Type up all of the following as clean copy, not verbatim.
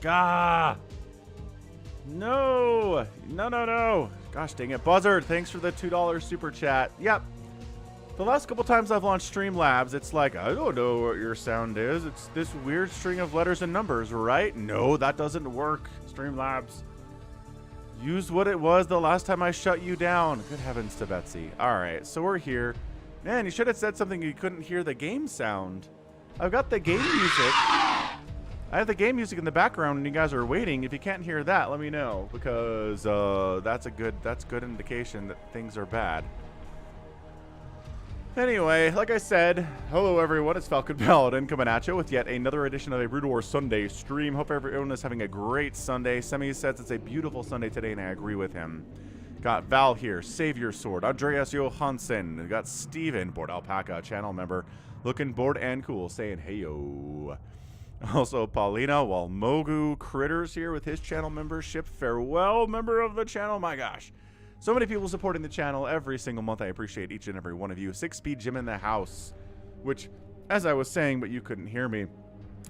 Gah! No! No, no, no! Gosh dang it. Buzzard, thanks for the $2 super chat. Yep. The last couple times I've launched Streamlabs, it's like, I don't know what your sound is. It's this weird string of letters and numbers, right? No, that doesn't work, Streamlabs. Use what it was the last time I shut you down. Good heavens to Betsy. Alright, so we're here. Man, you should have said something you couldn't hear the game sound. I've got the game music. I have the game music in the background and you guys are waiting. If you can't hear that, let me know. Because that's good indication that things are bad. Anyway, like I said, hello everyone, it's falconpaladin coming at you with yet another edition of a Brood War Sunday stream. Hope everyone is having a great Sunday. Semi says it's a beautiful Sunday today, and I agree with him. Got Val here, Savior Sword, Andreas Johansson. We got Steven, Board Alpaca, channel member, looking bored and cool, saying hey-yo. Also, Paulina, while Mogu Critters here with his channel membership. Farewell, member of the channel. My gosh. So many people supporting the channel every single month. I appreciate each and every one of you. 6-Speed Gym in the house. Which, as I was saying, but you couldn't hear me,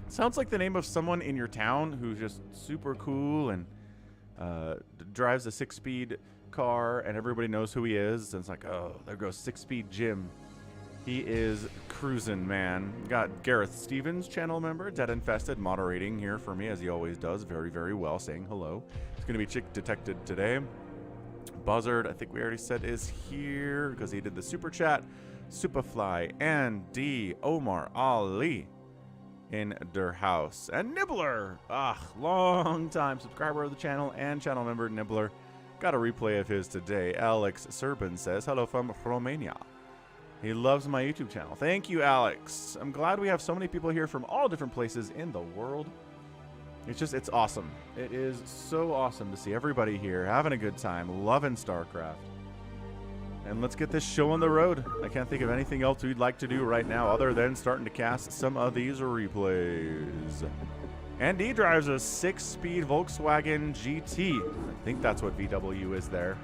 sounds like the name of someone in your town who's just super cool and drives a 6-speed car and everybody knows who he is. And it's like, oh, there goes 6-Speed Jim. He is cruising, man. Got Gareth Stevens, channel member, DeadInfested, moderating here for me, as he always does. Very, very well, saying hello. It's going to be Chick Detected today. Buzzard, I think we already said, is here because he did the super chat. Superfly, Andy, Omar, Ali in der house. And Nibbler, long time subscriber of the channel and channel member Nibbler. Got a replay of his today. Alex Serban says, hello from Romania. He loves my YouTube channel. Thank you, Alex. I'm glad we have so many people here from all different places in the world. It's awesome. It is so awesome to see everybody here having a good time, loving StarCraft. And let's get this show on the road. I can't think of anything else we'd like to do right now other than starting to cast some of these replays. Andy drives a 6-speed Volkswagen GT. I think that's what VW is there.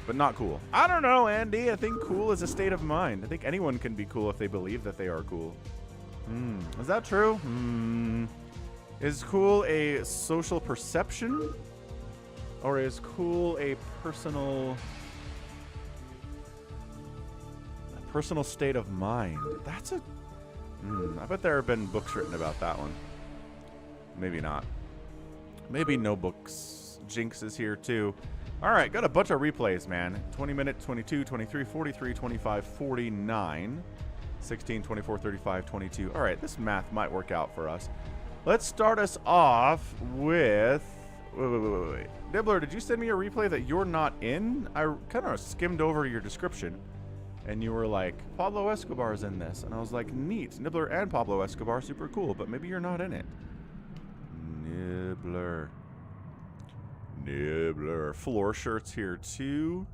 But not cool. I don't know, Andy. I think cool is a state of mind. I think anyone can be cool if they believe that they are cool. Is that true? Is cool a social perception? Or is cool a personal state of mind? That's a... I bet there have been books written about that one. Maybe not. Maybe no books. Jinx is here too. Alright, got a bunch of replays, man. 20 minute, 22, 23, 43, 25, 49, 16, 24, 35, 22. Alright, this math might work out for us. Let's start us off with... Wait. Nibbler, did you send me a replay that you're not in? I kind of skimmed over your description. And you were like, Pablo Escobar's in this. And I was like, neat. Nibbler and Pablo Escobar, super cool. But maybe you're not in it. Nibbler. Floor shirts here too.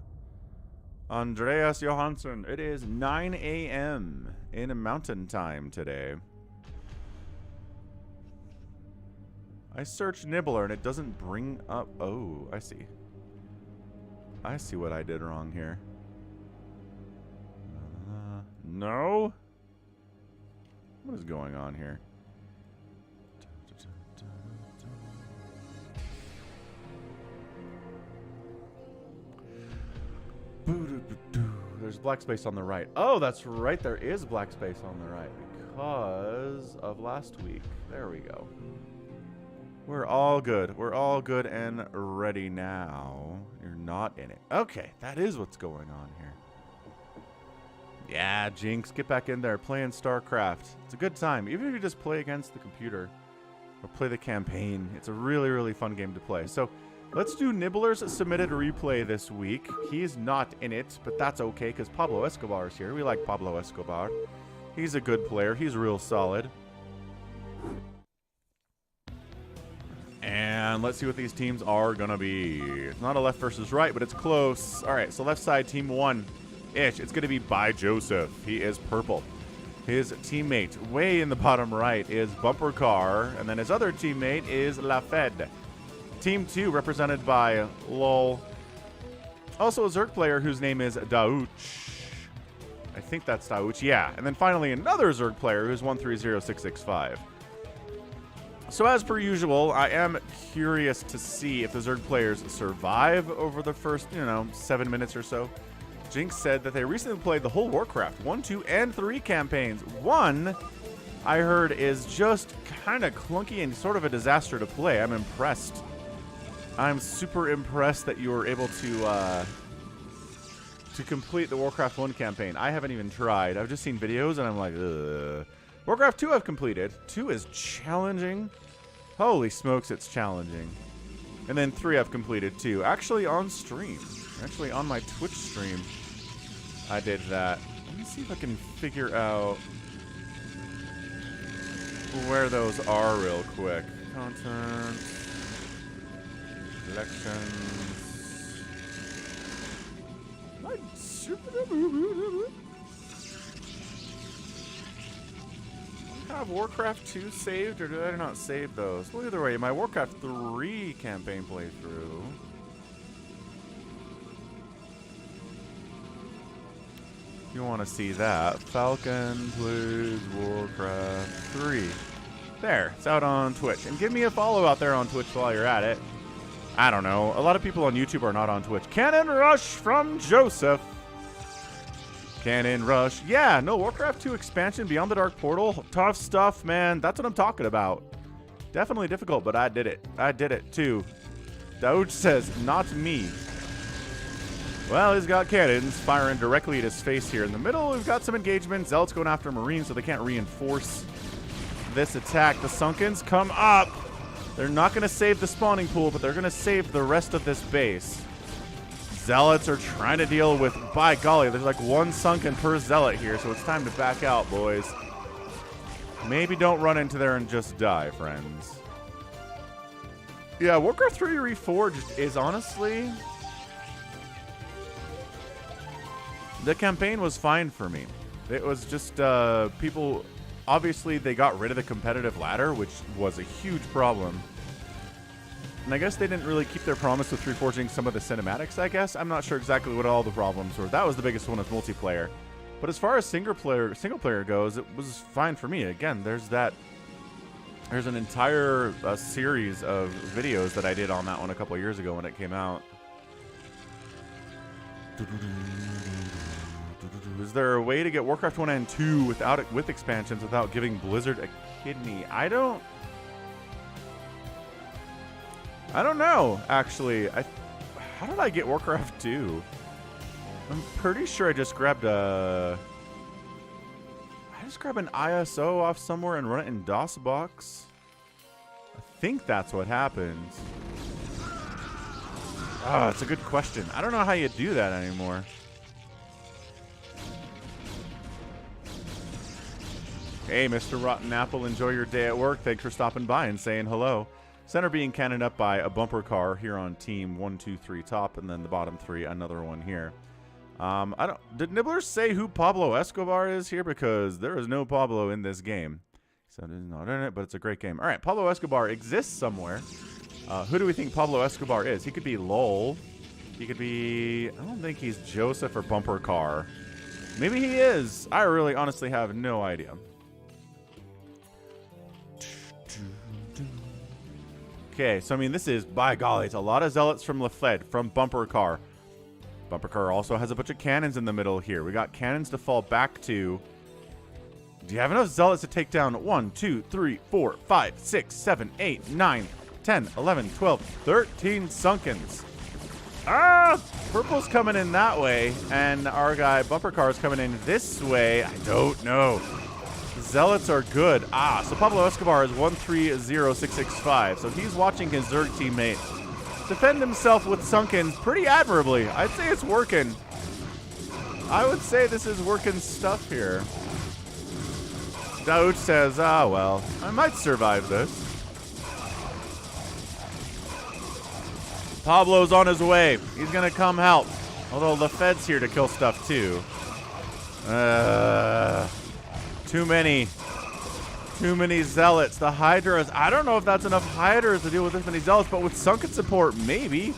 Andreas Johansson. It is 9 a.m. in mountain time today. I searched Nibbler and it doesn't bring up... Oh, I see. I see what I did wrong here. No? What is going on here? There's black space on the right. Oh, that's right. There is black space on the right because of last week. There we go. We're all good. We're all good and ready now. You're not in it. Okay, that is what's going on here. Yeah, Jinx, get back in there. Playing StarCraft. It's a good time. Even if you just play against the computer or play the campaign, it's a really, really fun game to play. So let's do Nibbler's submitted replay this week. He's not in it, but that's okay because Pablo Escobar is here. We like Pablo Escobar. He's a good player. He's real solid. And let's see what these teams are going to be. It's not a left versus right, but it's close. All right, so left side, team 1-ish. It's going to be by Joseph. He is purple. His teammate way in the bottom right is Bumper Car, and then his other teammate is La Fed. Team 2 represented by LOL. Also a Zerg player whose name is Dauch. I think that's Dauch, yeah. And then finally another Zerg player who's 130665. So as per usual, I am curious to see if the Zerg players survive over the first, 7 minutes or so. Jinx said that they recently played the whole Warcraft 1, 2, and 3 campaigns. 1, I heard, is just kind of clunky and sort of a disaster to play. I'm impressed. I'm super impressed that you were able to complete the Warcraft 1 campaign. I haven't even tried. I've just seen videos and I'm like, ugh. Warcraft 2 I've completed. 2 is challenging. Holy smokes, it's challenging. And then 3 I've completed too. Actually on stream. Actually on my Twitch stream, I did that. Let me see if I can figure out where those are real quick. Content. Collections. I have Warcraft 2 saved, or did I not save those? Well, either way, my Warcraft 3 campaign playthrough. If you want to see that, Falcon plays Warcraft 3. There, it's out on Twitch. And give me a follow out there on Twitch while you're at it. I don't know. A lot of people on YouTube are not on Twitch. Cannon Rush from Joseph. Cannon Rush. Yeah, no, Warcraft 2 expansion, Beyond the Dark Portal. Tough stuff, man. That's what I'm talking about. Definitely difficult, but I did it. I did it, too. Douch says, not me. Well, he's got cannons firing directly at his face here. In the middle, we've got some engagement. Zealots going after Marines, so they can't reinforce this attack. The Sunkens come up. They're not going to save the spawning pool, but they're going to save the rest of this base. Zealots are trying to deal with, by golly, there's like 1 Sunken per Zealot here, so it's time to back out, boys. Maybe don't run into there and just die, friends. Yeah, Warcraft 3 Reforged is honestly... The campaign was fine for me. It was just people... Obviously, they got rid of the competitive ladder, which was a huge problem. And I guess they didn't really keep their promise with reforging some of the cinematics, I guess. I'm not sure exactly what all the problems were. That was the biggest one with multiplayer. But as far as single player goes, it was fine for me. Again, there's an entire series of videos that I did on that one a couple years ago when it came out. Is there a way to get Warcraft 1 and 2 with expansions without giving Blizzard a kidney? I don't know, actually. How did I get Warcraft 2? I'm pretty sure I just grabbed an ISO off somewhere and run it in DOSBox. I think that's what happened. Oh, it's a good question. I don't know how you do that anymore. Hey, Mr. Rotten Apple, enjoy your day at work. Thanks for stopping by and saying hello. Center being cannoned up by a bumper car here on team 1, 2, 3 top, and then the bottom 3, another one here. Did Nibbler say who Pablo Escobar is here? Because there is no Pablo in this game. So it is not in it, but it's a great game. All right, Pablo Escobar exists somewhere. Who do we think Pablo Escobar is? He could be Lol. He could be... I don't think he's Joseph or Bumper Car. Maybe he is. I really honestly have no idea. Okay, so I mean, this is, by golly, it's a lot of Zealots from Lefled, from Bumper Car. Bumper Car also has a bunch of cannons in the middle here. We got cannons to fall back to. Do you have enough Zealots to take down 1, 2, 3, 4, 5, 6, 7, 8, 9, 10, 11, 12, 13 Sunkens? Ah! Purple's coming in that way, and our guy Bumper Car is coming in this way. I don't know. Zealots are good. Ah, so Pablo Escobar is 130665. So he's watching his Zerg teammate defend himself with Sunkens pretty admirably. I'd say it's working. I would say this is working stuff here. Douch says, ah, well, I might survive this. Pablo's on his way. He's going to come help. Although the Fed's here to kill stuff too. Too many Zealots. The Hydras, I don't know if that's enough Hydras to deal with this many Zealots, but with Sunken support, maybe.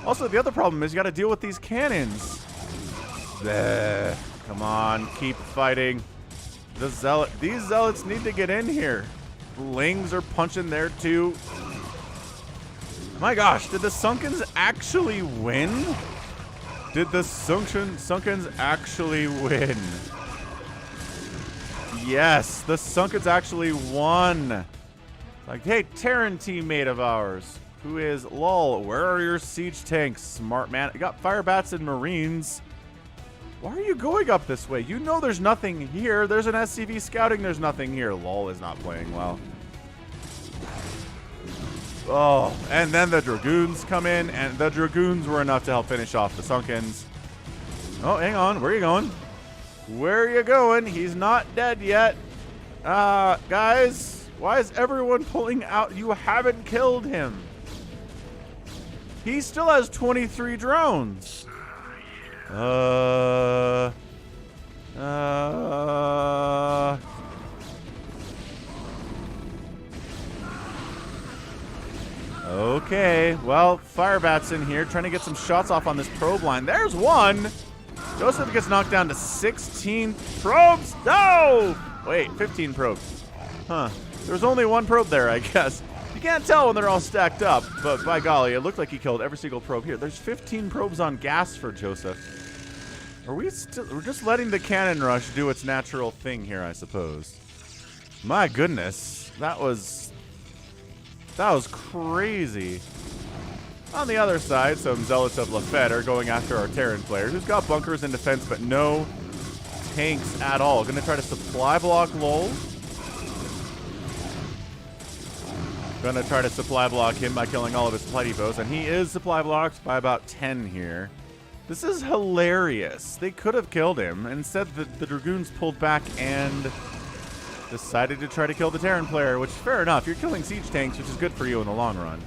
Also, the other problem is you got to deal with these cannons. Come on, keep fighting. These Zealots need to get in here. Lings are punching there too. My gosh, did the Sunkens actually win? Did the Sunkens actually win? Yes, the Sunkens actually won. Like, hey, Terran teammate of ours, who is lol, where are your siege tanks, smart man? You got fire bats and marines. Why are you going up this way? You know there's nothing here. There's an SCV scouting. There's nothing here. Lol is not playing well. Oh, and then the Dragoons come in, and the Dragoons were enough to help finish off the Sunkens. Oh, hang on. Where are you going? Where are you going? He's not dead yet. Guys, why is everyone pulling out? You haven't killed him. He still has 23 drones. Okay, well, Firebat's in here trying to get some shots off on this probe line. There's one. Joseph gets knocked down to 16 probes. No! Wait, 15 probes. Huh. There's only one probe there, I guess. You can't tell when they're all stacked up, but by golly, it looked like he killed every single probe here. There's 15 probes on gas for Joseph. Are we still... We're just letting the cannon rush do its natural thing here, I suppose. My goodness. That was crazy. On the other side, some zealots of Lafed are going after our Terran player, who's got bunkers in defense, but no tanks at all. Gonna try to supply block lol. Gonna try to supply block him by killing all of his supply depots, and he is supply blocked by about 10 here. This is hilarious. They could have killed him. Instead, the Dragoons pulled back and decided to try to kill the Terran player, which, fair enough. You're killing siege tanks, which is good for you in the long run.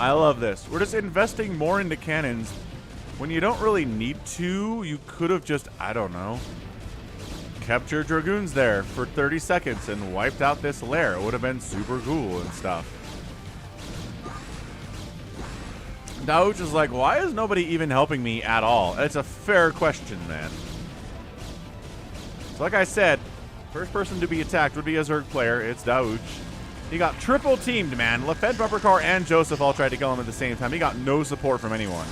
I love this. We're just investing more into cannons. When you don't really need to, you could have just, I don't know, kept your Dragoons there for 30 seconds and wiped out this lair. It would have been super cool and stuff. Daouch is like, why is nobody even helping me at all? It's a fair question, man. So like I said, first person to be attacked would be a Zerg player. It's Daouch. He got triple teamed, man. Lafed, Bumper Car, and Joseph all tried to kill him at the same time. He got no support from anyone.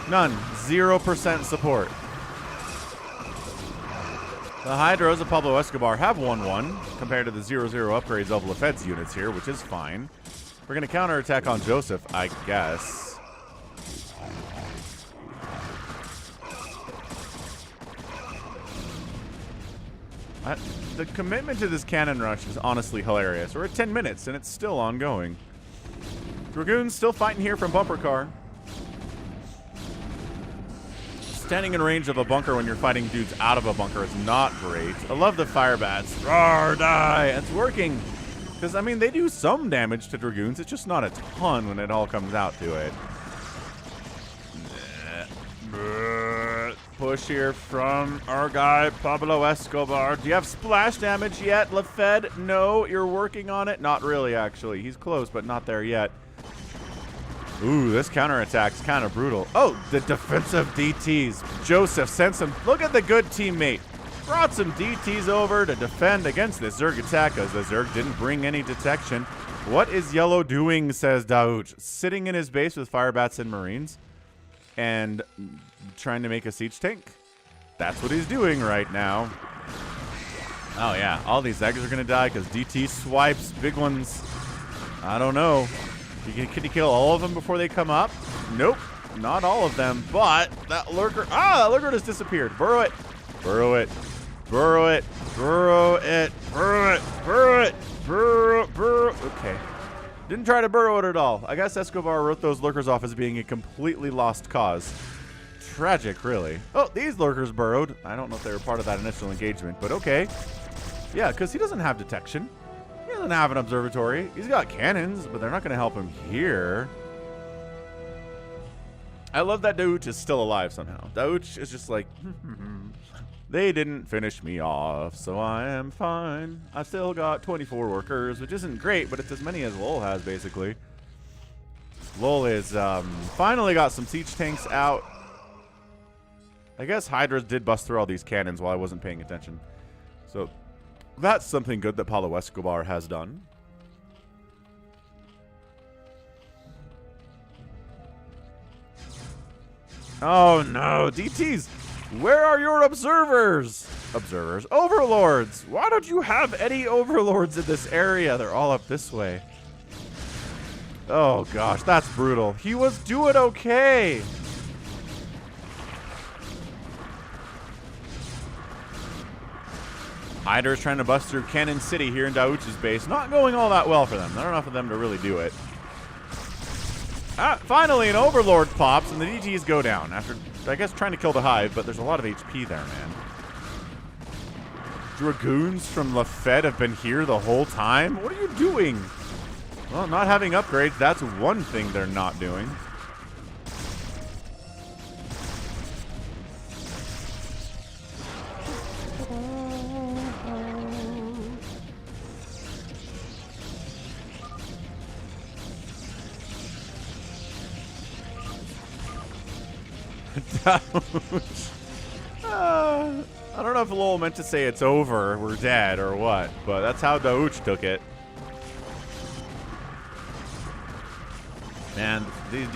None. 0% support. The Hydras of Pablo Escobar have 1-1 compared to the 0-0 upgrades of Lafed's units here, which is fine. We're going to counterattack on Joseph, I guess. The commitment to this cannon rush is honestly hilarious. We're at 10 minutes, and it's still ongoing. Dragoons still fighting here from Bumper Car. Standing in range of a bunker when you're fighting dudes out of a bunker is not great. I love the fire bats. Roar, die! It's working. Because, I mean, they do some damage to Dragoons. It's just not a ton when it all comes out to it. Push here from our guy, Pablo Escobar. Do you have splash damage yet, Lafed? No, you're working on it. Not really, actually. He's close, but not there yet. Ooh, this counterattack's kind of brutal. Oh, the defensive DTs. Joseph sent some... Look at the good teammate. Brought some DTs over to defend against this Zerg attack, as the Zerg didn't bring any detection. What is Yellow doing, says Daouch. Sitting in his base with Firebats and Marines and trying to make a siege tank. That's what he's doing right now. Oh, yeah. All these eggs are going to die because DT swipes. Big ones. I don't know. Can you kill all of them before they come up? Nope. Not all of them. But that lurker... Ah, that lurker just disappeared. Burrow it. Burrow it. Burrow it. Burrow it. Burrow it. Burrow it. Burrow. Burrow. Okay. Didn't try to burrow it at all. I guess Escobar wrote those lurkers off as being a completely lost cause. Tragic, really. Oh, these lurkers burrowed. I don't know if they were part of that initial engagement, but okay. Yeah, because he doesn't have detection. He doesn't have an observatory. He's got cannons, but they're not going to help him here. I love that Daouch is still alive somehow. Daouch is just like, they didn't finish me off, so I am fine. I still got 24 workers, which isn't great, but it's as many as Lol has, basically. Lol is finally got some siege tanks out. I guess Hydras did bust through all these cannons while I wasn't paying attention. So that's something good that Pablo Escobar has done. Oh no, DTs! Where are your observers? Overlords! Why don't you have any overlords in this area? They're all up this way. Oh gosh, that's brutal. He was doing okay. Hydra's trying to bust through Cannon City here in Daoud's base. Not going all that well for them. Not enough of them to really do it. Finally, an Overlord pops, and the DTs go down after, I guess, trying to kill the Hive, but there's a lot of HP there, man. Dragoons from La Fed have been here the whole time? What are you doing? Well, not having upgrades, that's one thing they're not doing. I don't know if Lowell meant to say it's over, we're dead, or what, but that's how Daoud took it. Man, these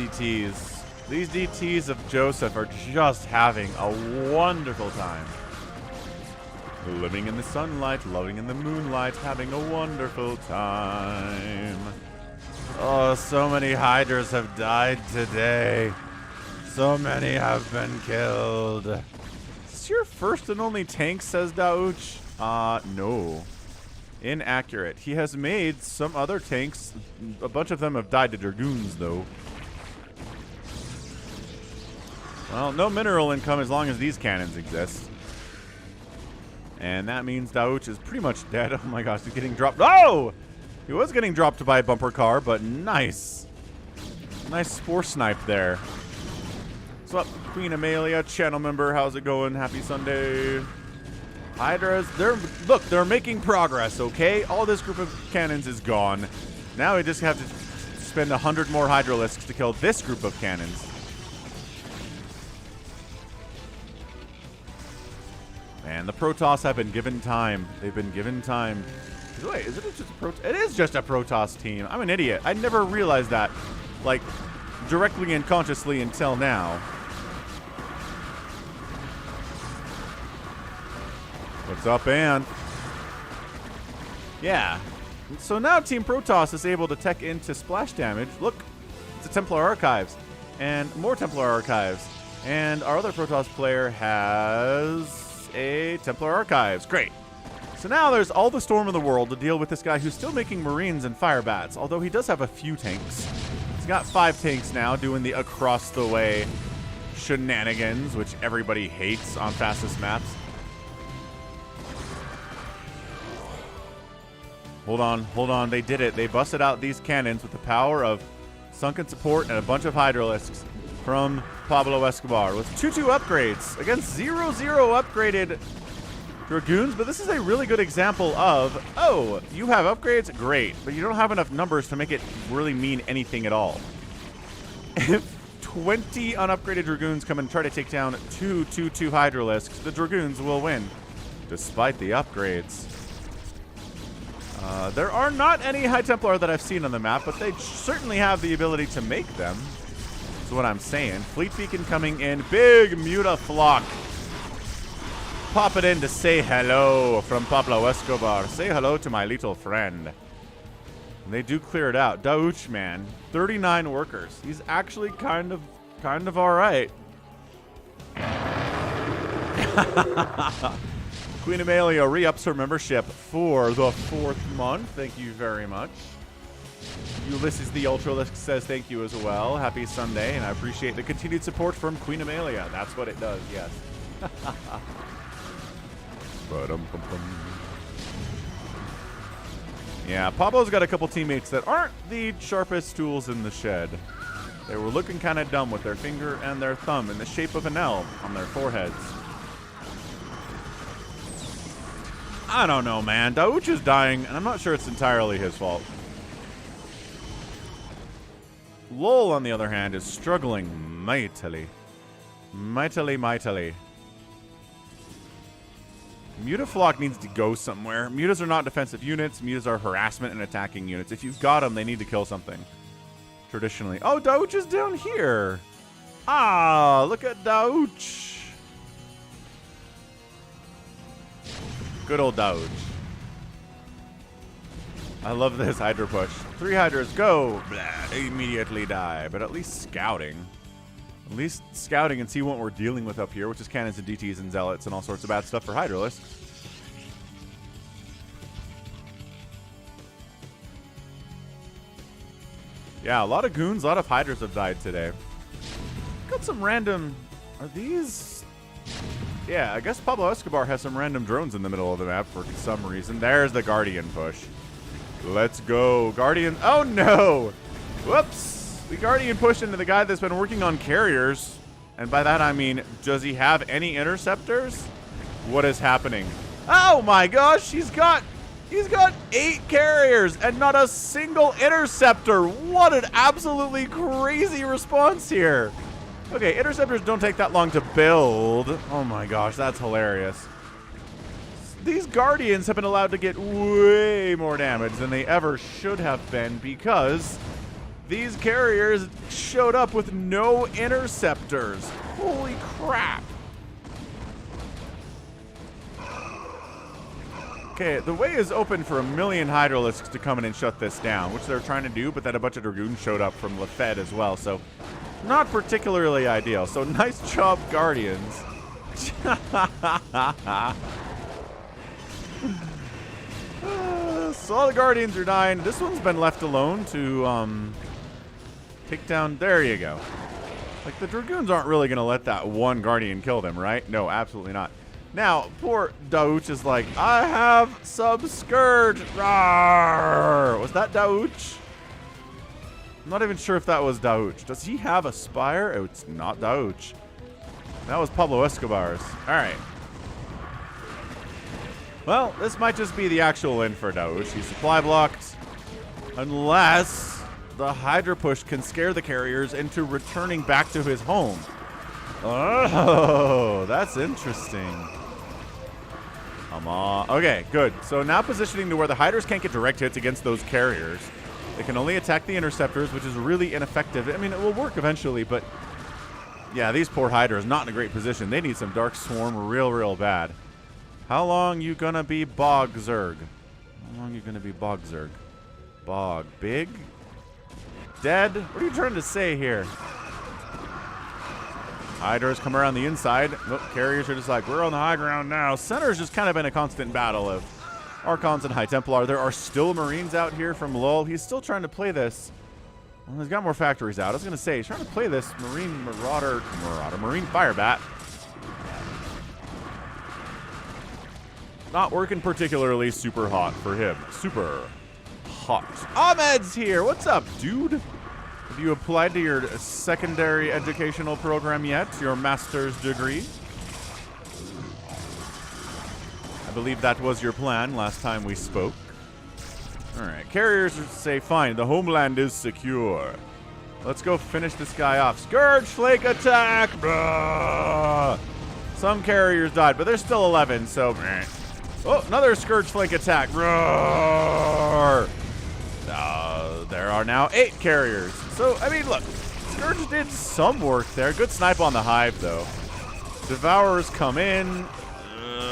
DTs of Joseph are just having a wonderful time. Living in the sunlight, loving in the moonlight, having a wonderful time. Oh, so many Hydras have died today. So many have been killed. Is this your first and only tank, says Daoud? No. Inaccurate. He has made some other tanks. A bunch of them have died to Dragoons, though. Well, no mineral income as long as these cannons exist. And that means Daoud is pretty much dead. Oh my gosh, he's getting dropped. Oh! He was getting dropped by a bumper car, but nice. Nice spore snipe there. What's up, Queen Amelia, channel member? How's it going? Happy Sunday. Hydras, they're making progress, okay? All this group of cannons is gone. Now we just have to spend 100 more Hydralisks to kill this group of cannons. Man, the Protoss have been given time. They've been given time. Wait, is it just a Protoss? It is just a Protoss team. I'm an idiot. I never realized that, like, directly and consciously until now. What's up, Ann? Yeah. So now Team Protoss is able to tech into splash damage. Look, it's a Templar Archives. And more Templar Archives. And our other Protoss player has a Templar Archives. Great. So now there's all the storm in the world to deal with this guy who's still making Marines and Fire Bats. Although he does have a few tanks. He's got 5 tanks now doing the across-the-way shenanigans, which everybody hates on fastest maps. Hold on, they did it. They busted out these cannons with the power of Sunken Support and a bunch of Hydralisks from Pablo Escobar with 2-2 upgrades against 0-0 upgraded Dragoons, but this is a really good example of, oh, you have upgrades? Great, but you don't have enough numbers to make it really mean anything at all. If 20 unupgraded Dragoons come and try to take down 2-2-2 Hydralisks, the Dragoons will win, despite the upgrades. There are not any High Templar that I've seen on the map, but they certainly have the ability to make them. That's what I'm saying. Fleet Beacon coming in. Big Mutaflock. Pop it in to say hello from Pablo Escobar. Say hello to my little friend. And they do clear it out. Daoud, man. 39 workers. He's actually kind of all right. Queen Amelia re-ups her membership for the 4th month. Thank you very much. Ulysses the Ultralisk says thank you as well. Happy Sunday, and I appreciate the continued support from Queen Amelia. That's what it does, yes. Yeah, Pablo's got a couple teammates that aren't the sharpest tools in the shed. They were looking kind of dumb with their finger and their thumb in the shape of an L on their foreheads. I don't know, man. Daoud is dying, and I'm not sure it's entirely his fault. Lowell, on the other hand, is struggling mightily. Mightily. Mutaflock needs to go somewhere. Mutas are not defensive units. Mutas are harassment and attacking units. If you've got them, they need to kill something. Traditionally. Oh, Daooch is down here. Ah, look at Daooch. Good old Daooch. I love this Hydra push. 3 Hydras, go! Blah, immediately die. But at least scouting. At least scouting and see what we're dealing with up here, which is cannons and DTs and zealots and all sorts of bad stuff for Hydralisks. Yeah, a lot of goons, a lot of Hydras have died today. Got some random... Are these... Yeah, I guess Pablo Escobar has some random drones in the middle of the map for some reason. There's the Guardian push. Let's go. Guardian... Oh, no! Whoops! We Guardian pushed into the guy that's been working on carriers. And by that, I mean, does he have any interceptors? What is happening? Oh, my gosh! He's got 8 carriers and not a single interceptor. What an absolutely crazy response here. Okay, interceptors don't take that long to build. Oh my gosh, that's hilarious. These Guardians have been allowed to get way more damage than they ever should have been because these carriers showed up with no interceptors. Holy crap. Okay, the way is open for 1,000,000 Hydralisks to come in and shut this down, which they're trying to do, but then a bunch of Dragoons showed up from Lafed as well, so not particularly ideal. So nice job, Guardians. So all the Guardians are dying. This one's been left alone to take down. There you go. Like, the Dragoons aren't really going to let that one Guardian kill them, right? No, absolutely not. Now, poor Daooch is like, I have some Scourge. Rawr! Was that Daooch? I'm not even sure if that was Daooch. Does he have a Spire? Oh, it's not Daooch. That was Pablo Escobar's. All right. Well, this might just be the actual end for Daooch. He's supply blocked. Unless the Hydra push can scare the carriers into returning back to his home. Oh, that's interesting. Come on. Okay, good. So now positioning to where the Hydras can't get direct hits against those carriers. They can only attack the interceptors, which is really ineffective. I mean, it will work eventually, but yeah, these poor Hydras not in a great position. They need some Dark Swarm real bad. How long you gonna be Bog Zerg? How long you gonna be Bog Zerg? Bog. Big? Dead? What are you trying to say here? Hydras come around the inside. Look, carriers are just like, we're on the high ground now. Center's just kind of in a constant battle of Archons and High Templar. There are still Marines out here from Lowell. He's still trying to play this. Well, he's got more factories out. I was going to say, he's trying to play this Marine Marine Firebat. Not working particularly super hot for him. Super hot. Ahmed's here. What's up, dude? Have you applied to your secondary educational program yet? Your master's degree? I believe that was your plan last time we spoke. All right. Carriers say, fine, the homeland is secure. Let's go finish this guy off. Scourge Flake attack! Bruh. Some carriers died, but there's still 11, so... Oh, another Scourge Flake attack. Roar! There are now 8 carriers. So, I mean, look. Scourge did some work there. Good snipe on the Hive, though. Devourers come in.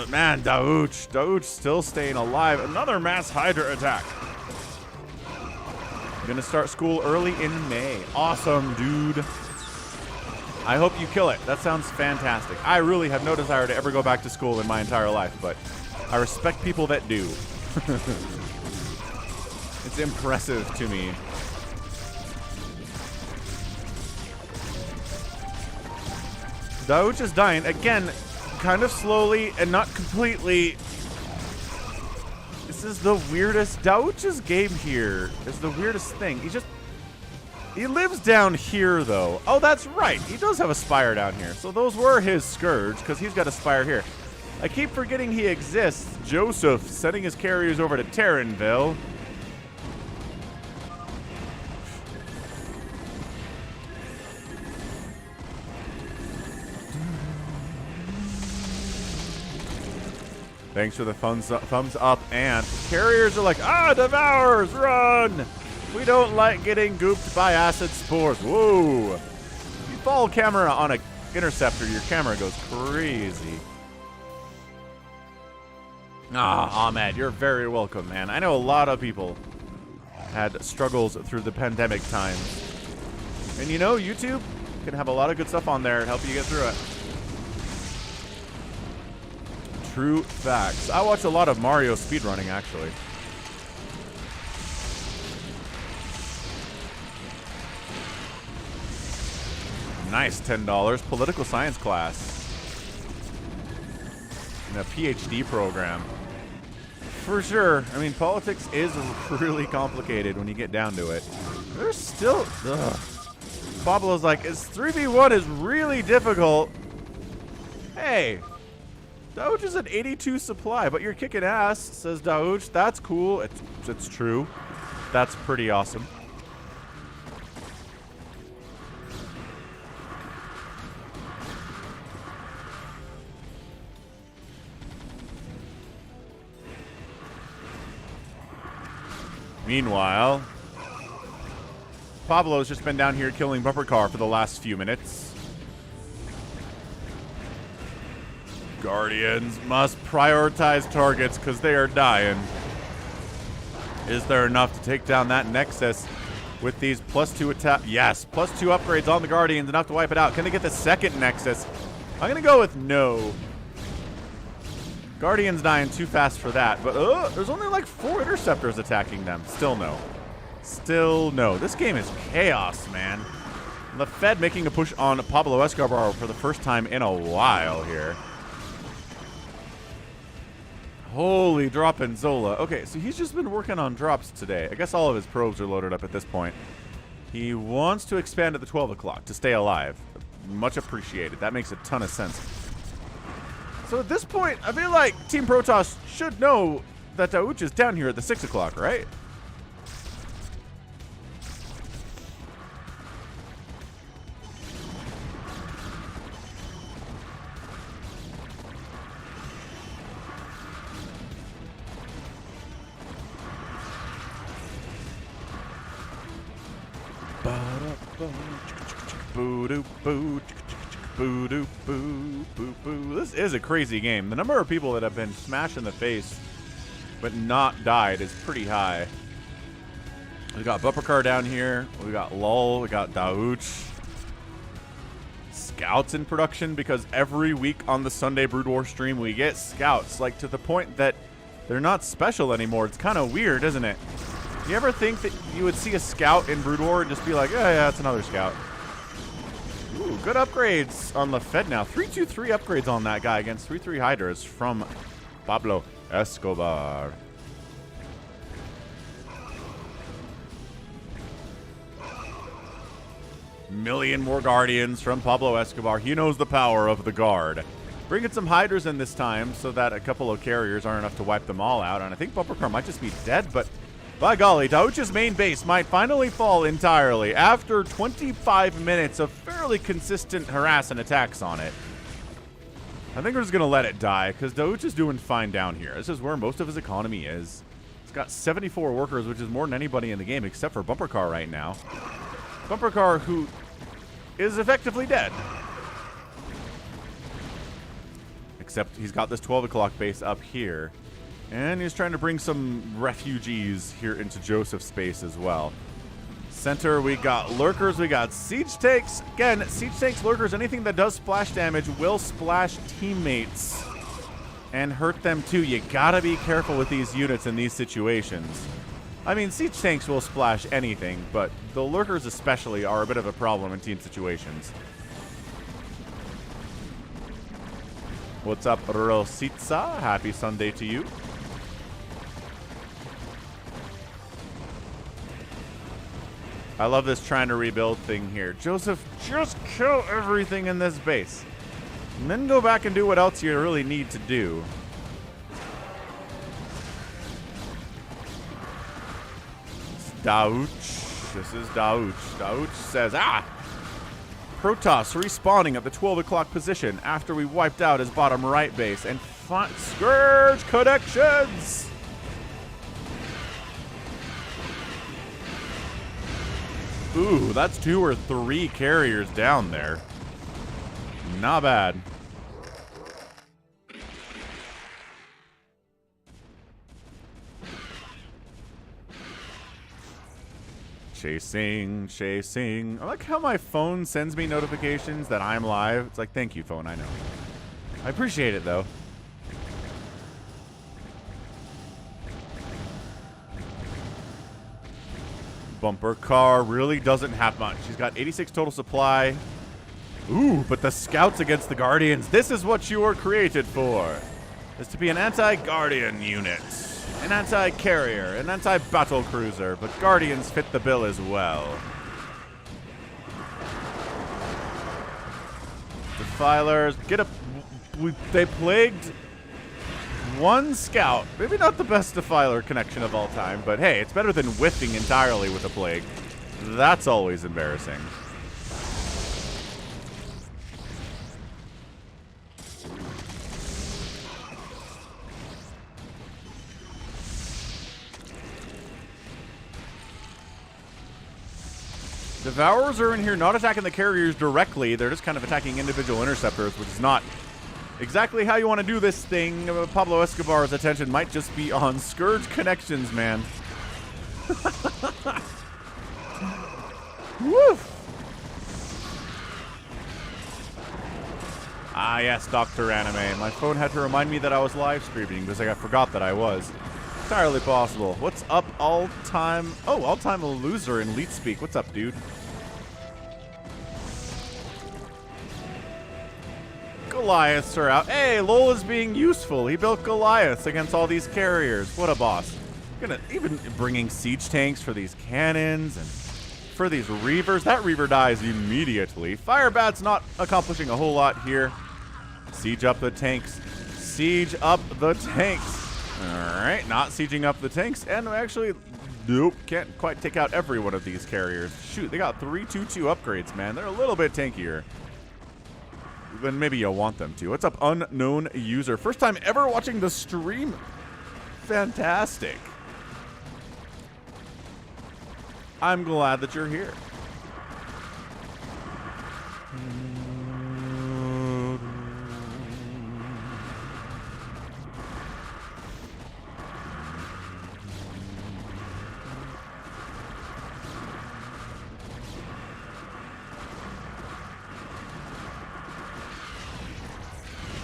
Man, Daooch still staying alive. Another mass Hydra attack. Gonna start school early in May. Awesome, dude. I hope you kill it. That sounds fantastic. I really have no desire to ever go back to school in my entire life, but I respect people that do. It's impressive to me. Daooch is dying. Again, kind of slowly and not completely. This is the weirdest. Daooch's game here is the weirdest thing. He lives down here, though. Oh, that's right. He does have a spire down here. So those were his Scourge, because he's got a spire here. I keep forgetting he exists. Joseph sending his carriers over to Terranville. Thanks for the thumbs up. And carriers are like, ah, devours, run! We don't like getting gooped by acid spores. Whoa! If you follow camera on a interceptor, your camera goes crazy. Ah, Ahmed, you're very welcome, man. I know a lot of people had struggles through the pandemic times. And you know, YouTube can have a lot of good stuff on there to help you get through it. True facts. I watch a lot of Mario speedrunning, actually. Nice, $10. Political science class. In a PhD program. For sure. I mean, politics is really complicated when you get down to it. There's still... Ugh. Pablo's like, 3v1 is really difficult. Hey, Daouch is an 82 supply, but you're kicking ass, says Daouch. That's cool. It's true. That's pretty awesome. Meanwhile, Pablo's just been down here killing bumper car for the last few minutes. Guardians must prioritize targets because they are dying. Is there enough to take down that Nexus with these +2 attack? Yes, +2 upgrades on the Guardians, enough to wipe it out. Can they get the second Nexus? I'm going to go with no. Guardians dying too fast for that, but there's only like 4 interceptors attacking them. Still no. Still no. This game is chaos, man. The Fed making a push on Pablo Escobar for the first time in a while here. Holy dropping Zola. Okay, so he's just been working on drops today. I guess all of his probes are loaded up at this point. He wants to expand at the 12 o'clock to stay alive. Much appreciated. That makes a ton of sense. So at this point, I feel like Team Protoss should know that Daouch is down here at the 6 o'clock, right? This is a crazy game. The number of people that have been smashed in the face but not died is pretty high. We got bumper car down here. We got Lull. We got Daouch. Scouts in production because every week on the Sunday Brood War stream we get scouts, like to the point that they're not special anymore. It's kind of weird, isn't it? You ever think that you would see a scout in Brood War and just be like, oh yeah, it's another scout? Ooh, good upgrades on the Fed now. 323 upgrades on that guy against 3-3 Hydras from Pablo Escobar. Million more Guardians from Pablo Escobar. He knows the power of the Guard. Bringing some Hydras in this time so that a couple of carriers aren't enough to wipe them all out. And I think bumper car might just be dead, but by golly, Daouch's main base might finally fall entirely after 25 minutes of fairly consistent harass and attacks on it. I think we're just going to let it die because Daouch is doing fine down here. This is where most of his economy is. He's got 74 workers, which is more than anybody in the game except for bumper car right now. Bumper car who is effectively dead. Except he's got this 12 o'clock base up here. And he's trying to bring some refugees here into Joseph's space as well. Center, we got lurkers, we got siege tanks. Again, siege tanks, lurkers, anything that does splash damage will splash teammates and hurt them too. You gotta be careful with these units in these situations. I mean, siege tanks will splash anything, but the lurkers especially are a bit of a problem in team situations. What's up, Rositza? Happy Sunday to you. I love this trying to rebuild thing here. Joseph, just kill everything in this base. And then go back and do what else you really need to do. Daouch. This is Daouch. Daouch says, ah! Protoss respawning at the 12 o'clock position after we wiped out his bottom right base. And Scourge connections! Ooh, that's 2 or 3 carriers down there. Not bad. Chasing, chasing. I like how my phone sends me notifications that I'm live. It's like, thank you, phone, I know. I appreciate it, though. Bumper car really doesn't have much. She's got 86 total supply. Ooh, but the scouts against the Guardians. This is what you were created for. Is to be an anti-Guardian unit. An anti-carrier, an anti-battle cruiser, but Guardians fit the bill as well. Defilers, get a... They plagued one scout. Maybe not the best Defiler connection of all time, but hey, it's better than whiffing entirely with a plague. That's always embarrassing. Devourers are in here not attacking the carriers directly. They're just kind of attacking individual interceptors, which is not exactly how you want to do this thing. Pablo Escobar's attention might just be on Scourge connections, man. Woo! Ah, yes, Dr. Anime. My phone had to remind me that I was live streaming because I forgot that I was. Entirely possible. What's up, all-time... Oh, all-time loser in Leet Speak. What's up, dude? Goliaths are out. Hey, Lol is being useful. He built Goliaths against all these carriers. What a boss. Gonna even bringing siege tanks for these cannons and for these Reavers. That Reaver dies immediately. Firebat's not accomplishing a whole lot here. Siege up the tanks. Siege up the tanks. Alright, not sieging up the tanks, and actually, nope, can't quite take out every one of these carriers. Shoot, they got 322 upgrades, man. They're a little bit tankier than maybe you'll want them to. What's up, unknown user? First time ever watching the stream? Fantastic. I'm glad that you're here.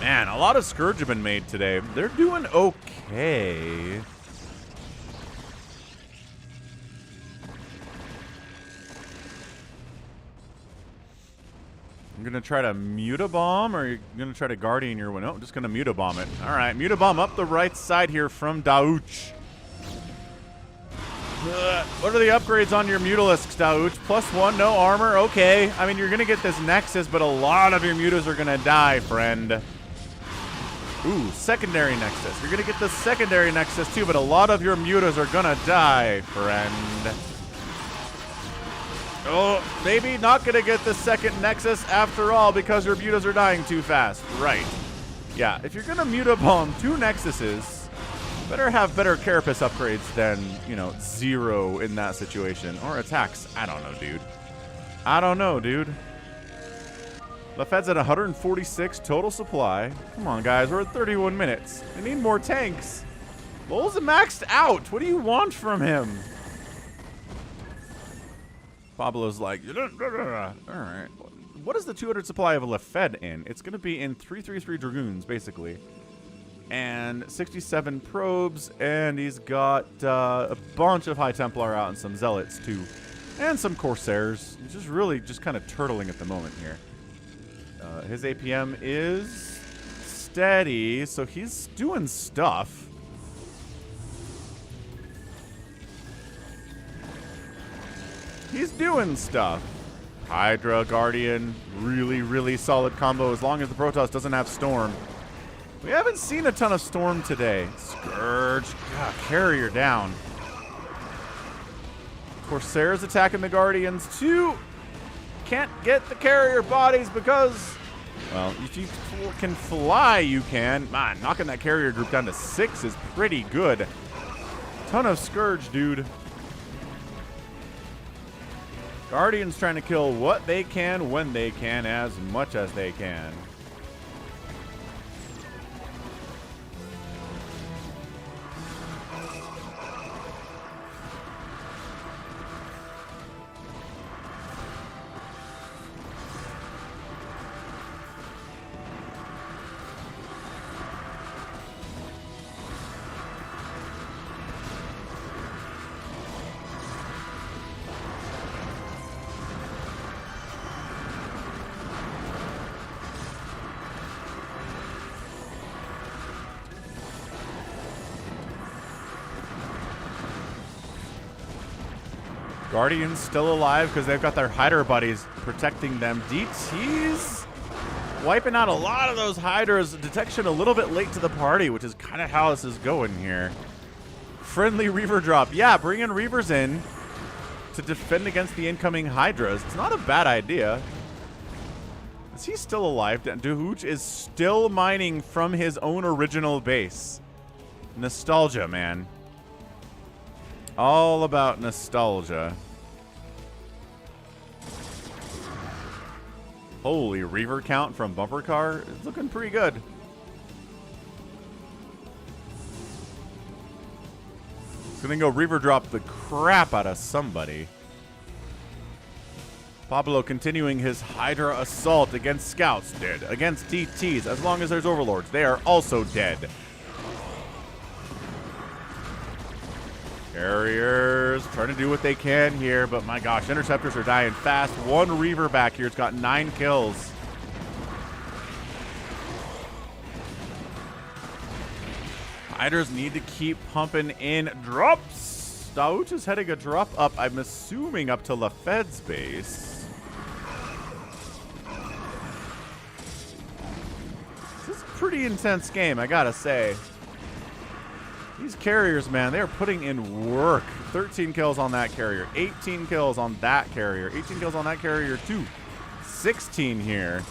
Man, a lot of Scourge have been made today. They're doing okay. I'm going to try to mute-a-bomb, or you're going to try to Guardian your window? I'm just going to mute-a-bomb it. All right, mute-a-bomb up the right side here from Dauch. What are the upgrades on your Mutalisks, Dauch? +1, no armor, okay. I mean, you're going to get this Nexus, but a lot of your Mutas are going to die, friend. Ooh, secondary Nexus. You're going to get the secondary Nexus too, but a lot of your Mutas are going to die, friend. Oh, maybe not going to get the second Nexus after all because your Mutas are dying too fast. Right. Yeah, if you're going to Muta-bomb 2 Nexuses, better have better Carapace upgrades than, you know, 0 in that situation. Or attacks. I don't know, dude. I don't know, dude. LaFed's at 146 total supply. Come on, guys. We're at 31 minutes. We need more tanks. Lol's maxed out. What do you want from him? Pablo's like, all right. What is the 200 supply of a LaFed in? It's going to be in 333 Dragoons, basically. And 67 probes. And he's got a bunch of High Templar out and some Zealots, too. And some Corsairs. He's just really just kind of turtling at the moment here. His APM is steady, so he's doing stuff. He's doing stuff. Hydra, Guardian, really, really solid combo as long as the Protoss doesn't have Storm. We haven't seen a ton of Storm today. Scourge, God, carrier down. Corsairs attacking the Guardians too. can't get the carrier bodies because, well, if you can fly, you can. Man, knocking that carrier group down to 6 is pretty good. Ton of Scourge, dude. Guardians trying to kill what they can, when they can, as much as they can. Guardians still alive because they've got their Hydra buddies protecting them. DT's wiping out a lot of those Hydras. Detection a little bit late to the party, which is kind of how this is going here. Friendly Reaver drop. Yeah, bringing Reavers in to defend against the incoming Hydras. It's not a bad idea. Is he still alive? Dahooch is still mining from his own original base. Nostalgia, man. All about nostalgia. Holy, Reaver count from Bumper Car. It's looking pretty good. It's gonna go Reaver drop the crap out of somebody. Pablo continuing his Hydra assault against Scouts. Dead. Against TTs. As long as there's Overlords, they are also dead. Carriers trying to do what they can here, but my gosh, Interceptors are dying fast. One Reaver back here. It's got 9 kills. Hydras need to keep pumping in drops. Daouch is heading a drop up, I'm assuming up to LaFed's base. This is a pretty intense game, I gotta say. These carriers, man, they are putting in work. 13 kills on that carrier. 18 kills on that carrier. 18 kills on that carrier, too. 16 here.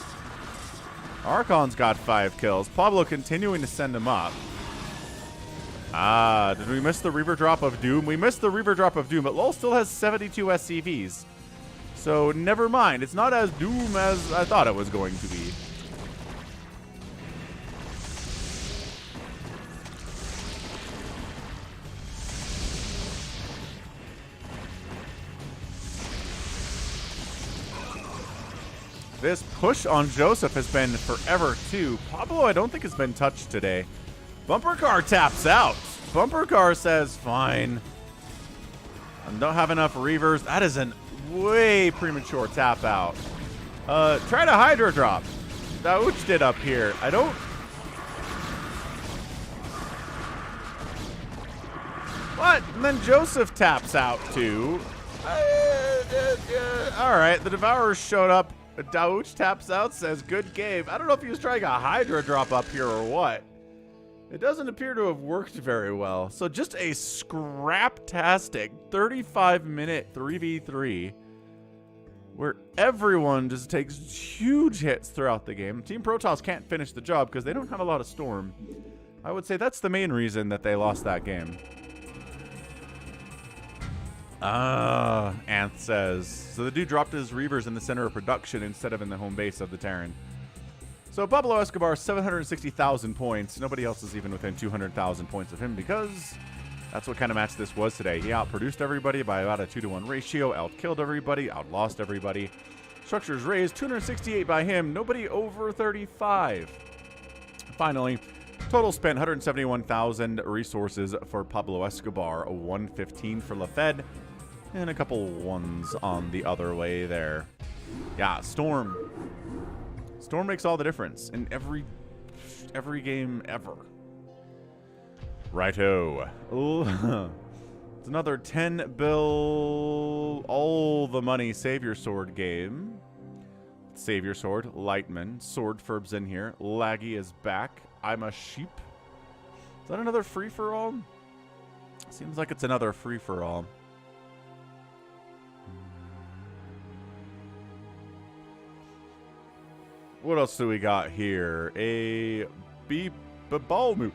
Archon's got 5 kills. Pablo continuing to send him up. Ah, did we miss the Reaver drop of Doom? We missed the Reaver drop of Doom, but LoL still has 72 SCVs. So, never mind. It's not as Doom as I thought it was going to be. This push on Joseph has been forever, too. Pablo, I don't think has been touched today. Bumper Car taps out. Bumper Car says, fine. I don't have enough Reavers. That is a way premature tap out. Try to Hydra drop. Daouch did up here. I don't... What? And then Joseph taps out, too. All right, the Devourers showed up. Daouch taps out, says, good game. I don't know if he was trying a Hydra drop up here or what. It doesn't appear to have worked very well. So just a scrap-tastic 35-minute 3v3 where everyone just takes huge hits throughout the game. Team Protoss can't finish the job because they don't have a lot of Storm. I would say that's the main reason that they lost that game. Ant says. So the dude dropped his Reavers in the center of production instead of in the home base of the Terran. So Pablo Escobar, 760,000 points. Nobody else is even within 200,000 points of him because that's what kind of match this was today. He outproduced everybody by about a 2-to-1 ratio, outkilled everybody, outlost everybody. Structures raised, 268 by him, nobody over 35. Finally, total spent 171,000 resources for Pablo Escobar, a 115 for LaFed, and a couple ones on the other way there. Yeah, Storm. Storm makes all the difference in every game ever. Righto. It's another 10 bill, all the money Savior Sword game. Savior Sword, Lightman, Sword Furb's in here. Laggy is back. I'm a sheep. Is that another free-for-all? Seems like it's another free-for-all. What else do we got here? A Babalmu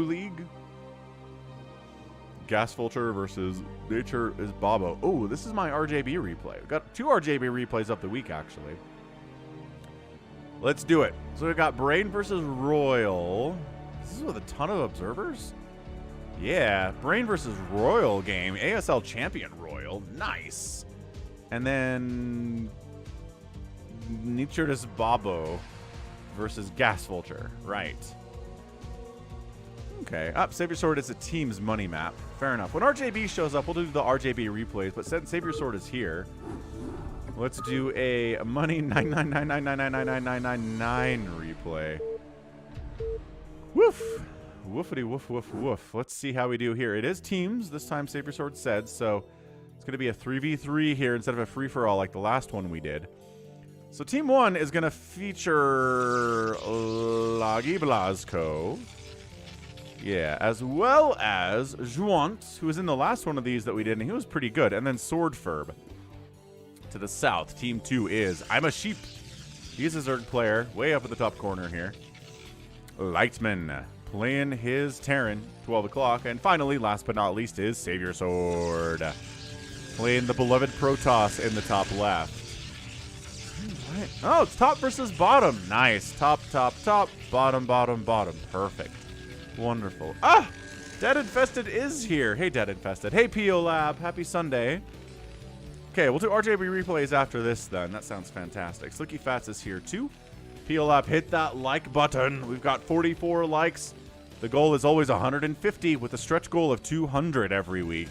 League? GasVulture versus Nature is Bobo. Oh, this is my RJB replay. We've got 2 RJB replays of the week, actually. Let's do it. So we've got Brain versus Royal. This is with a ton of observers? Yeah, Brain versus Royal game. ASL champion Royal. Nice. And then Nature is Bobo versus GasVulture. Right. Okay. Save Your Sword is a team's money map. Fair enough. When RJB shows up, we'll do the RJB replays, but since Save Your Sword is here, let's do a money 99999999999 replay. Woof. Woofity woof woof woof. Let's see how we do here. It is teams. This time Save Your Sword said, so it's going to be a 3v3 here instead of a free-for-all like the last one we did. So Team 1 is going to feature Lagi Blasco. Yeah, as well as Juant, who was in the last one of these that we did, and he was pretty good. And then Swordfurb. To the south, Team 2 is I'm a Sheep. He's a Zerg player, way up at the top corner here. Lightman, playing his Terran, 12 o'clock. And finally, last but not least, is Save Your Sword. Playing the beloved Protoss in the top left. What? Oh, it's top versus bottom. Nice. Top, top, top. Bottom, bottom, bottom. Perfect. Wonderful. Ah! DeadInfested is here. Hey, DeadInfested. Hey, PO Lab. Happy Sunday. Okay, we'll do RJB replays after this then. That sounds fantastic. Slicky Fats is here too. PO Lab, hit that like button. We've got 44 likes. The goal is always 150 with a stretch goal of 200 every week.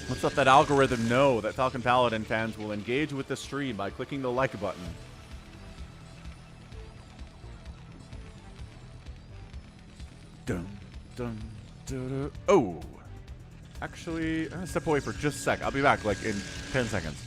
Let's let that algorithm know that Falcon Paladin fans will engage with the stream by clicking the like button. Dun, dun, dun, dun. Oh. Actually, I'm going to step away for just a sec. I'll be back like in 10 seconds.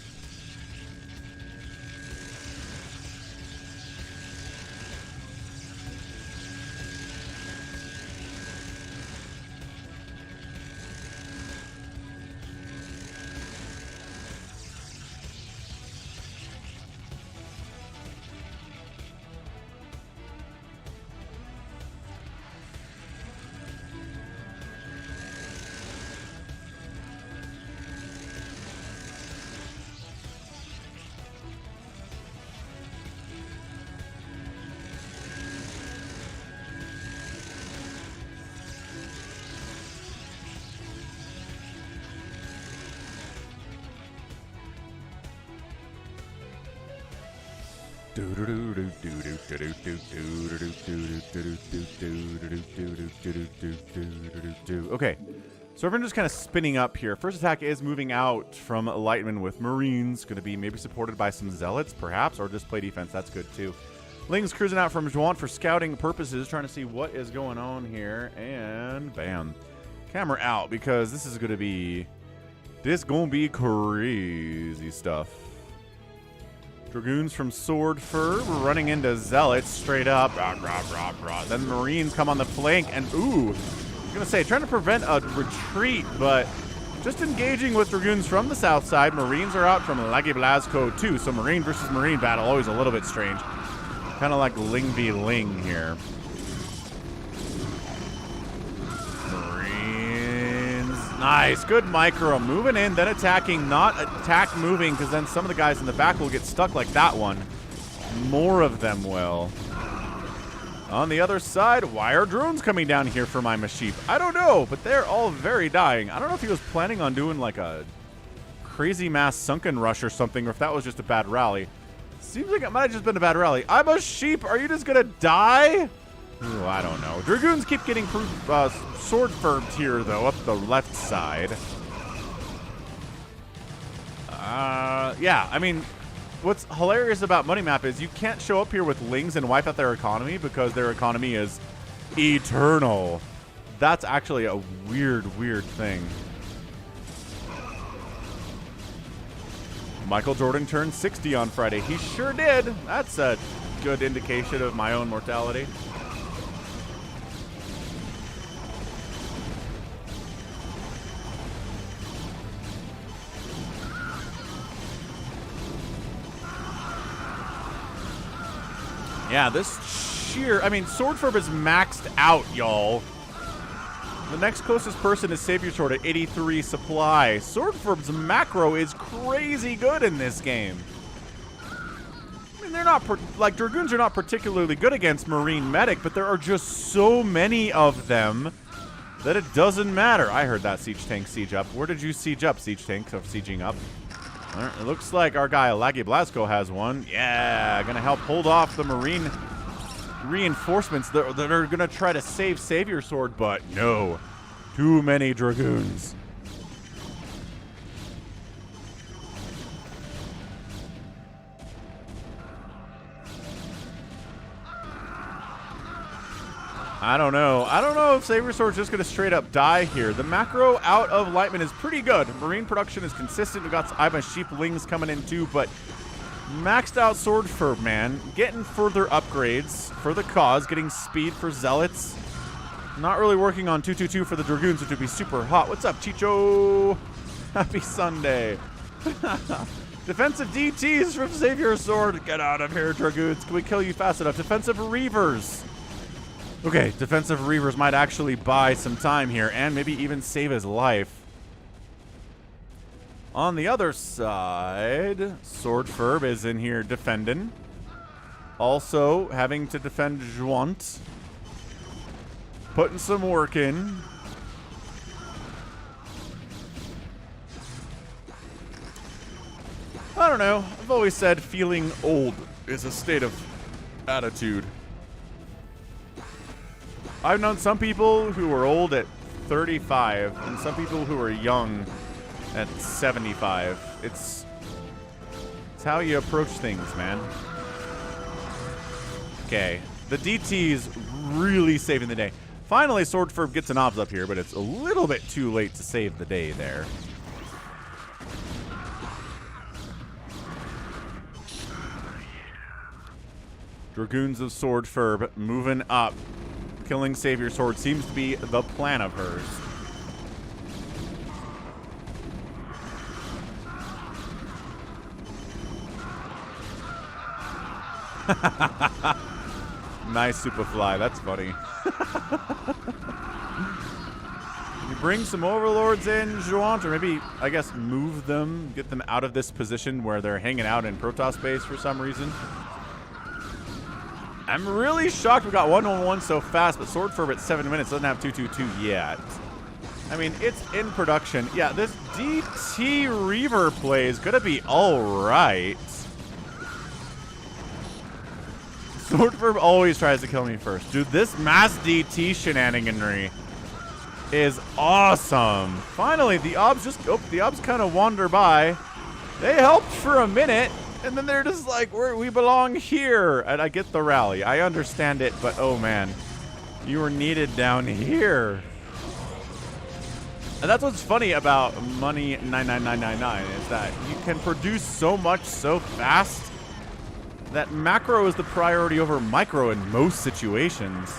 Okay, so everyone's just kind of spinning up here. First attack is moving out from Lightman with Marines. Going to be maybe supported by some Zealots, perhaps, or just play defense. That's good, too. Ling's cruising out from Juan for scouting purposes, trying to see what is going on here. And bam. Camera out, because this is going to be... This going to be crazy stuff. Dragoons from Swordfur running into Zealots straight up. Then Marines come on the flank and ooh, I'm gonna say trying to prevent a retreat, but just engaging with Dragoons from the south side. Marines are out from Lagi Blasco too, so Marine versus Marine battle always a little bit strange. Kind of like Ling v Ling here. Nice, good micro. Moving in, then attacking, not attack moving, because then some of the guys in the back will get stuck like that one. More of them will. On the other side, why are drones coming down here for my Maship? I don't know, but they're all very dying. I don't know if he was planning on doing like a crazy mass sunken rush or something, or if that was just a bad rally. Seems like it might have just been a bad rally. I'm a sheep. Are you just going to die? Ooh, I don't know. Dragoons keep getting sword firmed here, though, up the left side. Yeah, I mean, what's hilarious about Money Map is you can't show up here with Lings and wipe out their economy because their economy is eternal. That's actually a weird, weird thing. Michael Jordan turned 60 on Friday. He sure did. That's a good indication of my own mortality. Yeah, this sheer... I mean, Swordferb is maxed out, y'all. The next closest person is Savior Sword at 83 supply. Swordferb's macro is crazy good in this game. I mean, they're not... like, Dragoons are not particularly good against Marine Medic, but there are just so many of them that it doesn't matter. I heard that Siege Tank siege up. Where did you siege up, Siege Tank, of sieging up? All right, it looks like our guy, Laggy Blasco, has one. Yeah, gonna help hold off the Marine reinforcements that are gonna try to save Savior Sword, but no. Too many Dragoons. I don't know. I don't know if Savior Sword's just going to straight up die here. The macro out of Lightman is pretty good. Marine production is consistent. We've got Ivan Sheeplings coming in too, but maxed out Swordferb, man. Getting further upgrades for the cause. Getting speed for Zealots. Not really working on 222 for the Dragoons, which would be super hot. What's up, Chicho? Happy Sunday. Defensive DTs from Savior Sword. Get out of here, Dragoons. Can we kill you fast enough? Defensive Reavers. Okay, defensive Reavers might actually buy some time here and maybe even save his life. On the other side, Swordferb is in here defending. Also having to defend Juant. Putting some work in. I don't know. I've always said feeling old is a state of attitude. I've known some people who were old at 35 and some people who are young at 75. It's how you approach things, man. Okay, the DT's really saving the day. Finally, Swordferb gets an obs up here, but it's a little bit too late to save the day there. Dragoons of Swordferb moving up. Killing Savior Sword seems to be the plan of hers. Nice Superfly, that's funny. You bring some Overlords in, Juant, or maybe, I guess, move them, get them out of this position where they're hanging out in Protoss space for some reason. I'm really shocked we got 1-on-1 so fast, but Swordferb at 7 minutes doesn't have 222 yet. I mean, it's in production. Yeah, this DT Reaver play is going to be all right. Swordferb always tries to kill me first. Dude, this mass DT shenaniganry is awesome. Finally, the obs just... Oh, the obs kind of wander by. They helped for a minute. And then they're just like, we belong here. And I get the rally. I understand it, but oh man. You were needed down here. And that's what's funny about Money 99999 is that you can produce so much so fast that macro is the priority over micro in most situations.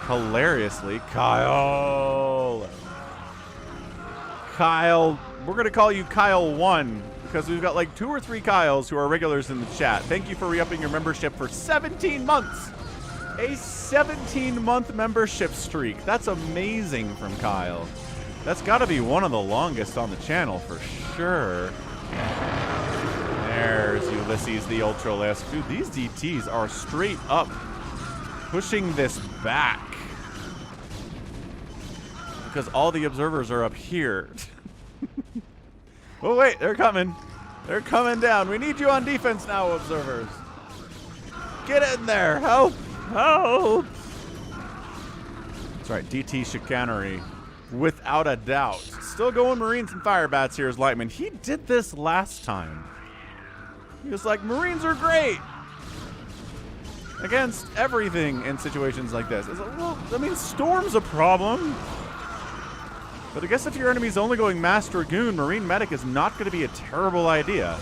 Hilariously. Kyle, we're going to call you Kyle 1. Because we've got like 2 or 3 Kyles who are regulars in the chat. Thank you for re-upping your membership for 17 months. A 17-month membership streak. That's amazing from Kyle. That's got to be one of the longest on the channel for sure. There's Ulysses the Ultralisk. Dude, these DTs are straight up pushing this back. Because all the observers are up here. Oh, wait, they're coming. They're coming down. We need you on defense now, observers. Get in there. Help. Help. That's right, DT chicanery. Without a doubt. Still going Marines and Firebats here as Lightman. He did this last time. He was like, Marines are great against everything in situations like this. It's like, well, I mean, Storm's a problem. But I guess if your enemy's only going Mass Dragoon, Marine Medic is not going to be a terrible idea.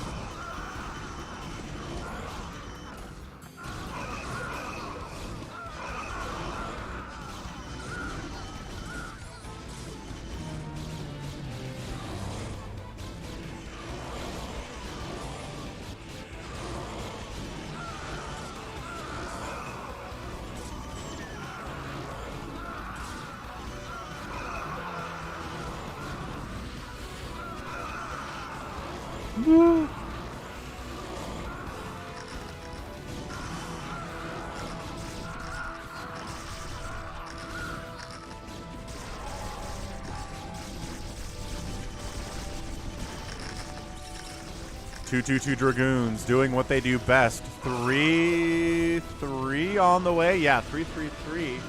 222 Dragoons doing what they do best. 3-3 on the way. Yeah, 3-3-3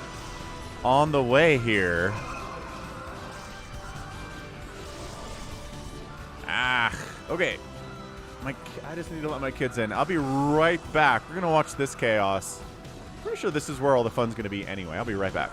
on the way here. Okay. I just need to let my kids in. I'll be right back. We're going to watch this chaos. Pretty sure this is where all the fun's going to be anyway. I'll be right back.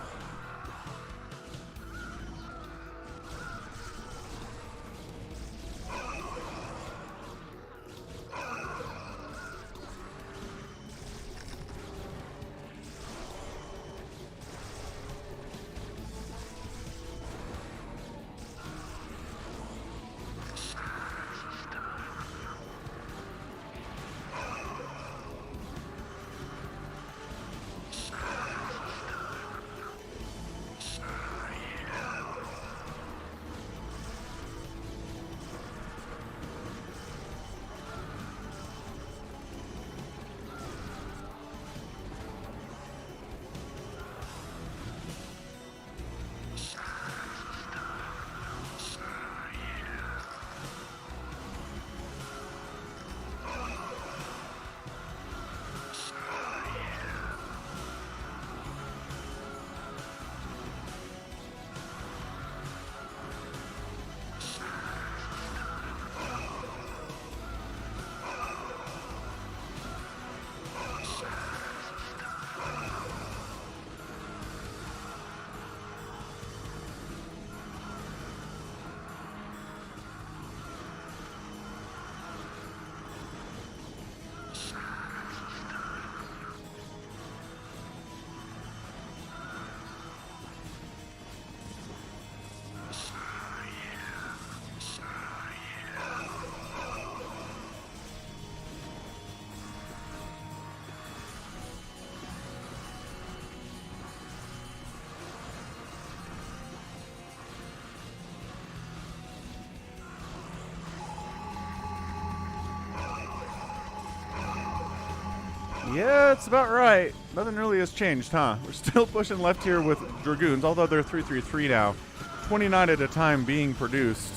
Yeah, it's about right. Nothing really has changed, huh? We're still pushing left here with Dragoons, although they're 3-3-3 now. 29 at a time being produced.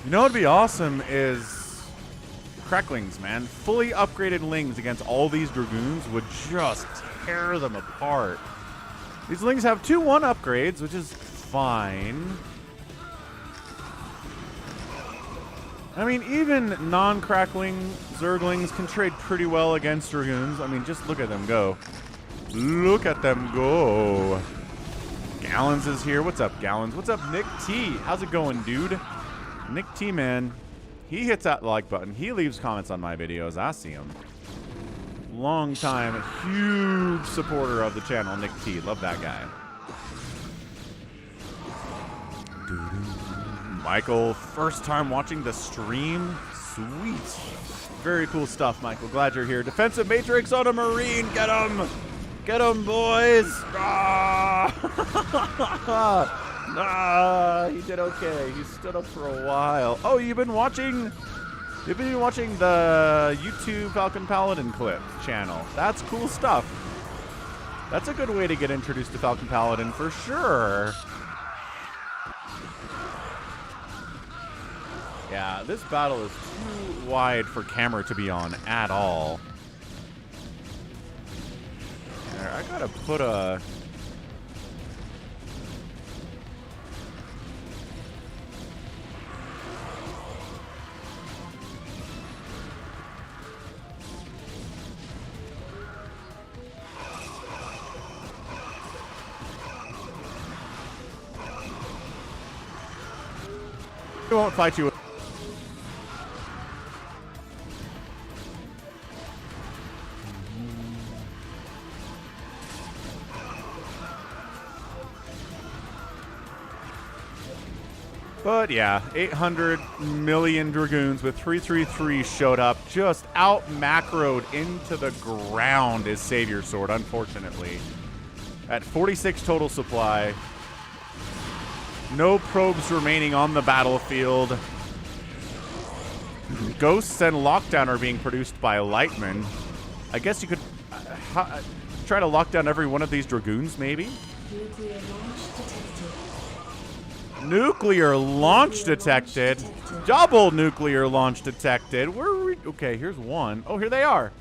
You know what would be awesome is Cracklings, man. Fully upgraded Lings against all these Dragoons would just tear them apart. These Lings have 2-1 upgrades, which is fine. I mean, even non-crackling Zerglings can trade pretty well against Dragoons. I mean, just look at them go. Look at them go. Gallons is here. What's up, Gallons? What's up, Nick T? How's it going, dude? Nick T, man. He hits that like button. He leaves comments on my videos. I see him. Long time, huge supporter of the channel, Nick T. Love that guy. Michael, first time watching the stream. Sweet. Very cool stuff, Michael. Glad you're here. Defensive Matrix on a Marine. Get him. Get him, boys. He did okay. He stood up for a while. Oh, you've been watching the YouTube Falcon Paladin clip channel. That's cool stuff. That's a good way to get introduced to Falcon Paladin for sure. Yeah, this battle is too wide for camera to be on at all. There, I gotta put a... I won't fight you. But yeah, 800 million Dragoons with 333 showed up, just out macroed into the ground is Savior Sword, unfortunately. At 46 total supply. No probes remaining on the battlefield. Ghosts and Lockdown are being produced by Lightman. I guess you could try to lock down every one of these Dragoons, maybe? Nuclear launch detected. Double nuclear launch detected. Where are we? Okay, here's one. Oh, here they are.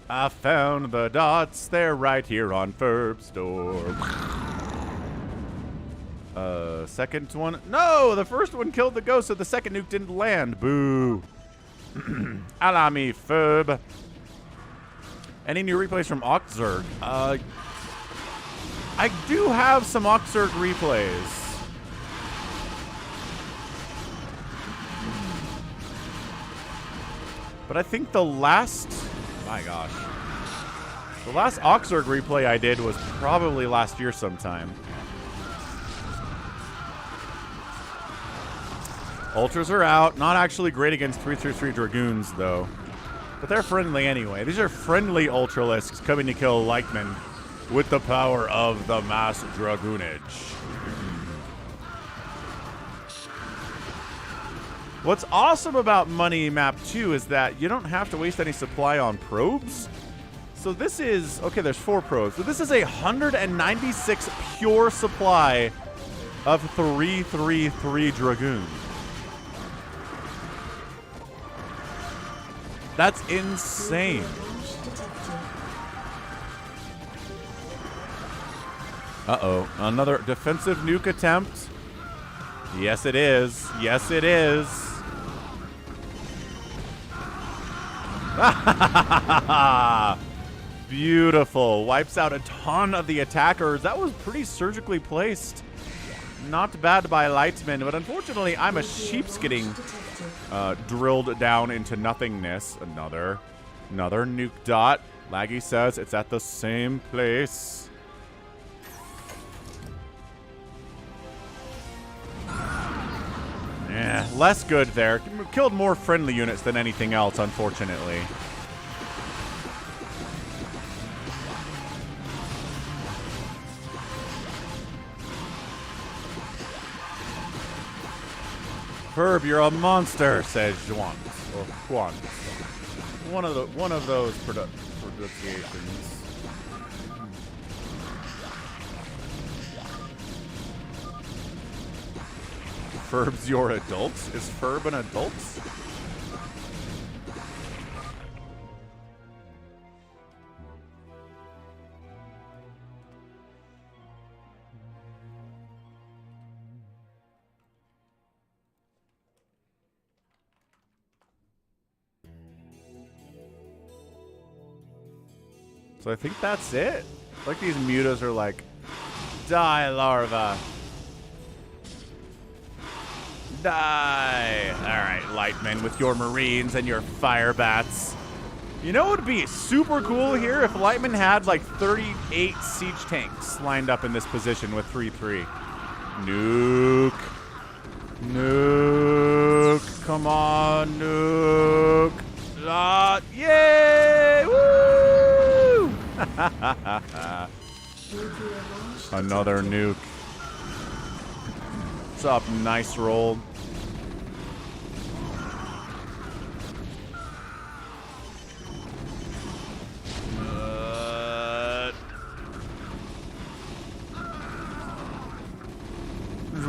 I found the dots. They're right here on Ferb's door. Second one. No, the first one killed the ghost, so the second nuke didn't land. Boo. Allow me, Ferb. Any new replays from Oxzerg? I do have some Oxzerg replays. But I think the last... My gosh. The last Oxzerg replay I did was probably last year sometime. Ultras are out. Not actually great against 333 Dragoons, though. But they're friendly anyway. These are friendly Ultralisks coming to kill Lightman with the power of the Mass Dragoonage. What's awesome about Money Map 2 is that you don't have to waste any supply on probes. So this is... Okay, there's 4 probes. So this is a 196 pure supply of 333 Dragoon. That's insane. Uh-oh. Another defensive nuke attempt. Yes, it is. Yes, it is. Beautiful. Wipes out a ton of the attackers. That was pretty surgically placed. Not bad by Lightman, but unfortunately, I'm a sheep's getting drilled down into nothingness. Another nuke dot. Laggy says it's at the same place. Yeah, less good there. Killed more friendly units than anything else, unfortunately. Herb, you're a monster, says Juan or Juan. One of those pronunciations. Ferb's your adult? Is Ferb an adult? So I think that's it. Like these mutas are like, die larva. Die. Alright, Lightman, with your Marines and your fire bats. You know what would be super cool here? If Lightman had like 38 siege tanks lined up in this position with 3-3. Nuke. Nuke. Come on, nuke. Yay! Woo! Another nuke. What's up? Nice roll.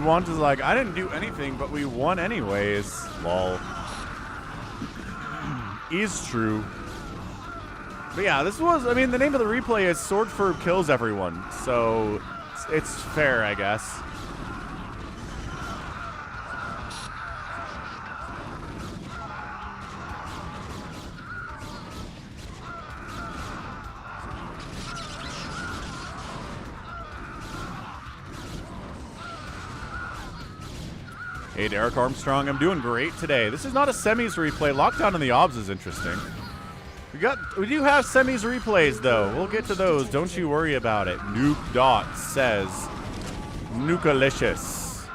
Want is like, I didn't do anything, but we won anyways. Lol. Is true. But yeah, this was, I mean, the name of the replay is Sword Ferb Kills Everyone, so it's fair, I guess. Hey, Derek Armstrong, I'm doing great today. This is not a semis replay. Lockdown in the obs is interesting. We do have semis replays, though. We'll get to those. Don't you worry about it. Nuke Dot says, Nukalicious.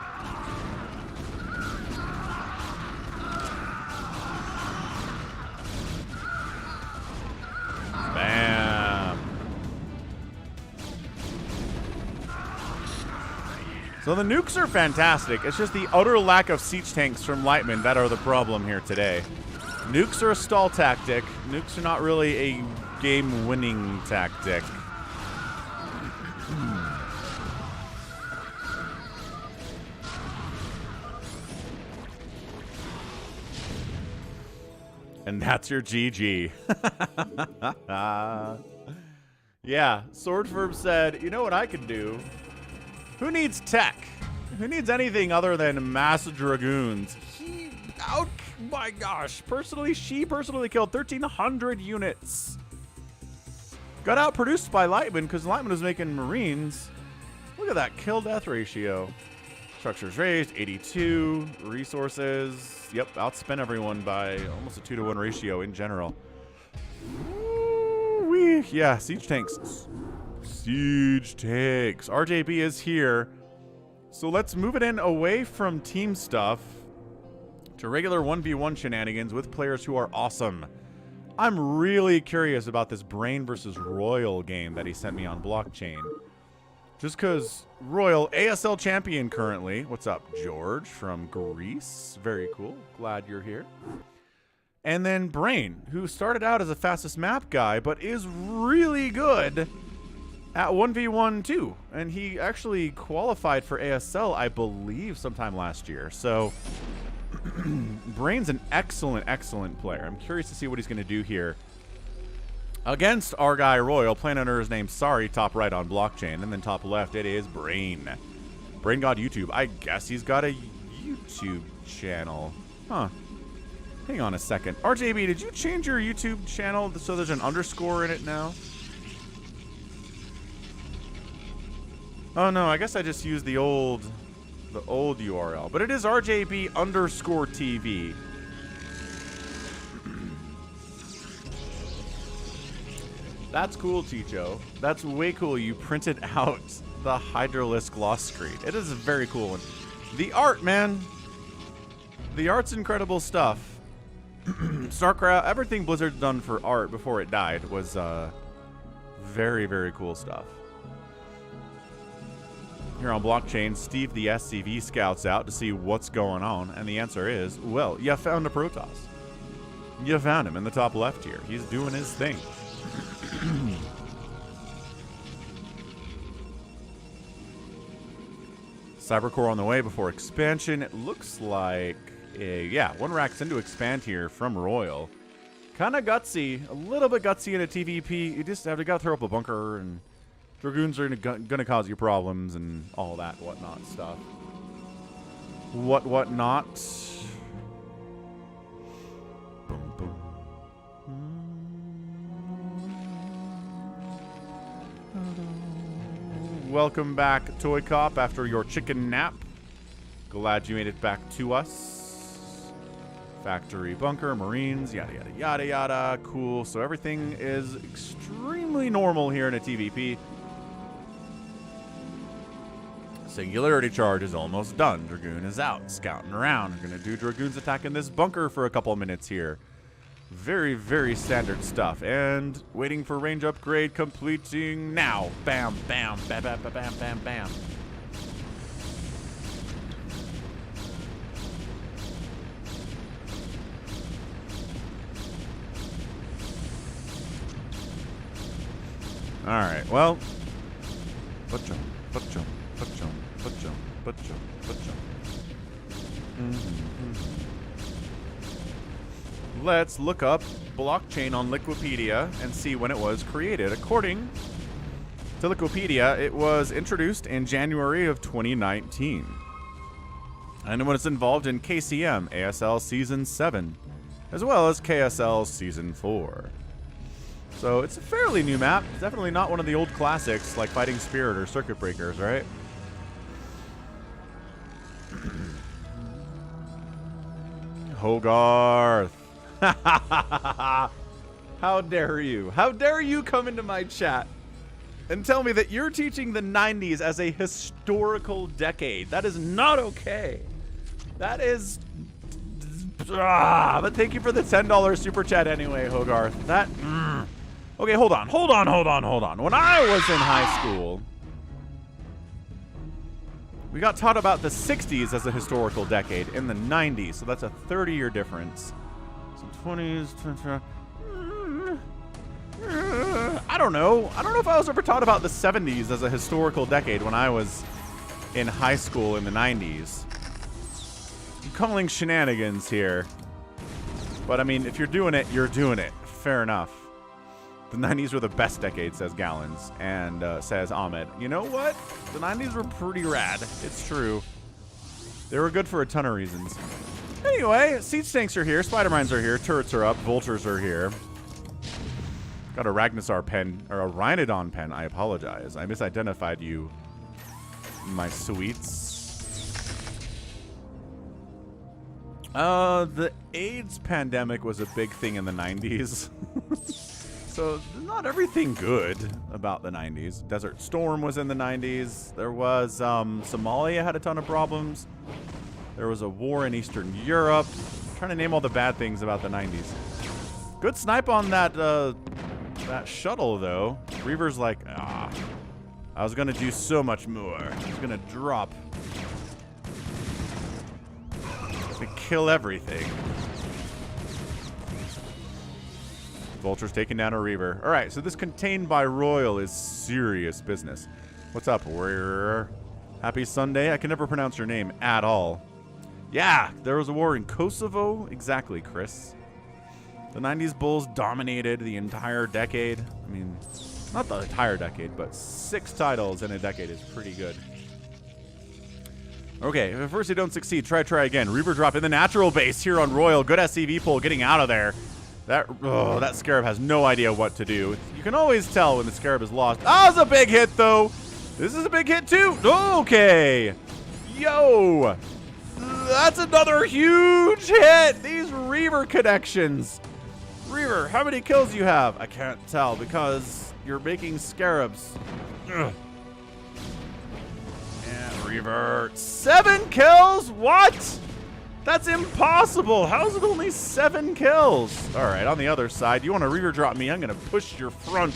Bam. So the nukes are fantastic. It's just the utter lack of siege tanks from Lightman that are the problem here today. Nukes are a stall tactic. Nukes are not really a game-winning tactic. And that's your GG. Yeah, Swordfirm said, you know what I can do? Who needs tech? Who needs anything other than mass dragoons? My gosh. She personally killed 1,300 units. Got outproduced by Lightman because Lightman was making Marines. Look at that kill-death ratio. Structures raised, 82. Resources, yep, outspent everyone by almost a 2-to-1 ratio in general. Ooh-wee. Yeah, siege tanks. Siege tanks. RJB is here. So let's move it in away from team stuff to regular 1v1 shenanigans with players who are awesome. I'm really curious about this Brain versus Royal game that he sent me on blockchain. Just because Royal ASL champion currently. What's up, George from Greece? Very cool. Glad you're here. And then Brain, who started out as a fastest map guy, but is really good at 1v1 too. And he actually qualified for ASL, I believe, sometime last year. So Brain's an excellent, excellent player. I'm curious to see what he's going to do here against our guy Royal, playing under his name Sorry, top right on blockchain. And then top left, it is Brain. Brain God YouTube. I guess he's got a YouTube channel. Huh. Hang on a second. RJB, did you change your YouTube channel so there's an underscore in it now? Oh no, I guess I just used the old URL. But it is RJB_TV. That's cool, Chicho. That's way cool. You printed out the Hydralisk gloss screen. It is a very cool one. The art, man. The art's incredible stuff. StarCraft, everything Blizzard's done for art before it died was very, very cool stuff. Here on blockchain, Steve the SCV scouts out to see what's going on, and the answer is, well, you found a Protoss. You found him in the top left here. He's doing his thing. Cybercore on the way before expansion. It looks like, yeah, 1 racks into expand here from Royal. Kind of gutsy, a little bit gutsy in a TvP. You just have to throw up a bunker, and Dragoons are gonna cause you problems and all that whatnot stuff. Whatnot. Boom, boom. Welcome back, ToyCop, after your chicken nap. Glad you made it back to us. Factory bunker, Marines, yada, yada, yada, yada. Cool. So everything is extremely normal here in a TvP. Singularity charge is almost done. Dragoon is out, scouting around. We're going to do Dragoons attacking this bunker for a couple of minutes here. Very, very standard stuff. And waiting for range upgrade, completing now. Bam, bam, bam, bam, bam, bam, bam, bam. All right, well. Ba-chum, ba-chum, ba-chum, ba-chum, ba-chum, ba-chum. Let's look up blockchain on Liquipedia and see when it was created. According to Liquipedia, it was introduced in January of 2019. And it was involved in KCM ASL Season 7, as well as KSL Season 4. So it's a fairly new map. It's definitely not one of the old classics like Fighting Spirit or Circuit Breakers, right? Hogarth. How dare you? How dare you come into my chat and tell me that you're teaching the 90s as a historical decade? That is not okay. That is... but thank you for the $10 super chat anyway, Hogarth. That... Okay, hold on. When I was in high school, we got taught about the 60s as a historical decade in the 90s, so that's a 30-year difference. Some 20s, 20, I don't know. I don't know if I was ever taught about the 70s as a historical decade when I was in high school in the 90s. I'm calling shenanigans here. But, I mean, if you're doing it, you're doing it. Fair enough. The 90s were the best decade, says Gallons. And says Ahmed. You know what? The 90s were pretty rad. It's true. They were good for a ton of reasons. Anyway, siege tanks are here. Spider mines are here. Turrets are up. Vultures are here. Got a Ragnarsar pen. Or a Rhinodon pen. I apologize. I misidentified you, my sweets. The AIDS pandemic was a big thing in the 90s. So, not everything good about the 90s. Desert Storm was in the 90s. There was, Somalia had a ton of problems. There was a war in Eastern Europe. I'm trying to name all the bad things about the 90s. Good snipe on that, that shuttle, though. Reaver's like, ah, I was gonna do so much more. I was gonna drop. To kill everything. Vulture's taking down a Reaver. Alright, so this contained by Royal is serious business. What's up, warrior? Happy Sunday? I can never pronounce your name at all. Yeah, there was a war in Kosovo. Exactly, Chris. The 90s Bulls dominated the entire decade. I mean, not the entire decade, but 6 titles in a decade is pretty good. Okay, if at first you don't succeed, try again. Reaver drop in the natural base here on Royal. Good SCV pull, getting out of there. That Scarab has no idea what to do. You can always tell when the Scarab is lost. Oh, it's a big hit, though. This is a big hit, too. Okay. Yo. That's another huge hit. These Reaver connections. Reaver, how many kills do you have? I can't tell because you're making Scarabs. Ugh. Reaver, 7 kills? What? That's impossible. How's it only 7 kills? All right, on the other side, you want to Reaver drop me? I'm going to push your front.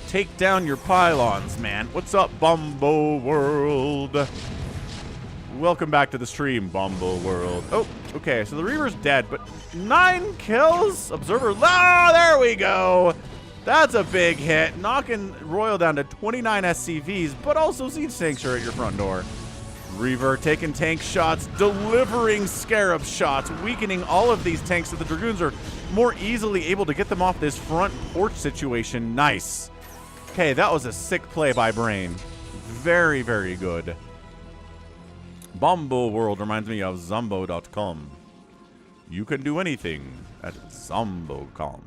Take down your pylons, man. What's up, Bumble World? Welcome back to the stream, Bumble World. Oh, okay, so the Reaver's dead, but 9 kills? Observer, there we go. That's a big hit, knocking Royal down to 29 SCVs, but also siege tanks are at your front door. Reaver taking tank shots, delivering Scarab shots, weakening all of these tanks so the Dragoons are more easily able to get them off this front porch situation. Nice. Okay, that was a sick play by Brain. Very, very good. Bumble World reminds me of Zombo.com. You can do anything at Zombo.com.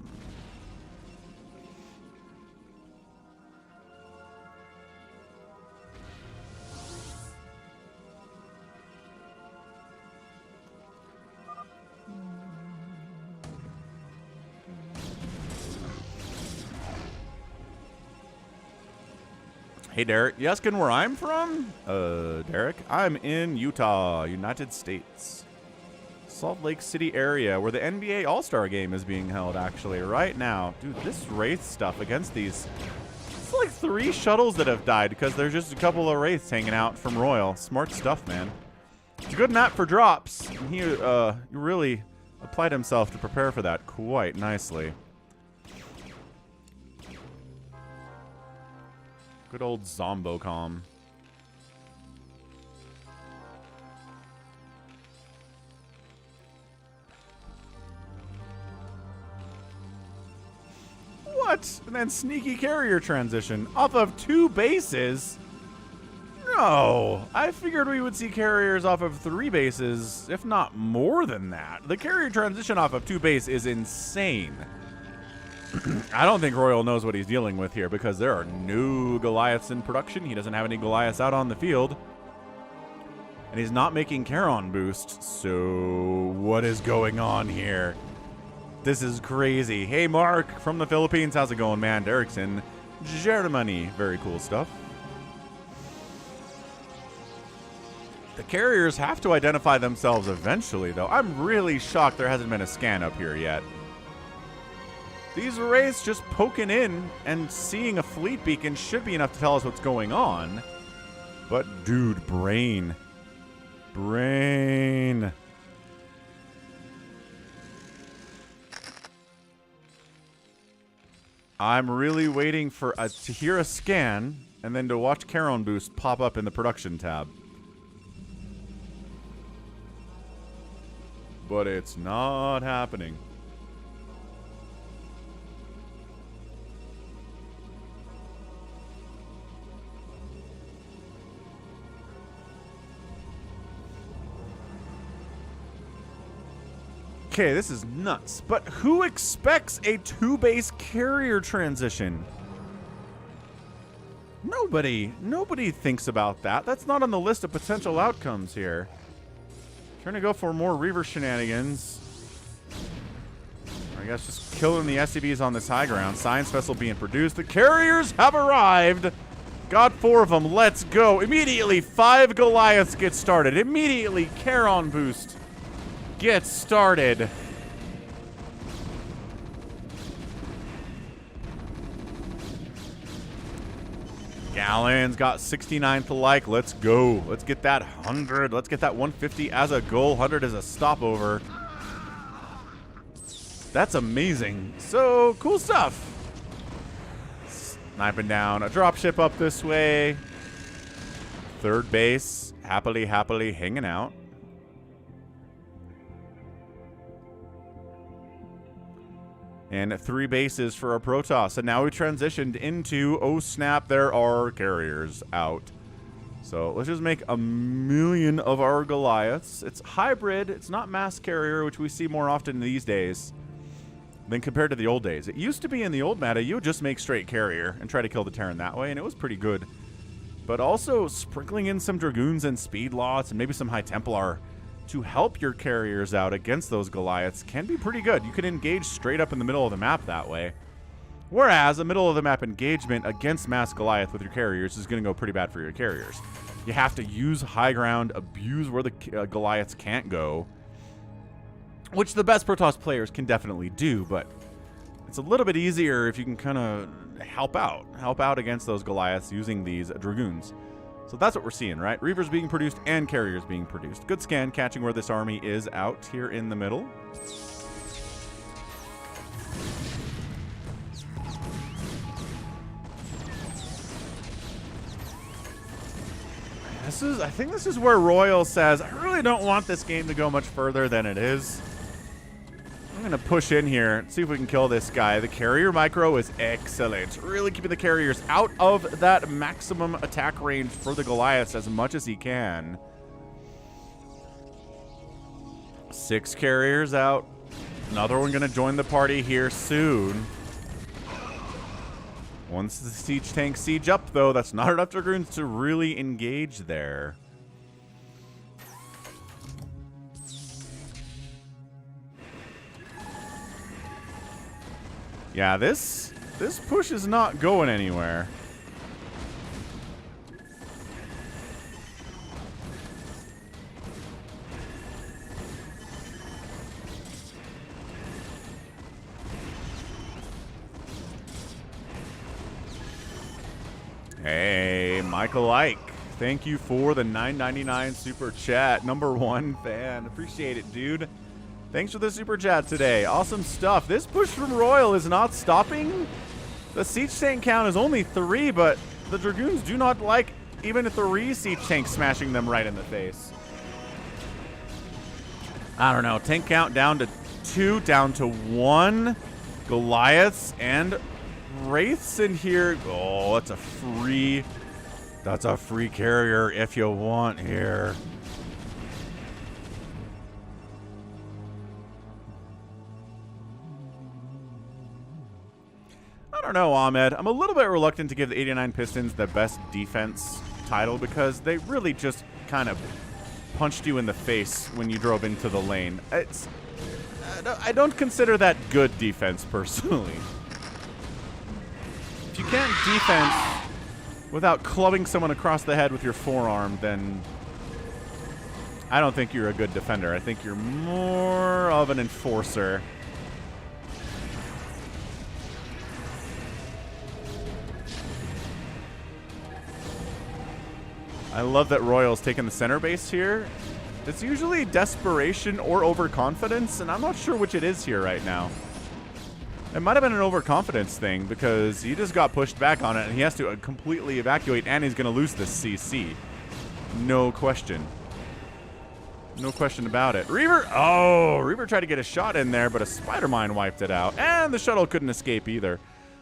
Hey, Derek. You asking where I'm from? Derek? I'm in Utah, United States. Salt Lake City area, where the NBA All-Star Game is being held, actually, right now. Dude, this Wraith stuff against these... It's like 3 shuttles that have died because there's just a couple of Wraiths hanging out from Royal. Smart stuff, man. It's a good map for drops. And he really applied himself to prepare for that quite nicely. Good old Zombocom. What? And then sneaky carrier transition off of 2 bases? No. I figured we would see carriers off of 3 bases, if not more than that. The carrier transition off of 2 base is insane. I don't think Royal knows what he's dealing with here because there are no Goliaths in production. He doesn't have any Goliaths out on the field. And he's not making Charon boost. So what is going on here? This is crazy. Hey, Mark from the Philippines. How's it going, man? Derek's in Germany. Very cool stuff. The carriers have to identify themselves eventually, though. I'm really shocked there hasn't been a scan up here yet. These Wraiths just poking in and seeing a fleet beacon should be enough to tell us what's going on. But, dude, Brain. Brain. I'm really waiting for to hear a scan and then to watch Charon boost pop up in the production tab. but it's not happening. Okay, this is nuts. But who expects a 2-base carrier transition? Nobody. Nobody thinks about that. That's not on the list of potential outcomes here. Trying to go for more Reaver shenanigans. I guess just killing the SCVs on this high ground. Science vessel being produced. The carriers have arrived. Got 4 of them. Let's go. Immediately, 5 Goliaths get started. Immediately, Charon boost. Get started. Gallon's got 69 to like. Let's go. Let's get that 100. Let's get that 150 as a goal. 100 as a stopover. That's amazing. So, cool stuff. Sniping down a dropship up this way. Third base. Happily hanging out. And 3 bases for our Protoss. And now we transitioned into, oh snap, there are carriers out. So let's just make 1,000,000 of our Goliaths. It's hybrid. It's not mass carrier, which we see more often these days than compared to the old days. It used to be in the old meta, you would just make straight carrier and try to kill the Terran that way, and it was pretty good. But also sprinkling in some Dragoons and Speed Lots and maybe some High Templar to help your carriers out against those Goliaths can be pretty good. You can engage straight up in the middle of the map that way. Whereas a middle of the map engagement against mass Goliath with your carriers is going to go pretty bad for your carriers. You have to use high ground, abuse where the Goliaths can't go, which the best Protoss players can definitely do, but it's a little bit easier if you can kind of help out against those Goliaths using these Dragoons. So that's what we're seeing, right? Reavers being produced and carriers being produced. Good scan, catching where this army is out here in the middle. I think this is where Royal says, I really don't want this game to go much further than it is. I'm going to push in here and see if we can kill this guy. The carrier micro is excellent. Really keeping the carriers out of that maximum attack range for the Goliaths as much as he can. 6 carriers out. Another one going to join the party here soon. Once the siege tanks siege up, though, that's not enough Dragoons to really engage there. Yeah, this push is not going anywhere. Hey, Michael Ike. Thank you for the $9.99 super chat. #1 fan. Appreciate it, dude. Thanks for the super chat today. Awesome stuff. This push from Royal is not stopping. The siege tank count is only 3, but the Dragoons do not like even 3 siege tanks smashing them right in the face. I don't know. Tank count down to 2, down to 1. Goliaths and Wraiths in here. Oh, that's a free carrier if you want here. I don't know, Ahmed. I'm a little bit reluctant to give the 89 Pistons the best defense title because they really just kind of punched you in the face when you drove into the lane. I don't consider that good defense, personally. If you can't defense without clubbing someone across the head with your forearm, then I don't think you're a good defender. I think you're more of an enforcer. I love that Royal's taking the center base here. It's usually desperation or overconfidence, and I'm not sure which it is here right now. It might have been an overconfidence thing because he just got pushed back on it and he has to completely evacuate and he's going to lose this CC. No question. No question about it. Reaver! Oh, Reaver tried to get a shot in there, but a spider mine wiped it out. And the shuttle couldn't escape either.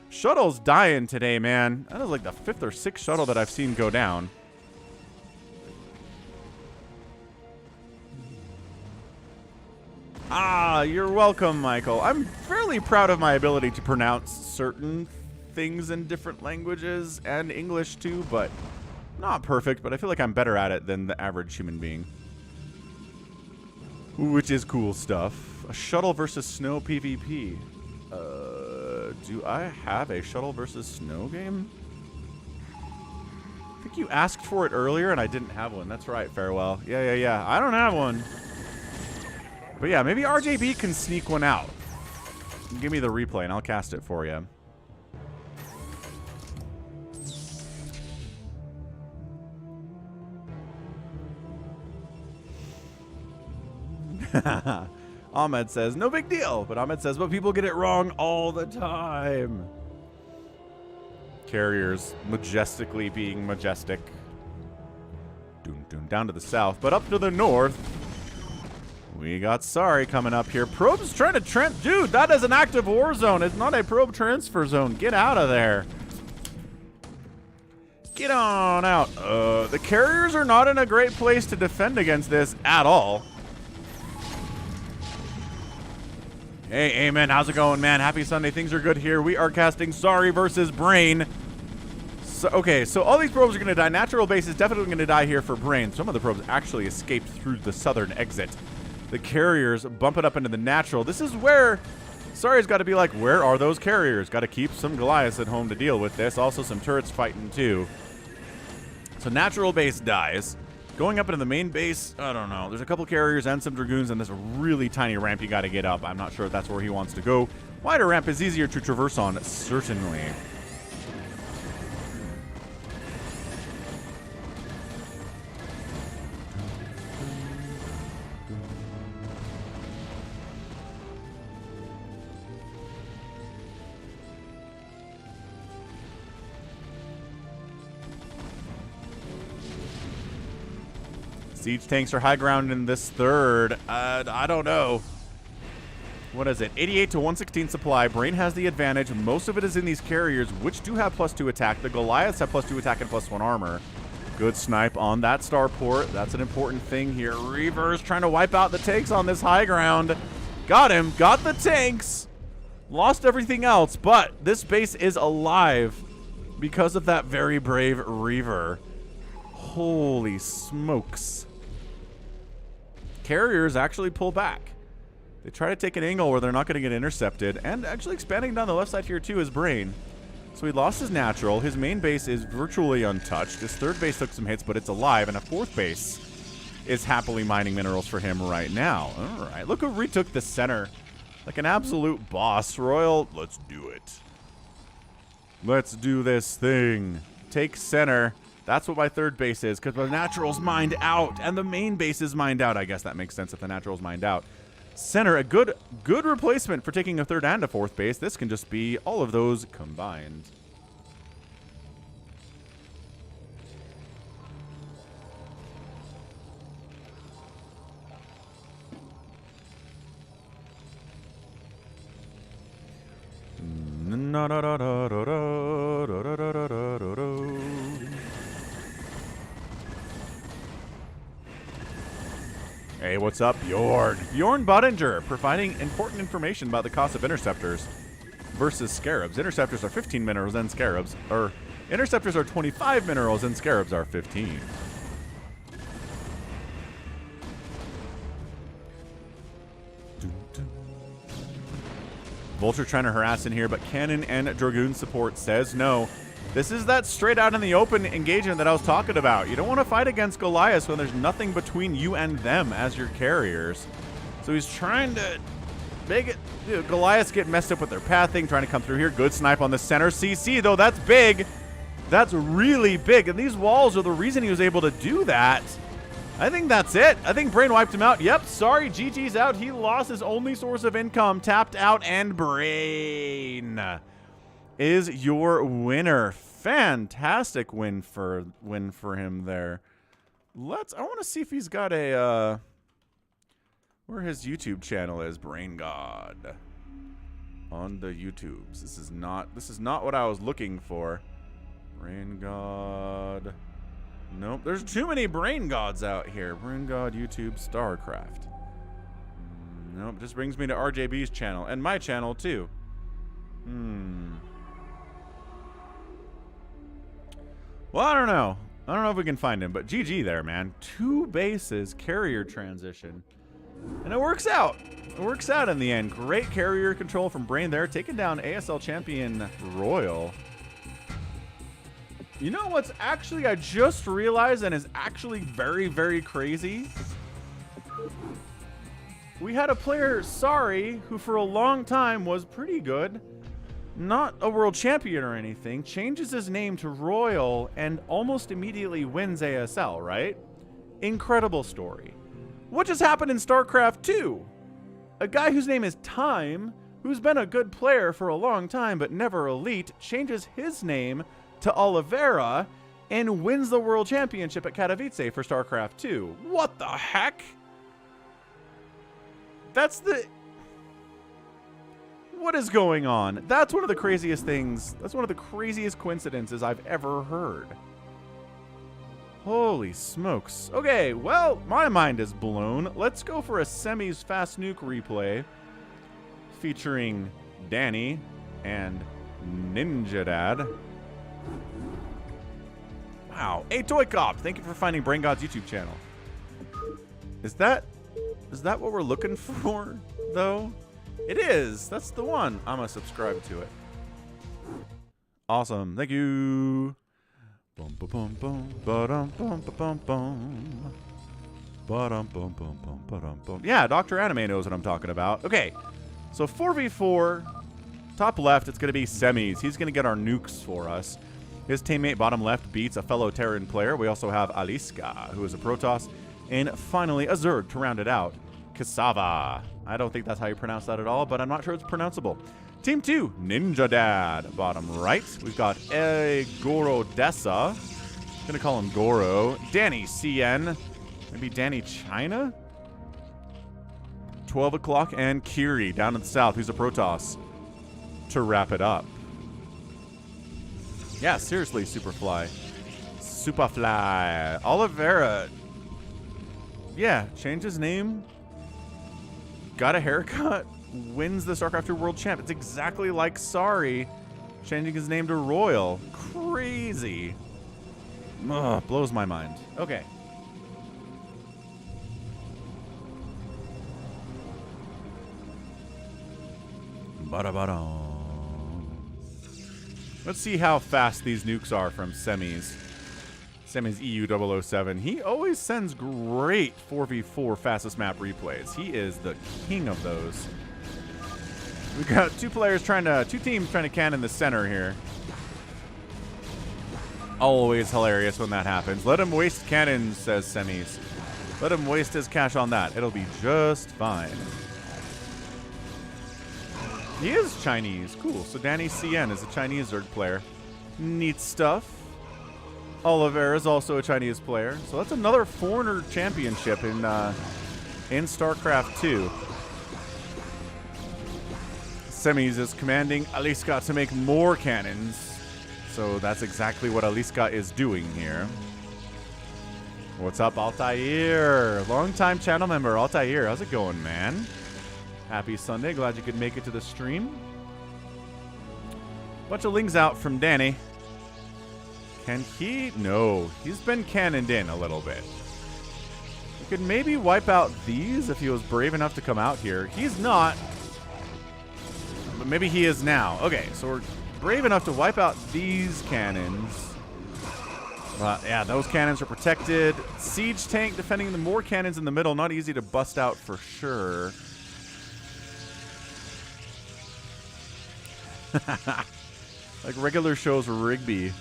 Shuttle's dying today, man. That is like the 5th or 6th shuttle that I've seen go down. Ah, you're welcome, Michael. I'm fairly proud of my ability to pronounce certain things in different languages and English too, but not perfect, but I feel like I'm better at it than the average human being. Which is cool stuff. A shuttle versus snow PvP. Do I have a shuttle versus snow game? I think you asked for it earlier and I didn't have one. That's right, Farewell. Yeah. I don't have one. But yeah, maybe RJB can sneak one out. Give me the replay and I'll cast it for you. Ahmed says, no big deal. But Ahmed says, but people get it wrong all the time. Carriers majestically being majestic. Down to the south, but up to the north. We got Sorry coming up here. Probe's trying to dude, that is an active war zone. It's not a probe transfer zone. Get out of there. Get on out. The carriers are not in a great place to defend against this at all. Hey, Amen. How's it going, man? Happy Sunday. Things are good here. We are casting Sorry versus Brain. So, okay, so all these probes are going to die. Natural base is definitely going to die here for Brain. Some of the probes actually escaped through the southern exit. The carriers bump it up into the natural. This is where Sorry's got to be like, where are those carriers? Got to keep some Goliaths at home to deal with this. Also some turrets fighting too. So natural base dies. Going up into the main base, I don't know. There's a couple carriers and some Dragoons and this really tiny ramp you got to get up. I'm not sure if that's where he wants to go. Wider ramp is easier to traverse on, certainly. Siege tanks are high ground in this third. I don't know. What is it? 88 to 116 supply. Brain has the advantage. Most of it is in these carriers, which do have +2 attack. The Goliaths have +2 attack and +1 armor. Good snipe on that starport. That's an important thing here. Reaver's trying to wipe out the tanks on this high ground. Got him. Got the tanks. Lost everything else, but this base is alive because of that very brave Reaver. Holy smokes. Carriers actually pull back. They try to take an angle where they're not going to get intercepted. And actually expanding down the left side here too is Brain. So he lost his natural. His main base is virtually untouched. His third base took some hits, but it's alive. And a fourth base is happily mining minerals for him right now. All right, look who retook the center. Like an absolute boss. Royal, let's do it. Let's do this thing. Take center. That's what my third base is, because the natural's mined out, and the main base is mined out. I guess that makes sense if the natural's mined out. Center, a good replacement for taking a third and a fourth base. This can just be all of those combined. Hey, what's up, Bjorn? Bjorn Bottinger, providing important information about the cost of interceptors versus scarabs. Interceptors are 15 minerals and scarabs, or interceptors are 25 minerals and scarabs are 15. Vulture trying to harass in here, but Cannon and Dragoon support says no. This is that straight out in the open engagement that I was talking about. You don't want to fight against Goliath when there's nothing between you and them as your carriers. So he's trying to make it. Goliaths get messed up with their pathing, trying to come through here. Good snipe on the center. CC, though, that's big. That's really big. And these walls are the reason he was able to do that. I think that's it. I think Brain wiped him out. Yep, sorry, GG's out. He lost his only source of income, tapped out, and Brain is your winner. Fantastic win for him there. I want to see if he's got a Where his YouTube channel is, Brain God. On the YouTubes. This is not what I was looking for. Brain God. Nope. There's too many Brain Gods out here. Brain God, YouTube, StarCraft. Nope. Just brings me to RJB's channel. And my channel, too. Well, I don't know. I don't know if we can find him, but GG there, man. 2 bases, carrier transition. And it works out. It works out in the end. Great carrier control from Brain there, taking down ASL champion Royal. You know what's actually, I just realized, and is actually very, very crazy? We had a player, Sorry, who for a long time was pretty good. Not a world champion or anything. Changes his name to Royal and almost immediately wins ASL, right? Incredible story. What just happened in StarCraft 2? A guy whose name is Time, who's been a good player for a long time but never elite, changes his name to Oliveira and wins the world championship at Katowice for StarCraft 2. What the heck? What is going on? That's one of the craziest things. That's one of the craziest coincidences I've ever heard. Holy smokes. Okay, well, my mind is blown. Let's go for a semis fast nuke replay featuring Dany and Ninja Dad. Wow. Hey, ToyCop, thank you for finding Brain God's YouTube channel. Is that what we're looking for, though? It is. That's the one. I'm going to subscribe to it. Awesome. Thank you. Bum, ba, bum, bum, ba-dum, bum, ba, bum, bum. Ba-dum, bum, bum, bum, ba-dum, bum. Yeah, Dr. Anime knows what I'm talking about. Okay, so 4v4. Top left, it's going to be semis. He's going to get our nukes for us. His teammate bottom left beats a fellow Terran player. We also have Aliska, who is a Protoss. And finally, a Zerg to round it out. Cassava. I don't think that's how you pronounce that at all, but I'm not sure it's pronounceable. Team 2, Ninja Dad. Bottom right, we've got Goro Dessa. Gonna call him Goro. Dany CN. Maybe Dany China? 12 o'clock, and Kiri down in the south, who's a Protoss. To wrap it up. Yeah, seriously, Superfly. Superfly. Oliveira. Yeah, changed his name. Got a haircut. Wins the StarCraft 2 World Champ. It's exactly like Sorry, changing his name to Royal. Crazy. Ugh, blows my mind. Okay. Let's see how fast these nukes are from semis. Semis EU007. He always sends great 4v4 fastest map replays. He is the king of those. We got two teams trying to can in the center here. Always hilarious when that happens. Let him waste cannons, says semis. Let him waste his cash on that. It'll be just fine. He is Chinese. Cool. So Dany CN is a Chinese Zerg player. Neat stuff. Oliveira is also a Chinese player. So that's another foreigner championship in StarCraft 2. Semis is commanding Aliska to make more cannons. So that's exactly what Aliska is doing here. What's up, Altair? Long-time channel member, Altair. How's it going, man? Happy Sunday. Glad you could make it to the stream. Bunch of links out from Dany. Can he? No. He's been cannoned in a little bit. We could maybe wipe out these if he was brave enough to come out here. He's not. But maybe he is now. Okay, so we're brave enough to wipe out these cannons. Yeah, those cannons are protected. Siege tank defending the more cannons in the middle. Not easy to bust out for sure. Like regular shows Rigby.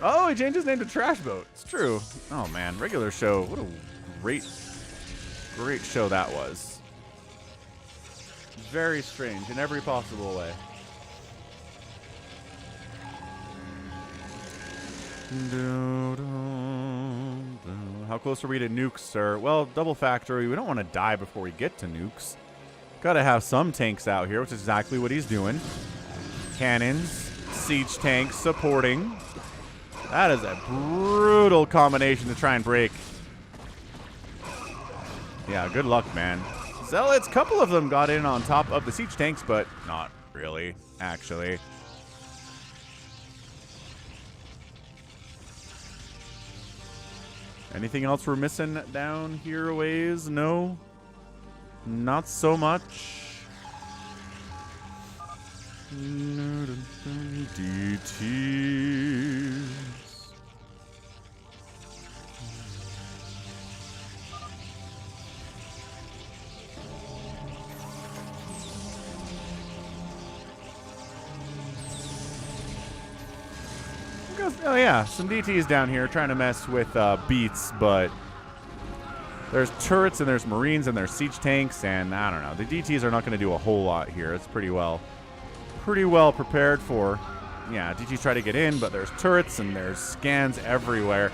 Oh, he changed his name to Trash Boat. It's true. Oh, man. Regular show. What a great show that was. Very strange in every possible way. How close are we to nukes, sir? Well, double factory. We don't want to die before we get to nukes. Gotta have some tanks out here, which is exactly what he's doing. Cannons, siege tanks supporting. That is a brutal combination to try and break. Yeah, good luck, man. Zealots, a couple of them got in on top of the siege tanks, but not really, actually. Anything else we're missing down here a ways? No, not so much. DTs. Oh yeah, some DTs down here trying to mess with beats, but there's turrets and there's marines and there's siege tanks, and I don't know. The DTs are not going to do a whole lot here. It's pretty well prepared for. Yeah, DTs try to get in, but there's turrets and there's scans everywhere.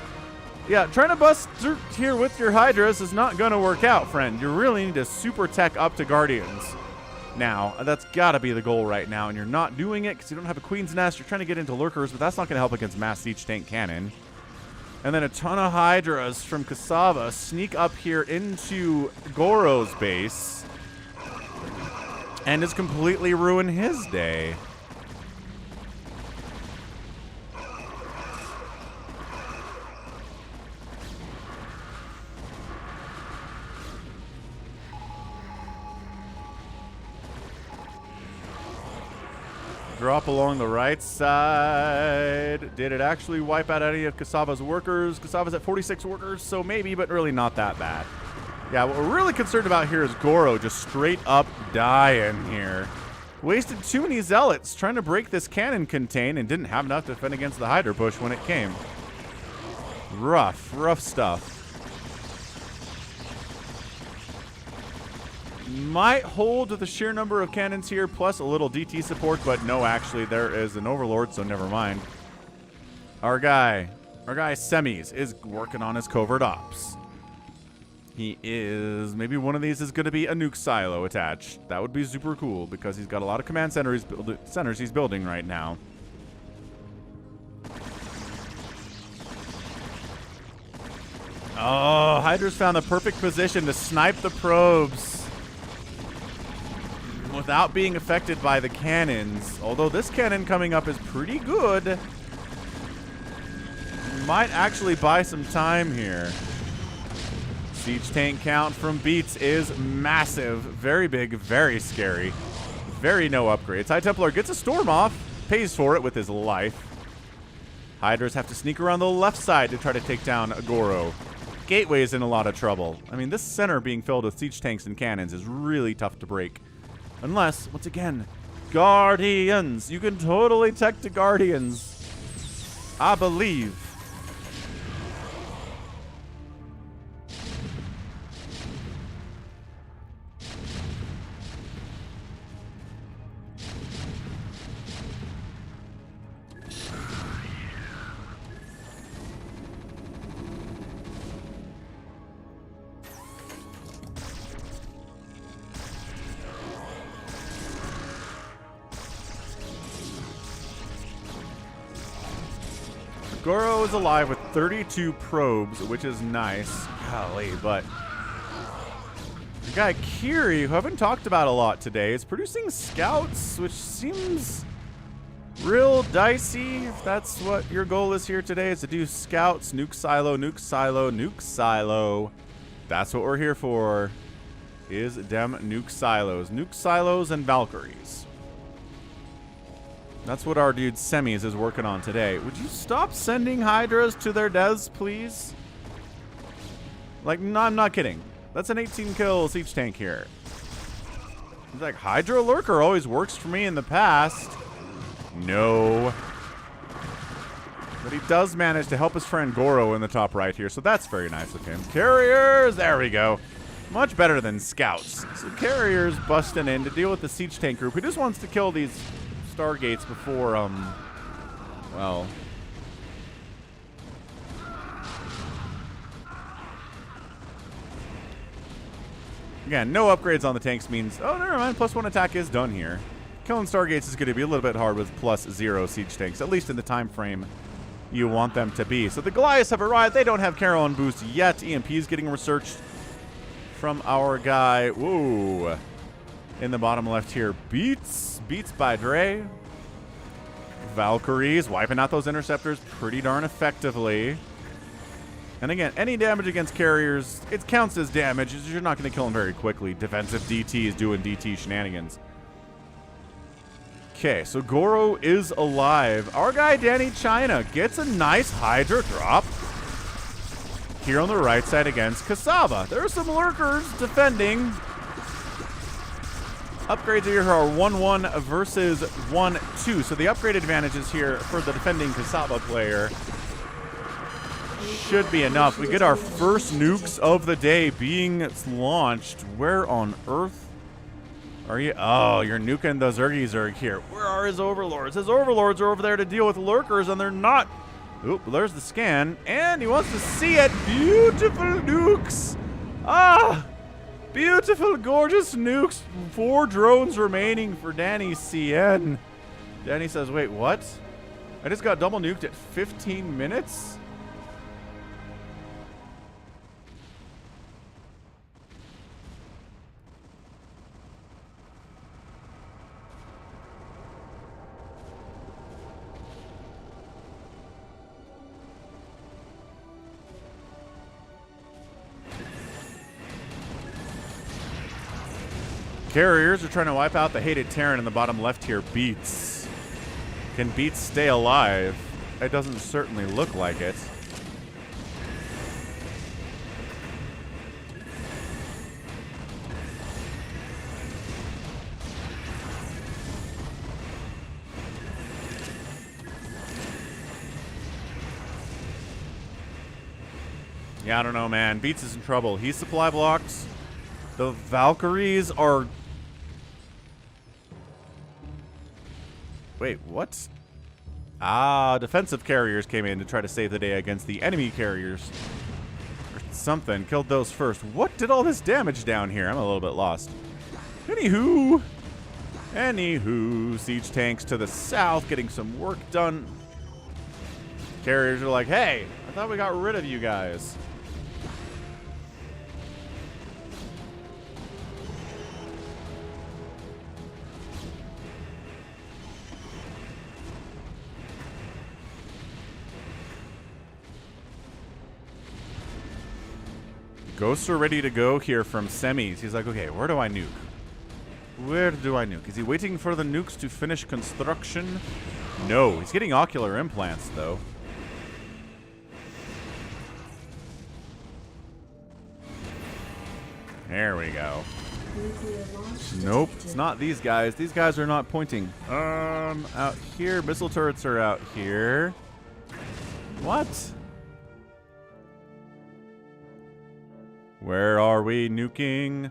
Yeah, trying to bust through here with your Hydras is not going to work out, friend. You really need to super tech up to Guardians. Now, that's got to be the goal right now, and you're not doing it because you don't have a Queen's Nest. You're trying to get into Lurkers, but that's not going to help against Mass Siege Tank Cannon. And then a ton of Hydras from Cassava sneak up here into Goro's base and just completely ruin his day. Drop along the right side. Did it actually wipe out any of Cassava's workers? Cassava's at 46 workers, so maybe, but really not that bad. Yeah, what we're really concerned about here is Goro just straight up dying here. Wasted too many zealots trying to break this cannon contain and didn't have enough to defend against the Hydra push when it came. Rough stuff. Might hold with the sheer number of cannons here, plus a little DT support, but no, actually, there is an Overlord, so never mind. Our guy Semis is working on his covert ops. He is, maybe one of these is going to be a nuke silo attached. That would be super cool, because he's got a lot of command centers he's building right now. Oh, Hydra's found the perfect position to snipe the probes without being affected by the cannons. Although this cannon coming up is pretty good. Might actually buy some time here. Siege tank count from Beats is massive. Very big, very scary. Very no upgrades. High Templar gets a storm off. Pays for it with his life. Hydras have to sneak around the left side to try to take down Goro. Gateway is in a lot of trouble. I mean, this center being filled with siege tanks and cannons is really tough to break. Unless, once again, Guardians. You can totally tech to Guardians. I believe. Goro is alive with 32 probes, which is nice. Golly, but the guy Kiri, who I haven't talked about a lot today, is producing scouts, which seems real dicey. If that's what your goal is here today, is to do scouts, nuke silo, nuke silo, nuke silo. That's what we're here for, is dem nuke silos and Valkyries. That's what our dude Semis is working on today. Would you stop sending Hydras to their devs, please? Like, no, I'm not kidding. That's an 18 kill siege tank here. He's like, Hydra Lurker always works for me in the past. No. But he does manage to help his friend Goro in the top right here, so that's very nice of him. Carriers, there we go. Much better than scouts. So Carriers busting in to deal with the siege tank group who just wants to kill these Stargates before, well, Again, no upgrades on the tanks means, oh, never mind, +1 attack is done here. Killing Stargates is going to be a little bit hard with +0 siege tanks, at least in the time frame you want them to be. So the Goliaths have arrived. They don't have Carol boost yet. EMP is getting researched from our guy. Whoa. In the bottom left here, Beats by Dre. Valkyries wiping out those interceptors pretty darn effectively. And again, any damage against carriers, it counts as damage. You're not going to kill them very quickly. Defensive DT is doing DT shenanigans. Okay, so Goro is alive. Our guy, Dany China, gets a nice Hydra drop here on the right side against Kasava. There are some lurkers defending. Upgrades here are 1-1 versus 1-2. So the upgrade advantages here for the defending Kasava player should be enough. We get our first nukes of the day being launched. Where on earth are you? Oh, you're nuking the Zerg here. Where are his overlords? His overlords are over there to deal with lurkers, and they're not. Oop, there's the scan, and he wants to see it. Beautiful nukes. Ah, beautiful, gorgeous nukes. 4 drones remaining for Dany CN. Dany says, wait, what? I just got double nuked at 15 minutes? Carriers are trying to wipe out the hated Terran in the bottom left here. Beats. Can Beats stay alive? It doesn't certainly look like it. Yeah, I don't know, man. Beats is in trouble. He's supply blocks. The Valkyries are... Wait, what? Ah, defensive carriers came in to try to save the day against the enemy carriers. Or something. Killed those first. What did all this damage down here? I'm a little bit lost. Anywho. Siege tanks to the south getting some work done. Carriers are like, hey, I thought we got rid of you guys. Ghosts are ready to go here from semis. He's like, okay, where do I nuke? Where do I nuke? Is he waiting for the nukes to finish construction? No, he's getting ocular implants, though. There we go. Nope, it's not these guys. These guys are not pointing. Out here. Missile turrets are out here. What? Where are we nuking?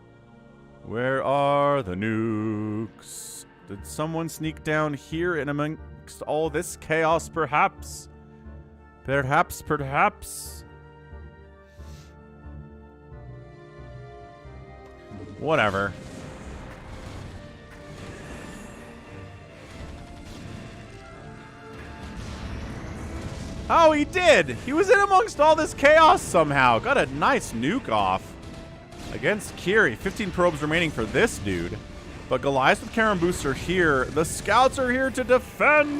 Where are the nukes? Did someone sneak down here in amongst all this chaos, perhaps? Perhaps. Whatever. Oh, he did! He was in amongst all this chaos somehow. Got a nice nuke off against Kiri. 15 probes remaining for this dude. But Goliath with Karen boosts are here. The scouts are here to defend.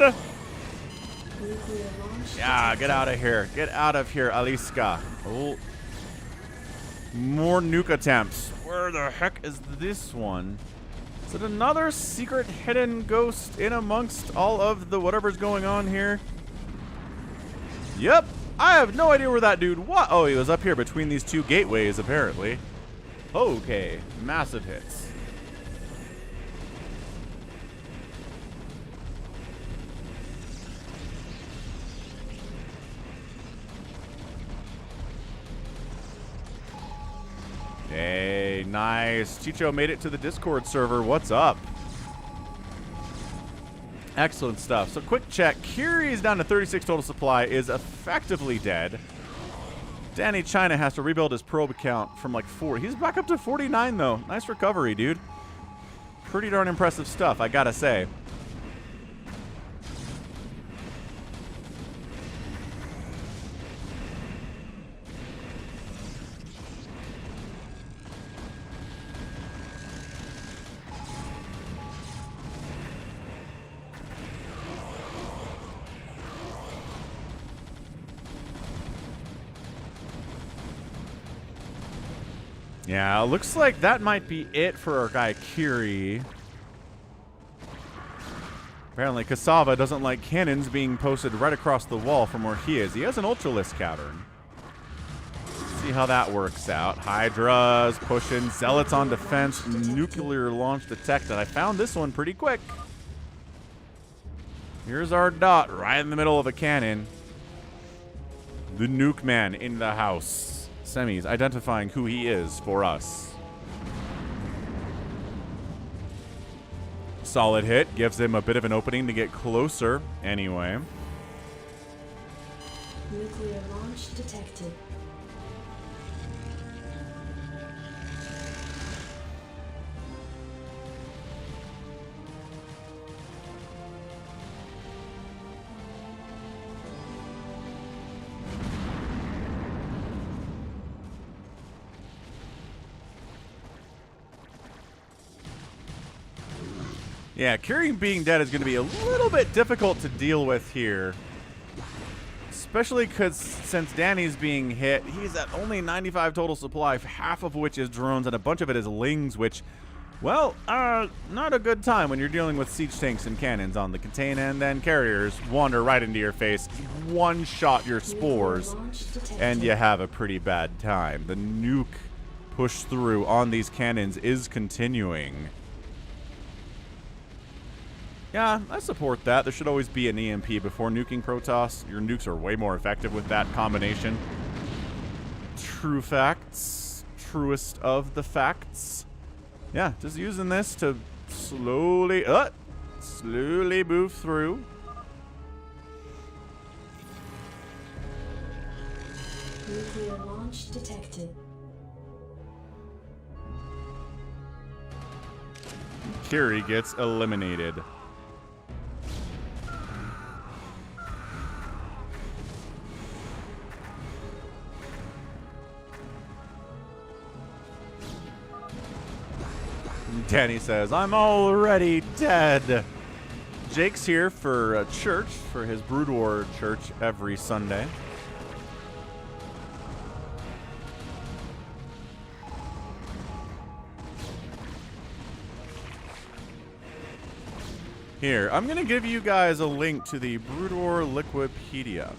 Yeah, get out of here. Get out of here, Aliska. Oh. More nuke attempts. Where the heck is this one? Is it another secret hidden ghost in amongst all of the whatever's going on here? Yep. I have no idea where that dude was. Oh, he was up here between these two gateways, apparently. Okay. Massive hits. Hey, nice. Chicho made it to the Discord server. What's up? Excellent stuff. So quick check. Kiri is down to 36 total supply, is effectively dead. Danny China has to rebuild his probe account from like 4. He's back up to 49 though. Nice recovery, dude. Pretty darn impressive stuff, I gotta say. Yeah, looks like that might be it for our guy Kiri. Apparently, Cassava doesn't like cannons being posted right across the wall from where he is. He has an Ultralisk cavern. See how that works out. Hydras pushing, Zealots on defense, nuclear launch detected. I found this one pretty quick. Here's our dot right in the middle of a cannon. The nuke man in the house. Semis identifying who he is for us. Solid hit. Gives him a bit of an opening to get closer anyway. Nuclear launch detected. Yeah, Kiri being dead is going to be a little bit difficult to deal with here. Especially because since Danny's being hit, he's at only 95 total supply, half of which is drones and a bunch of it is lings, which, well, not a good time when you're dealing with siege tanks and cannons on the contain, and then carriers wander right into your face, one-shot your spores, and you have a pretty bad time. The nuke push through on these cannons is continuing. Yeah, I support that. There should always be an EMP before nuking Protoss. Your nukes are way more effective with that combination. True facts. Truest of the facts. Yeah, just using this to slowly move through. Nuclear launch detected. Kiri gets eliminated. Danny says, I'm already dead. Jake's here for church, for his Brood War church every Sunday. Here, I'm going to give you guys a link to the Brood War Liquipedia.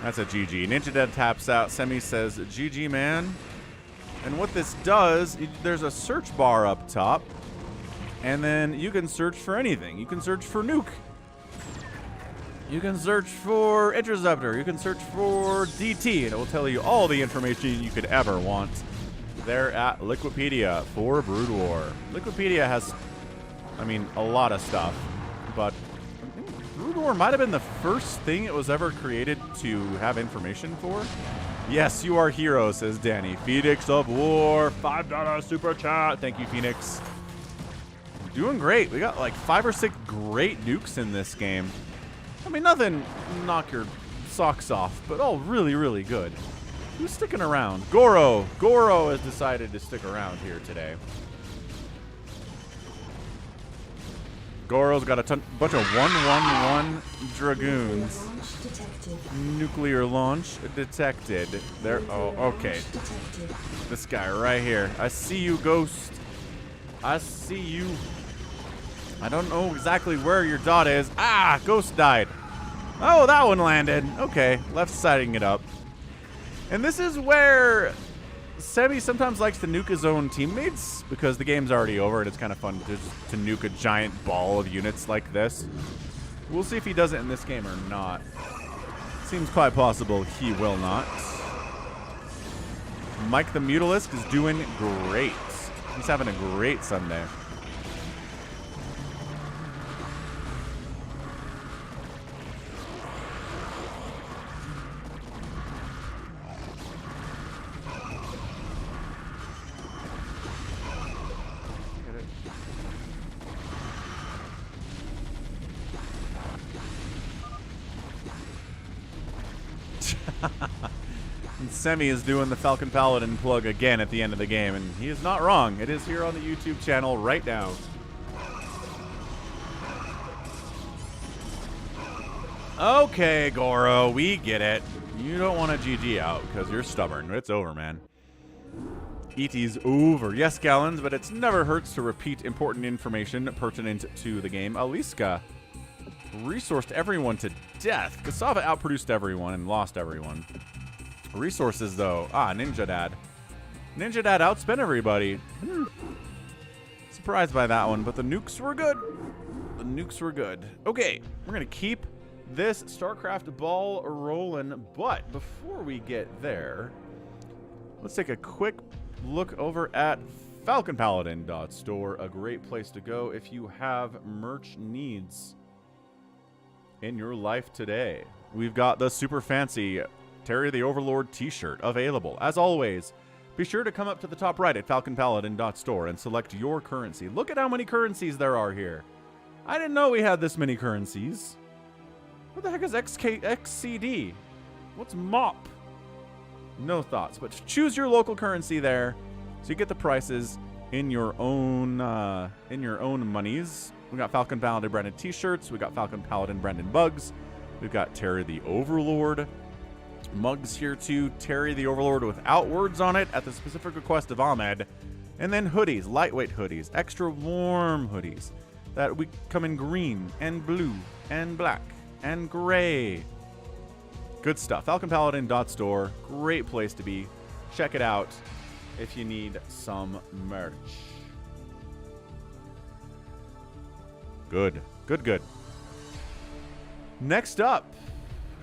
That's a GG. Ninja Dead taps out. Semi says, GG, man. And what this does, there's a search bar up top, and then you can search for anything. You can search for nuke. You can search for interceptor. You can search for DT, and it will tell you all the information you could ever want there at Liquipedia for Brood War. Liquipedia has, I mean, a lot of stuff, but I think Brood War might have been the first thing it was ever created to have information for. Yes, you are hero, says Danny. Phoenix of War, $5 super chat. Thank you, Phoenix. Doing great. We got like 5 or 6 great nukes in this game. I mean, nothing knock your socks off, but all really, really good. Who's sticking around? Goro. Goro has decided to stick around here today. Goro's got a bunch of 111 Dragoons. Nuclear launch detected. There. Oh, okay. This guy right here. I see you, Ghost. I see you. I don't know exactly where your dot is. Ah, Ghost died. Oh, that one landed. Okay, left-siding it up. And this is where Semi sometimes likes to nuke his own teammates because the game's already over and it's kind of fun to nuke a giant ball of units like this. We'll see if he does it in this game or not. Seems quite possible he will not. Mike the Mutalisk is doing great. He's having a great Sunday. And Semi is doing the Falcon Paladin plug again at the end of the game, and he is not wrong. It is here on the YouTube channel right now. Okay, Goro, we get it. You don't want to GG out because you're stubborn. It's over, man. ET's over. Yes, Gallons, but it never hurts to repeat important information pertinent to the game. Aliska resourced everyone to death. Cassava outproduced everyone and lost everyone. Resources, though. Ninja Dad. Ninja Dad outspent everybody. Surprised by that one, but the nukes were good. The nukes were good. Okay, we're going to keep this StarCraft ball rolling, but before we get there, let's take a quick look over at falconpaladin.store, a great place to go if you have merch needs in your life today. We've got the super fancy Terry the Overlord t-shirt available. As always, be sure to come up to the top right at falconpaladin.store and select your currency. Look at how many currencies there are here. I didn't know we had this many currencies. What the heck is XCD? What's MOP? No thoughts, but choose your local currency there so you get the prices in your own monies. We got Falcon Paladin branded t-shirts. We got Falcon Paladin branded mugs. We've got Terry the Overlord mugs here too. Terry the Overlord without words on it at the specific request of Ahmed. And then hoodies, lightweight hoodies, extra warm hoodies that we come in green and blue and black and gray. Good stuff. falconpaladin.store. Great place to be. Check it out if you need some merch. Good. Good, good. Next up.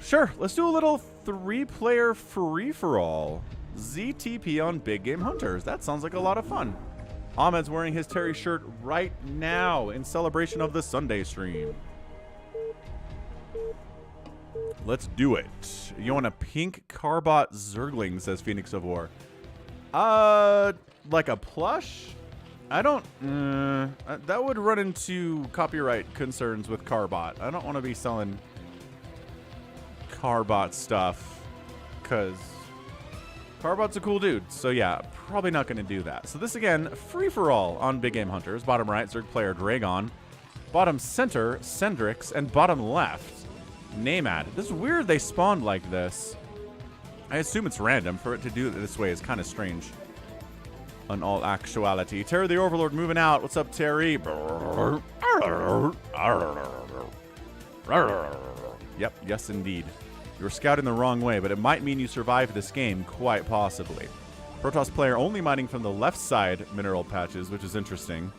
Sure, let's do a little 3-player free-for-all. ZTP on Big Game Hunters. That sounds like a lot of fun. Ahmed's wearing his Terry shirt right now in celebration of the Sunday stream. Let's do it. You want a pink Carbot Zergling, says Phoenix of War. Like a plush? I don't, that would run into copyright concerns with Carbot. I don't want to be selling Carbot stuff, because Carbot's a cool dude. So yeah, probably not going to do that. So this again, free-for-all on Big Game Hunters. Bottom right, Zerg player Dragon. Bottom center, Sendrix. And bottom left, Namad. This is weird they spawned like this. I assume it's random. For it to do it this way is kind of strange. In all actuality. Terry the Overlord moving out. What's up, Terry? Yep, yes indeed. You were scouting the wrong way, but it might mean you survived this game, quite possibly. Protoss player only mining from the left side mineral patches, which is interesting.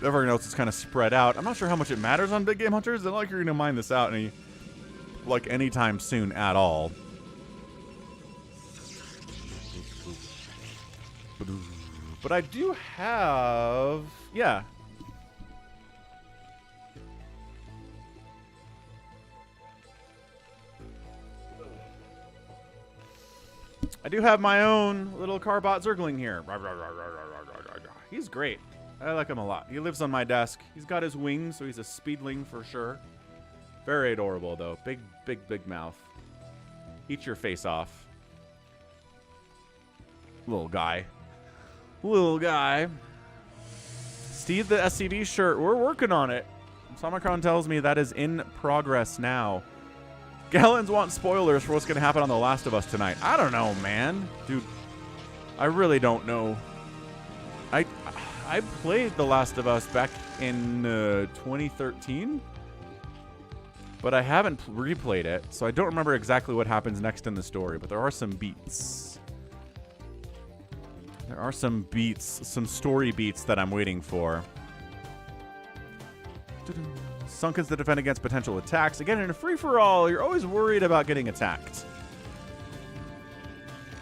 Everyone else is kind of spread out. I'm not sure how much it matters on Big Game Hunters. It's not like you're going to mine this out anytime soon at all. But I do have... Yeah. I do have my own little Carbot Zergling here. He's great. I like him a lot. He lives on my desk. He's got his wings, so he's a speedling for sure. Very adorable, though. Big, big, big mouth. Eat your face off. Little guy. Little guy. Steve the SCD shirt. We're working on it. Samacron tells me that is in progress now. Gallons want spoilers for what's going to happen on The Last of Us tonight. I don't know, man. Dude, I really don't know. I played The Last of Us back in 2013, but I haven't replayed it, so I don't remember exactly what happens next in the story, but there are some beats. There are some beats, some story beats that I'm waiting for. Sunkens to defend against potential attacks. Again, in a free-for-all, you're always worried about getting attacked.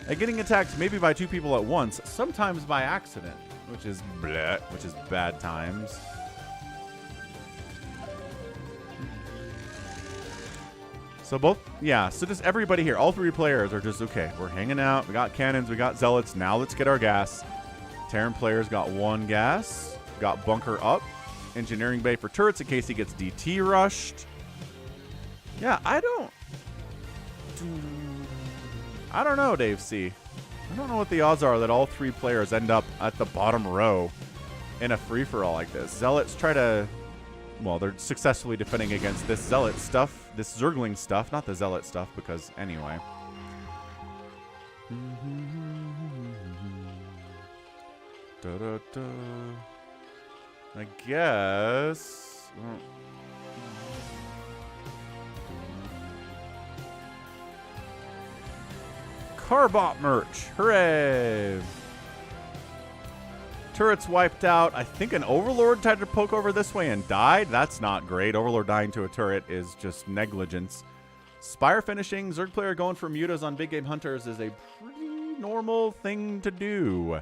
And getting attacked maybe by 2 people at once, sometimes by accident, which is bleh, which is bad times. So both, yeah, so just everybody here, all 3 players are just, okay, we're hanging out. We got cannons, we got zealots. Now let's get our gas. Terran player's got 1 gas. Got bunker up. Engineering bay for turrets in case he gets DT rushed. Yeah, I don't... Do I don't know, Dave C. I don't know what the odds are that all 3 players end up at the bottom row in a free-for-all like this. Zealots try to... Well, they're successfully defending against this Zealot stuff. This Zergling stuff. Not the Zealot stuff, because anyway. I guess... Carbot merch. Hooray! Turrets wiped out. I think an Overlord tried to poke over this way and died. That's not great. Overlord dying to a turret is just negligence. Spire finishing. Zerg player going for mutas on big game hunters is a pretty normal thing to do.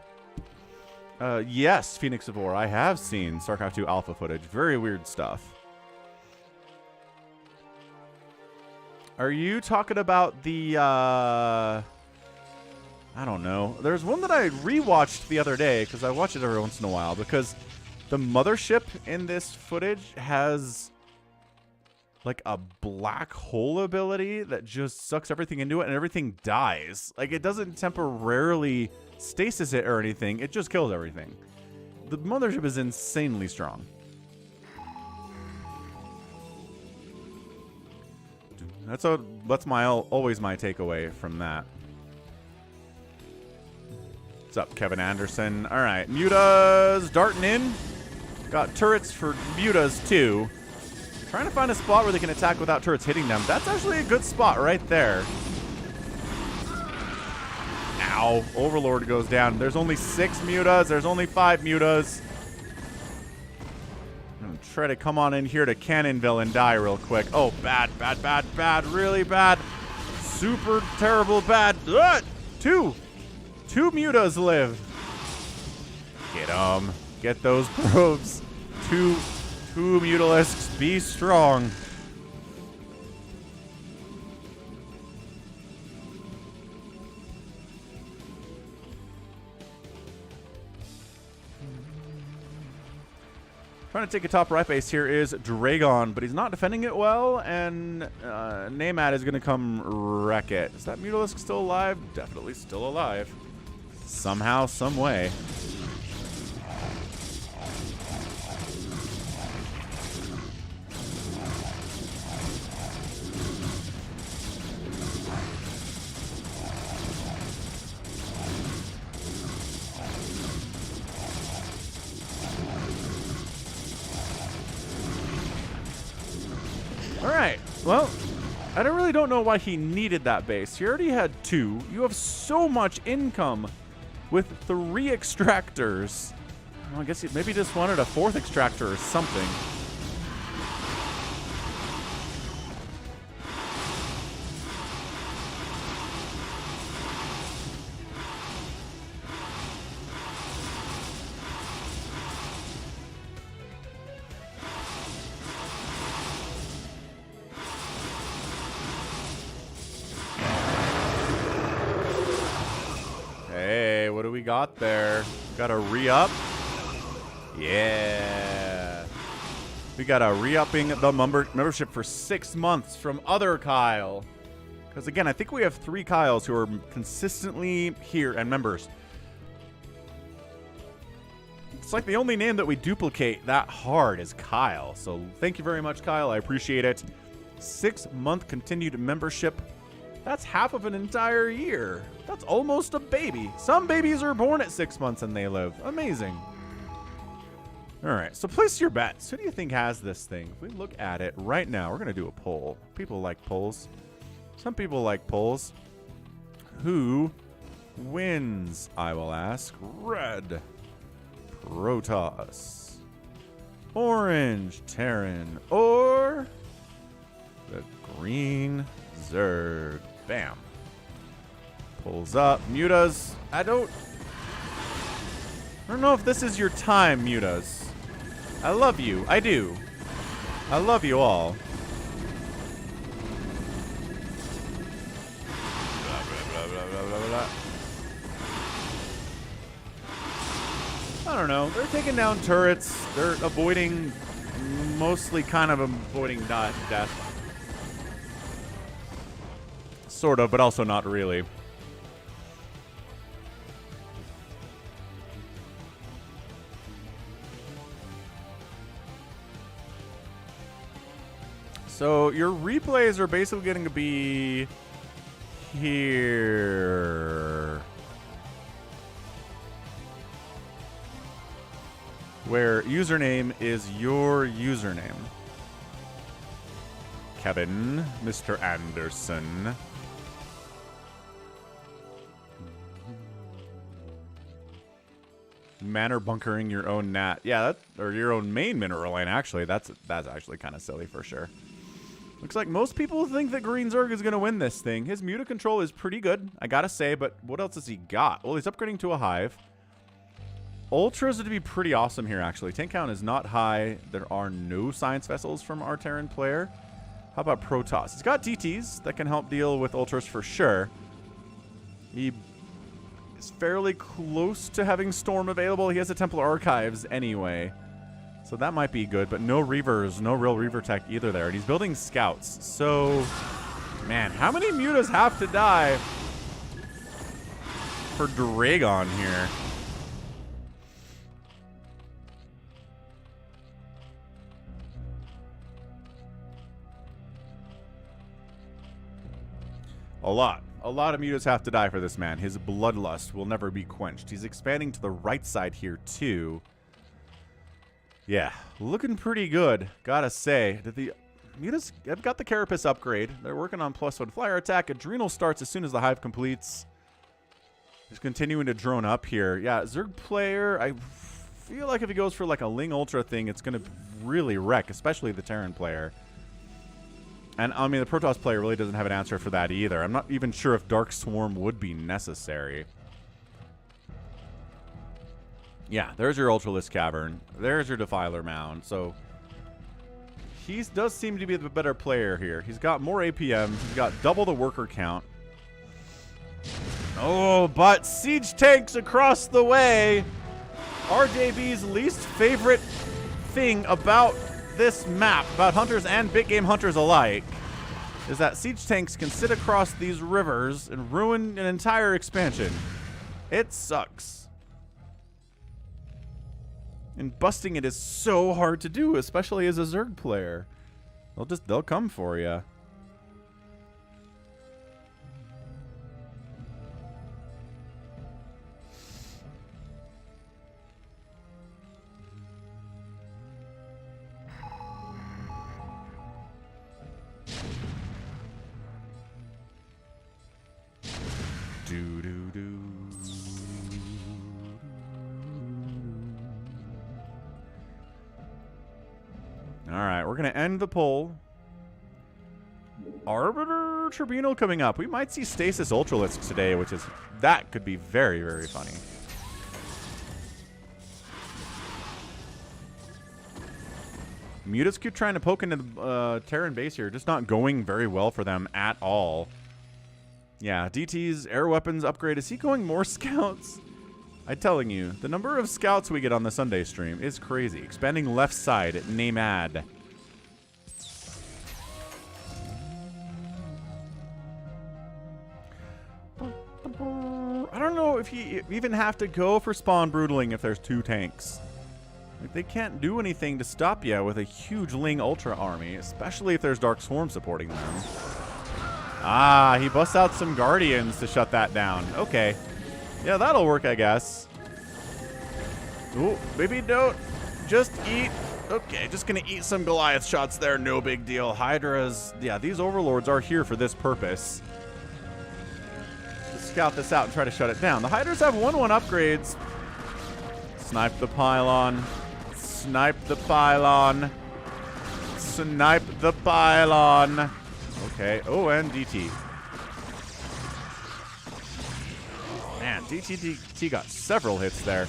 Yes, Phoenix of War. I have seen StarCraft 2 alpha footage. Very weird stuff. Are you talking about the... I don't know. There's one that I rewatched the other day because I watch it every once in a while because the mothership in this footage has like a black hole ability that just sucks everything into it and everything dies. Like it doesn't temporarily stasis it or anything. It just kills everything. The mothership is insanely strong. That's always my takeaway from that. What's up, Kevin Anderson? All right, mutas darting in. Got turrets for mutas too. Trying to find a spot where they can attack without turrets hitting them. That's actually a good spot right there. Ow, Overlord goes down. There's only 6 mutas. There's only 5 mutas. I'm gonna try to come on in here to Cannonville and die real quick. Oh, bad, bad, bad, bad, really bad. Super terrible bad. Two mutas live. Get them. Get those probes. Two mutalisks. Be strong. Trying to take a top right base here is Dragon, but he's not defending it well, and Namad is going to come wreck it. Is that Mutalisk still alive? Definitely still alive. Somehow, some way. Alright, well, I really don't know why he needed that base. He already had 2. You have so much income with 3 extractors. Well, I guess he maybe just wanted a 4th extractor or something. Hey, what do we got there? Got a re-up? Yeah. We got a re-upping the membership for 6 months from other Kyle. Because again, I think we have 3 Kyles who are consistently here and members. It's like the only name that we duplicate that hard is Kyle. So thank you very much, Kyle. I appreciate it. 6-month continued membership. That's half of an entire year. That's almost a baby. Some babies are born at 6 months and they live. Amazing. All right, so place your bets. Who do you think has this thing? If we look at it right now, we're going to do a poll. People like polls. Some people like polls. Who wins, I will ask? Red, Protoss. Orange, Terran. Or the green Zerg. Bam. Pulls up. Mutas. I don't know if this is your time, Mutas. I love you. I do. I love you all. I don't know. They're taking down turrets. They're avoiding, mostly kind of avoiding death. Sort of, but also not really. So your replays are basically going to be here, where username is your username. Kevin, Mr. Anderson. Manor bunkering your own nat. Yeah, or your own main mineral line, actually. That's actually kind of silly for sure. Looks like most people think that Green Zerg is going to win this thing. His muta control is pretty good, I gotta say, but what else has he got? Well, he's upgrading to a hive. Ultras would be pretty awesome here, actually. Tank count is not high. There are no science vessels from our Terran player. How about Protoss? He's got DTs that can help deal with Ultras for sure. He is fairly close to having Storm available. He has a Templar Archives anyway. So that might be good, but no Reavers, no real Reaver tech either there. And he's building Scouts. So, man, how many mutas have to die for Dragon here? A lot. A lot of mutas have to die for this man. His bloodlust will never be quenched. He's expanding to the right side here, too. Yeah, looking pretty good, gotta say. Did the mutas have got the Carapace upgrade? They're working on +1 flyer attack. Adrenal starts as soon as the hive completes. Just continuing to drone up here. Yeah, Zerg player, I feel like if he goes for like a Ling Ultra thing, it's going to really wreck, especially the Terran player. And, I mean, the Protoss player really doesn't have an answer for that either. I'm not even sure if Dark Swarm would be necessary. Yeah, there's your Ultralisk Cavern. There's your Defiler Mound. So, he does seem to be the better player here. He's got more APM. He's got double the worker count. Oh, but siege tanks across the way. RJB's least favorite thing about this map, about hunters and big game hunters alike, is that siege tanks can sit across these rivers and ruin an entire expansion. It sucks. And busting it is so hard to do, especially as a Zerg player. They'll come for you. Alright, we're going to end the poll. Arbiter Tribunal coming up. We might see Stasis Ultralisks today, that could be very, very funny. Mutas keep trying to poke into the Terran base here. Just not going very well for them at all. Yeah, DT's air weapons upgrade. Is he going more scouts? I'm telling you, the number of scouts we get on the Sunday stream is crazy. Expanding left side at Namad. I don't know if you even have to go for spawn brutaling if there's 2 tanks. Like, they can't do anything to stop you with a huge Ling Ultra army, especially if there's Dark Swarm supporting them. Ah, he busts out some Guardians to shut that down. Okay. Yeah, that'll work, I guess. Ooh, maybe don't. Just eat. Okay, just gonna eat some Goliath shots there. No big deal. Hydras. Yeah, these overlords are here for this purpose. Let's scout this out and try to shut it down. The Hydras have 1/1 upgrades. Snipe the pylon. Snipe the pylon. Snipe the pylon. Okay. Oh, and DT. Man, DT got several hits there.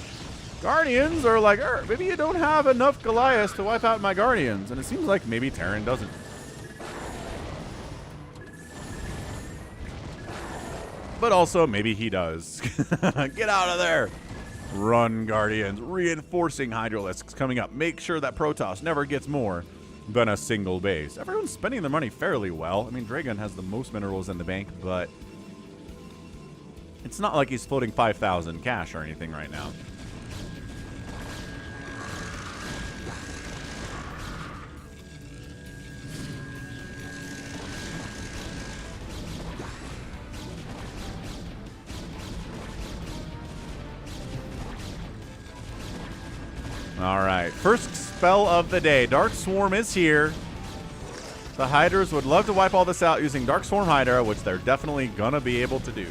Guardians are like, maybe you don't have enough Goliaths to wipe out my Guardians. And it seems like maybe Terran doesn't. But also, maybe he does. Get out of there. Run, Guardians. Reinforcing Hydralisks coming up. Make sure that Protoss never gets more. than a single base. Everyone's spending their money fairly well. I mean, Dragon has the most minerals in the bank, but it's not like he's floating 5,000 cash or anything right now. All right, first spell of the day. Dark Swarm is here. The Hydras would love to wipe all this out using Dark Swarm Hydra, which they're definitely gonna be able to do.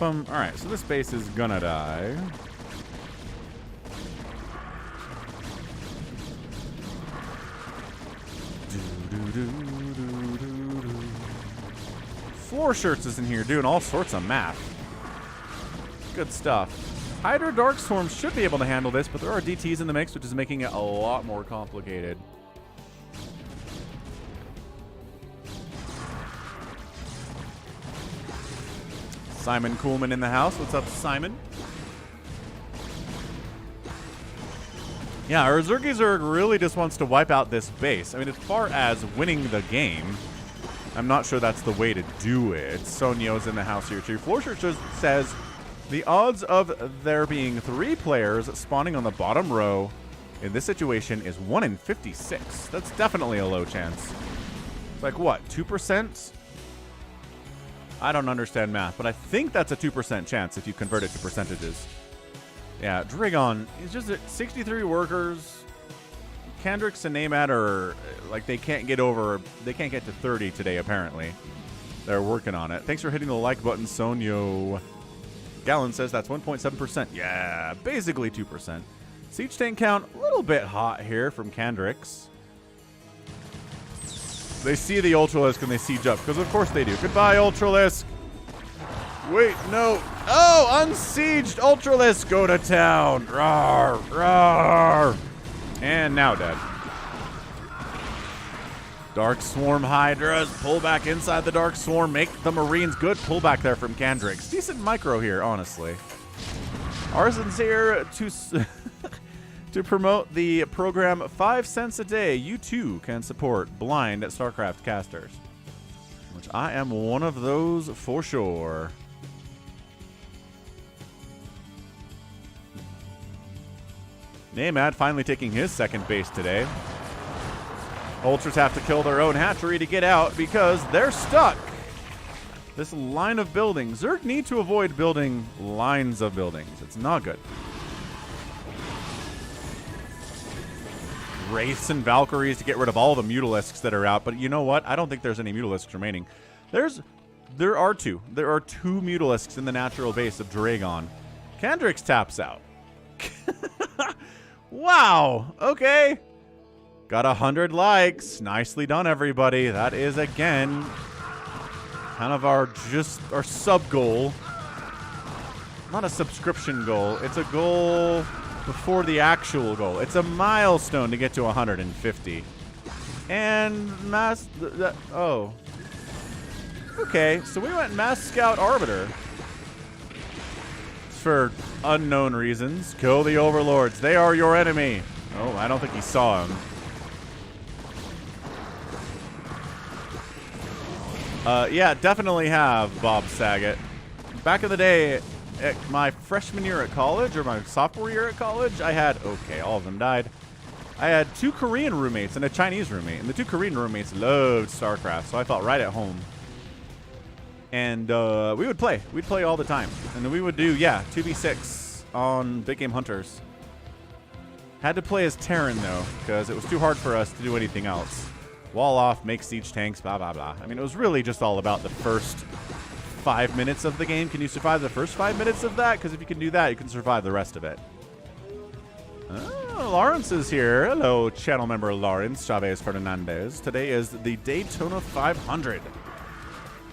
Alright, so this base is gonna die. Floor Shirts is in here doing all sorts of math. Good stuff. Hydra Dark Storm should be able to handle this, but there are DTs in the mix, which is making it a lot more complicated. Simon Kuhlman in the house. What's up, Simon? Yeah, Zergizerg really just wants to wipe out this base. I mean, as far as winning the game, I'm not sure that's the way to do it. Sonyo's in the house here, too. Florshirt just says the odds of there being 3 players spawning on the bottom row in this situation is 1 in 56. That's definitely a low chance. It's like, what, 2%? I don't understand math, but I think that's a 2% chance if you convert it to percentages. Yeah, Dragon is just at 63 workers. Kandrix and Namad are, like, they can't get to 30 today, apparently. They're working on it. Thanks for hitting the like button, Sonyo. Gallon says that's 1.7%. Yeah, basically 2%. Siege tank count, a little bit hot here from Kandrix. They see the Ultralisk and they siege up, because of course they do. Goodbye, Ultralisk. Wait, no. Oh, unsieged Ultralisk. Go to town. Rawr, rawr. And now dead. Dark Swarm Hydras. Pull back inside the Dark Swarm. Make the Marines. Good pullback there from Kandrix. Decent micro here, honestly. Arsen's here to... To promote the program 5 cents a day, you too can support blind StarCraft casters. Which I am one of those for sure. Namad finally taking his second base today. Ultras have to kill their own hatchery to get out because they're stuck. This line of buildings. Zerg need to avoid building lines of buildings. It's not good. Wraiths and Valkyries to get rid of all the Mutalisks that are out, but you know what? I don't think there's any Mutalisks remaining. There are two. There are 2 Mutalisks in the natural base of Dragon. Kandrix taps out. Wow. Okay. Got 100 likes. Nicely done, everybody. That is, again, kind of our sub goal. Not a subscription goal. It's a goal before the actual goal. It's a milestone to get to 150. And mass... oh. Okay, so we went Mass Scout Arbiter. For unknown reasons. Kill the Overlords. They are your enemy. Oh, I don't think he saw him. Yeah, definitely have Bob Saget. Back in the day... at my freshman year at college, or my sophomore year at college, I had, okay, all of them died. I had 2 Korean roommates and a Chinese roommate. And the 2 Korean roommates loved StarCraft, so I felt right at home. And we would play. We'd play all the time. And we would do, yeah, 2v6 on Big Game Hunters. Had to play as Terran, though, because it was too hard for us to do anything else. Wall off, make siege tanks, blah, blah, blah. I mean, it was really just all about the first 5 minutes of the game. Can you survive the first 5 minutes of that? Because if you can do that, you can survive the rest of it. Oh, Lawrence is here. Hello, channel member Lawrence Chavez Fernandez. Today is the Daytona 500.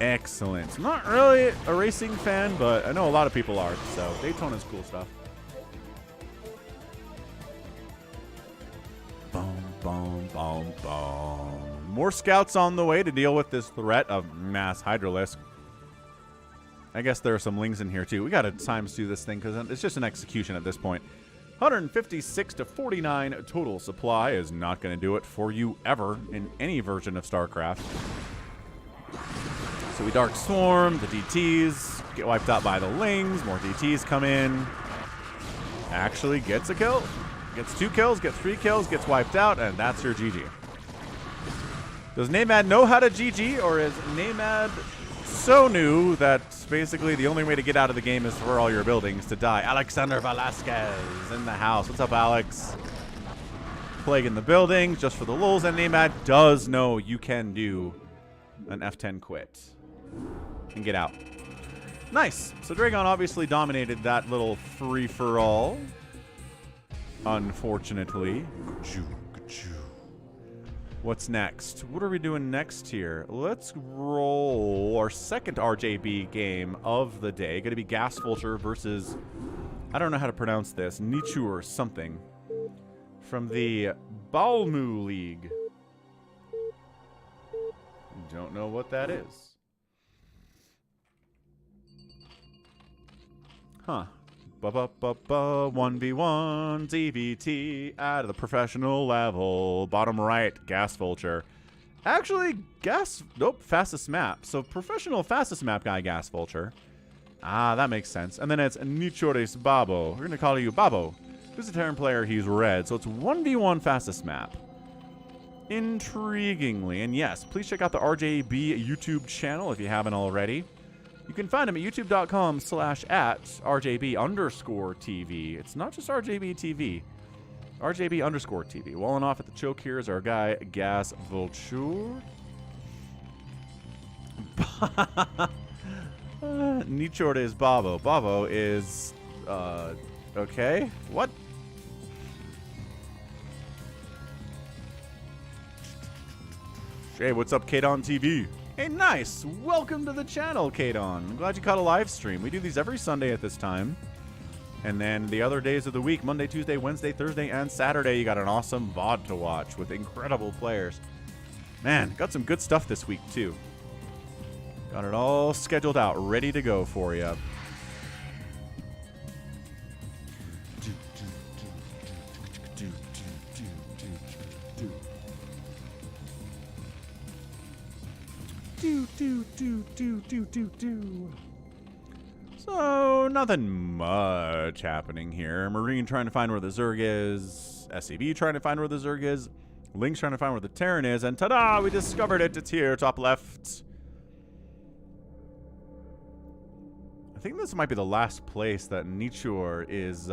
Excellent. Not really a racing fan, but I know a lot of people are, so Daytona's cool stuff. Boom, boom, boom, boom. More scouts on the way to deal with this threat of mass Hydralisk. I guess there are some lings in here, too. We got to times do this thing because it's just an execution at this point. 156 to 49 total supply is not going to do it for you ever in any version of StarCraft. So we Dark Swarm, the DTs, get wiped out by the lings, more DTs come in. Actually gets a kill. Gets 2 kills, gets 3 kills, gets wiped out, and that's your GG. Does Namad know how to GG, or is Namad so new that basically the only way to get out of the game is for all your buildings to die? Alexander Velasquez in the house. What's up, Alex? Plague in the building, just for the lulz, and Namad does know you can do an F10 quit and get out. Nice. So Dragon obviously dominated that little free-for-all. Unfortunately. What's next? What are we doing next here? Let's roll our second RJB game of the day. Going to be GasVulture versus, I don't know how to pronounce this, Nichu or something. From the Balmu League. Don't know what that is. Huh. 1v1 DVT at the professional level. Bottom right, GasVulture. Actually, fastest map. So professional fastest map guy, GasVulture. Ah, that makes sense. And then it's Nichores Babo. We're going to call you Babo. Who's a Terran player? He's red. So it's 1v1 fastest map. Intriguingly. And yes, please check out the RJB YouTube channel if you haven't already. You can find him at youtube.com/@RJB_TV. It's not just RJB TV. RJB_TV. Walling off at the choke here is our guy, GasVulture. Nichord is Bavo. Bavo is, okay. What? Hey, what's up, Kadon TV? Hey, nice. Welcome to the channel, Kadon. I'm glad you caught a live stream. We do these every Sunday at this time. And then the other days of the week, Monday, Tuesday, Wednesday, Thursday, and Saturday, you got an awesome VOD to watch with incredible players. Man, got some good stuff this week, too. Got it all scheduled out, ready to go for you. So, nothing much happening here. Marine trying to find where the Zerg is. SCV trying to find where the Zerg is. Link's trying to find where the Terran is. And ta-da! We discovered it. It's here, top left. I think this might be the last place that Nichur is,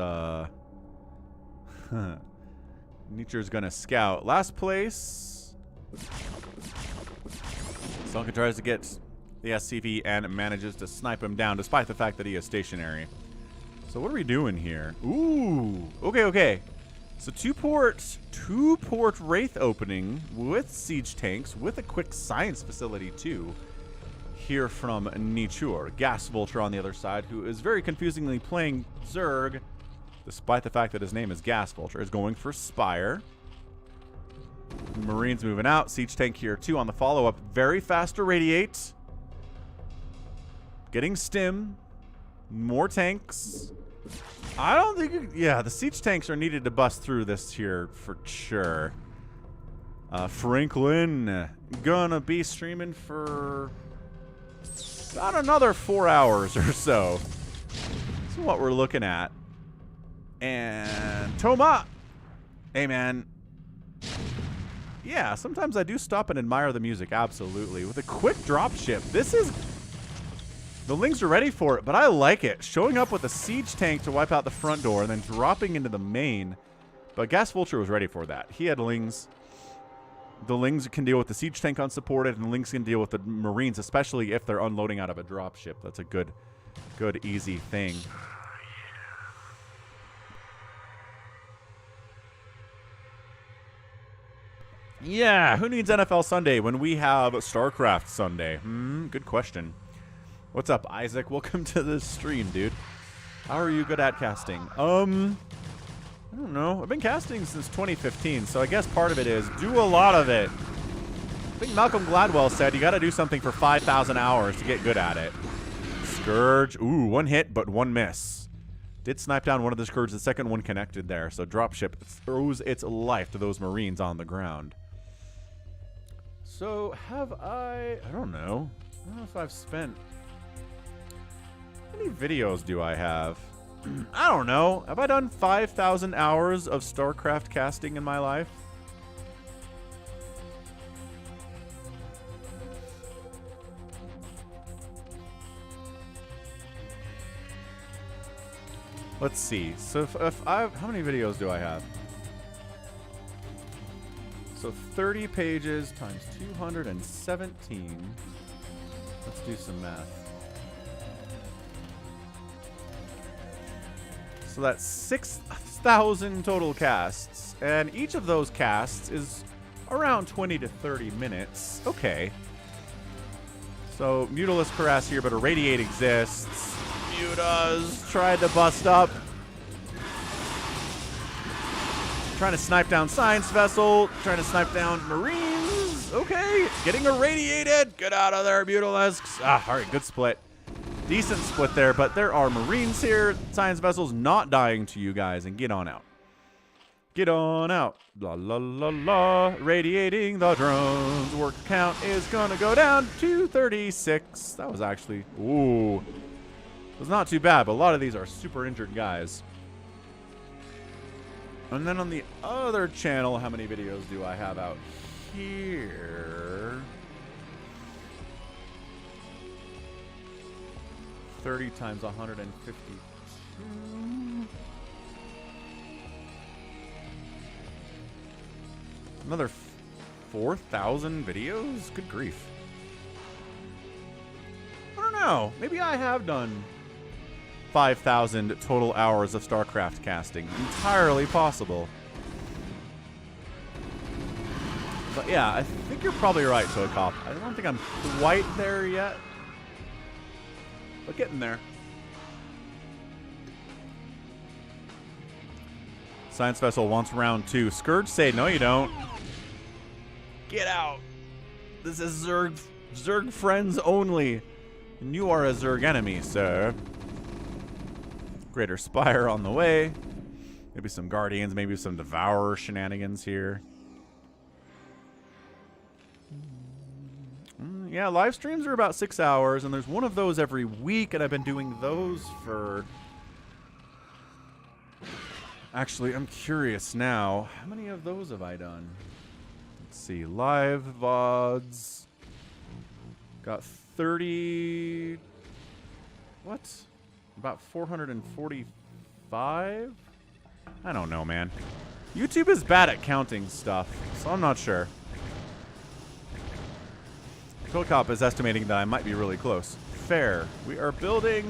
Nichur's gonna scout. Last place. Falcon tries to get the SCV and manages to snipe him down despite the fact that he is stationary. So what are we doing here? Ooh. Okay. So two-port Wraith opening with siege tanks with a quick science facility too. Here from Nichur. GasVulture on the other side, who is very confusingly playing Zerg, despite the fact that his name is GasVulture, is going for Spire. Marines moving out. Siege tank here too on the follow-up. Very fast to radiate. Getting stim. More tanks. I don't think... yeah, the siege tanks are needed to bust through this here for sure. Franklin gonna be streaming for about another 4 hours or so. That's what we're looking at. And Toma! Hey, man. Yeah, sometimes I do stop and admire the music, absolutely. With a quick dropship, this is... the Lings are ready for it, but I like it. Showing up with a siege tank to wipe out the front door and then dropping into the main. But GasVulture was ready for that. He had Lings. The Lings can deal with the siege tank unsupported, and the Lings can deal with the Marines, especially if they're unloading out of a dropship. That's a good, easy thing. Yeah, who needs NFL Sunday when we have StarCraft Sunday? Good question. What's up, Isaac? Welcome to the stream, dude. How are you good at casting? I don't know. I've been casting since 2015, so I guess part of it is do a lot of it. I think Malcolm Gladwell said you got to do something for 5,000 hours to get good at it. Scourge. Ooh, one hit, but one miss. Did snipe down one of the Scourge. The second one connected there, so dropship throws its life to those Marines on the ground. So, have I don't know. I don't know if I've spent... How many videos do I have? I don't know. Have I done 5,000 hours of StarCraft casting in my life? Let's see. So if I've... How many videos do I have? So 30 pages times 217. Let's do some math. So that's 6,000 total casts. And each of those casts is around 20 to 30 minutes. Okay. So Mutilus Harass here, but Irradiate exists. Mutas tried to bust up. Trying to snipe down Science Vessel. Trying to snipe down Marines. Okay. Getting irradiated. Get out of there, Mutilusks. All right. Good split. Decent split there, but there are Marines here. Science Vessel's not dying to you guys, and get on out. Get on out. La la la la. Radiating the drones. Work count is going to go down to 36. That was actually... Ooh. It was not too bad, but a lot of these are super injured guys. And then on the other channel, how many videos do I have out here? 30 times 152. Another 4,000 videos? Good grief. I don't know. Maybe I have done 5,000 total hours of StarCraft casting. Entirely possible. But yeah, I think you're probably right, ToyCop. I don't think I'm quite there yet. But getting there. Science Vessel wants round 2. Scourge say, no you don't. Get out. This is Zerg friends only. And you are a Zerg enemy, sir. Greater Spire on the way. Maybe some Guardians, maybe some Devourer shenanigans here. Yeah, live streams are about 6 hours, and there's one of those every week, and I've been doing those for... Actually, I'm curious now. How many of those have I done? Let's see. Live VODs. Got 30... What? About 445? I don't know, man. YouTube is bad at counting stuff, so I'm not sure. ToyCop is estimating that I might be really close. Fair. We are building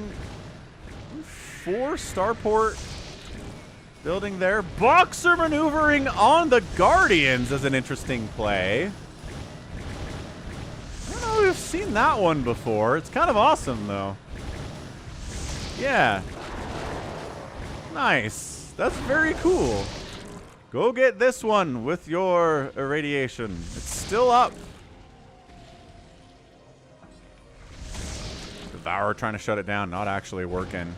4 starport. Building there. Boxer maneuvering on the Guardians is an interesting play. I don't know if we've seen that one before. It's kind of awesome, though. Yeah. Nice. That's very cool. Go get this one with your irradiation. It's still up. Devourer trying to shut it down. Not actually working.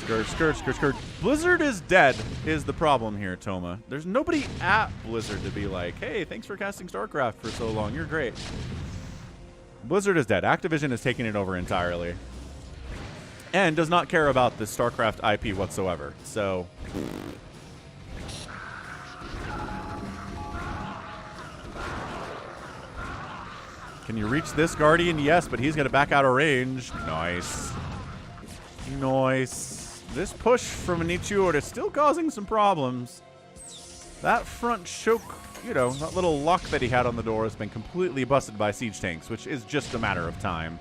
Scourge, Scourge, Scourge, Scourge. Blizzard is dead is the problem here, Toma. There's nobody at Blizzard to be like, hey, thanks for casting StarCraft for so long. You're great. Blizzard is dead. Activision is taking it over entirely. And does not care about the StarCraft IP whatsoever. So... Can you reach this Guardian? Yes, but he's going to back out of range. Nice. Nice. This push from Anichiura is still causing some problems. That front choke, you know, that little lock that he had on the door has been completely busted by siege tanks, which is just a matter of time.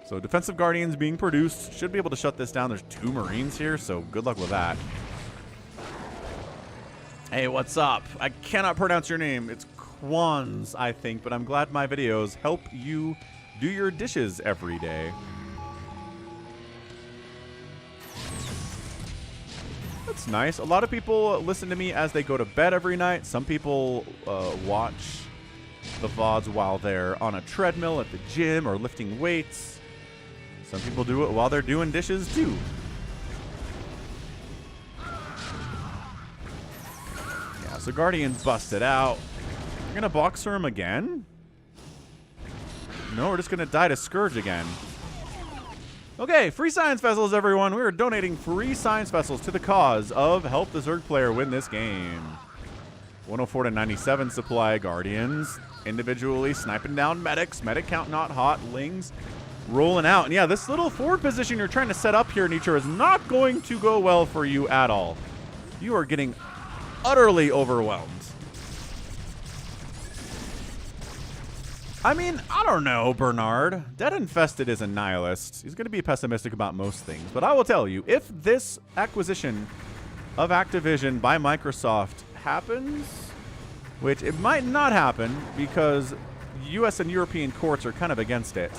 So defensive guardians being produced. Should be able to shut this down. There's 2 Marines here, so good luck with that. Hey, what's up? I cannot pronounce your name. It's Quans, I think, but I'm glad my videos help you do your dishes every day. That's nice. A lot of people listen to me as they go to bed every night. Some people watch the VODs while they're on a treadmill at the gym or lifting weights. Some people do it while they're doing dishes too. Yeah, so Guardian's busted out. We're gonna Boxer him again? No, we're just gonna die to Scourge again. Okay, free science vessels, everyone. We are donating free science vessels to the cause of help the Zerg player win this game. 104 to 97 supply Guardians. Individually sniping down medics. Medic count not hot. Lings rolling out. And yeah, this little forward position you're trying to set up here, Nietzsche, is not going to go well for you at all. You are getting utterly overwhelmed. I mean, I don't know, Bernard. DeadInfested is a nihilist. He's going to be pessimistic about most things. But I will tell you, if this acquisition of Activision by Microsoft happens, which it might not happen because US and European courts are kind of against it,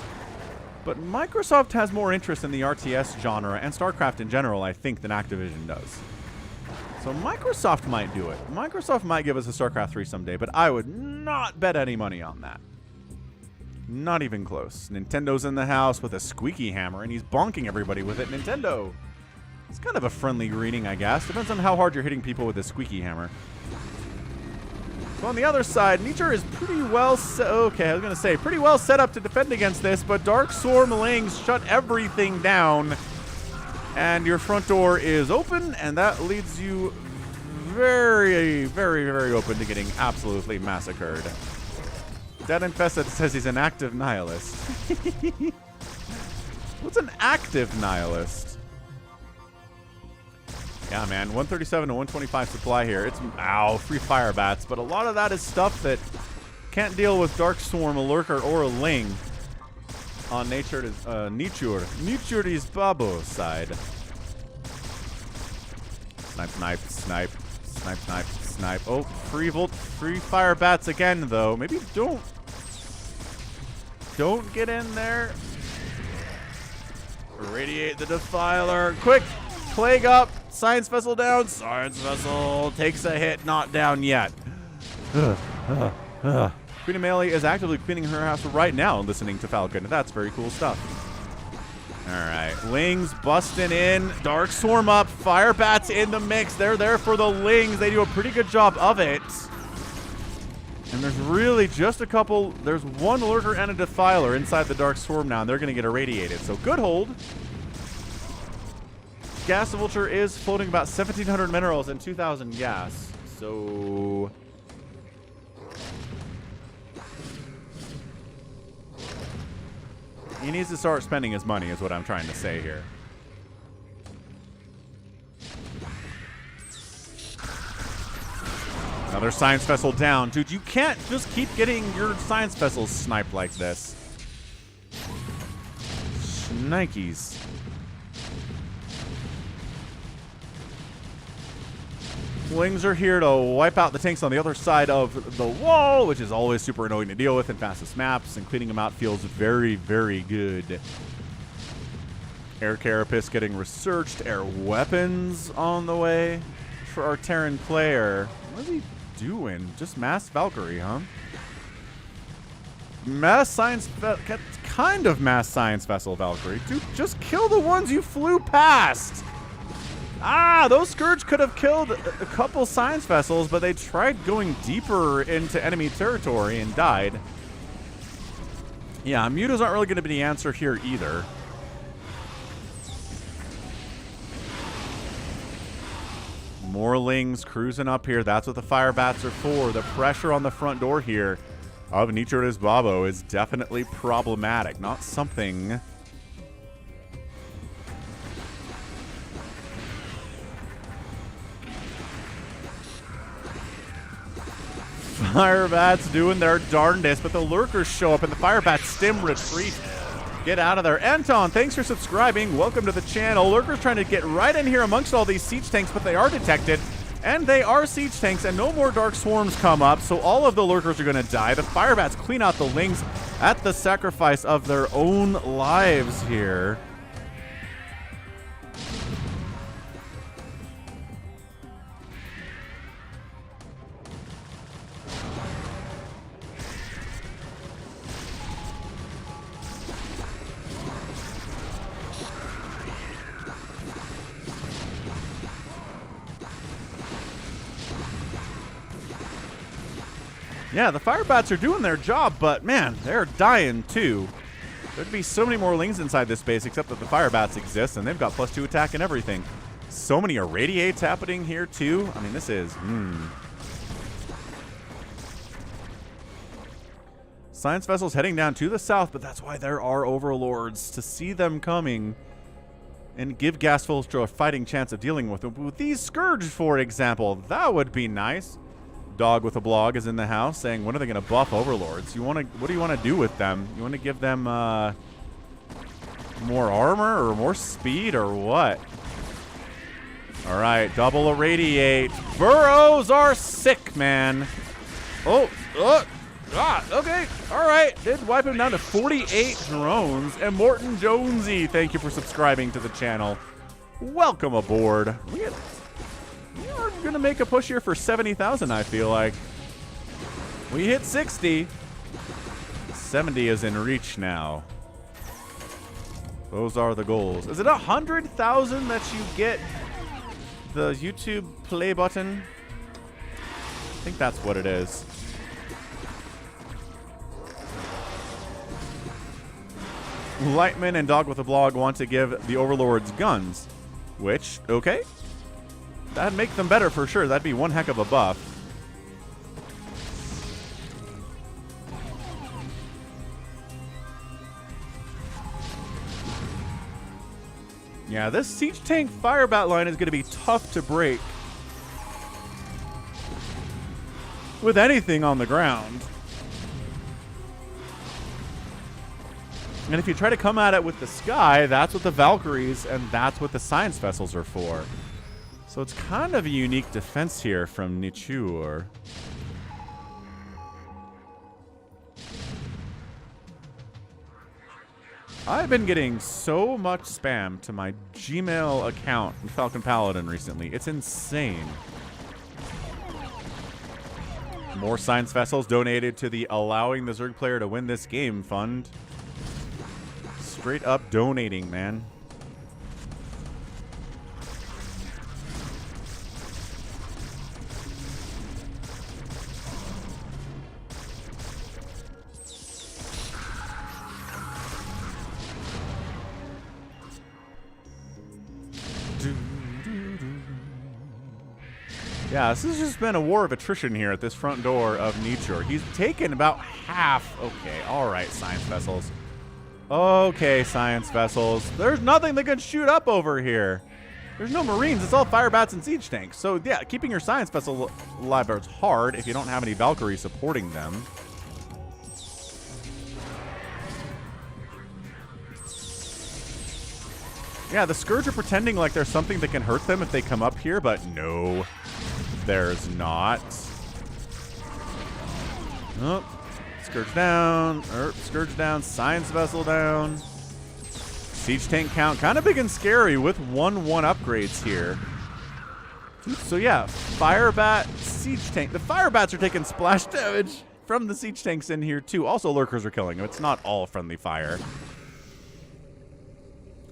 but Microsoft has more interest in the RTS genre and StarCraft in general, I think, than Activision does. So Microsoft might do it. Microsoft might give us a StarCraft 3 someday, but I would not bet any money on that. Not even close. Nintendo's in the house with a squeaky hammer, and he's bonking everybody with it. Nintendo. It's kind of a friendly greeting, I guess. Depends on how hard you're hitting people with a squeaky hammer. So on the other side, Nietzsche is pretty well set. Okay, I was going to say, pretty well set up to defend against this, but Dark Swarm Lings shut everything down. And your front door is open, and that leads you very, very, very open to getting absolutely massacred. DeadInfested says he's an active nihilist. What's an active nihilist? Yeah, man, 137 to 125 supply here. It's, ow, free fire bats, but a lot of that is stuff that can't deal with Dark Swarm, a Lurker, or a Ling on Nichure's Babo side. Snipe, snipe, snipe, snipe, snipe, snipe. Oh, free fire bats again, though. Maybe don't get in there. Irradiate the Defiler. Quick, plague up. Science vessel down. Science vessel takes a hit, not down yet. Queen Amelie is actively cleaning her house right now, listening to Falcon. That's very cool stuff. All right, Lings busting in. Dark Swarm up. Fire bats in the mix. They're there for the Lings. They do a pretty good job of it. And there's really just a couple. There's one Lurker and a Defiler inside the Dark Swarm now, and they're going to get irradiated. So good hold. GasVulture is floating about 1,700 minerals and 2,000 gas. So he needs to start spending his money, is what I'm trying to say here. Another science vessel down. Dude, you can't just keep getting your science vessels sniped like this. Shnikes. Lings are here to wipe out the tanks on the other side of the wall, which is always super annoying to deal with in fastest maps, and cleaning them out feels very, very good. Air Carapace getting researched. Air weapons on the way for our Terran player. What is he doing? Just mass Valkyrie, huh? Mass science, kind of mass science vessel Valkyrie. Dude, just kill the ones you flew past. Ah, those Scourge could have killed a couple science vessels, but they tried going deeper into enemy territory and died. Yeah, Mutas aren't really going to be the answer here either. More Lings cruising up here. That's what the fire bats are for. The pressure on the front door here of Nichure's Babo is definitely problematic. Not something Fire bats doing their darndest, but the lurkers show up and the fire bats stim retreat. Get out of there. Anton, thanks for subscribing. Welcome to the channel. Lurkers trying to get right in here amongst all these siege tanks, but they are detected. And they are siege tanks, and no more dark swarms come up, so all of the lurkers are going to die. The fire bats clean out the lings at the sacrifice of their own lives here. Yeah, the fire bats are doing their job, but man, they're dying too. There'd be so many more lings inside this base, except that the fire bats exist, and they've got +2 attack and everything. So many irradiates happening here too. I mean, this is... Science vessels heading down to the south, but that's why there are overlords, to see them coming and give GasVulture a fighting chance of dealing with them. With these Scourge, for example, that would be nice. Dog with a blog is in the house saying, when are they going to buff overlords? What do you want to do with them? You want to give them more armor or more speed or what? All right, double irradiate. Burrows are sick, man. Okay. All right. Did wipe him down to 48 drones. And Morton Jonesy, thank you for subscribing to the channel. Welcome aboard. We are going to make a push here for 70,000, I feel like. We hit 60. 70 is in reach now. Those are the goals. Is it 100,000 that you get the YouTube play button? I think that's what it is. Lightman and Dog with a Blog want to give the overlords guns, which, okay. That'd make them better for sure. That'd be one heck of a buff. Yeah, this siege tank fire bat line is going to be tough to break with anything on the ground. And if you try to come at it with the sky, that's what the Valkyries and that's what the science vessels are for. So it's kind of a unique defense here from Nichur. I've been getting so much spam to my Gmail account in Falcon Paladin recently. It's insane. More science vessels donated to the Allowing the Zerg Player to Win This Game fund. Straight up donating, man. Yeah, this has just been a war of attrition here at this front door of Nichur. He's taken about half. Okay, all right, science vessels. Okay, science vessels. There's nothing that can shoot up over here. There's no marines. It's all fire bats and siege tanks. So, yeah, keeping your science vessel alive is hard if you don't have any Valkyries supporting them. Yeah, the Scourge are pretending like there's something that can hurt them if they come up here, but no. There's not. Oh, Scourge down. Scourge down. Science vessel down. Siege tank count kind of big and scary with 1/1 upgrades here. So yeah, fire bat, siege tank. The fire bats are taking splash damage from the siege tanks in here too. Also, lurkers are killing them. It's not all friendly fire.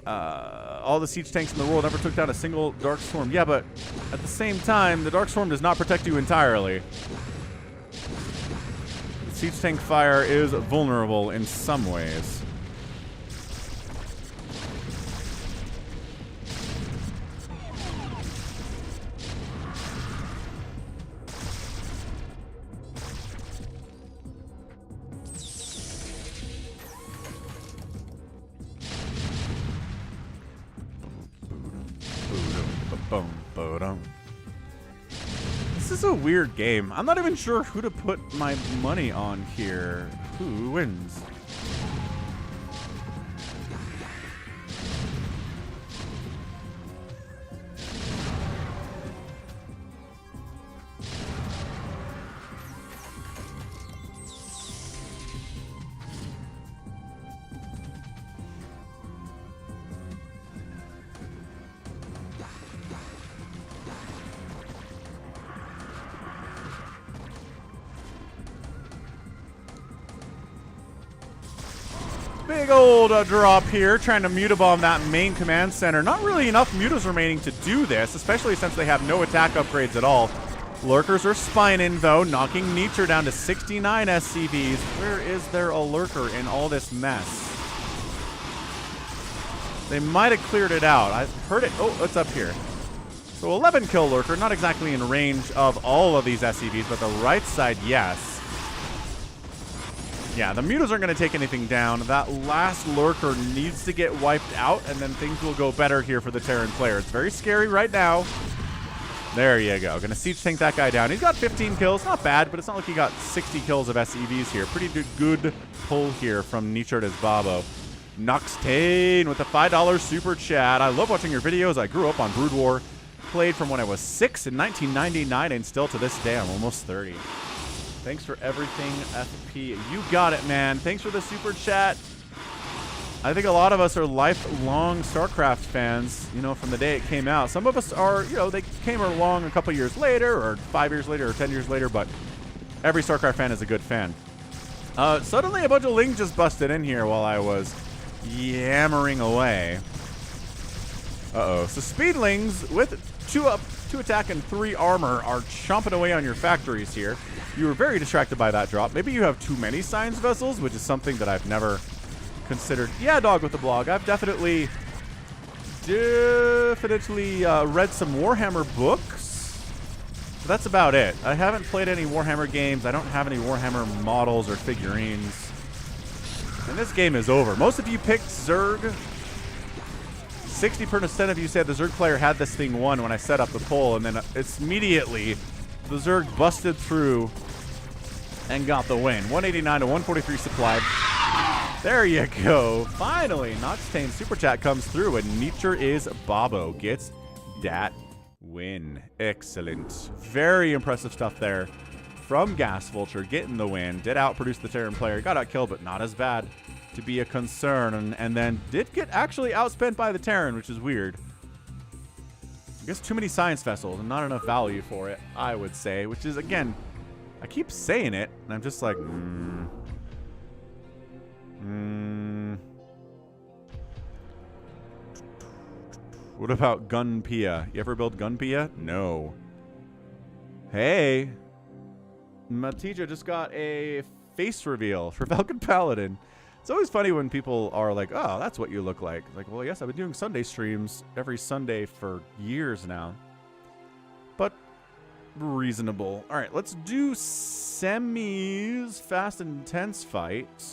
All the siege tanks in the world never took down a single Dark Swarm. Yeah, but at the same time, the Dark Swarm does not protect you entirely. The siege tank fire is vulnerable in some ways. This is a weird game. I'm not even sure who to put my money on here. Who wins? Big old drop here, trying to mutabomb that main command center. Not really enough mutas remaining to do this, especially since they have no attack upgrades at all. Lurkers are spining, though, knocking Nibbler down to 69 SCVs. Where is there a lurker in all this mess? They might have cleared it out. I heard it. Oh, it's up here. So 11 kill lurker, not exactly in range of all of these SCVs, but the right side, yes. Yeah, the mutas aren't going to take anything down. That last lurker needs to get wiped out, and then things will go better here for the Terran player. It's very scary right now. There you go. Going to siege tank that guy down. He's got 15 kills. Not bad, but it's not like he got 60 kills of SCVs here. Pretty good pull here from NukeSBabo. Nuxtane with a $5 super chat. I love watching your videos. I grew up on Brood War. Played from when I was 6 in 1999, and still to this day, I'm almost 30. Thanks for everything, FP. You got it, man. Thanks for the super chat. I think a lot of us are lifelong StarCraft fans, you know, from the day it came out. Some of us are, you know, they came along a couple years later, or 5 years later, or 10 years later, but every StarCraft fan is a good fan. Suddenly a bunch of lings just busted in here while I was yammering away. Uh-oh. So speedlings with 2 attack and 3 armor are chomping away on your factories here. You were very distracted by that drop. Maybe you have too many science vessels, which is something that I've never considered. Yeah, dog with the blog. I've definitely read some Warhammer books. But that's about it. I haven't played any Warhammer games. I don't have any Warhammer models or figurines. And this game is over. Most of you picked Zerg. 60% of you said the Zerg player had this thing won when I set up the poll, and then it's immediately the Zerg busted through and got the win. 189 to 143 supplied. There you go. Finally, Noxtane super chat comes through, and NukeSBabo gets that win. Excellent. Very impressive stuff there from GasVulture, getting the win. Did outproduce the Terran player. Got outkilled, but not as bad to be a concern, and then did get actually outspent by the Terran, which is weird. I guess too many science vessels and not enough value for it, I would say, which is, again, I keep saying it, and I'm just like, What about Gunpia? You ever build Gunpia? No. Hey, Matija just got a face reveal for Falcon Paladin. It's always funny when people are like, oh, that's what you look like. It's like, well, yes, I've been doing Sunday streams every Sunday for years now. But reasonable. All right, let's do semis fast and intense fight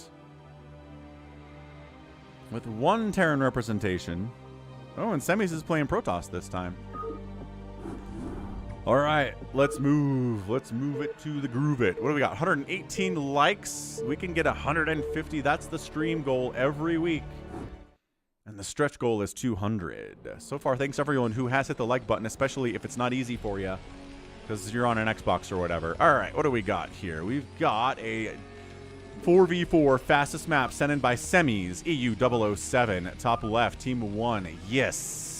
with 1 Terran representation. Oh, and semis is playing Protoss this time. All right, let's move. Let's move it to the groove it. What do we got? 118 likes. We can get 150. That's the stream goal every week. And the stretch goal is 200. So far, thanks everyone who has hit the like button, especially if it's not easy for you because you're on an Xbox or whatever. All right, what do we got here? We've got a 4v4 fastest map sent in by Semis, EU007. Top left, team 1. Yes.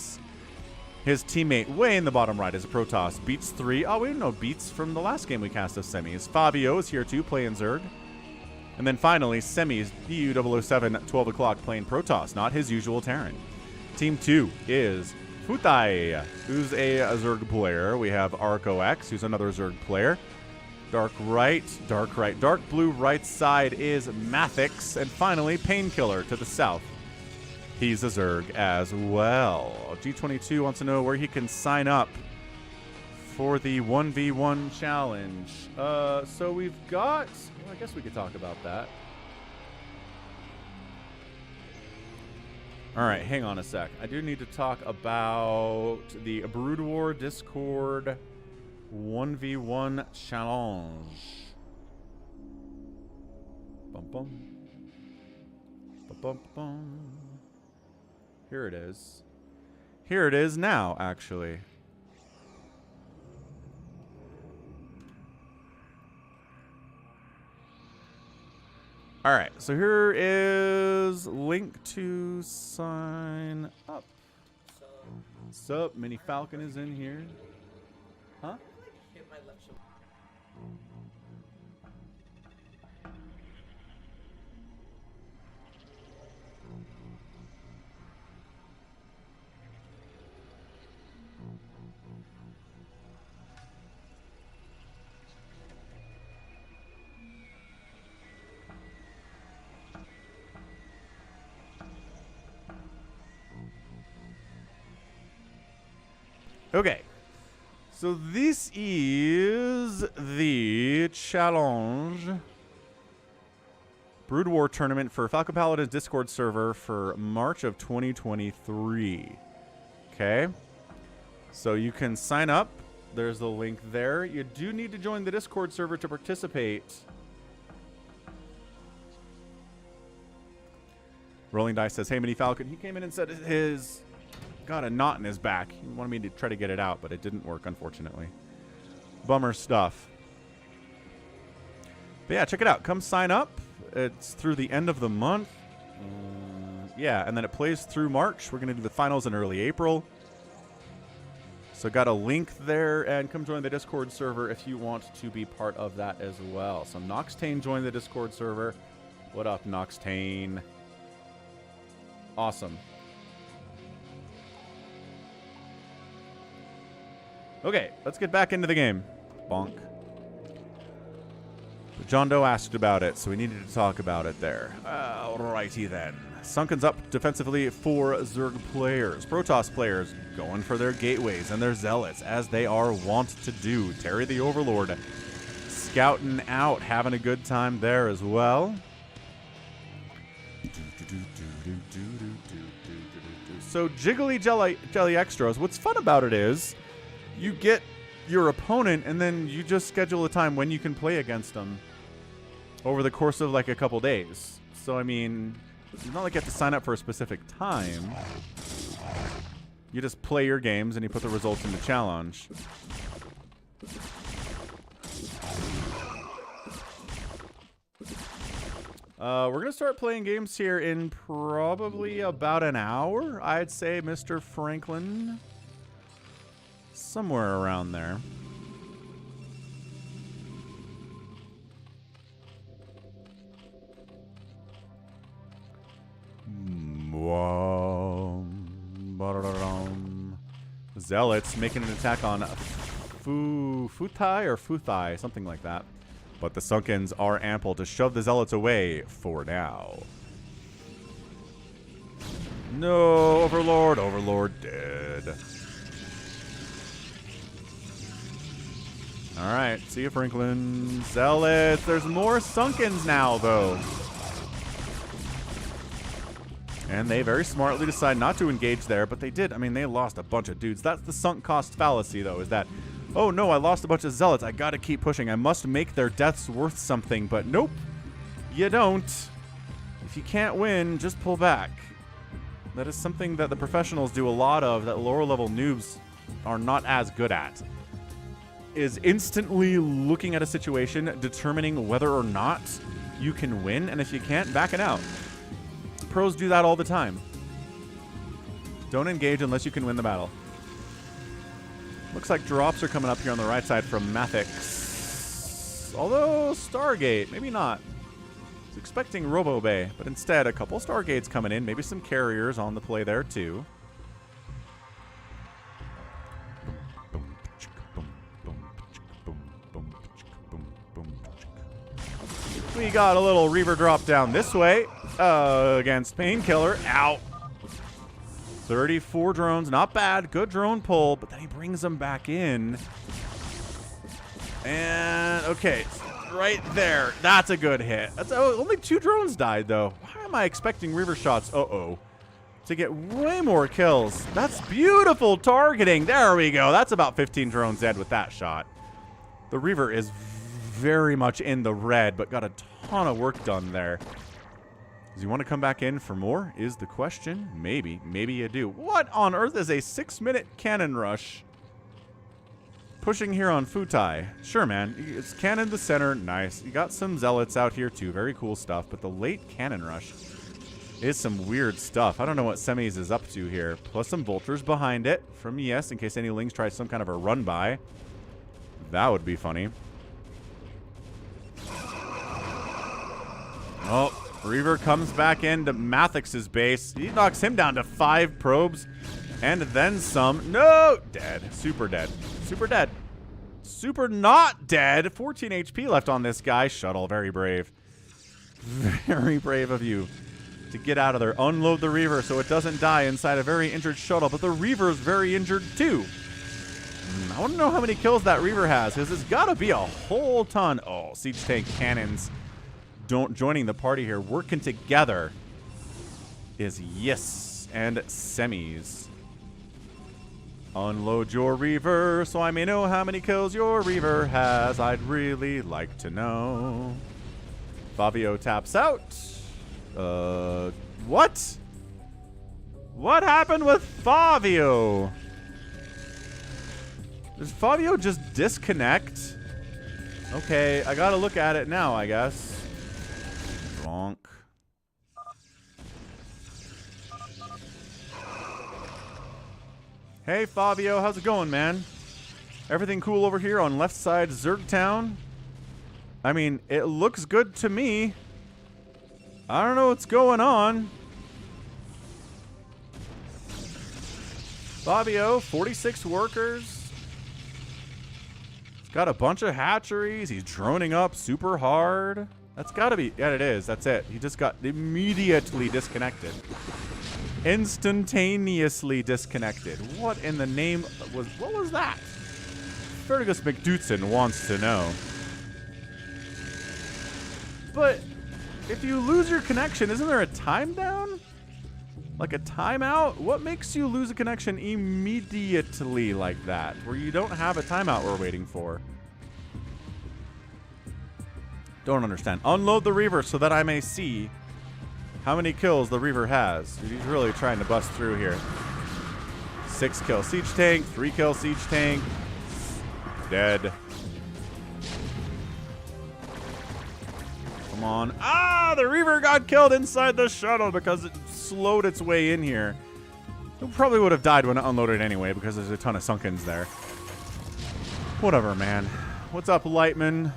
His teammate way in the bottom right is a Protoss. Beats 3. Oh, we didn't know Beats from the last game we cast of Semis. Fabio is here too, playing Zerg. And then finally, Semis, EU007, 12 o'clock, playing Protoss, not his usual Terran. Team 2 is Futai, who's a Zerg player. We have ArcoX, who's another Zerg player. Dark blue right side is Mathix. And finally, Painkiller to the south. He's a Zerg as well. G22 wants to know where he can sign up for the 1v1 challenge. So we've got... Well, I guess we could talk about that. All right, hang on a sec. I do need to talk about the Brood War Discord 1v1 challenge. Bum bum. Bum bum bum. Here it is. Here it is now, actually. All right, so here is link to sign up. Sup, Mini Falcon is in here. Huh? Okay, so this is the challenge Brood War tournament for Falcon Paladin's Discord server for March of 2023. Okay, so you can sign up. There's the link there. You do need to join the Discord server to participate. Rolling Dice says, hey, Mini Falcon. He came in and said his... got a knot in his back. He wanted me to try to get it out, but it didn't work, unfortunately. Bummer stuff. But yeah, check it out. Come sign up. It's through the end of the month. Yeah, and then it plays through March. We're going to do the finals in early April. So got a link there, and come join the Discord server if you want to be part of that as well. So Noxtane joined the Discord server. What up, Noxtane? Awesome. Okay, let's get back into the game. Bonk. But JohnDoe asked about it, so we needed to talk about it there. Alrighty then. Sunken's up defensively for Zerg players. Protoss players going for their gateways and their zealots, as they are wont to do. Terry the Overlord scouting out, having a good time there as well. So Jiggly Jelly Extras, what's fun about it is you get your opponent and then you just schedule a time when you can play against them over the course of like a couple days. So, I mean, it's not like you have to sign up for a specific time. You just play your games and you put the results in the challenge. We're going to start playing games here in probably about an hour, I'd say, Mr. Franklin. Somewhere around there. Zealots making an attack on Futai or Futhai, something like that. But the Sunkens are ample to shove the Zealots away for now. No, Overlord. Overlord dead. Alright, see you, Franklin. Zealots. There's more Sunkens now, though. And they very smartly decide not to engage there, but they did. I mean, they lost a bunch of dudes. That's the sunk cost fallacy, though, is that, oh no, I lost a bunch of Zealots. I gotta keep pushing. I must make their deaths worth something. But nope, you don't. If you can't win, just pull back. That is something that the professionals do a lot of that lower level noobs are not as good at. Is instantly looking at a situation, determining whether or not you can win, and if you can't, back it out. Pros do that all the time. Don't engage unless you can win the battle. Looks like drops are coming up here on the right side from Mathix. Although, Stargate, maybe not. I was expecting Robo Bay, but instead a couple Stargates coming in, maybe some carriers on the play there too. We got a little Reaver drop down this way against Painkiller. Ow. 34 drones, not bad. Good drone pull, but then he brings them back in. And, okay, right there. That's a good hit. That's, only 2 drones died, though. Why am I expecting Reaver shots? Uh-oh. To get way more kills. That's beautiful targeting. There we go. That's about 15 drones dead with that shot. The Reaver is very much in the red, but got a ton of work done there. Does he want to come back in for more, is the question. Maybe. Maybe you do. What on earth is a 6-minute cannon rush? Pushing here on Futai. Sure, man. It's cannon the center. Nice. You got some zealots out here, too. Very cool stuff. But the late cannon rush is some weird stuff. I don't know what Semis is up to here. Plus some vultures behind it from Yes, in case any Lings try some kind of a run-by. That would be funny. Oh, Reaver comes back into Mathix's base. He knocks him down to 5 probes. And then some. No! Dead. Super dead. Super dead. Super not dead. 14 HP left on this guy. Shuttle. Very brave. Very brave of you to get out of there. Unload the Reaver so it doesn't die inside a very injured shuttle. But the Reaver is very injured too. I want to know how many kills that Reaver has, because it's got to be a whole ton. Oh, siege tank cannons joining the party here. Working together is Yes and Semis. Unload your Reaver so I may know how many kills your Reaver has. I'd really like to know. Fabio taps out. What? What happened with Fabio? Does Fabio just disconnect? Okay, I gotta look at it now, I guess. Bonk. Hey, Fabio, how's it going, man? Everything cool over here on left side Zergtown? I mean, it looks good to me. I don't know what's going on. Fabio, 46 workers. He's got a bunch of hatcheries. He's droning up super hard. That's gotta be, yeah, it is. That's it. He just got immediately disconnected. Instantaneously disconnected. What in the name was, what was that? Fergus McDootson wants to know. But if you lose your connection, isn't there a time down? Like a timeout? What makes you lose a connection immediately like that, where you don't have a timeout we're waiting for? Don't understand. Unload the Reaver so that I may see how many kills the Reaver has. Dude, he's really trying to bust through here. 6 kill siege tank, 3 kill siege tank. Dead. Come on. Ah, the Reaver got killed inside the shuttle because it slowed its way in here. It probably would have died when it unloaded anyway because there's a ton of sunkens there. Whatever, man. What's up, Lightman?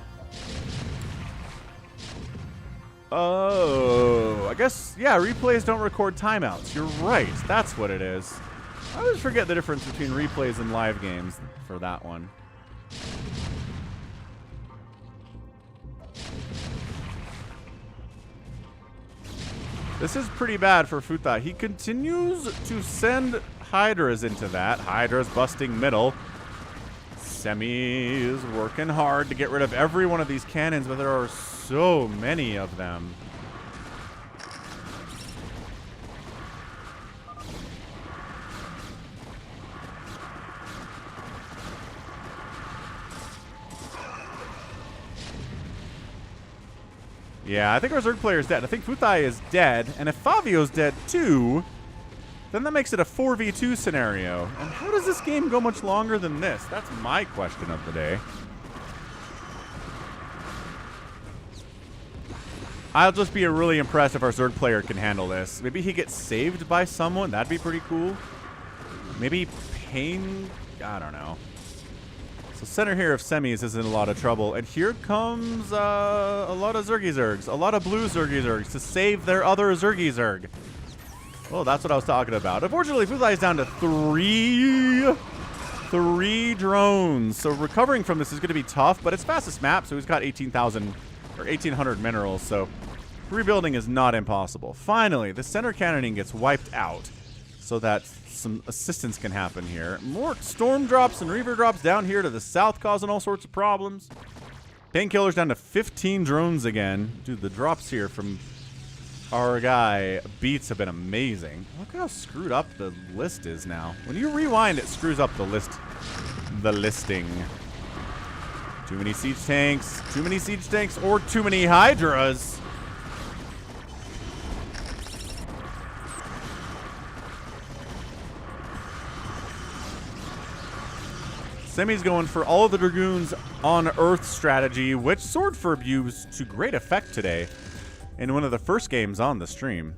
Oh, I guess, yeah, replays don't record timeouts. You're right. That's what it is. I always forget the difference between replays and live games for that one. This is pretty bad for Futai. He continues to send Hydras into that. Hydras busting middle. Semi is working hard to get rid of every one of these cannons, but there are so many of them. Yeah, I think our Zerg player is dead. I think Futai is dead. And if Fabio's dead too, then that makes it a 4v2 scenario. And how does this game go much longer than this? That's my question of the day. I'll just be really impressed if our Zerg player can handle this. Maybe he gets saved by someone. That'd be pretty cool. Maybe Pain. I don't know. So center here of Semis is in a lot of trouble. And here comes a lot of Zergy-Zergs. A lot of blue Zergy-Zergs to save their other Zergy-Zerg. Well, that's what I was talking about. Unfortunately, Futai is down to 3 drones. So recovering from this is going to be tough, but it's fastest map, so he's got 18,000 or 1,800 minerals. So rebuilding is not impossible. Finally, the center cannoning gets wiped out so that some assistance can happen here. More storm drops and reaver drops down here to the south, causing all sorts of problems. Painkiller's down to 15 drones again. Dude, the drops here from our guy Beats have been amazing. Look how screwed up the list is now. When you rewind, it screws up the list. The listing. Too many siege tanks. Too many siege tanks or too many hydras. Semi's going for all of the Dragoons on Earth strategy, which Swordfurb used to great effect today in one of the first games on the stream.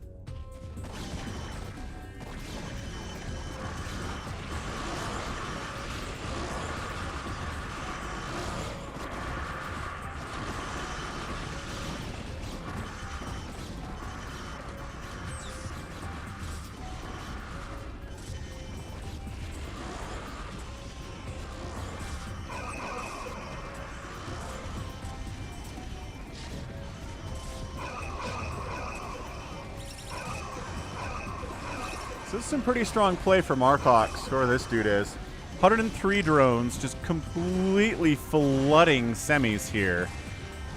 So this is some pretty strong play from Arcox, whoever this dude is. 103 drones just completely flooding semis here.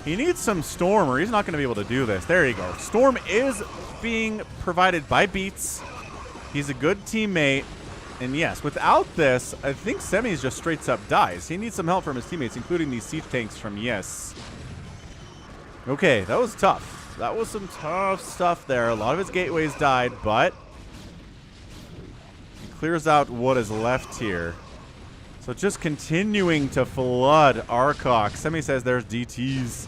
He needs some Storm or he's not going to be able to do this. There you go. Storm is being provided by Beats. He's a good teammate. And yes, without this, I think semis just straight up dies. He needs some help from his teammates, including these siege tanks from Yes. Okay, that was tough. That was some tough stuff there. A lot of his gateways died, but clears out what is left here. So just continuing to flood Arcox. Semi says there's DTs.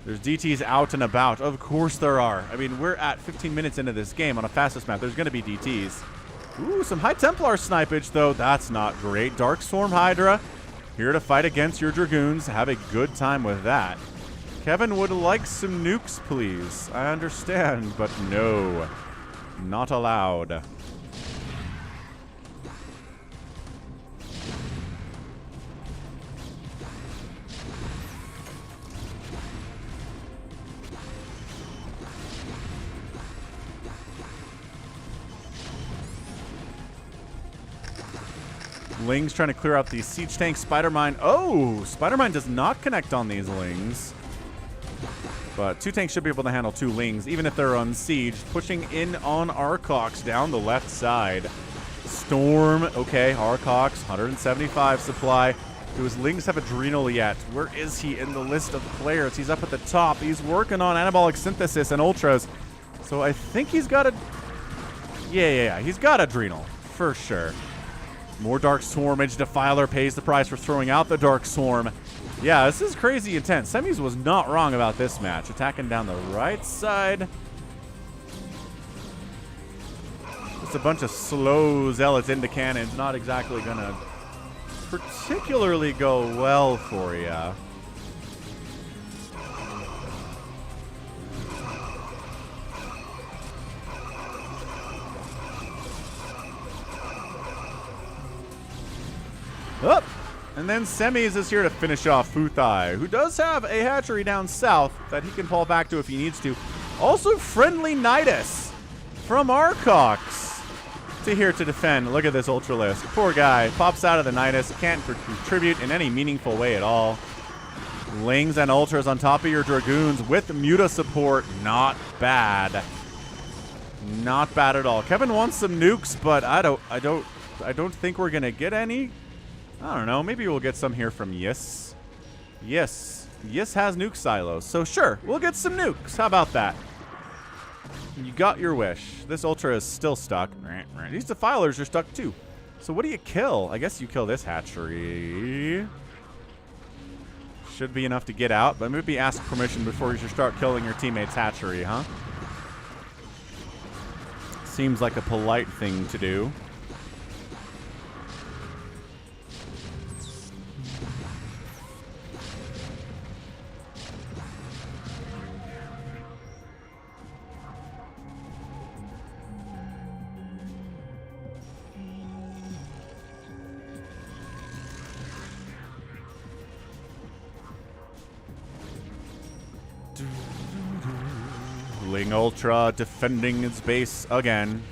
There's DTs out and about. Of course there are. I mean, we're at 15 minutes into this game on a fastest map. There's going to be DTs. Ooh, some High Templar snipage, though. That's not great. Dark Storm Hydra here to fight against your Dragoons. Have a good time with that. Kevin would like some nukes, please. I understand, but no. Not allowed. Ling's trying to clear out these siege tanks. Spider-Mine. Oh, Spider-Mine does not connect on these Lings. But 2 tanks should be able to handle 2 Lings, even if they're unsieged. Pushing in on Arcox down the left side. Storm. Okay, Arcox, 175 supply. Do his Lings have Adrenal yet? Where is he in the list of players? He's up at the top. He's working on Anabolic Synthesis and Ultras. So I think he's got a... Yeah. He's got Adrenal, for sure. More Dark Swarm. Edge Defiler pays the price for throwing out the Dark Swarm. Yeah, this is crazy intense. Semis was not wrong about this match. Attacking down the right side. Just a bunch of slow zealots into cannons. Not exactly going to particularly go well for ya. Up. And then Semis is here to finish off Futhai, who does have a hatchery down south that he can fall back to if he needs to. Also, Friendly Nidus from Arcox to here to defend. Look at this Ultralisk. Poor guy. Pops out of the Nidus. Can't contribute in any meaningful way at all. Lings and Ultras on top of your Dragoons with Muta support. Not bad. Not bad at all. Kevin wants some nukes, but I don't think we're gonna get any. I don't know. Maybe we'll get some here from Yes. Yes has nuke silos. So sure, we'll get some nukes. How about that? You got your wish. This Ultra is still stuck. These Defilers are stuck too. So what do you kill? I guess you kill this hatchery. Should be enough to get out, but maybe ask permission before you should start killing your teammate's hatchery, huh? Seems like a polite thing to do. Ling Ultra defending its base again.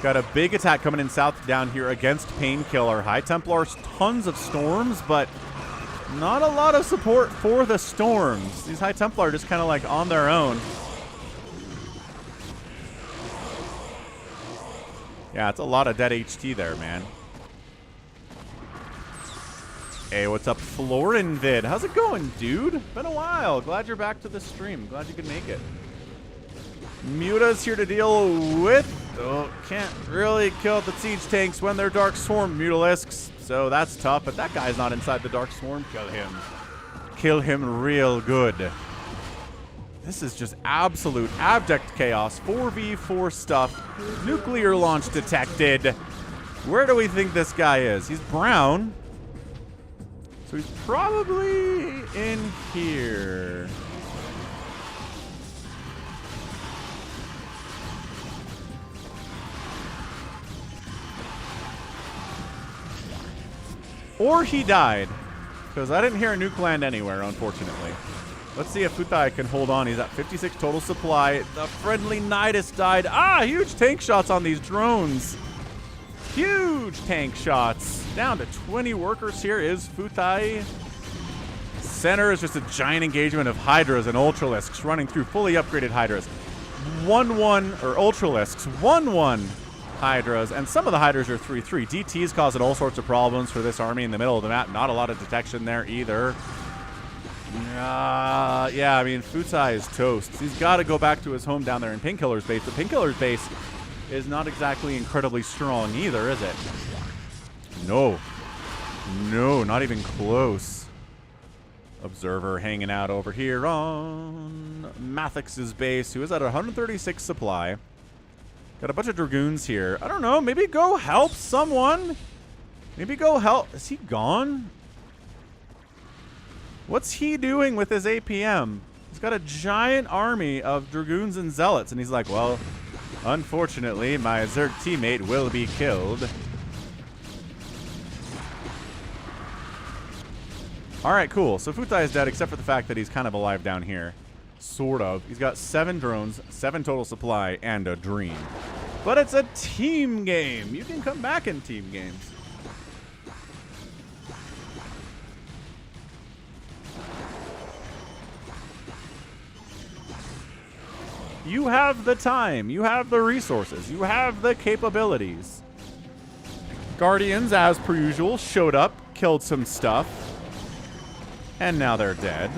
Got a big attack coming in south down here against Painkiller. High Templars, tons of storms, but not a lot of support for the storms. These High Templar are just kind of like on their own. Yeah, it's a lot of dead HT there, man. Hey, what's up, Florinvid? How's it going, dude? Been a while. Glad you're back to the stream. Glad you could make it. Muta's here to deal with... Oh, can't really kill the siege tanks when they're Dark Swarm Mutalisks. So that's tough, but that guy's not inside the Dark Swarm. Kill him. Kill him real good. This is just absolute abject chaos. 4v4 stuff. Nuclear launch detected. Where do we think this guy is? He's brown. So he's probably in here. Or he died. Because I didn't hear a nuke land anywhere, unfortunately. Let's see if Futai can hold on. He's at 56 total supply. The friendly Nidus died. Ah, huge tank shots on these drones. Huge tank shots. Down to 20 workers here is Futai. Center is just a giant engagement of Hydras and Ultralisks running through fully upgraded Hydras. 1-1, or Ultralisks, 1-1 Hydras, and some of the Hydras are 3-3. DT's causing all sorts of problems for this army in the middle of the map. Not a lot of detection there either. Yeah, I mean, Futai is toast. He's got to go back to his home down there in Painkiller's base. The Painkiller's base is not exactly incredibly strong either, is it? No. No, not even close. Observer hanging out over here on Mathix's base, who is at 136 supply. Got a bunch of Dragoons here. I don't know, maybe go help someone? Maybe go help. Is he gone? What's he doing with his APM? He's got a giant army of Dragoons and Zealots, and he's like, well, unfortunately, my Zerg teammate will be killed. All right, cool. So Futai is dead, except for the fact that he's kind of alive down here. Sort of. He's got 7 drones, 7 total supply, and a dream. But it's a team game. You can come back in team games. You have the time. You have the resources. You have the capabilities. Guardians, as per usual, showed up, killed some stuff. And now they're dead.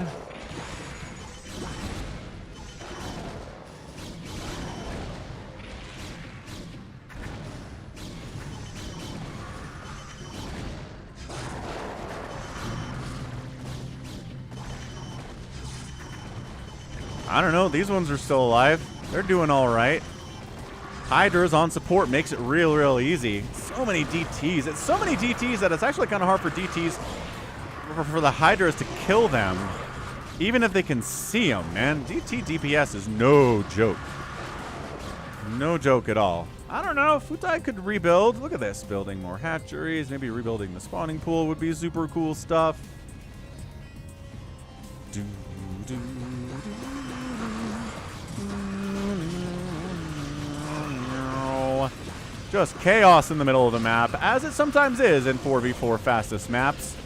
I don't know. These ones are still alive. They're doing all right. Hydra's on support makes it real easy. So many DTs. It's so many DTs that it's actually kind of hard for DTs for the Hydras to kill them, even if they can see them, man. DT DPS is no joke. No joke at all. I don't know. Futai could rebuild. Look at this. Building more hatcheries. Maybe rebuilding the spawning pool would be super cool stuff. Just chaos in the middle of the map, as it sometimes is in 4v4 fastest maps.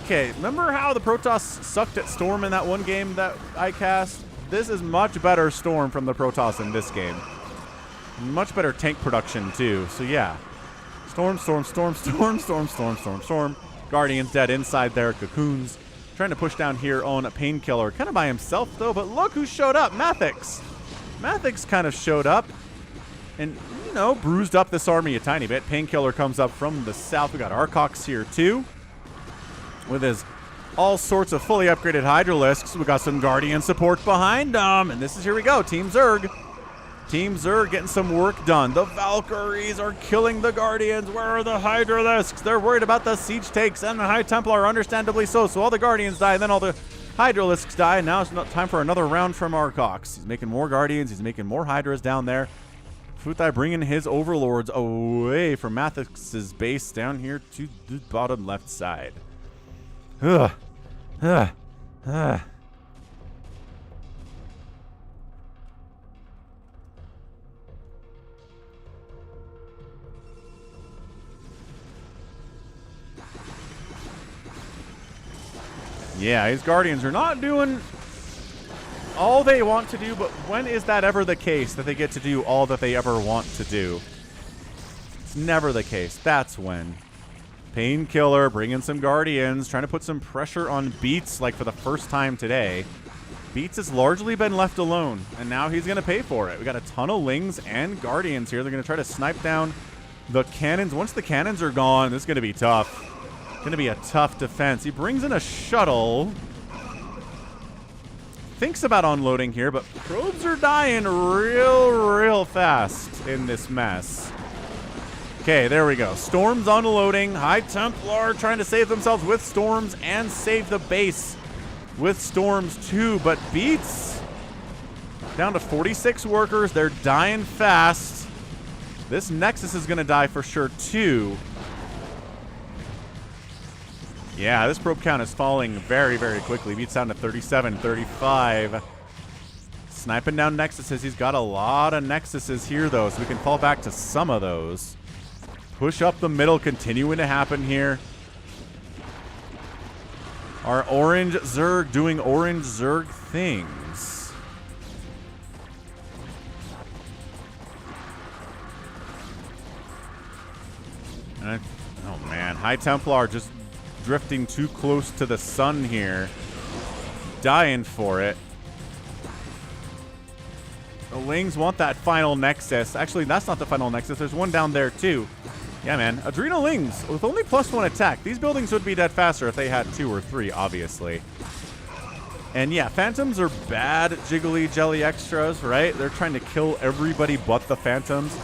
Okay, remember how the Protoss sucked at Storm in that one game that I cast? This is much better Storm from the Protoss in this game. Much better tank production, too. So, yeah. Storm. Guardians dead inside their cocoons. Trying to push down here on a Painkiller. Kind of by himself, though, but look who showed up. Mathix. Mathix kind of showed up. And, you know, bruised up this army a tiny bit. Painkiller comes up from the south. We got Arcox here, too, with his all sorts of fully upgraded Hydralisks. We got some Guardian support behind them. And this is, here we go, Team Zerg. Team Zerg getting some work done. The Valkyries are killing the Guardians. Where are the Hydralisks? They're worried about the Siege Takes and the High Templar, understandably so. So all the Guardians die, and then all the Hydralisks die. And now it's not time for another round from Arcox. He's making more Guardians. He's making more Hydras down there. Futai bringing his overlords away from Mathix's base down here to the bottom left side. Yeah, his Guardians are not doing all they want to do, but when is that ever the case that they get to do all that they ever want to do? It's never the case. That's when. Painkiller, bringing some Guardians, trying to put some pressure on Beats like for the first time today. Beats has largely been left alone, and now he's going to pay for it. We got a ton of Lings and Guardians here. They're going to try to snipe down the cannons. Once the cannons are gone, this is going to be tough. Going to be a tough defense. He brings in a shuttle. Thinks about unloading here, but probes are dying real fast in this mess. Okay, there we go. Storms unloading. High Templar trying to save themselves with Storms and save the base with Storms too, but Beats down to 46 workers. They're dying fast. This Nexus is going to die for sure too. Yeah, this probe count is falling very quickly. Beats down to 37, 35. Sniping down Nexuses. He's got a lot of Nexuses here though, so we can fall back to some of those. Push up the middle continuing to happen here. Our orange Zerg doing orange Zerg things. Oh man, High Templar just drifting too close to the sun here. Dying for it. The Lings want that final Nexus. Actually, that's not the final Nexus. There's one down there too. Yeah, man. Adrenal Lings with only +1 attack. These buildings would be dead faster if they had 2 or 3, obviously. And yeah, Phantoms are bad jiggly jelly extras, right? They're trying to kill everybody but the Phantoms.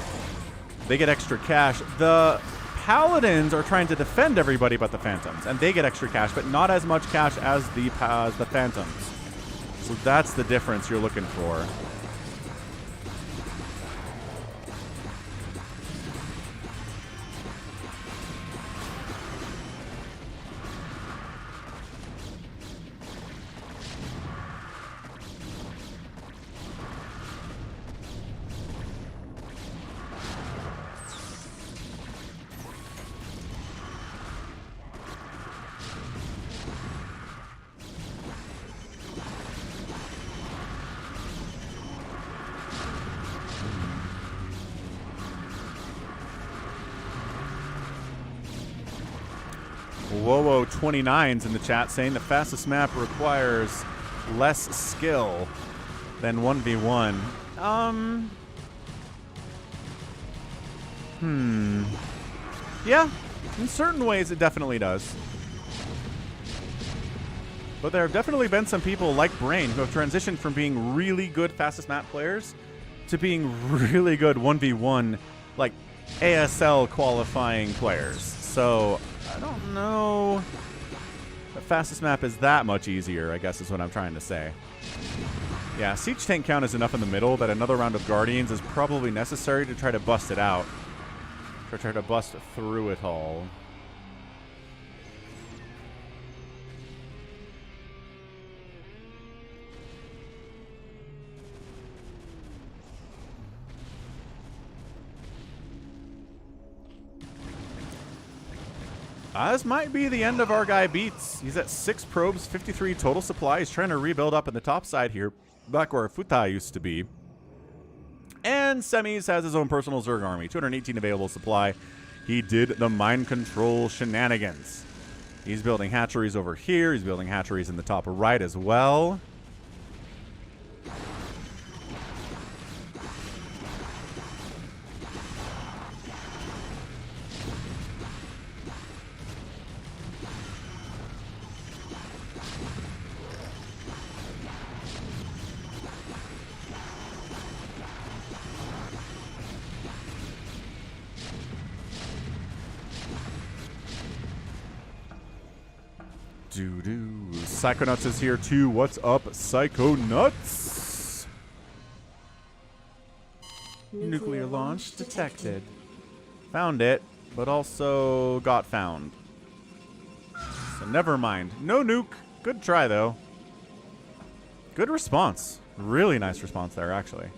They get extra cash. The Paladins are trying to defend everybody but the Phantoms, and they get extra cash, but not as much cash as the Phantoms. So that's the difference you're looking for. Whoa29's in the chat saying the fastest map requires less skill than 1v1. Yeah, in certain ways it definitely does. But there have definitely been some people like Brain who have transitioned from being really good fastest map players to being really good 1v1, like ASL qualifying players. So I don't know. The fastest map is that much easier, I guess is what I'm trying to say. Yeah, siege tank count is enough in the middle that another round of Guardians is probably necessary to try to bust it out. To try to bust through it all. This might be the end of our guy Beats. He's at 6 probes, 53 total supply. He's trying to rebuild up in the top side here, back where Futai used to be. And Semis has his own personal Zerg army, 218 available supply. He did the mind control shenanigans. He's building hatcheries over here. He's building hatcheries in the top right as well. Psychonuts is here too. What's up, Psychonuts? Nuclear launch detected. Found it, but also got found. So never mind. No nuke. Good try though. Good response. Really nice response there, actually.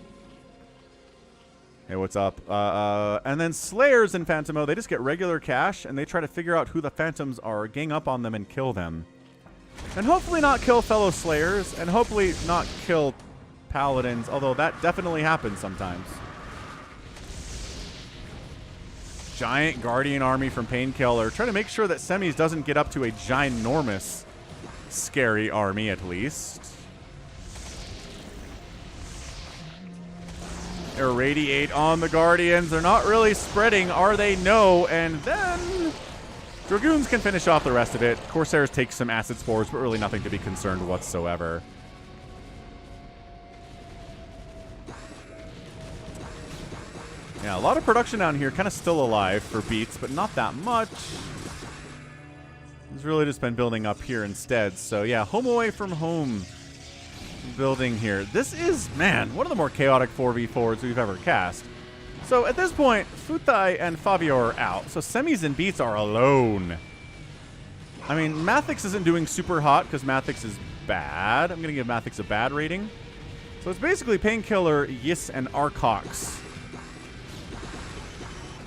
Hey, what's up? And then Slayers in Phantomo, they just get regular cash and they try to figure out who the Phantoms are, gang up on them and kill them. And hopefully not kill fellow Slayers, and hopefully not kill Paladins, although that definitely happens sometimes. giant Guardian army from Painkiller, trying to make sure that Semis doesn't get up to a ginormous, scary army at least. Irradiate on the Guardians. They're not really spreading, are they? No. And then Dragoons can finish off the rest of it. Corsairs take some acid spores, but really nothing to be concerned whatsoever. Yeah, a lot of production down here, kind of still alive for beats, but not that much. It's really just been building up here instead. So yeah, home away from home building here. This is, man, one of the more chaotic 4v4s we've ever cast. So at this point, Futai and Fabio are out. So Semis and Beats are alone. I mean, Mathix isn't doing super hot because Mathix is bad. I'm going to give Mathix a bad rating. So it's basically Painkiller, Yis, and Arcox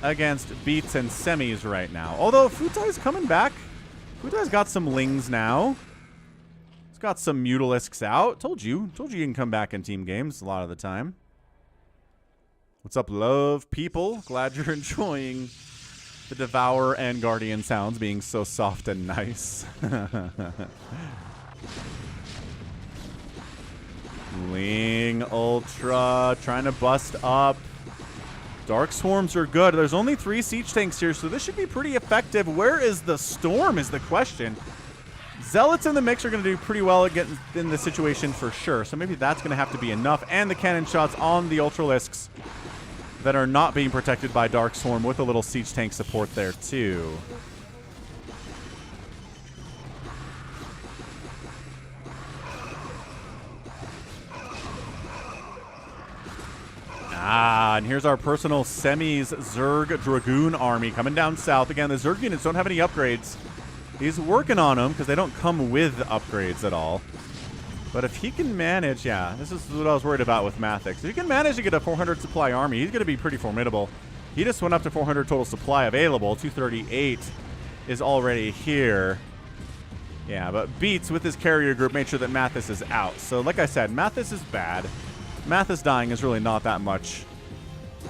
against Beats and Semis right now. Although Futai's coming back. Futai's got some Lings now. He's got some Mutalisks out. Told you you can come back in team games a lot of the time. What's up, love people? Glad you're enjoying the Devour and Guardian sounds being so soft and nice. Ling Ultra trying to bust up. Dark Swarms are good. There's only 3 siege tanks here, so this should be pretty effective. Where is the Storm is the question. Zealots in the mix are going to do pretty well at getting in the situation for sure, so maybe that's going to have to be enough. And the cannon shots on the Ultralisks that are not being protected by Dark Swarm with a little siege tank support there too. And here's our personal Semis Zerg Dragoon army coming down south. Again, the Zerg units don't have any upgrades. He's working on them because they don't come with upgrades at all. But if he can manage, yeah, this is what I was worried about with Mathix. If he can manage to get a 400 supply army, he's going to be pretty formidable. He just went up to 400 total supply available. 238 is already here. Yeah, but Beats with his carrier group made sure that Mathis is out. So like I said, Mathis is bad. Mathis dying is really not that much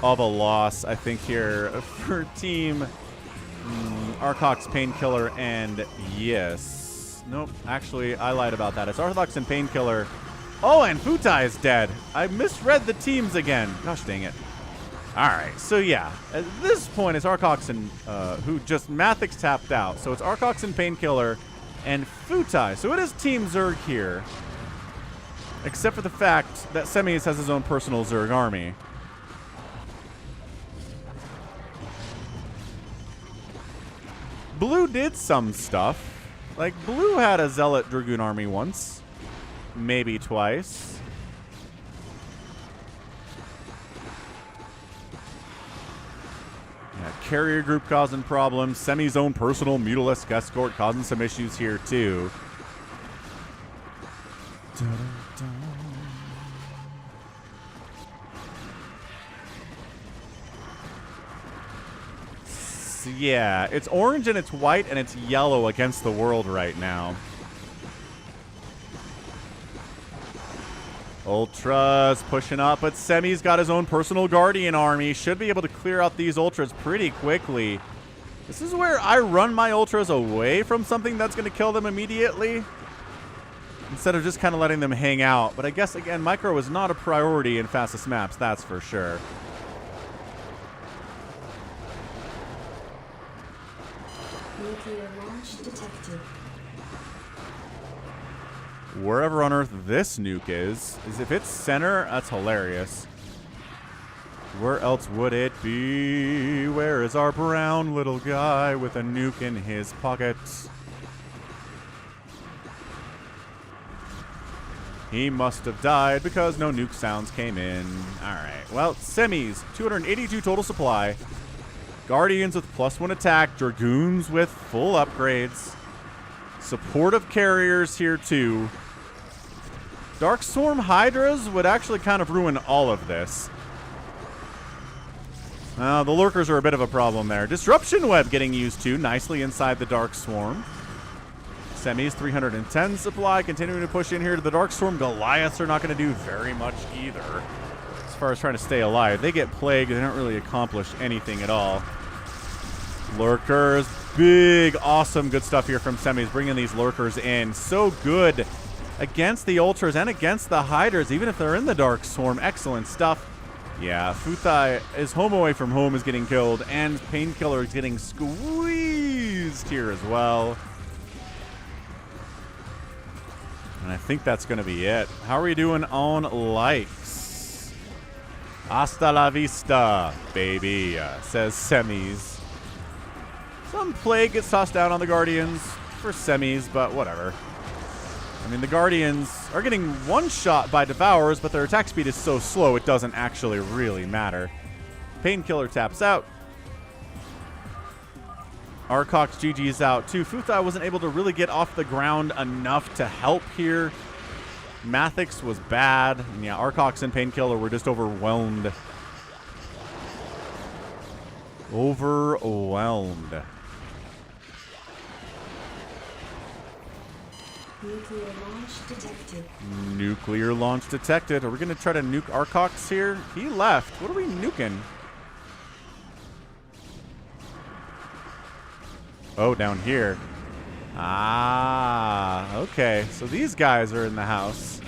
of a loss, I think, here for team Arcox, Painkiller, and yes. Nope, actually, I lied about that. It's Arcox and Painkiller. Oh, and Futai is dead. I misread the teams again. Gosh dang it. All right, so yeah, at this point, it's Arcox and who just Mathix tapped out. So it's Arcox and Painkiller and Futai. So it is Team Zerg here. Except for the fact that Semis has his own personal Zerg army. Blue did some stuff. Like, Blue had a Zealot Dragoon army once. Maybe twice. Yeah, carrier group causing problems. Semi's own personal Mutalisk escort causing some issues here, too. So yeah, it's orange and it's white and it's yellow against the world right now. Ultras pushing up, but Semi's got his own personal Guardian army. Should be able to clear out these Ultras pretty quickly. This is where I run my Ultras away from something that's going to kill them immediately, instead of just kind of letting them hang out. But I guess, again, micro is not a priority in fastest maps, that's for sure. Nuclear launch detected. Wherever on Earth this nuke is if it's center, that's hilarious. Where else would it be? Where is our brown little guy with a nuke in his pocket? He must have died because no nuke sounds came in. Alright, well, Semis, 282 total supply. Guardians with +1 attack. Dragoons with full upgrades. Supportive carriers here too. Dark Swarm Hydras would actually kind of ruin all of this. The Lurkers are a bit of a problem there. Disruption Web getting used to nicely inside the Dark Swarm. Semis 310 supply, continuing to push in here to the Dark Storm. Goliaths are not going to do very much either as far as trying to stay alive. They get plagued, they don't really accomplish anything at all. Lurkers. Big, awesome, good stuff here from Semis. Bringing these lurkers in. So good against the ultras and against the hiders, even if they're in the Dark Swarm. Excellent stuff. Yeah, Futai is home away from home is getting killed, and Painkiller is getting squeezed here as well. And I think that's going to be it. How are we doing on likes? Hasta la vista, baby, says Semis. Some plague gets tossed down on the Guardians for Semis, but whatever. I mean, the Guardians are getting one-shot by Devourers, but their attack speed is so slow it doesn't actually really matter. Painkiller taps out. Arcox GG's out too. Futai wasn't able to really get off the ground enough to help here. Mathix was bad. And yeah, Arcox and Painkiller were just overwhelmed. Overwhelmed. Nuclear launch detected. Nuclear launch detected. Are we going to try to nuke Arcox here? He left. What are we nuking? Oh, down here. Ah, okay. So these guys are in the house.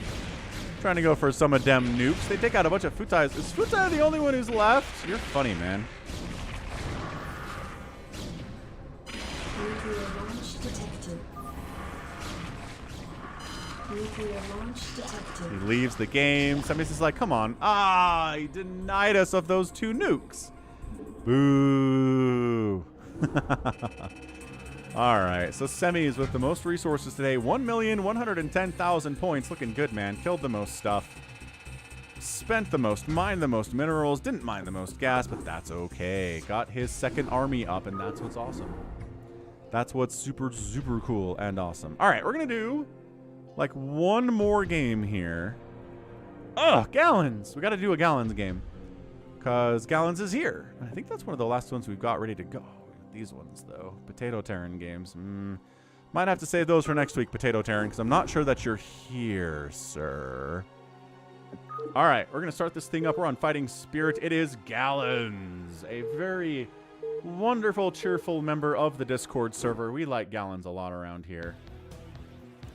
Trying to go for some of them nukes. They take out a bunch of Futais. Is Futai the only one who's left? You're funny, man. Nuclear launch detected. Nuclear launch detected. He leaves the game. Somebody's just like, come on. Ah, he denied us of those 2 nukes. Boo. All right, so Semis with the most resources today. 1,110,000 points. Looking good, man. Killed the most stuff. Spent the most. Mined the most minerals. Didn't mine the most gas, but that's okay. Got his second army up, and that's what's awesome. That's what's super, super cool and awesome. All right, we're going to do like one more game here. Ugh, Gallons. We got to do a Gallons game because Gallons is here. I think that's one of the last ones we've got ready to go. These ones, though. Potato Terran games. Might have to save those for next week, Potato Terran, because I'm not sure that you're here, sir. All right, we're going to start this thing up. We're on Fighting Spirit. It is Gallons, a very wonderful, cheerful member of the Discord server. We like Gallons a lot around here.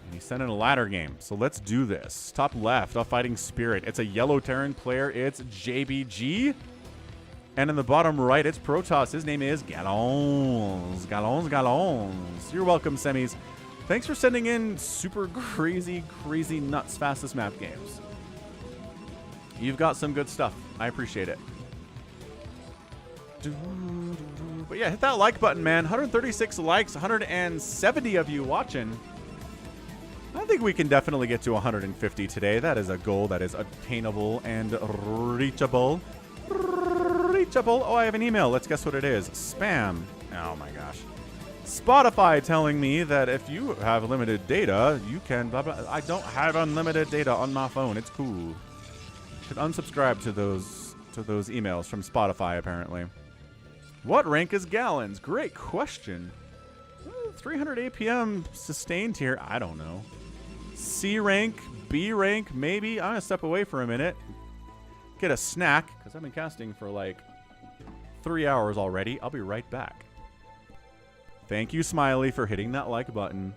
And he's sent in a ladder game, so let's do this. Top left, off Fighting Spirit. It's a yellow Terran player. It's JBG. And in the bottom right, it's Protoss. His name is Gallons. Gallons, Gallons. You're welcome, Semis. Thanks for sending in super crazy, crazy nuts fastest map games. You've got some good stuff. I appreciate it. But yeah, hit that like button, man. 136 likes, 170 of you watching. I think we can definitely get to 150 today. That is a goal that is attainable and reachable. Oh, I have an email. Let's guess what it is. Spam. Oh my gosh. Spotify telling me that if you have limited data, you can blah, blah. I don't have unlimited data on my phone. It's cool. Should unsubscribe to those emails from Spotify, apparently. What rank is Gallons? Great question. 300 APM sustained here. I don't know. C rank, B rank, maybe. I'm going to step away for a minute. Get a snack, because I've been casting for like 3 hours already. I'll be right back. Thank you, Smiley, for hitting that like button.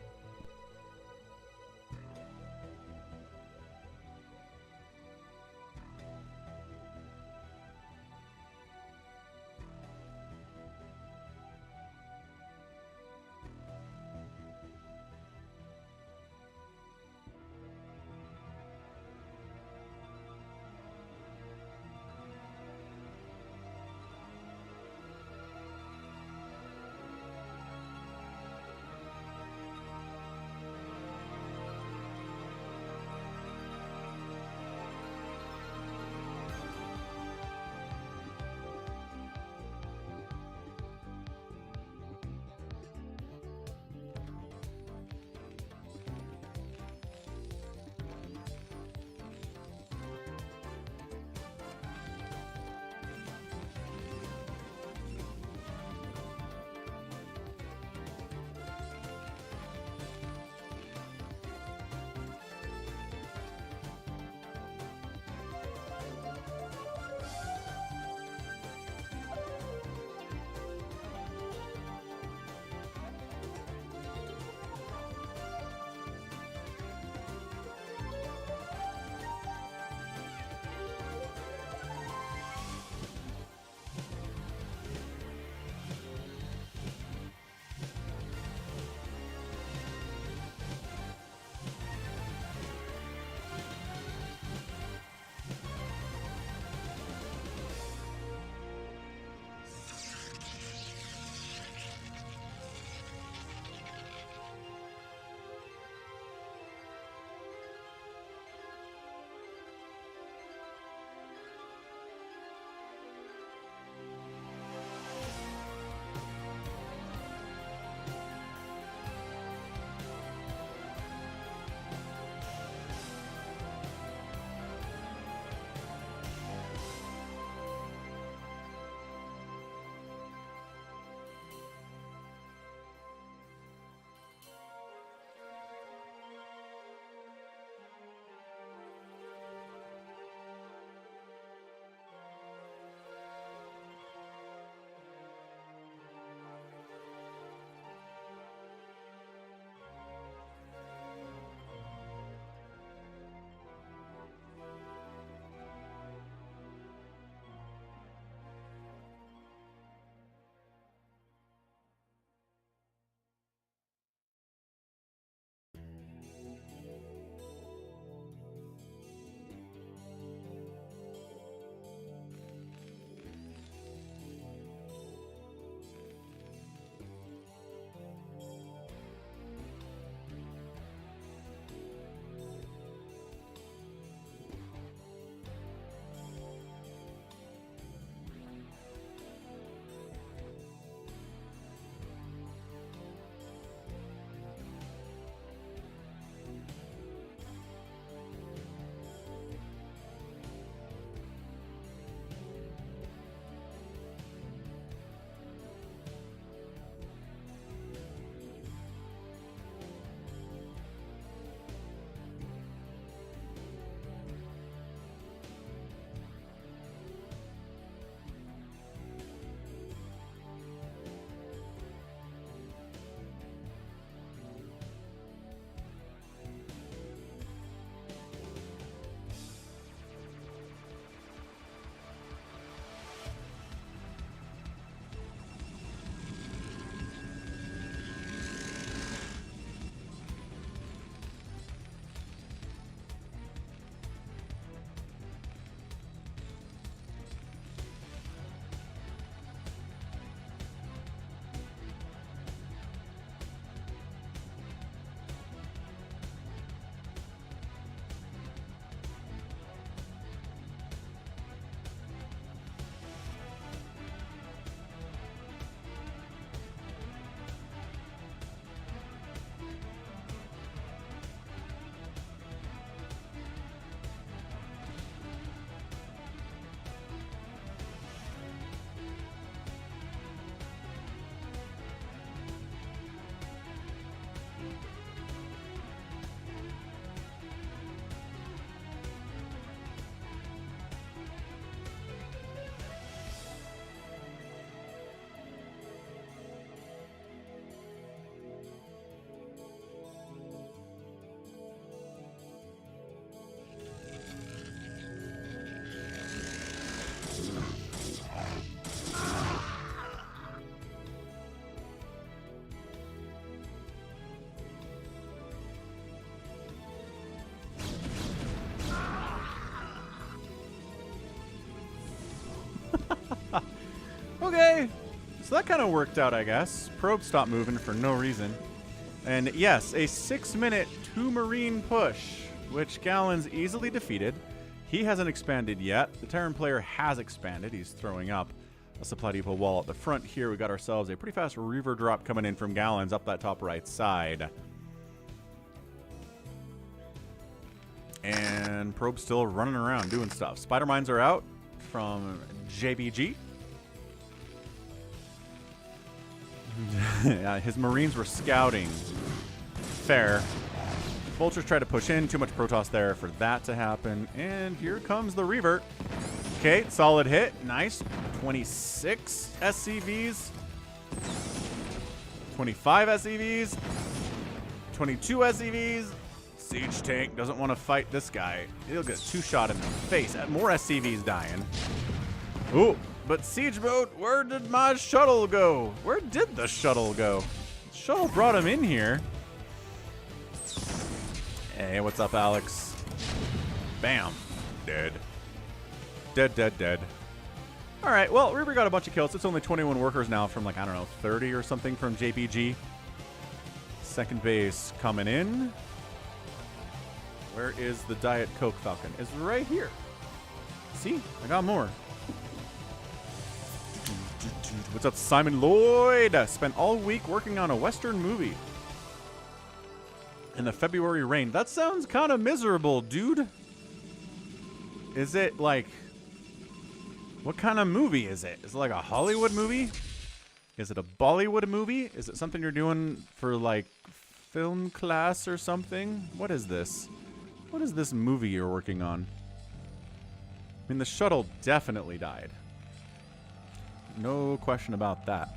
Okay. So that kind of worked out, I guess. Probe stopped moving for no reason. And yes, a 6-minute 2-marine push, which Gallon's easily defeated. He hasn't expanded yet. The Terran player has expanded. He's throwing up a supply depot wall at the front here. We got ourselves a pretty fast reaver drop coming in from Gallons up that top right side. And Probe's still running around doing stuff. Spider mines are out from JBG. Yeah, his Marines were scouting. Fair. Vultures try to push in. Too much Protoss there for that to happen. And here comes the Revert. Okay, solid hit. Nice. 26 SCVs. 25 SCVs. 22 SCVs. Siege tank doesn't want to fight this guy. He'll get 2-shot in the face. More SCVs dying. Ooh, but siege mode, where did my shuttle go? Where did the shuttle go? The shuttle brought him in here. Hey, what's up, Alex? Bam. Dead. Dead, dead, dead. All right, well, Reaper got a bunch of kills. It's only 21 workers now from, like, I don't know, 30 or something from JPG. Second base coming in. Where is the Diet Coke Falcon? It's right here. See? I got more. What's up, Simon Lloyd? Spent all week working on a Western movie. In the February rain. That sounds kind of miserable, dude. Is it like... What kind of movie is it? Is it like a Hollywood movie? Is it a Bollywood movie? Is it something you're doing for like film class or something? What is this? What is this movie you're working on? I mean, the shuttle definitely died. No question about that.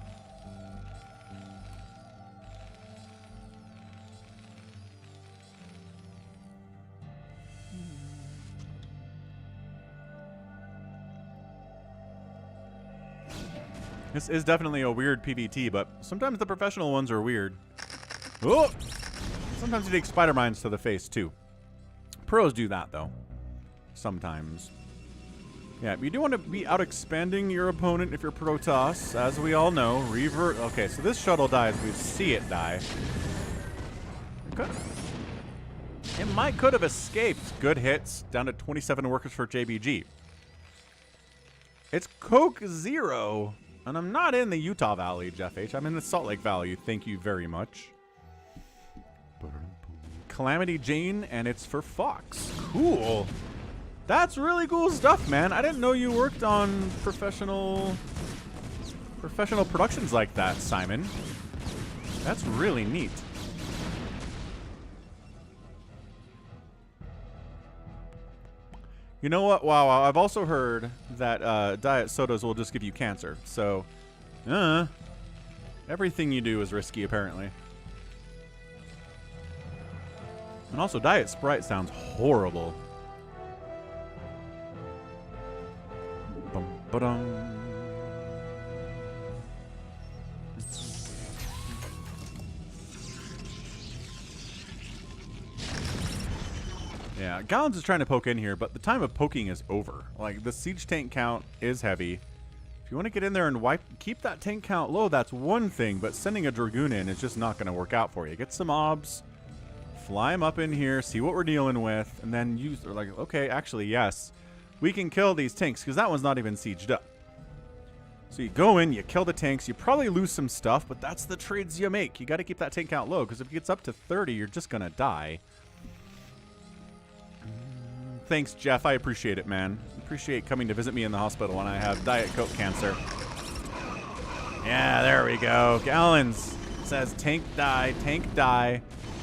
This is definitely a weird PvT, but sometimes the professional ones are weird. Oh! Sometimes you take spider mines to the face, too. Pros do that, though. Sometimes. Yeah, you do want to be out-expanding your opponent if you're Protoss, as we all know. Revert. Okay, so this shuttle dies. We see it die. It might could have escaped. Good hits. Down to 27 workers for JBG. It's Coke 0. And I'm not in the Utah Valley, Jeff H. I'm in the Salt Lake Valley. Thank you very much. Calamity Jane, and it's for Fox. Cool. That's really cool stuff, man. I didn't know you worked on professional productions like that, Simon. That's really neat. You know what? Wow, I've also heard that diet sodas will just give you cancer. So, everything you do is risky, apparently. And also, Diet Sprite sounds horrible. Bum, ba-dum. Yeah, Gallons is trying to poke in here, but the time of poking is over. Like, the siege tank count is heavy. If you want to get in there and keep that tank count low, that's one thing, but sending a Dragoon in is just not going to work out for you. Get some obs, fly them up in here, see what we're dealing with, and then use, or like, okay, actually, yes, we can kill these tanks, because that one's not even sieged up. So you go in, you kill the tanks, you probably lose some stuff, but that's the trades you make. You got to keep that tank count low, because if it gets up to 30, you're just going to die. Thanks, Jeff. I appreciate it, man. Appreciate coming to visit me in the hospital when I have Diet Coke cancer. Yeah, there we go. Gallons says tank die,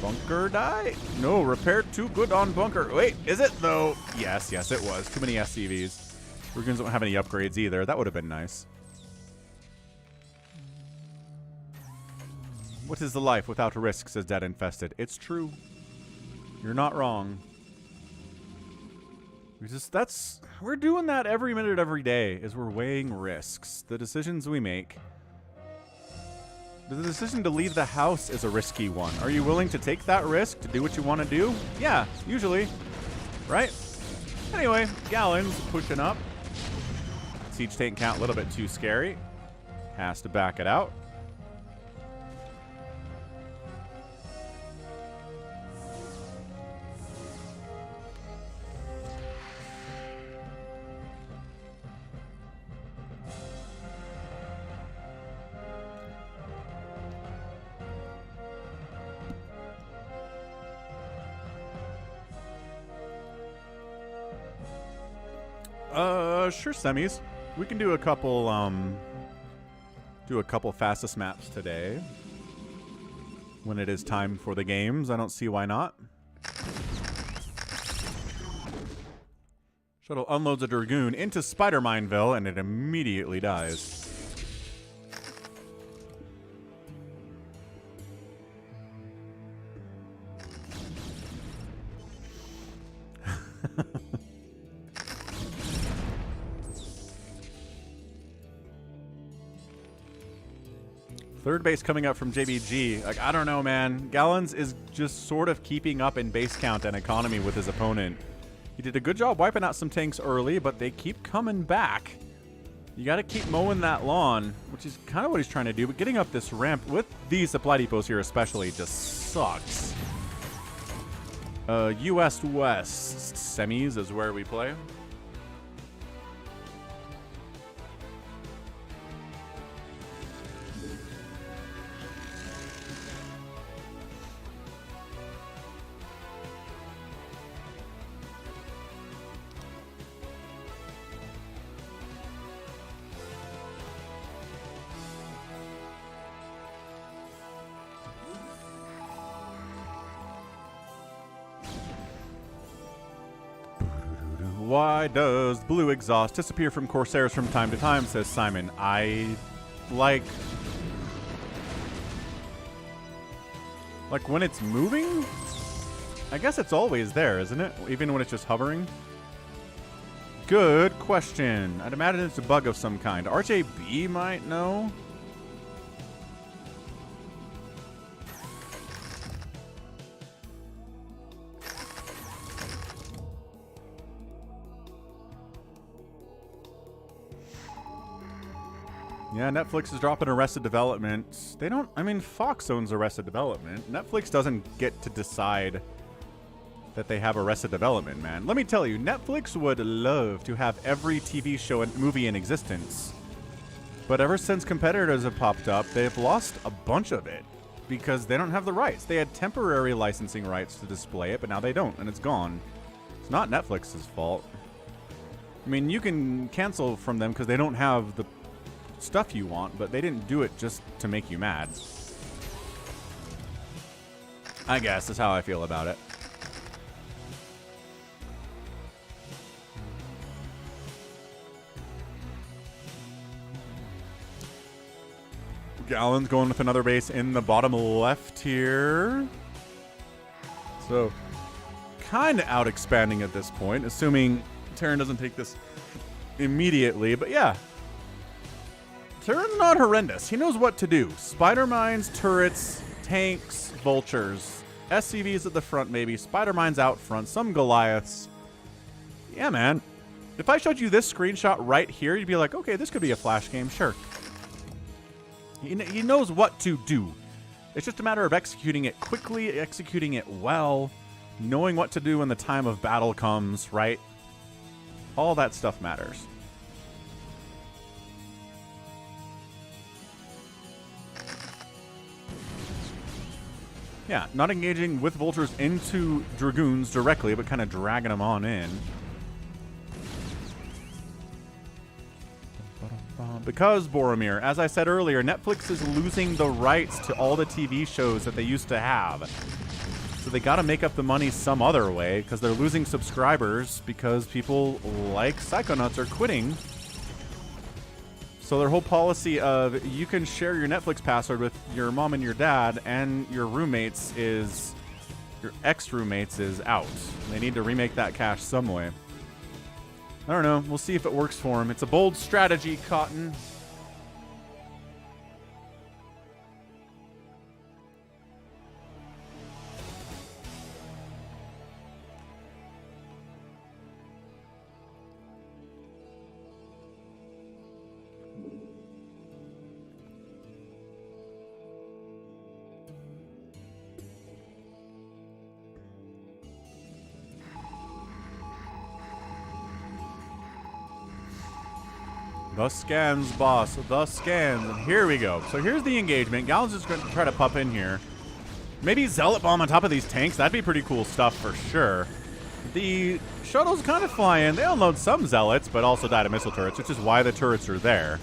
bunker die? No, repair too good on bunker. Wait, is it though? Yes, it was. Too many SCVs. Dragoons don't have any upgrades either. That would have been nice. What is the life without a risk, says DeadInfested. It's true. You're not wrong. We're doing that every minute, every day, is we're weighing risks. The decisions we make. The decision to leave the house is a risky one. Are you willing to take that risk to do what you want to do? Yeah, usually. Right? Anyway, Gallons pushing up. Siege tank count a little bit too scary. Has to back it out. Sure, semis. We can do a couple fastest maps today. When it is time for the games, I don't see why not. Shuttle unloads a Dragoon into Spider Mineville, and it immediately dies. Third base coming up from JBG. Like, I don't know, man. Gallons is just sort of keeping up in base count and economy with his opponent. He did a good job wiping out some tanks early, but they keep coming back. You got to keep mowing that lawn, which is kind of what he's trying to do. But getting up this ramp with these supply depots here especially just sucks. US West semis is where we play. Why does blue exhaust disappear from Corsairs from time to time, says Simon. Like when it's moving? I guess it's always there, isn't it? Even when it's just hovering? Good question. I'd imagine it's a bug of some kind. RJB might know. Yeah, Netflix is dropping Arrested Development. They don't, I mean, Fox owns Arrested Development. Netflix doesn't get to decide that they have Arrested Development, man. Let me tell you, Netflix would love to have every TV show and movie in existence. But ever since competitors have popped up, they've lost a bunch of it because they don't have the rights. They had temporary licensing rights to display it, but now they don't, and it's gone. It's not Netflix's fault. I mean, you can cancel from them because they don't have the stuff you want, but they didn't do it just to make you mad. I guess is how I feel about it. Gallon's going with another base in the bottom left here. So, kind of out expanding at this point, assuming Terran doesn't take this immediately, but yeah. Terran's not horrendous. He knows what to do. Spider mines, turrets, tanks, vultures. SCVs at the front, maybe. Spider mines out front. Some Goliaths. Yeah, man. If I showed you this screenshot right here, you'd be like, okay, this could be a flash game. Sure. He knows what to do. It's just a matter of executing it quickly, executing it well, knowing what to do when the time of battle comes, right? All that stuff matters. Yeah, not engaging with vultures into dragoons directly, but kind of dragging them on in. Because, Boromir, as I said earlier, Netflix is losing the rights to all the TV shows that they used to have. So they got to make up the money some other way, because they're losing subscribers because people like Psychonuts are quitting. So their whole policy of you can share your Netflix password with your mom and your dad and your roommates is, your ex-roommates is out. They need to remake that cash some way. I don't know. We'll see if it works for them. It's a bold strategy, Cotton. The scans, boss. The scans. And here we go. So here's the engagement. Gallon's just going to try to pop in here. Maybe Zealot Bomb on top of these tanks. That'd be pretty cool stuff for sure. The shuttles kind of fly in. They unload some Zealots, but also die to missile turrets, which is why the turrets are there.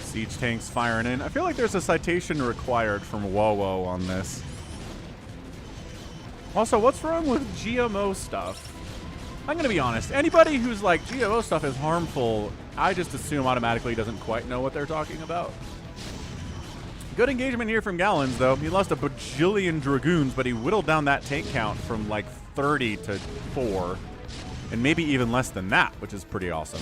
Siege tanks firing in. I feel like there's a citation required from WoWo on this. Also, what's wrong with GMO stuff? I'm going to be honest. Anybody who's like, GMO stuff is harmful, I just assume automatically doesn't quite know what they're talking about. Good engagement here from Gallons, though. He lost a bajillion Dragoons, but he whittled down that tank count from like 30 to 4. And maybe even less than that, which is pretty awesome.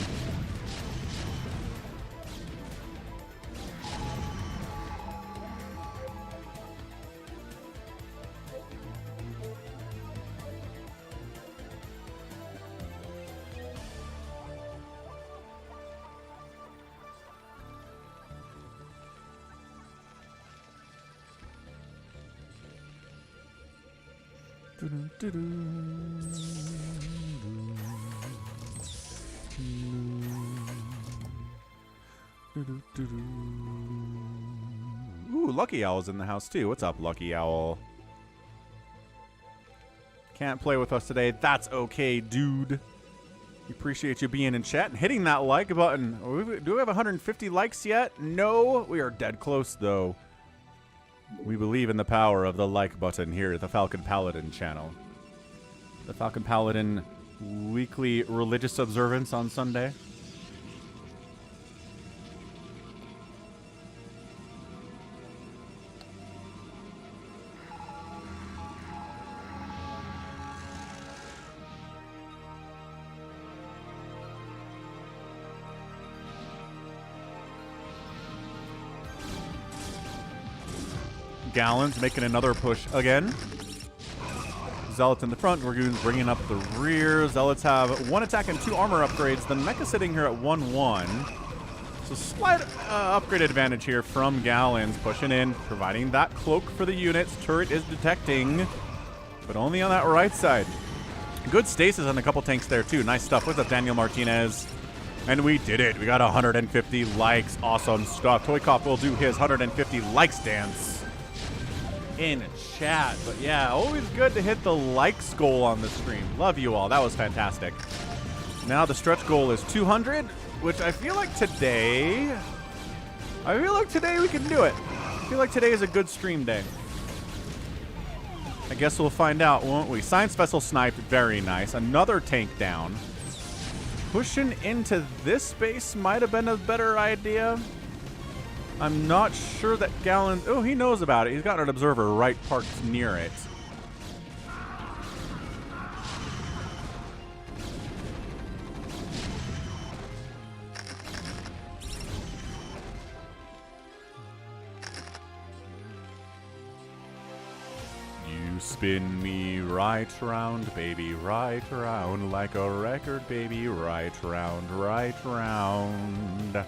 Ooh, Lucky Owl's in the house too. What's up, Lucky Owl? Can't play with us today. That's okay, dude. We appreciate you being in chat and hitting that like button. Do we have 150 likes yet? No, we are dead close though. We believe in the power of the like button here at the Falcon Paladin channel. The Falcon Paladin weekly religious observance on Sunday. Gallons making another push again. Zealots in the front, Dragoons bringing up the rear. Zealots have 1 attack and 2 armor upgrades. The mecha sitting here at 1-1. So slight upgrade advantage here from Gallons, pushing in, providing that cloak for the units. Turret is detecting, but only on that right side. Good stasis on a couple tanks there too. Nice stuff. What's up, Daniel Martinez? And we did it. We got 150 likes. Awesome stuff. ToyCop will do his 150 likes dance in chat. But yeah, always good to hit the likes goal on the stream. Love you all. That was fantastic. Now the stretch goal is 200, which I feel like today we can do it. I feel like today is a good stream day. I guess we'll find out, won't we? Science vessel sniped. Very nice. Another tank down. Pushing into this space might have been a better idea. I'm not sure that Gallon... Oh, he knows about it. He's got an observer right parked near it. You spin me right round, baby, right round, like a record, baby, right round, right round.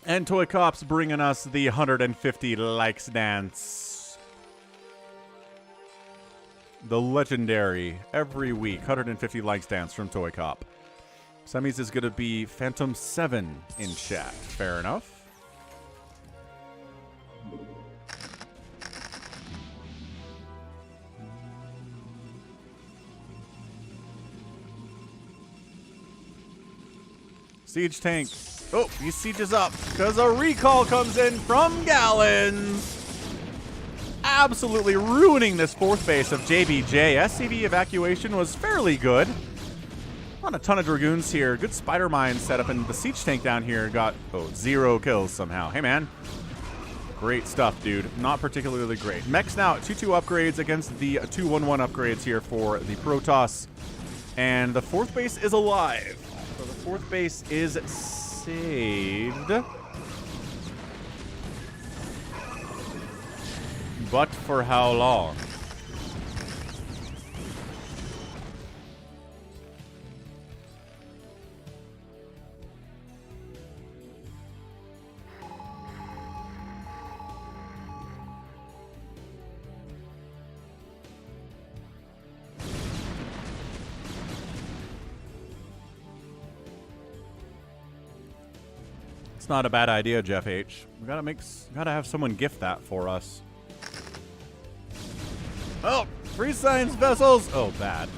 And ToyCop's bringing us the 150 likes dance. The legendary, every week, 150 likes dance from ToyCop. Semis is going to be Phantom 7 in chat. Fair enough. Siege tank. Oh, he sieges up because a recall comes in from Gallons. Absolutely ruining this 4th base of JBJ. SCV evacuation was fairly good. Not a ton of Dragoons here. Good spider mine setup, and the siege tank down here got 0 kills somehow. Hey, man. Great stuff, dude. Not particularly great. Mechs now at 2-2 upgrades against the 2-1-1 upgrades here for the Protoss. And the 4th base is alive. So the 4th base is saved. But for how long? It's not a bad idea, Jeff H. We gotta have someone gift that for us. Oh, free science vessels. Oh, bad.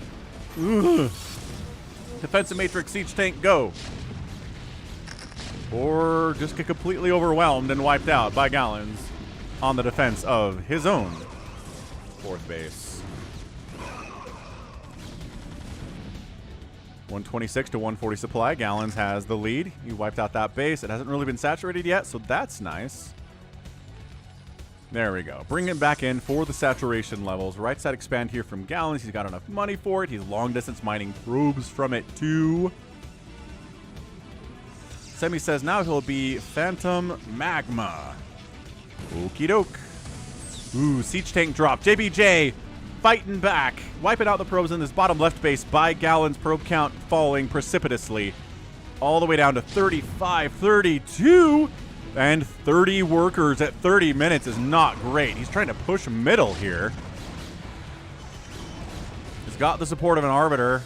Ugh. Defensive matrix siege tank, go. Or just get completely overwhelmed and wiped out by Gallons on the defense of his own fourth base. 126 to 140 supply. Gallons has the lead. He wiped out that base. It hasn't really been saturated yet, so that's nice. There we go. Bring it back in for the saturation levels. Right side expand here from Gallons. He's got enough money for it. He's long distance mining probes from it too. Semi says now he'll be Phantom Magma. Okie doke. Ooh, siege tank drop. JBJ fighting back. Wiping out the probes in this bottom left base by Gallons. Probe count falling precipitously. All the way down to 35, 32. And 30 workers at 30 minutes is not great. He's trying to push middle here. He's got the support of an Arbiter.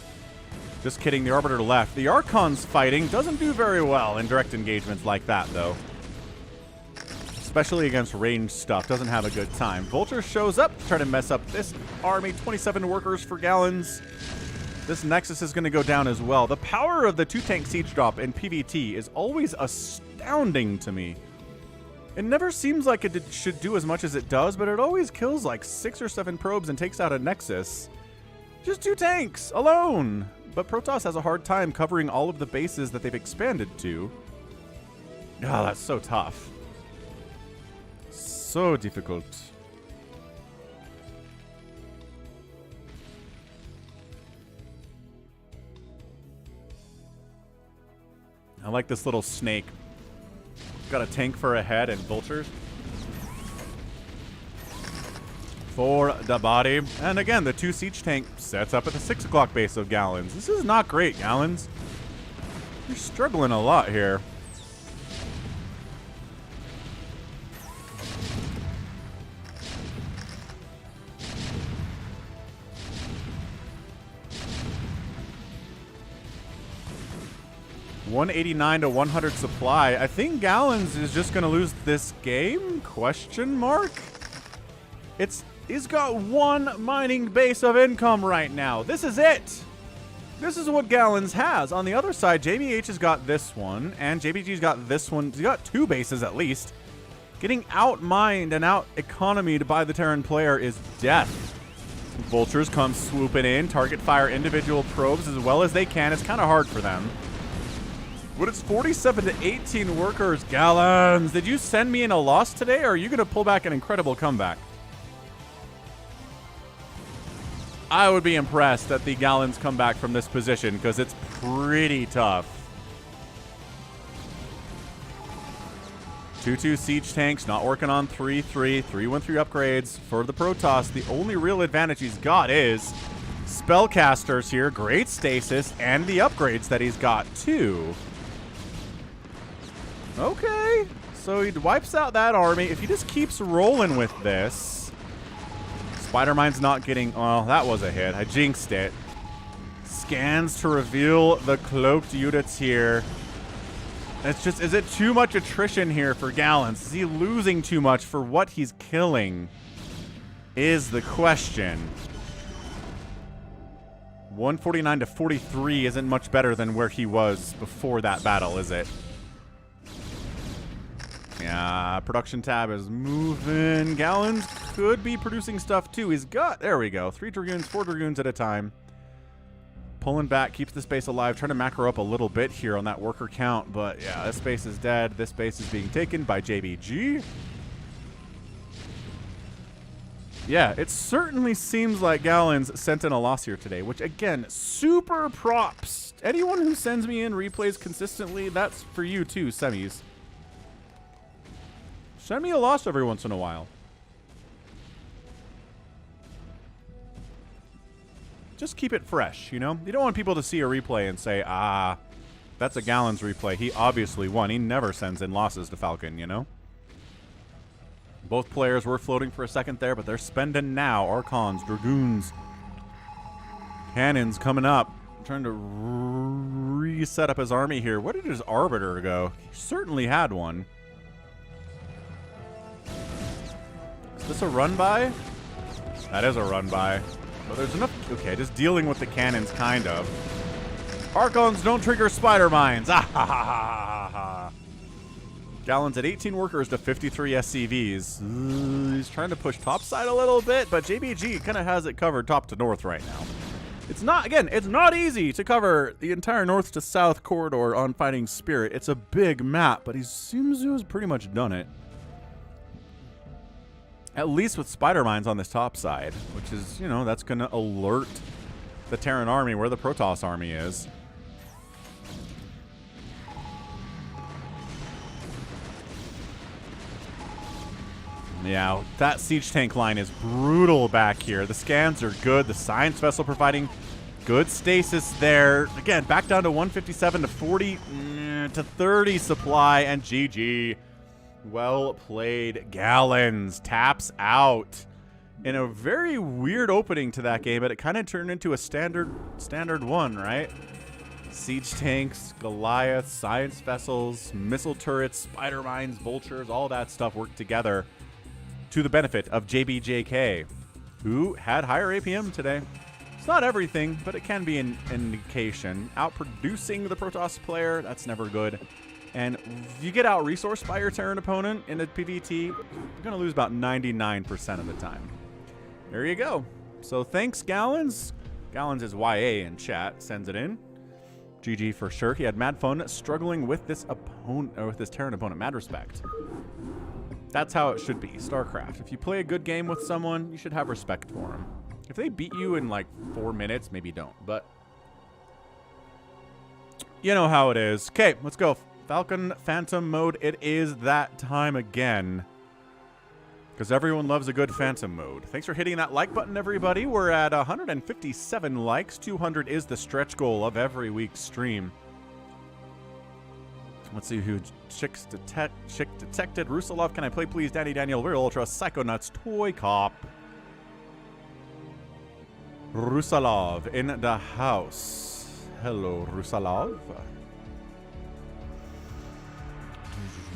Just kidding, the Arbiter left. The Archon's fighting doesn't do very well in direct engagements like that, though. Especially against ranged stuff. Doesn't have a good time. Vulture shows up to try to mess up this army. 27 workers for Gallons. This Nexus is going to go down as well. The power of the 2-tank siege drop in PvT is always astounding to me. It never seems like it should do as much as it does, but it always kills like 6 or 7 probes and takes out a Nexus. Just 2 tanks alone. But Protoss has a hard time covering all of the bases that they've expanded to. Oh, that's so tough. So difficult. I like this little snake. Got a tank for a head and vultures for the body. And again, the 2 siege tank sets up at the 6 o'clock base of Gallons. This is not great, Gallons. You're struggling a lot here. $189 to 100 supply. I think Gallons is just going to lose this game? Question mark? He's got 1 mining base of income right now. This is it. This is what Gallons has. On the other side, JBH has got this one, and JBG's got this one. He's got 2 bases at least. Getting out-mined and out-economied by the Terran player is death. Vultures come swooping in, target fire individual probes as well as they can. It's kind of hard for them. But it's 47 to 18 workers. Gallons, did you send me in a loss today, or are you going to pull back an incredible comeback? I would be impressed that the Gallons come back from this position, because it's pretty tough. 2-2 siege tanks, not working on 3-3. 3-1-3 upgrades for the Protoss. The only real advantage he's got is spellcasters here, great stasis, and the upgrades that he's got too. Okay, so he wipes out that army. If he just keeps rolling with this, Spider-Mine's not getting... Oh, that was a hit. I jinxed it. Scans to reveal the cloaked units here. It's just... Is it too much attrition here for Gallons? Is he losing too much for what he's killing? Is the question. 149 to 43 isn't much better than where he was before that battle, is it? Yeah, production tab is moving. Gallons could be producing stuff too. He's got, there we go, 3 Dragoons, 4 Dragoons at a time. Pulling back, keeps the space alive, trying to macro up a little bit here on that worker count. But yeah, this base is dead. This base is being taken by JBG. Yeah, it certainly seems like Gallons sent in a loss here today, which again, super props. Anyone who sends me in replays consistently, that's for you too, semis. Send me a loss every once in a while. just keep it fresh, you know? You don't want people to see a replay and say, ah, that's a Gallons replay. He obviously won. He never sends in losses to Falcon, you know? Both players were floating for a second there, but they're spending now. Archons, Dragoons, Cannons coming up. Trying to reset up his army here. Where did his Arbiter go? He certainly had one. Is this a run-by? That is a run-by. But there's enough... Okay, just dealing with the cannons, kind of. Archons don't trigger spider mines. Ah, ha, ha, ha, ha. Gallons at 18 workers to 53 SCVs. He's trying to push topside a little bit, but JBG kind of has it covered top to north right now. It's not, again, it's not easy to cover the entire north to south corridor on Fighting Spirit. It's a big map, but he seems to have pretty much done it. At least with spider mines on this top side, which is, you know, that's going to alert the Terran army where the Protoss army is. Yeah, that siege tank line is brutal back here. The scans are good. The science vessel providing good stasis there. Again, back down to 157 to 40 to 30 supply, and GG. Well played. Gallons taps out in a very weird opening to that game, but it kind of turned into a standard one, right? Siege tanks, Goliaths, science vessels, missile turrets, spider mines, vultures, all that stuff worked together to the benefit of JBJK, who had higher APM today. It's not everything, but it can be an indication. Outproducing the Protoss player, that's never good. And if you get out-resourced by your Terran opponent in a PvT, you're going to lose about 99% of the time. There you go. So thanks, Gallons. Gallons is YA in chat, sends it in. GG for sure. He had mad fun struggling with this opponent, or with this Terran opponent. Mad respect. That's how it should be. StarCraft. If you play a good game with someone, you should have respect for them. If they beat you in like 4 minutes, maybe don't. But you know how it is. Okay, let's go. Falcon Phantom mode. It is that time again. Because everyone loves a good Phantom mode. Thanks for hitting that like button, everybody. We're at 157 likes. 200 is the stretch goal of every week's stream. Let's see who Chick detected. Rusalov, can I play please? DanyDaniel, Realultra, Psychonuts, ToyCop. Rusalov in the house. Hello, Rusalov.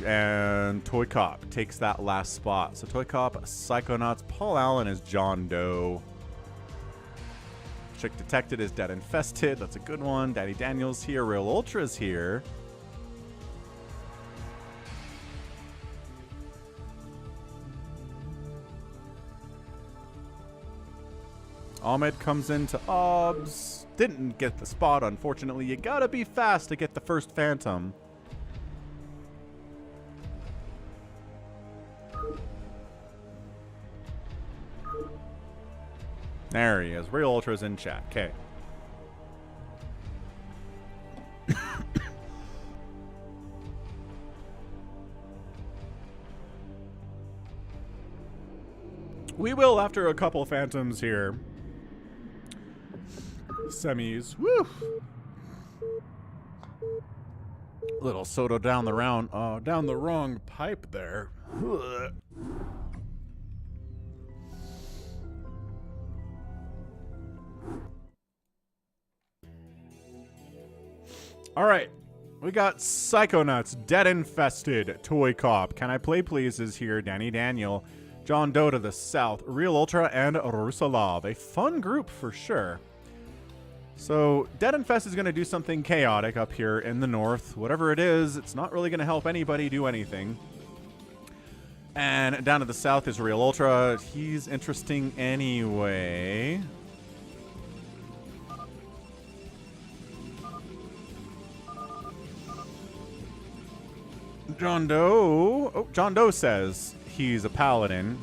And ToyCop takes that last spot. So ToyCop, Psychonauts, Paul Allen is JohnDoe. Chick detected is DeadInfested. That's a good one. DanyDaniel's here. Realultra's here. Ahmed comes into OBS. Didn't get the spot, unfortunately. You gotta be fast to get the first Phantom. There he is. Realultra's in chat. Okay. We will after a couple Phantoms here. Semis. Woo! Little soda down the down the wrong pipe there. Ugh. All right, we got Psychonuts, DeadInfested, ToyCop. Can I play please is here. DanyDaniel, JohnDoe to the south, Realultra, and Rusalov. A fun group for sure. So DeadInfested is going to do something chaotic up here in the north. Whatever it is, it's not really going to help anybody do anything. And down to the south is Realultra. He's interesting anyway. JohnDoe. Oh, JohnDoe says he's a paladin.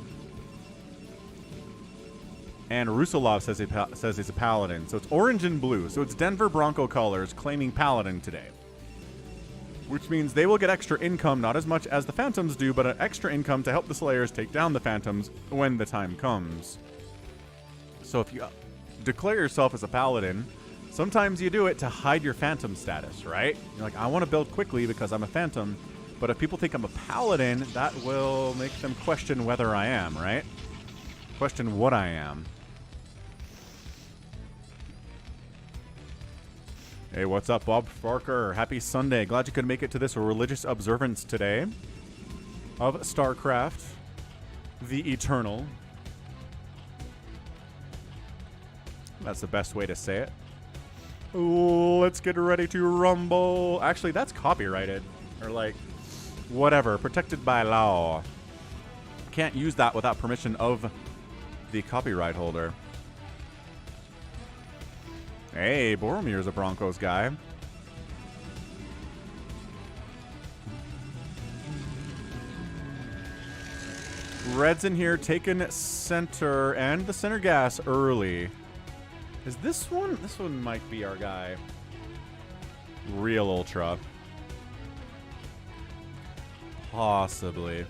And Rusalov says he's a paladin. So it's orange and blue. So it's Denver Bronco colors claiming paladin today. Which means they will get extra income, not as much as the Phantoms do, but an extra income to help the Slayers take down the Phantoms when the time comes. So if you declare yourself as a paladin, sometimes you do it to hide your phantom status, right? You're like, I want to build quickly because I'm a phantom, but if people think I'm a paladin, that will make them question whether I am, right? Question what I am. Hey, what's up, Bob Farker? Happy Sunday. Glad you could make it to this religious observance today of StarCraft, the Eternal. That's the best way to say it. Let's get ready to rumble. Actually, that's copyrighted. Or like, whatever. Protected by law. Can't use that without permission of the copyright holder. Hey, Boromir's a Broncos guy. Red's in here taking center and the center gas early. Is this one? This one might be our guy. Realultra. Possibly.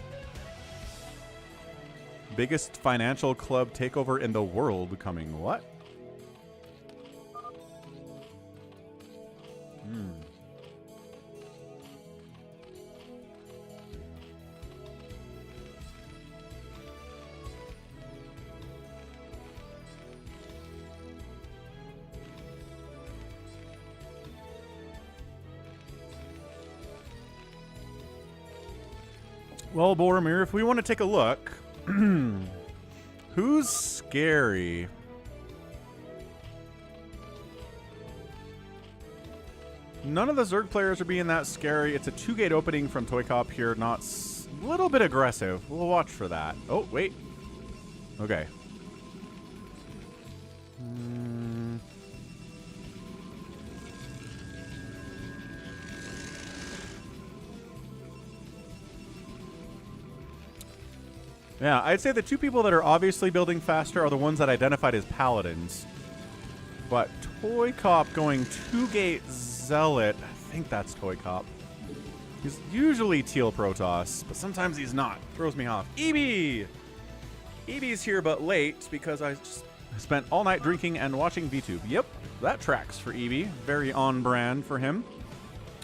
Biggest financial club takeover in the world coming. What? Well, Boromir, if we want to take a look, who's scary? None of the Zerg players are being that scary. It's a 2-gate opening from ToyCop here, not a little bit aggressive. We'll watch for that. Oh, wait. Okay. Yeah, I'd say the two people that are obviously building faster are the ones that identified as paladins. But ToyCop going 2-gate Zealot, I think that's ToyCop. He's usually Teal Protoss, but sometimes he's not. Throws me off. EB! EB's here but late because I just spent all night drinking and watching VTube. Yep, that tracks for EB. Very on brand for him.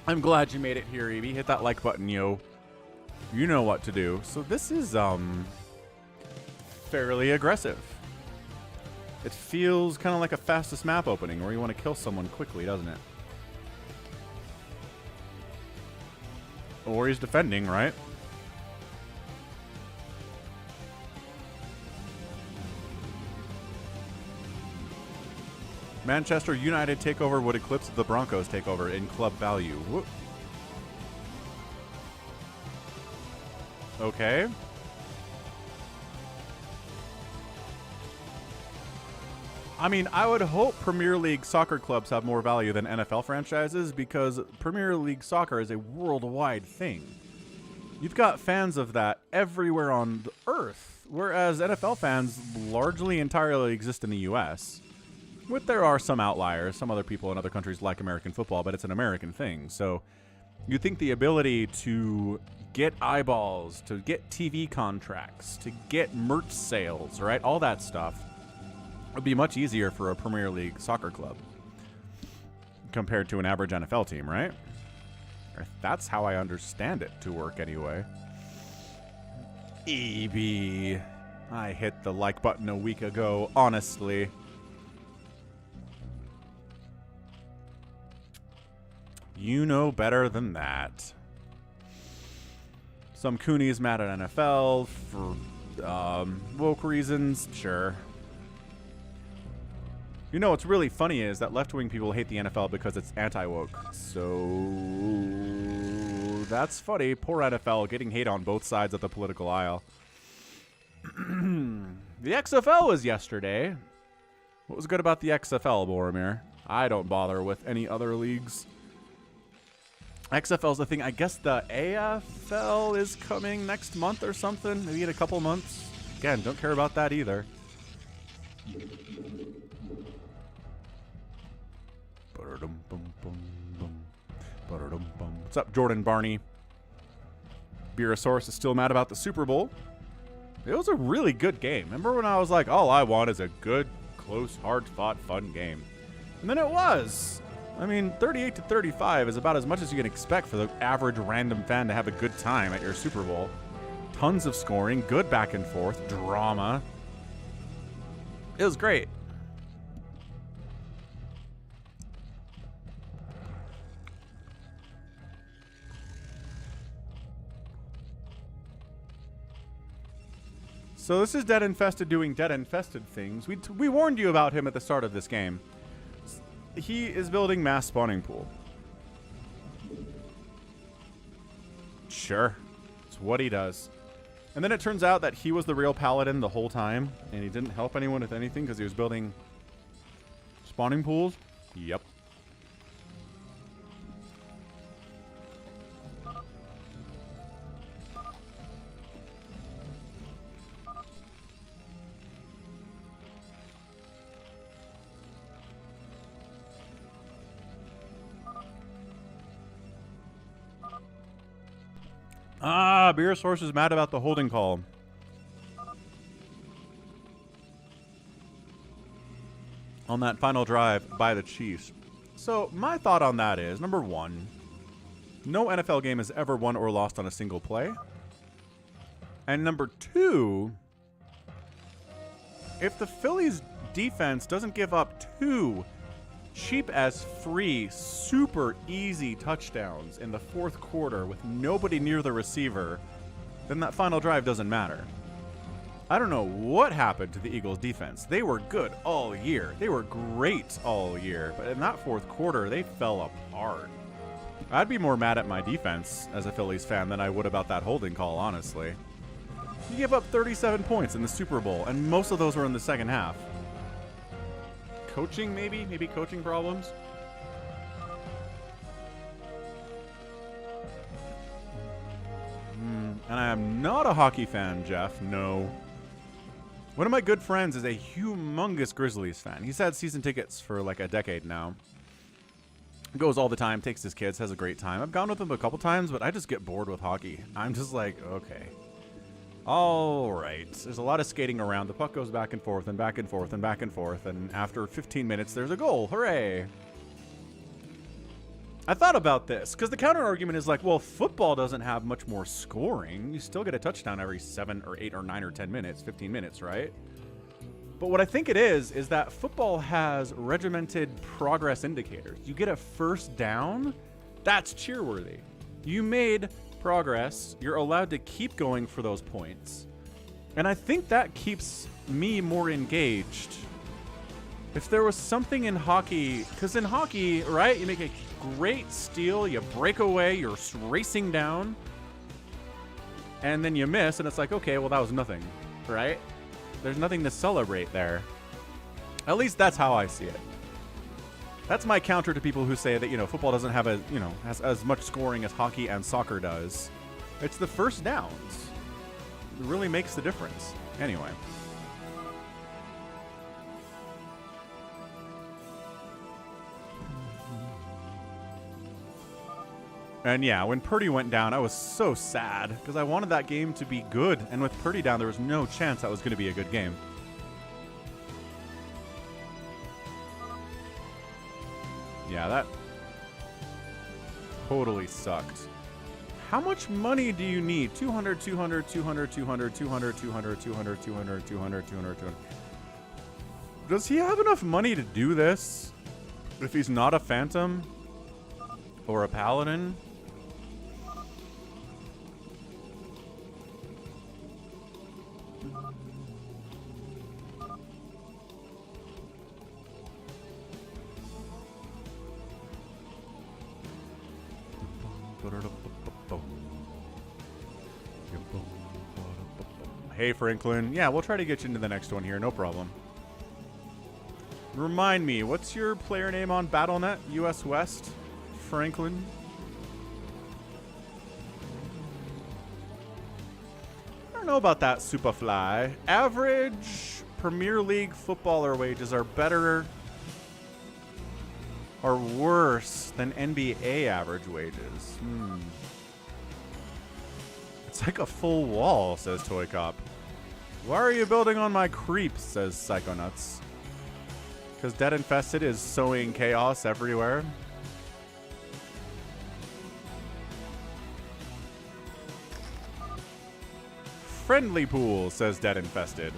I'm glad you made it here, EB. Hit that like button, yo. You know what to do. So this is, fairly aggressive. It feels kind of like a fastest map opening where you want to kill someone quickly, doesn't it? Or he's defending, right? Manchester United takeover would eclipse the Broncos takeover in club value. Whoop. Okay. I mean, I would hope Premier League soccer clubs have more value than NFL franchises because Premier League soccer is a worldwide thing. You've got fans of that everywhere on the earth, whereas NFL fans largely entirely exist in the U.S. There are some outliers. Some other people in other countries like American football, but it's an American thing. So you think the ability to get eyeballs, to get TV contracts, to get merch sales, right? All that stuff would be much easier for a Premier League soccer club compared to an average NFL team, right? That's how I understand it to work anyway. EB. I hit the like button a week ago, honestly. You know better than that. Some Cooney's mad at NFL for woke reasons, sure. You know what's really funny is that left-wing people hate the NFL because it's anti-woke. So that's funny. Poor NFL getting hate on both sides of the political aisle. The XFL was yesterday. What was good about the XFL, Boromir? I don't bother with any other leagues. XFL's the thing. I guess the AFL is coming next month or something. Maybe in a couple months. Again, don't care about that either. What's up, Jordan Barney? Beerosaurus is still mad about the Super Bowl. It was a really good game. Remember when I was like, all I want is a good, close, hard-fought, fun game. And then it was. I mean, 38-35 is about as much as you can expect for the average random fan to have a good time at your Super Bowl. Tons of scoring, good back and forth, drama. It was great. So this is DeadInfested doing DeadInfested things. We warned you about him at the start of this game. He is building mass spawning pool. Sure. It's what he does. And then it turns out that he was the real paladin the whole time, and he didn't help anyone with anything because he was building spawning pools. Yep. Ah, Beer Source is mad about the holding call. On that final drive by the Chiefs. So, my thought on that is, number one, no NFL game has ever won or lost on a single play. And number two, if the Phillies defense doesn't give up two cheap as free, super easy touchdowns in the fourth quarter with nobody near the receiver, then that final drive doesn't matter. I don't know what happened to the Eagles defense. They were good all year. They were great all year. But in that fourth quarter, they fell apart. I'd be more mad at my defense as a Phillies fan than I would about that holding call, honestly. You gave up 37 points in the Super Bowl, and most of those were in the second half. Coaching, maybe? Maybe coaching problems? And I am not a hockey fan, Jeff. No. One of my good friends is a humongous Grizzlies fan. He's had season tickets for like a decade now. Goes all the time, takes his kids, has a great time. I've gone with him a couple times, but I just get bored with hockey. I'm just like, okay. All right. There's a lot of skating around. The puck goes back and forth and back and forth and back and forth. And after 15 minutes, there's a goal. Hooray. I thought about this because the counter argument is like, well, football doesn't have much more scoring. You still get a touchdown every 7 or 8 or 9 or 10 minutes, 15 minutes, right? But what I think it is that football has regimented progress indicators. You get a first down, that's cheerworthy. You made progress, you're allowed to keep going for those points. And I think that keeps me more engaged. If there was something in hockey, because in hockey, right, you make a great steal, you break away, you're racing down, and then you miss, and it's like, okay, well, that was nothing, right? There's nothing to celebrate there. At least that's how I see it. That's my counter to people who say that, you know, football doesn't have has as much scoring as hockey and soccer does. It's the first downs. It really makes the difference. Anyway. And yeah, when Purdy went down, I was so sad because I wanted that game to be good. And with Purdy down, there was no chance that was going to be a good game. Yeah, that totally sucked. How much money do you need? 200, 200, 200, 200, 200, 200, 200, 200, 200, 200, 200. Does he have enough money to do this? If he's not a Phantom or a Paladin? Hey, Franklin. Yeah, we'll try to get you into the next one here. No problem. Remind me, what's your player name on BattleNet? US West? Franklin? I don't know about that, Superfly. Average Premier League footballer wages are better or worse than NBA average wages. It's like a full wall, says ToyCop. Why are you building on my creep, says Psychonuts. Because DeadInfested is sowing chaos everywhere. Friendly pool, says DeadInfested.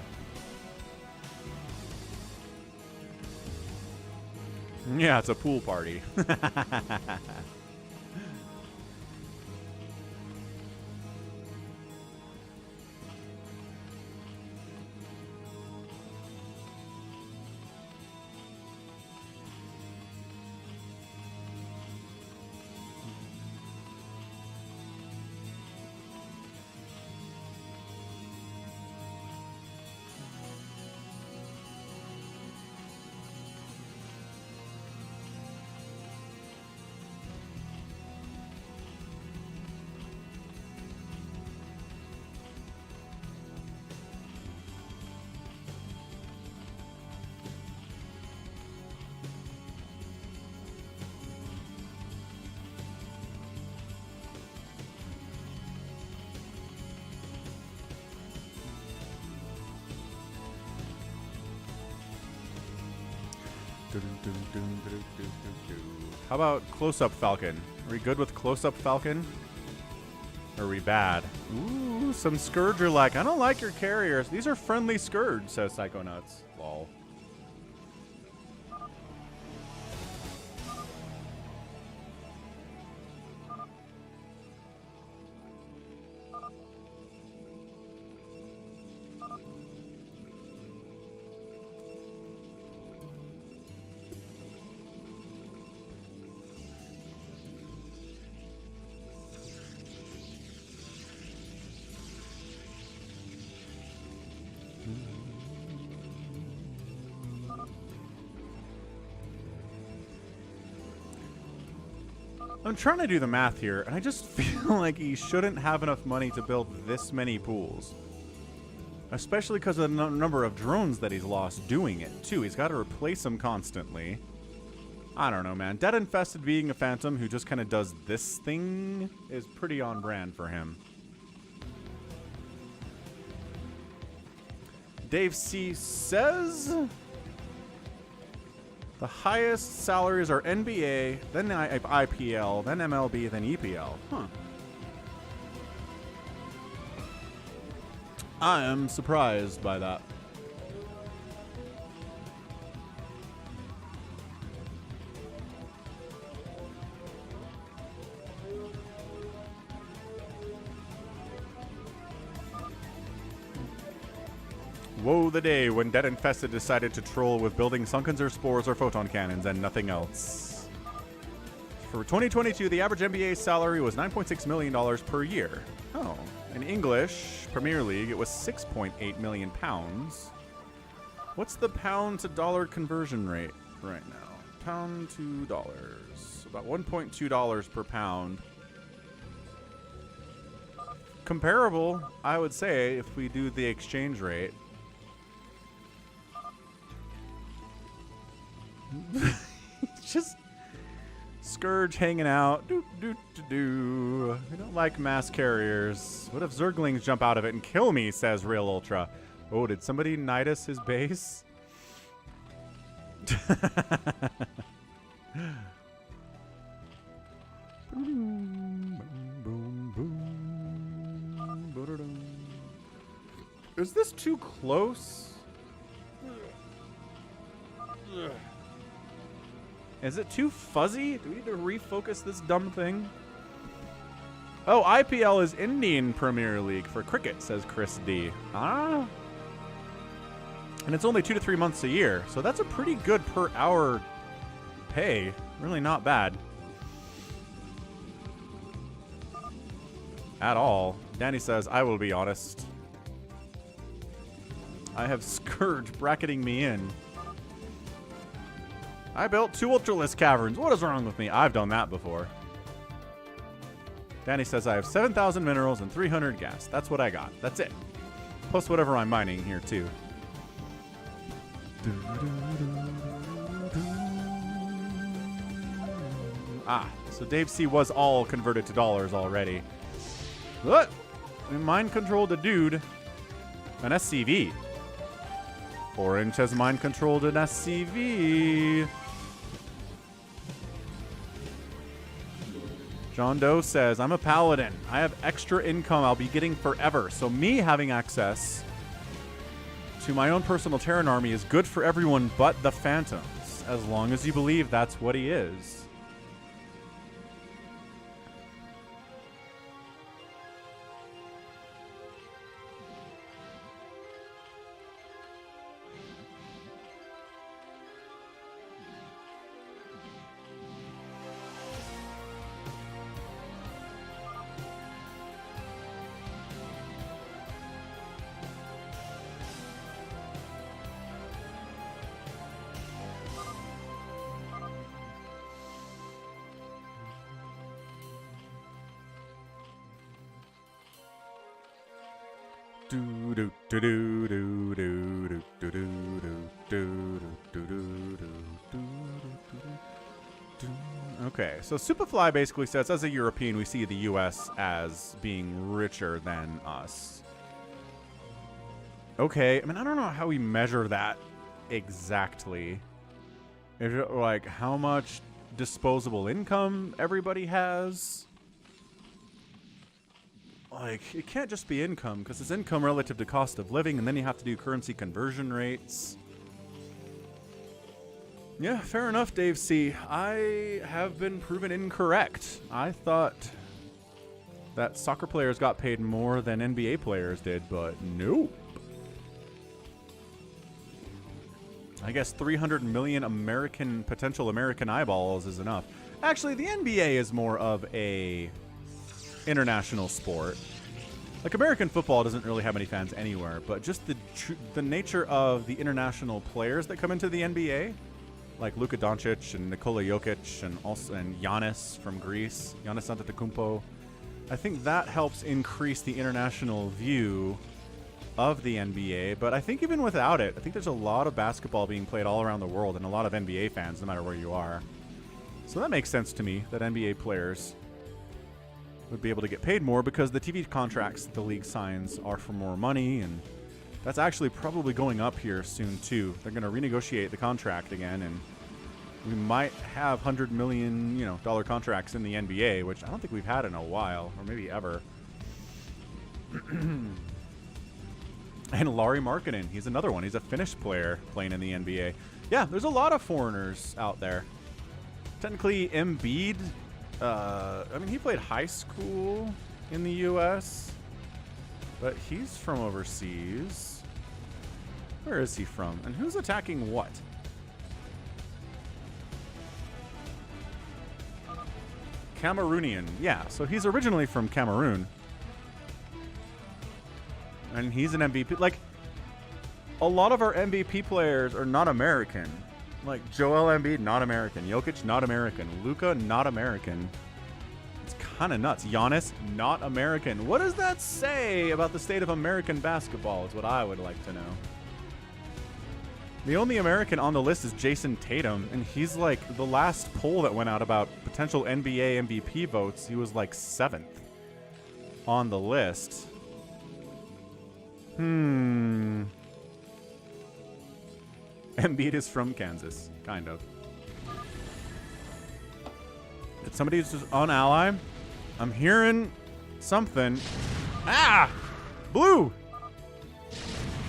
Yeah, it's a pool party. How about close-up Falcon? Are we good with close-up Falcon? Or are we bad? Ooh, some Scourge are like, I don't like your carriers. These are friendly Scourge, says Psychonuts. Lol. I'm trying to do the math here, and I just feel like he shouldn't have enough money to build this many pools. Especially because of the number of drones that he's lost doing it, too. He's got to replace them constantly. I don't know, man. DeadInfested being a phantom who just kind of does this thing is pretty on brand for him. Dave C. says... The highest salaries are NBA, then IPL, then MLB, then EPL. Huh. I am surprised by that. Woe the day when DeadInfested decided to troll with building Sunkens or Spores or Photon Cannons and nothing else. For 2022, the average NBA salary was $9.6 million per year. Oh. In English Premier League, it was 6.8 million pounds. What's the pound to dollar conversion rate right now? Pound to dollars. About $1.2 per pound. Comparable, I would say, if we do the exchange rate. Just Scourge hanging out. We don't like mass carriers. What if Zerglings jump out of it and kill me, says Realultra. Oh, did somebody Nidus his base? Is this too close? Is it too fuzzy? Do we need to refocus this dumb thing? Oh, IPL is Indian Premier League for cricket, says Chris D. Ah. And it's only 2 to 3 months a year, so that's a pretty good per hour pay. Really not bad. At all. Dany says, I will be honest. I have Scourge bracketing me in. I built 2 Ultralisk caverns. What is wrong with me? I've done that before. Dany says I have 7,000 minerals and 300 gas. That's what I got. That's it. Plus whatever I'm mining here, too. Ah, so Dave C was all converted to dollars already. What? We mind controlled a dude. An SCV. Orange has mind controlled an SCV. JohnDoe says, I'm a paladin. I have extra income I'll be getting forever. So me having access to my own personal Terran army is good for everyone but the Phantoms, as long as you believe that's what he is. Okay, so Superfly basically says, as a European, we see the U.S. as being richer than us. Okay, I mean, I don't know how we measure that exactly. Is it like how much disposable income everybody has? Like, it can't just be income, because it's income relative to cost of living, and then you have to do currency conversion rates. Yeah, fair enough, Dave C. I have been proven incorrect. I thought that soccer players got paid more than NBA players did, but nope. I guess 300 million potential American eyeballs is enough. Actually, the NBA is more of a international sport. Like, American football doesn't really have many fans anywhere, but just the nature of the international players that come into the NBA, like Luka Doncic and Nikola Jokic and Giannis from Greece, Giannis Antetokounmpo, I think that helps increase the international view of the NBA. But I think even without it, I think there's a lot of basketball being played all around the world and a lot of NBA fans, no matter where you are. So that makes sense to me, that NBA players would be able to get paid more, because the TV contracts the league signs are for more money, and that's actually probably going up here soon too. They're going to renegotiate the contract again, and we might have $100 million, dollar contracts in the NBA, which I don't think we've had in a while, or maybe ever. And Lauri Markkanen, he's another one. He's a Finnish player playing in the NBA. Yeah, there's a lot of foreigners out there. Technically, Embiid, I mean, he played high school in the U.S., but he's from overseas. Where is he from? And who's attacking what? Cameroonian. Yeah, so he's originally from Cameroon. And he's an MVP. Like, a lot of our MVP players are not American. Like, Joel Embiid, not American. Jokic, not American. Luka, not American. It's kind of nuts. Giannis, not American. What does that say about the state of American basketball is what I would like to know. The only American on the list is Jason Tatum, and he's like, the last poll that went out about potential NBA MVP votes, he was like 7th on the list. Embiid is from Kansas, kind of. Did somebody just unally? I'm hearing something. Ah! Blue!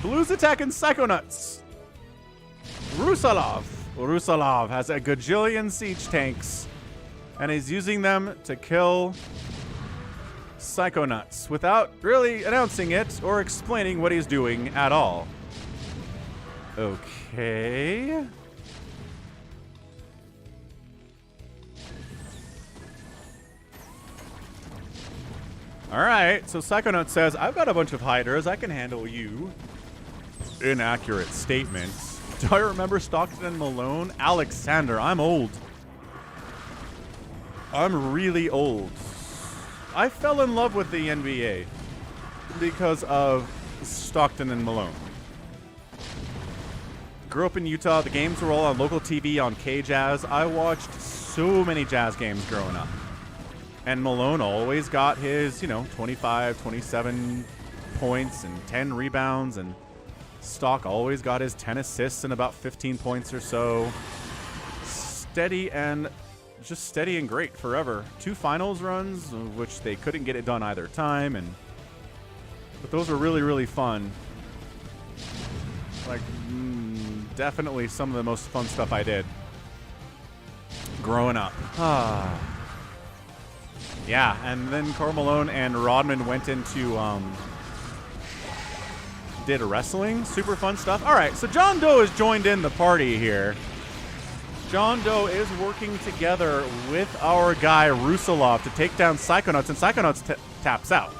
Blue's attacking Psychonuts. Rusalov. Rusalov has a gajillion siege tanks, and he's using them to kill Psychonuts without really announcing it or explaining what he's doing at all. Okay. Alright, so Psychonuts says, I've got a bunch of hiders, I can handle you. Inaccurate statements. Do I remember Stockton and Malone? Alexander, I'm old. I'm really old. I fell in love with the NBA because of Stockton and Malone. Grew up in Utah. The games were all on local TV on K-Jazz. I watched so many Jazz games growing up. And Malone always got his, 25, 27 points and 10 rebounds. And Stock always got his 10 assists and about 15 points or so. Steady and just steady and great forever. 2 finals runs, which they couldn't get it done either time, but those are really, really fun. Like, definitely some of the most fun stuff I did growing up. Yeah, and then Karl Malone and Rodman went into did wrestling. Super fun stuff. All right, so JohnDoe has joined in the party here. JohnDoe is working together with our guy Rusalov to take down Psychonuts, and Psychonuts taps out.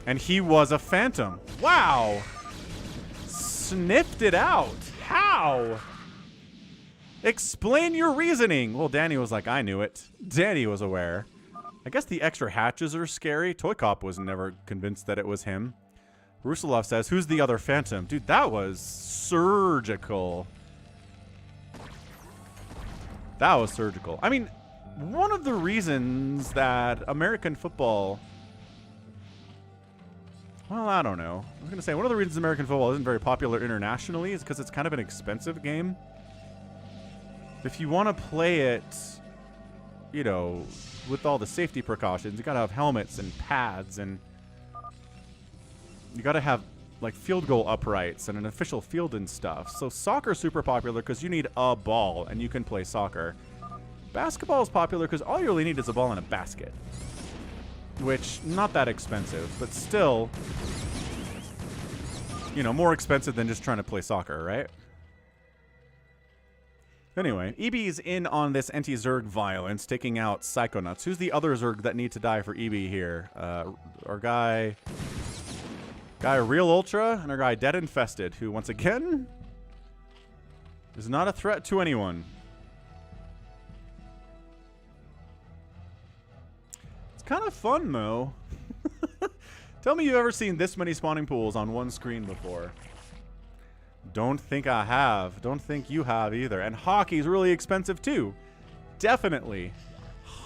And he was a phantom. Wow. Sniffed it out. How? Explain your reasoning. Well, Dany was like, I knew it. Dany was aware. I guess the extra hatches are scary. ToyCop was never convinced that it was him. Rusalov says, who's the other phantom? Dude, that was surgical. That was surgical. I mean, one of the reasons that American football... Well, I don't know. I was going to say, one of the reasons American football isn't very popular internationally is because it's kind of an expensive game. If you want to play it, you know, with all the safety precautions, you got to have helmets and pads, and you got to have, like, field goal uprights and an official field and stuff. So soccer's super popular because you need a ball, and you can play soccer. Basketball is popular because all you really need is a ball and a basket. Which, not that expensive, but still, you know, more expensive than just trying to play soccer, right? Anyway, EB's in on this anti-Zerg violence, taking out Psychonuts. Who's the other Zerg that need to die for EB here? Our guy Realultra and our guy DeadInfested, who, once again, is not a threat to anyone. Kind of fun, though. Tell me you've ever seen this many spawning pools on one screen before. Don't think I have. Don't think you have either. And hockey's really expensive, too. Definitely.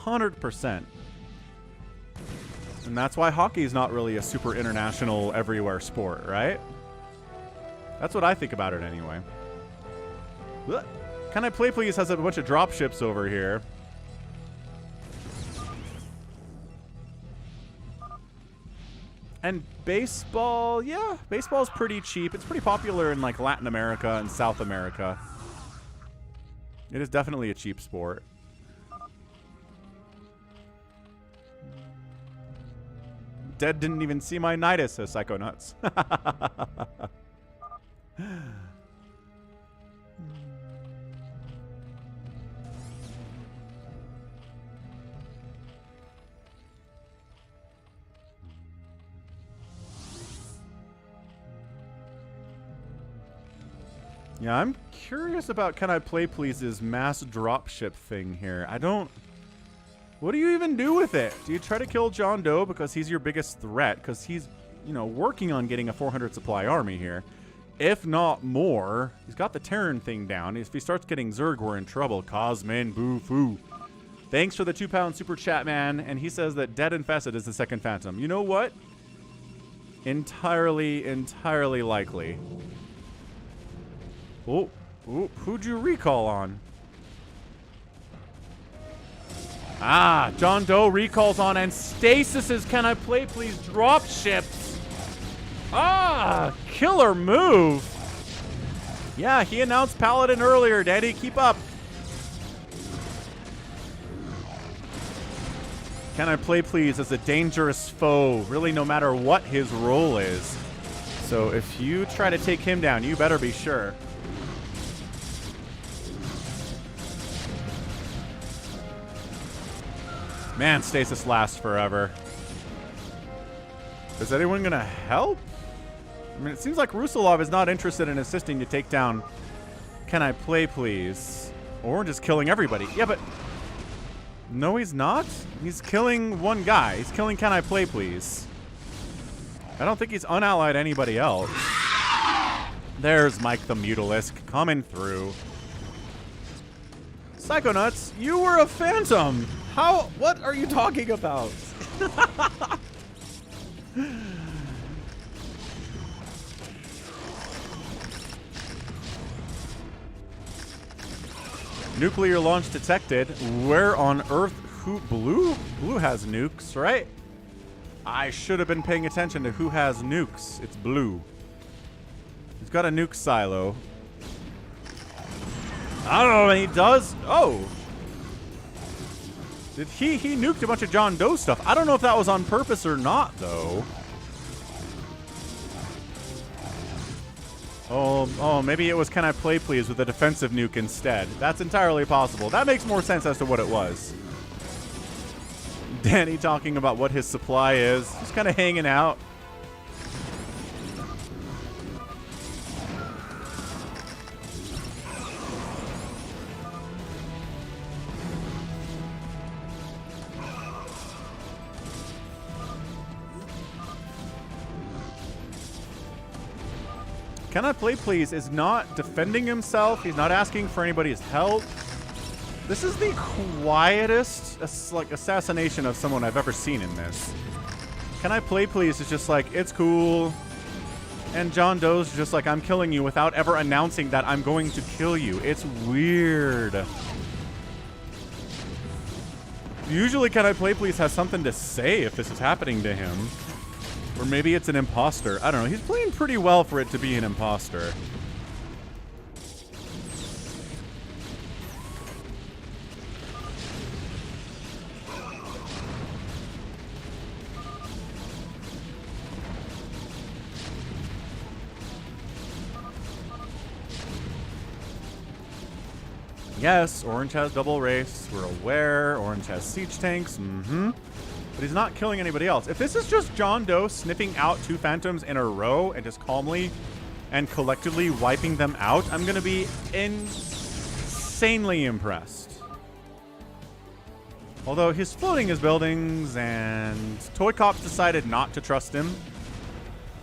100%. And that's why hockey's not really a super international everywhere sport, right? That's what I think about it anyway. CanIplayplz has a bunch of drop ships over here. And baseball, yeah, baseball's pretty cheap. It's pretty popular in, like, Latin America and South America. It is definitely a cheap sport. Dead didn't even see my nidus, says Psychonuts. Yeah, I'm curious about CanIplayplz's mass dropship thing here. I don't... What do you even do with it? Do you try to kill JohnDoe because he's your biggest threat? Because he's, you know, working on getting a 400 supply army here. If not more, he's got the Terran thing down. If he starts getting Zerg, we're in trouble. Cosmin, boo-foo. Thanks for the £2 super chat, man. And he says that DeadInfested is the second Phantom. You know what? Entirely likely. Oh, who'd you recall on? Ah, JohnDoe recalls on, and Stasis's CanIplayplz drop ships. Ah, killer move. Yeah, he announced Paladin earlier. Daddy, keep up. CanIplayplz is a dangerous foe, really no matter what his role is. So if you try to take him down, you better be sure. Man, stasis lasts forever. Is anyone going to help? I mean, it seems like Rusalov is not interested in assisting to take down CanIplayplz. Or just killing everybody. Yeah, but... No, he's not. He's killing one guy. He's killing CanIplayplz. I don't think he's unallied anybody else. There's Mike the Mutalisk coming through. Psychonuts, you were a phantom. How? What are you talking about? Nuclear launch detected. Where on earth? Who? Blue? Blue has nukes, right? I should have been paying attention to who has nukes. It's blue. He's got a nuke silo. I don't know, and he does. Oh. Did he nuked a bunch of JohnDoe stuff. I don't know if that was on purpose or not, though. Oh, maybe it was Can I Play Please with a defensive nuke instead. That's entirely possible. That makes more sense as to what it was. Dany talking about what his supply is. Just kind of hanging out. Can I Play Please is not defending himself. He's not asking for anybody's help. This is the quietest assassination of someone I've ever seen in this. Can I Play Please is just like, it's cool. And JohnDoe's just like, I'm killing you without ever announcing that I'm going to kill you. It's weird. Usually Can I Play Please has something to say if this is happening to him. Or maybe it's an imposter. I don't know. He's playing pretty well for it to be an imposter. Yes, Orange has double race. We're aware. Orange has siege tanks. But he's not killing anybody else. If this is just JohnDoe sniffing out 2 phantoms in a row and just calmly and collectively wiping them out, I'm going to be insanely impressed. Although he's floating his buildings and ToyCop decided not to trust him.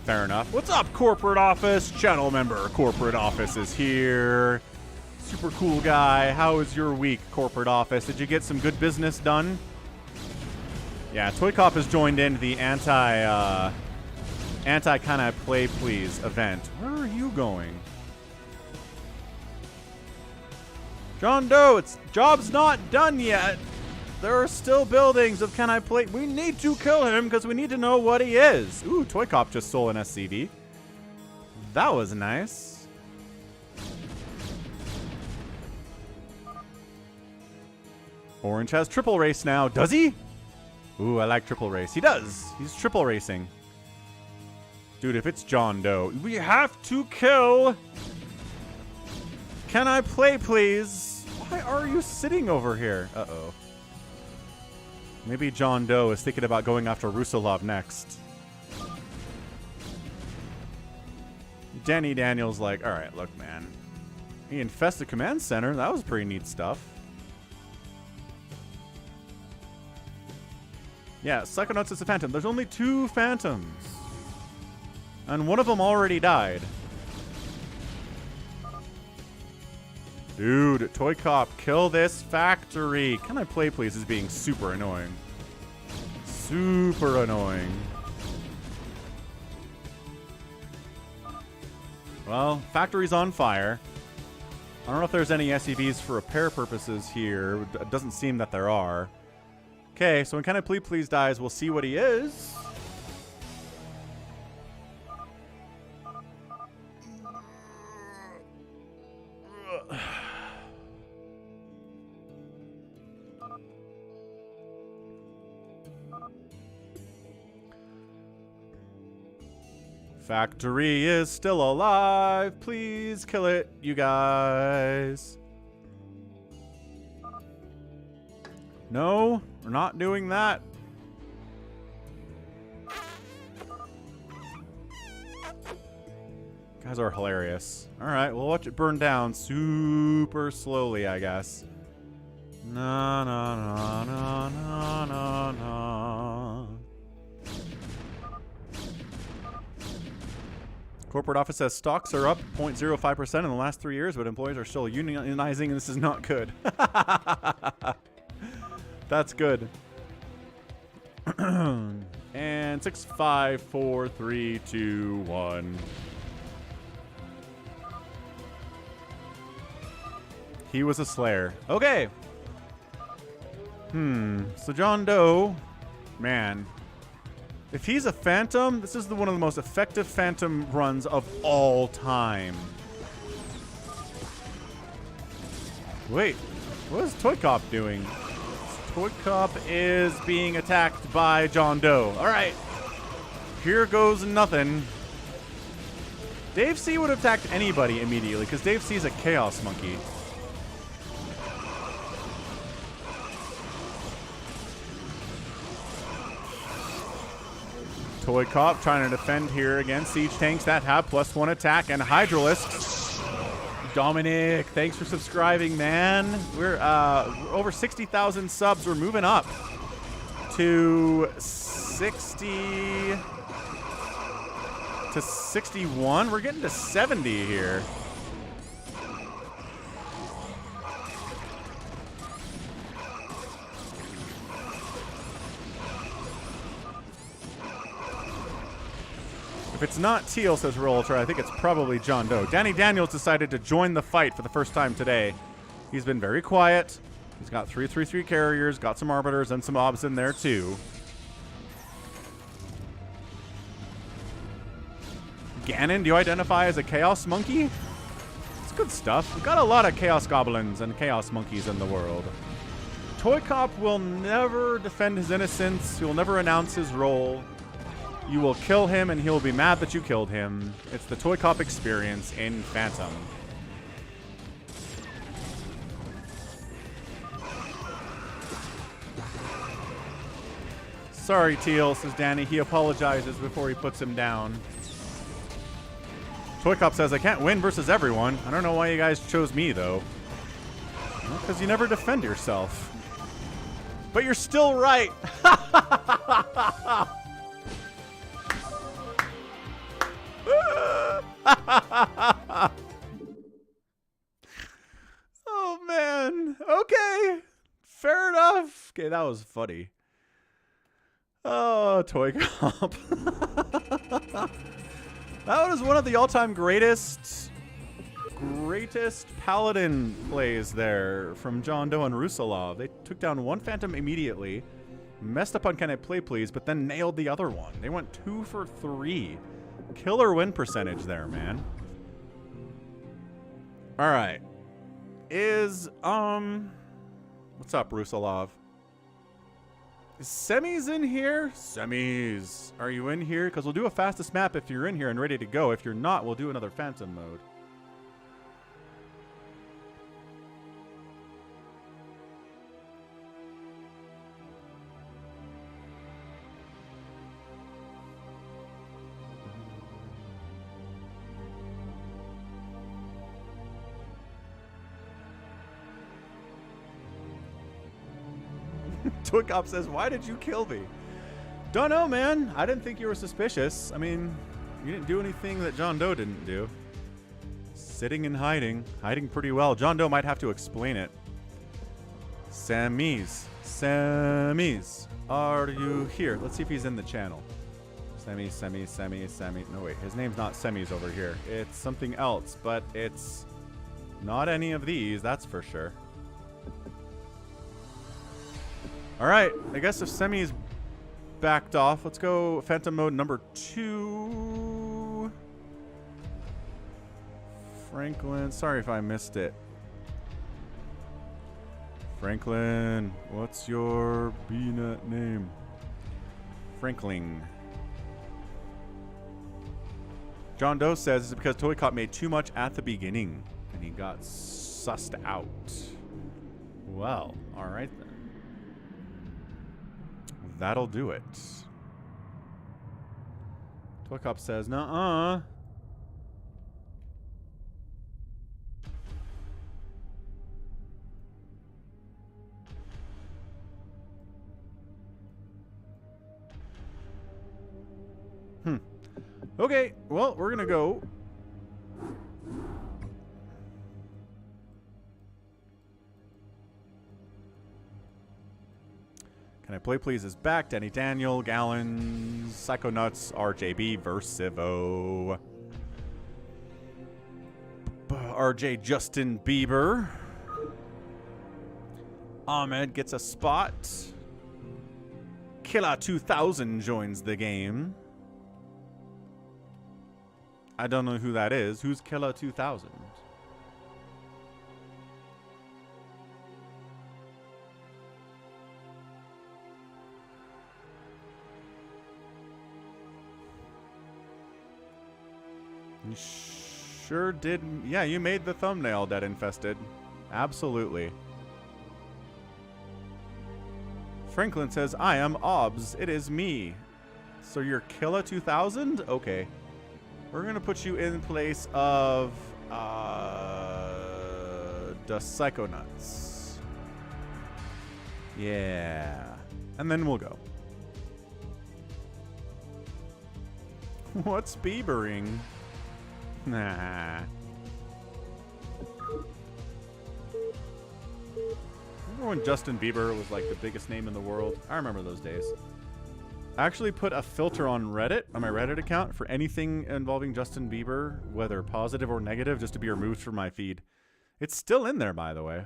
Fair enough. What's up, corporate office? Channel member corporate office is here. Super cool guy. How was your week, corporate office? Did you get some good business done? Yeah, ToyCop has joined in the anti Can I Play Please event. Where are you going? JohnDoe, it's job's not done yet. There are still buildings of Can I Play. We need to kill him because we need to know what he is. Ooh, ToyCop just stole an SCV. That was nice. Orange has triple race now. Does he? Ooh, I like triple race. He does. He's triple racing. Dude, if it's JohnDoe, we have to kill. Can I Play Please? Why are you sitting over here? Uh-oh. Maybe JohnDoe is thinking about going after Rusalov next. DanyDaniel's like, all right, look, man. He infested command center. That was pretty neat stuff. Yeah, Psychonuts is a phantom. There's only 2 phantoms. And one of them already died. Dude, ToyCop, kill this factory. Can I Play Please is being super annoying. Super annoying. Well, factory's on fire. I don't know if there's any SCVs for repair purposes here. It doesn't seem that there are. Okay, so when Can I Play Please dies, we'll see what he is. Factory is still alive. Please kill it, you guys. No, we're not doing that. Guys are hilarious. All right, we'll watch it burn down super slowly, I guess. No, no, no, no, no, no, no. Corporate office says stocks are up 0.05% in the last 3 years, but employees are still unionizing, and this is not good. That's good. And 6, 5, 4, 3, 2, 1. He was a Slayer. Okay. So JohnDoe, man. If he's a Phantom, this is one of the most effective Phantom runs of all time. Wait, what is ToyCop doing? ToyCop is being attacked by JohnDoe. All right. Here goes nothing. Dave C would have attacked anybody immediately because Dave C is a Chaos Monkey. ToyCop trying to defend here against Siege Tanks that have +1 attack and Hydralisks. Dominic, thanks for subscribing, man. We're over 60,000 subs. We're moving up to 60 to 61. We're getting to 70 here. If it's not Teal, says Realultra, I think it's probably JohnDoe. DanyDaniel's decided to join the fight for the first time today. He's been very quiet. He's got 3/3/3 carriers, got some arbiters, and some obs in there too. Ganon, do you identify as a Chaos Monkey? It's good stuff. We've got a lot of Chaos Goblins and Chaos Monkeys in the world. ToyCop will never defend his innocence. He will never announce his role. You will kill him, and he'll be mad that you killed him. It's the ToyCop experience in Phantom. Sorry, Teal, says Dany. He apologizes before he puts him down. ToyCop says, I can't win versus everyone. I don't know why you guys chose me, though. Because you never defend yourself. But you're still right. Oh, man. Okay. Fair enough. Okay, that was funny. Oh, ToyCop. That was one of the all-time greatest Paladin plays there from JohnDoe and rusalov. They took down one Phantom immediately, messed up on CanIplayplz, but then nailed the other one. They went 2 for 3. Killer win percentage there, man. All right. What's up, rusalov? Is Semis in here? Semis, are you in here? Because we'll do a fastest map if you're in here and ready to go. If you're not, we'll do another Phantom mode. ToyCop says, why did you kill me? Don't know, man. I didn't think you were suspicious. I mean, you didn't do anything that JohnDoe didn't do. Sitting and hiding. Hiding pretty well. JohnDoe might have to explain it. Semis. Semis. Are you here? Let's see if he's in the channel. Semi. No, wait. His name's not Semis over here. It's something else, but it's not any of these, that's for sure. All right, I guess if Semi's backed off, let's go Phantom mode number 2. Franklin, sorry if I missed it. Franklin, what's your BNet name? Franklin. JohnDoe says it's because ToyCop made too much at the beginning and he got sussed out. Well, all right then. That'll do it. ToyCop says, nuh-uh. Okay, well, we're gonna go. CanIplayplz is back. DanyDaniel, Gallons, Psychonuts, RJB, versivo. RJ Justin Bieber. Ahmed gets a spot. Killa 2000 joins the game. I don't know who that is. Who's Killa 2000? You sure did. Yeah, you made the thumbnail, DeadInfested. Absolutely. Franklin says, I am Obs. It is me. So you're Killa 2000? Okay. We're going to put you in place of the Psychonuts. Yeah. And then we'll go. What's Biebering? Nah. Remember when Justin Bieber was like the biggest name in the world? I remember those days. I actually put a filter on Reddit, on my Reddit account, for anything involving Justin Bieber, whether positive or negative, just to be removed from my feed. It's still in there, by the way.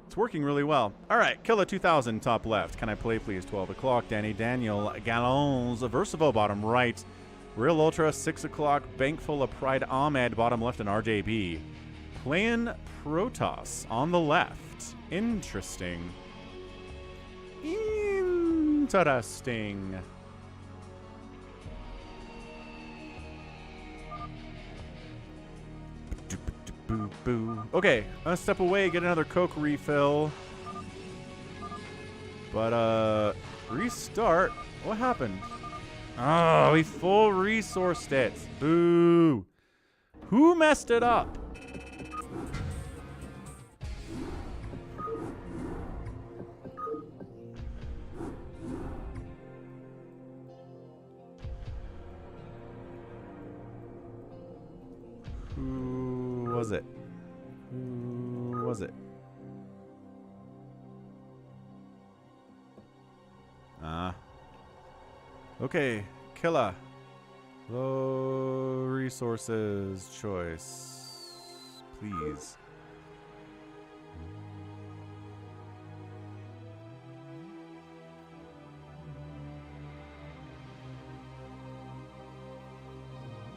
It's working really well. All right, Killa 2000, top left. Can I play, please? 12 o'clock. DanyDaniel, Galons, versivo, bottom right. Realultra, 6 o'clock. Bankful of Pride, Ahmed, bottom left, and RJB. Playing Protoss on the left. Interesting. Interesting. Okay, I'm gonna step away, get another Coke refill. But, restart. What happened? Oh, we full resourced it. Boo. Who messed it up? Who was it? Who was it? Okay, Killa. Low resources choice, please.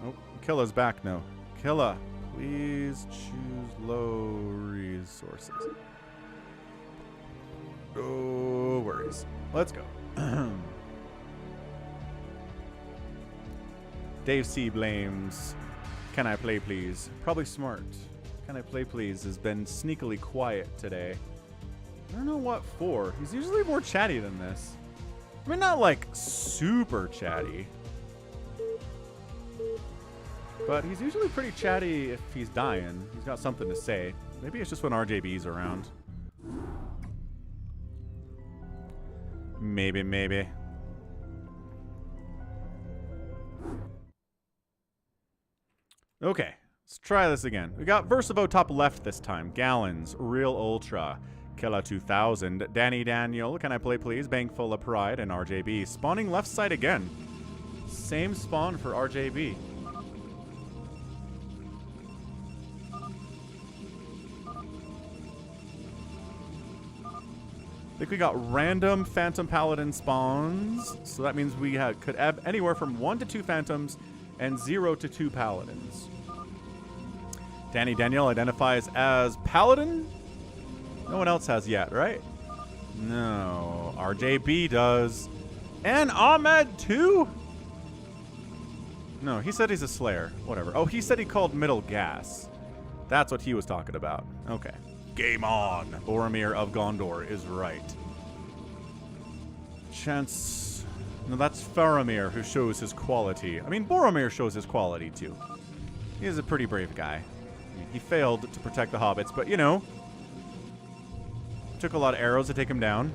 Oh, Killa's back now. Killa, please choose low resources. No worries. Let's go. Dave C blames, can I play please? Probably smart. Can I play please has been sneakily quiet today. I don't know what for. He's usually more chatty than this. I mean, not like super chatty. But he's usually pretty chatty if he's dying. He's got something to say. Maybe it's just when RJB's around. Maybe. Okay, let's try this again. We got versivo top left this time. Gallons, Realultra, Killa 2000, DanyDaniel, can I play please? Bankful of Pride, and RJB. Spawning left side again. Same spawn for RJB. I think we got random Phantom Paladin spawns. So that means we could have anywhere from 1 to 2 Phantoms and 0 to 2 Paladins. DanyDaniel identifies as Paladin. No one else has yet, right? No. RJB does. And Ahmed too? No, he said he's a Slayer. Whatever. Oh, he said he called middle gas. That's what he was talking about. Okay. Game on. Boromir of Gondor is right. Chance. No, that's Faramir who shows his quality. I mean, Boromir shows his quality too. He is a pretty brave guy. I mean, he failed to protect the hobbits, but you know, took a lot of arrows to take him down.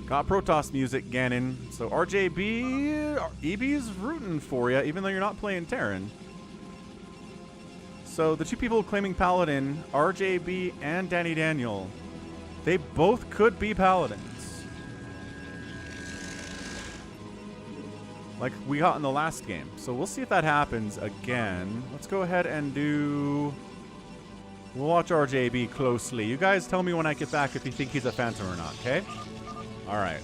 Got Protoss music, Ganon. So RJB, EB's rooting for you, even though you're not playing Terran. So the two people claiming Paladin, RJB and DanyDaniel, they both could be Paladins. Like we got in the last game. So we'll see if that happens again. Let's go ahead and do We'll watch RJB closely. You guys tell me when I get back if you think he's a phantom or not, okay? All right.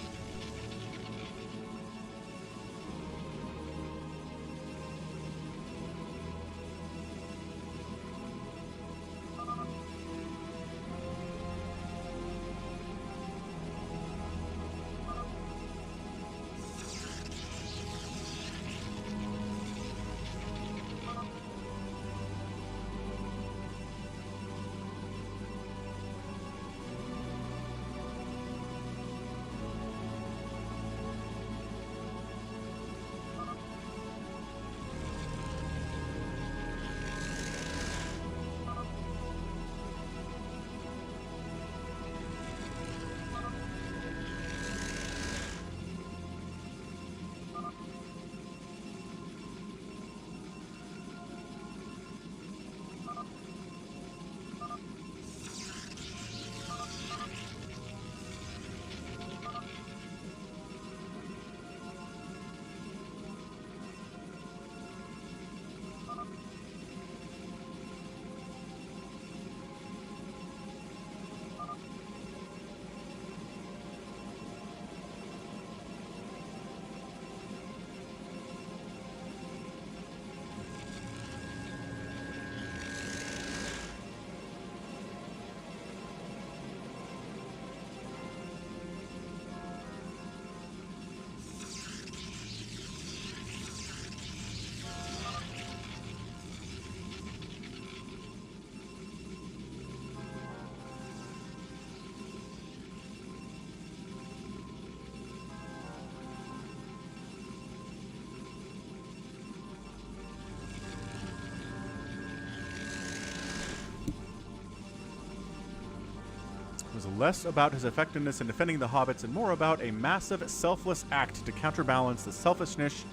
Was less about his effectiveness in defending the hobbits and more about a massive, selfless act to counterbalance the selfishness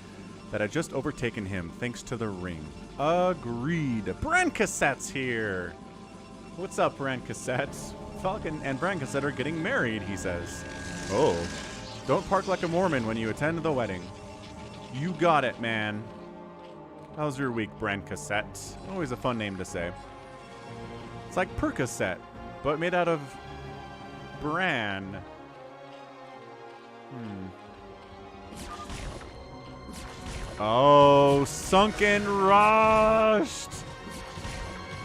that had just overtaken him, thanks to the ring. Agreed. Brancassette's here. What's up, Brancassette? Falcon and Brancassette are getting married, he says. Oh. Don't park like a Mormon when you attend the wedding. You got it, man. How's your week, Brancassette? Always a fun name to say. It's like Percocet, but made out of bran. Oh, sunken rushed.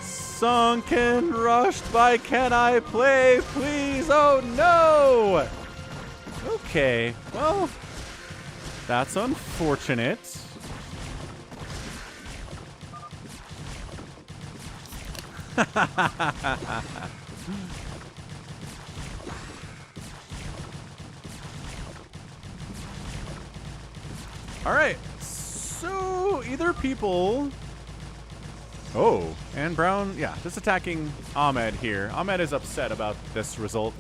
Sunken rushed by Can I Play Please? Oh no! Okay, well, that's unfortunate. Alright, so either people... Oh, and Brown, yeah, just attacking Ahmed here. Ahmed is upset about this result.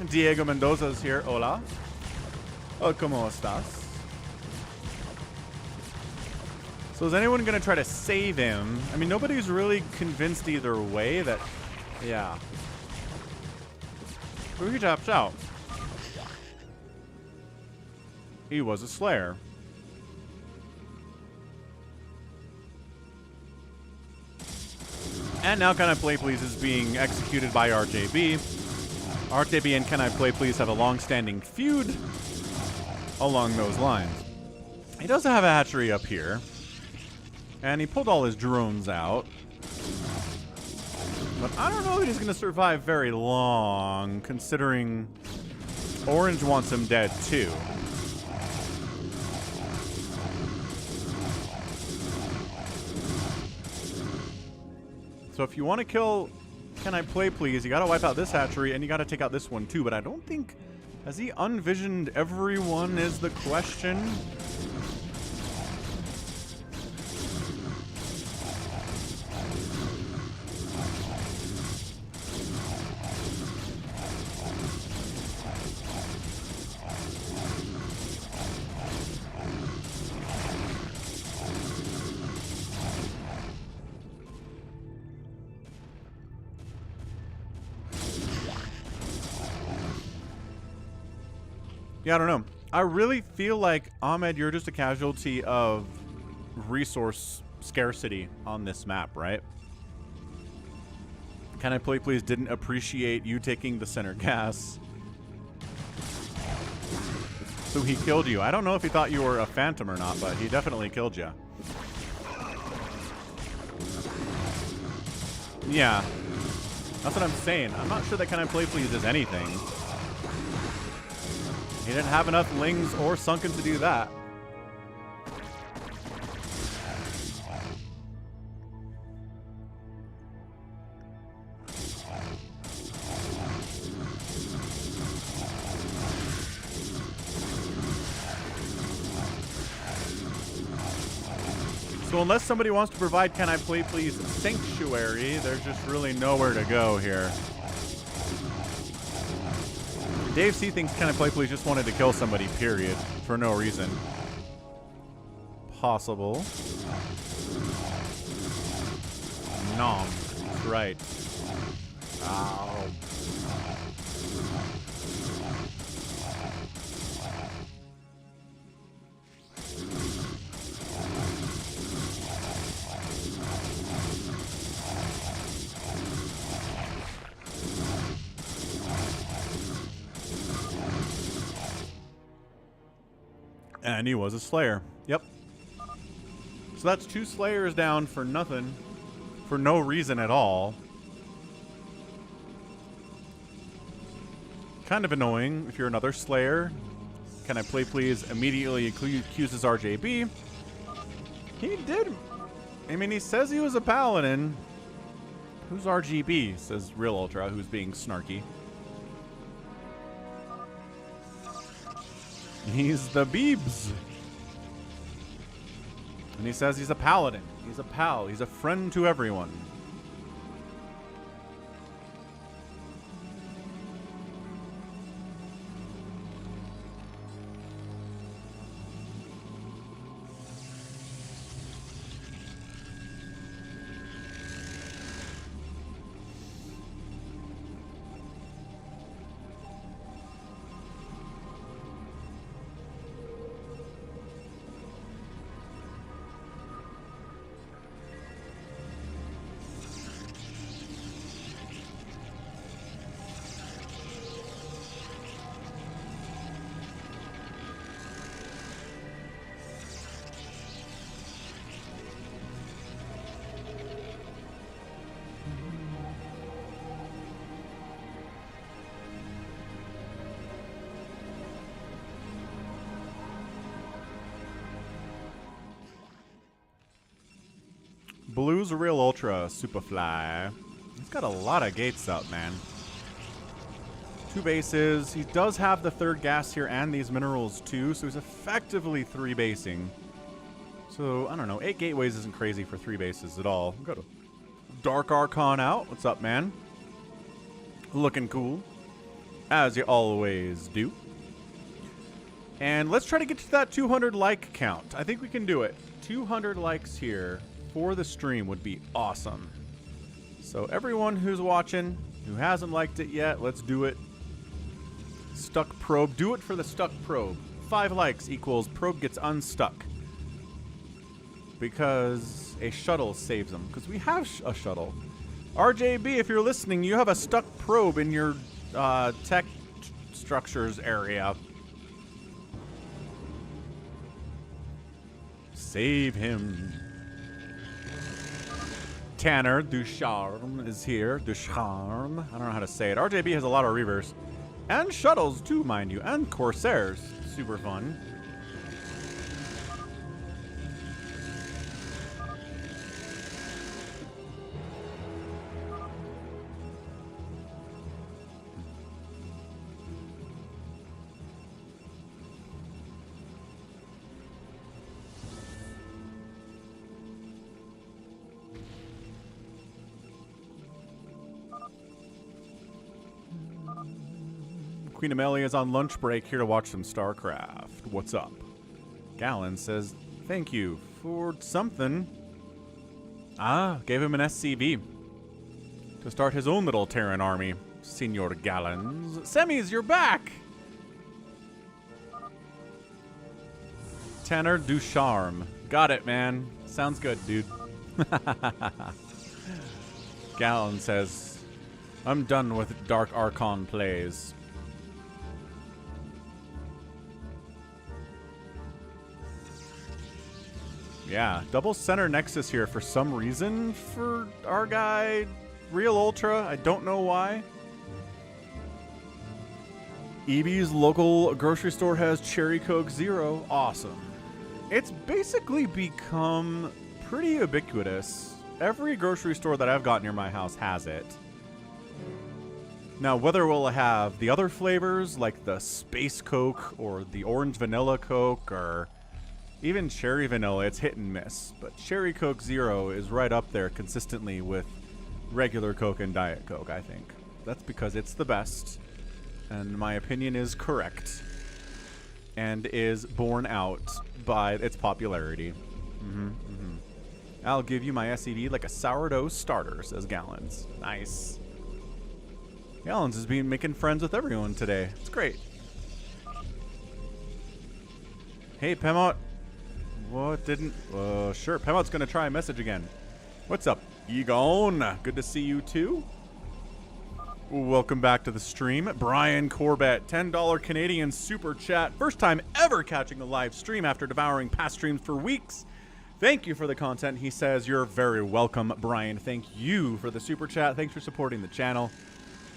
Diego Mendoza's here. Hola. Oh, ¿cómo estás? So is anyone going to try to save him? I mean, nobody's really convinced either way that... Yeah. Who taps out? He was a slayer. And now Can I Play Please is being executed by RJB. RJB and Can I Play Please have a long-standing feud along those lines. He does have a hatchery up here. And he pulled all his drones out. But I don't know if he's going to survive very long, considering Orange wants him dead too. So if you want to kill Can I Play Please, you got to wipe out this hatchery and you got to take out this one too. But I don't think... Has he unvisioned everyone is the question? Yeah, I don't know. I really feel like, Ahmed, you're just a casualty of resource scarcity on this map, right? CanIplayplz didn't appreciate you taking the center gas. So he killed you. I don't know if he thought you were a phantom or not, but he definitely killed you. Yeah. That's what I'm saying. I'm not sure that CanIplayplz is anything. He didn't have enough lings or sunken to do that. So unless somebody wants to provide CanIplayplz Sanctuary, there's just really nowhere to go here. Dave C thinks CanIplayplz just wanted to kill somebody, period, for no reason. Possible. Nom. That's right. Ow. And he was a Slayer. Yep. So that's 2 Slayers down for nothing. For no reason at all. Kind of annoying if you're another Slayer. CanIplayplz immediately accuses RJB. He did. I mean, he says he was a paladin. Who's RGB? Says Realultra, who's being snarky. He's the Beebs. And he says he's a paladin. He's a pal. He's a friend to everyone. Blue's Realultra Superfly. He's got a lot of gates up, man. 2 bases. He does have the 3rd gas here and these minerals too, so he's effectively 3 basing. So, I don't know. 8 gateways isn't crazy for 3 bases at all. Got a Dark Archon out. What's up, man? Looking cool. As you always do. And let's try to get to that 200 like count. I think we can do it. 200 likes here for the stream would be awesome. So everyone who's watching, who hasn't liked it yet, let's do it. Stuck probe. Do it for the stuck probe. 5 likes equals probe gets unstuck. Because a shuttle saves them. Because we have a shuttle. RJB, if you're listening, you have a stuck probe in your tech structures area. Save him. Tanner Ducharme is here. Ducharme. I don't know how to say it. RJB has a lot of reavers. And shuttles, too, mind you. And Corsairs. Super fun. Queen Amelia is on lunch break here to watch some StarCraft. What's up? Gallon says, thank you for something. Ah, gave him an SCV to start his own little Terran army. Senor Gallons. Semis, you're back! Tanner Ducharme. Got it, man. Sounds good, dude. Gallon says, I'm done with Dark Archon plays. Yeah, double center Nexus here for some reason for our guy, Realultra. I don't know why. EB's local grocery store has Cherry Coke Zero. Awesome. It's basically become pretty ubiquitous. Every grocery store that I've got near my house has it. Now, whether we'll have the other flavors like the Space Coke or the Orange Vanilla Coke or even Cherry Vanilla, it's hit and miss. But Cherry Coke Zero is right up there consistently with regular Coke and Diet Coke, I think. That's because it's the best. And my opinion is correct. And is borne out by its popularity. I'll give you my SED like a sourdough starter, says Gallons. Nice. Gallons has been making friends with everyone today. It's great. Hey, Pemot. What didn't... sure, Pemot's going to try a message again. What's up, Egon? Good to see you, too. Welcome back to the stream. Brian Corbett, $10 Canadian super chat. First time ever catching a live stream after devouring past streams for weeks. Thank you for the content. He says, you're very welcome, Brian. Thank you for the super chat. Thanks for supporting the channel.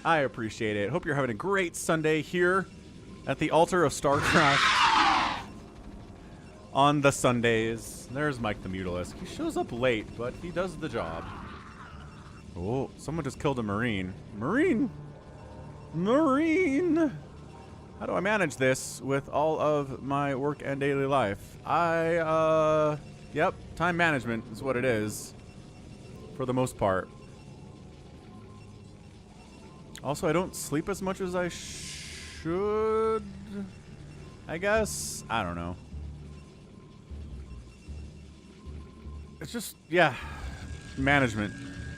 I appreciate it. Hope you're having a great Sunday here at the altar of StarCraft on the Sundays. There's Mike the Mutalisk. He shows up late, but he does the job. Oh, someone just killed a Marine. Marine! Marine! How do I manage this with all of my work and daily life? Yep, time management is what it is. For the most part. Also, I don't sleep as much as I should, I guess. I don't know. It's just, yeah, management.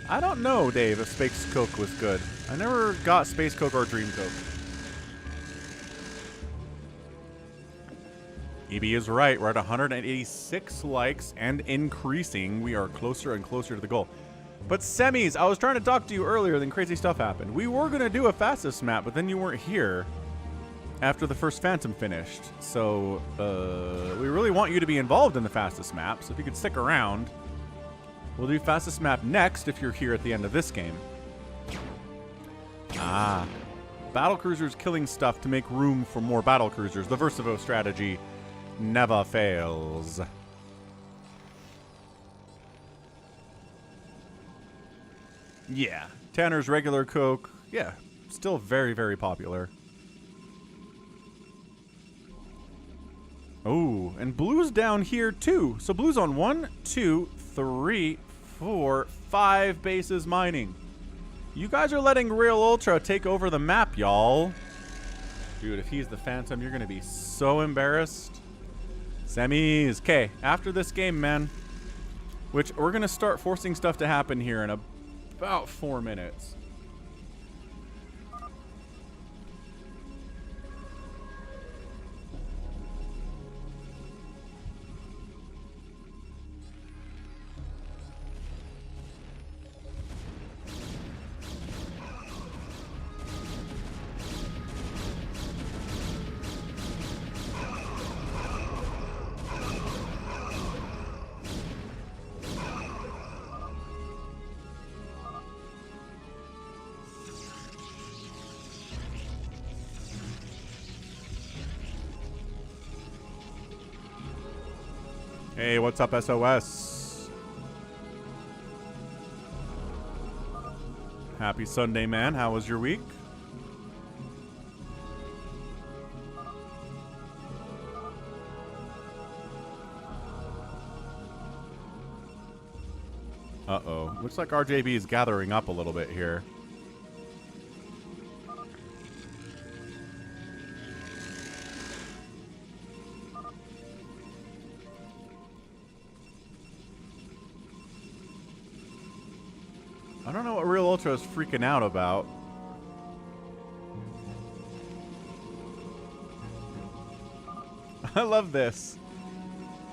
I don't know, Dave, if Space Coke was good. I never got Space Coke or Dream Coke. EB is right. We're at 186 likes and increasing. We are closer and closer to the goal. But Semis, I was trying to talk to you earlier, then crazy stuff happened. We were going to do a fastest map, but then you weren't here after the first Phantom finished. So, we really want you to be involved in the fastest map, so if you could stick around. We'll do fastest map next if you're here at the end of this game. Ah. Battlecruisers killing stuff to make room for more battlecruisers. The versivo strategy never fails. Yeah. Tanner's regular Coke. Yeah. Still very, very popular. Oh, and blue's down here too. So blue's on 1, 2, 3, 4, 5 bases mining. You guys are letting Realultra take over the map, y'all. Dude, if he's the Phantom, you're going to be so embarrassed. Semis. Okay, after this game, man, which we're going to start forcing stuff to happen here in about 4 minutes. Hey, what's up, SOS? Happy Sunday, man. How was your week? Uh-oh. Looks like RJB is gathering up a little bit here. I don't know what Realultra is freaking out about. I love this.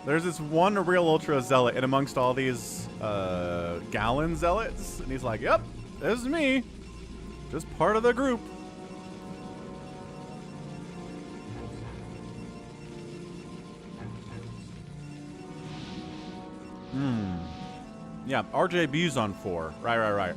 There's this one Realultra zealot in amongst all these Gallon Zealots, and he's like, yep, this is me. Just part of the group. Yeah, RJB's on 4. Right.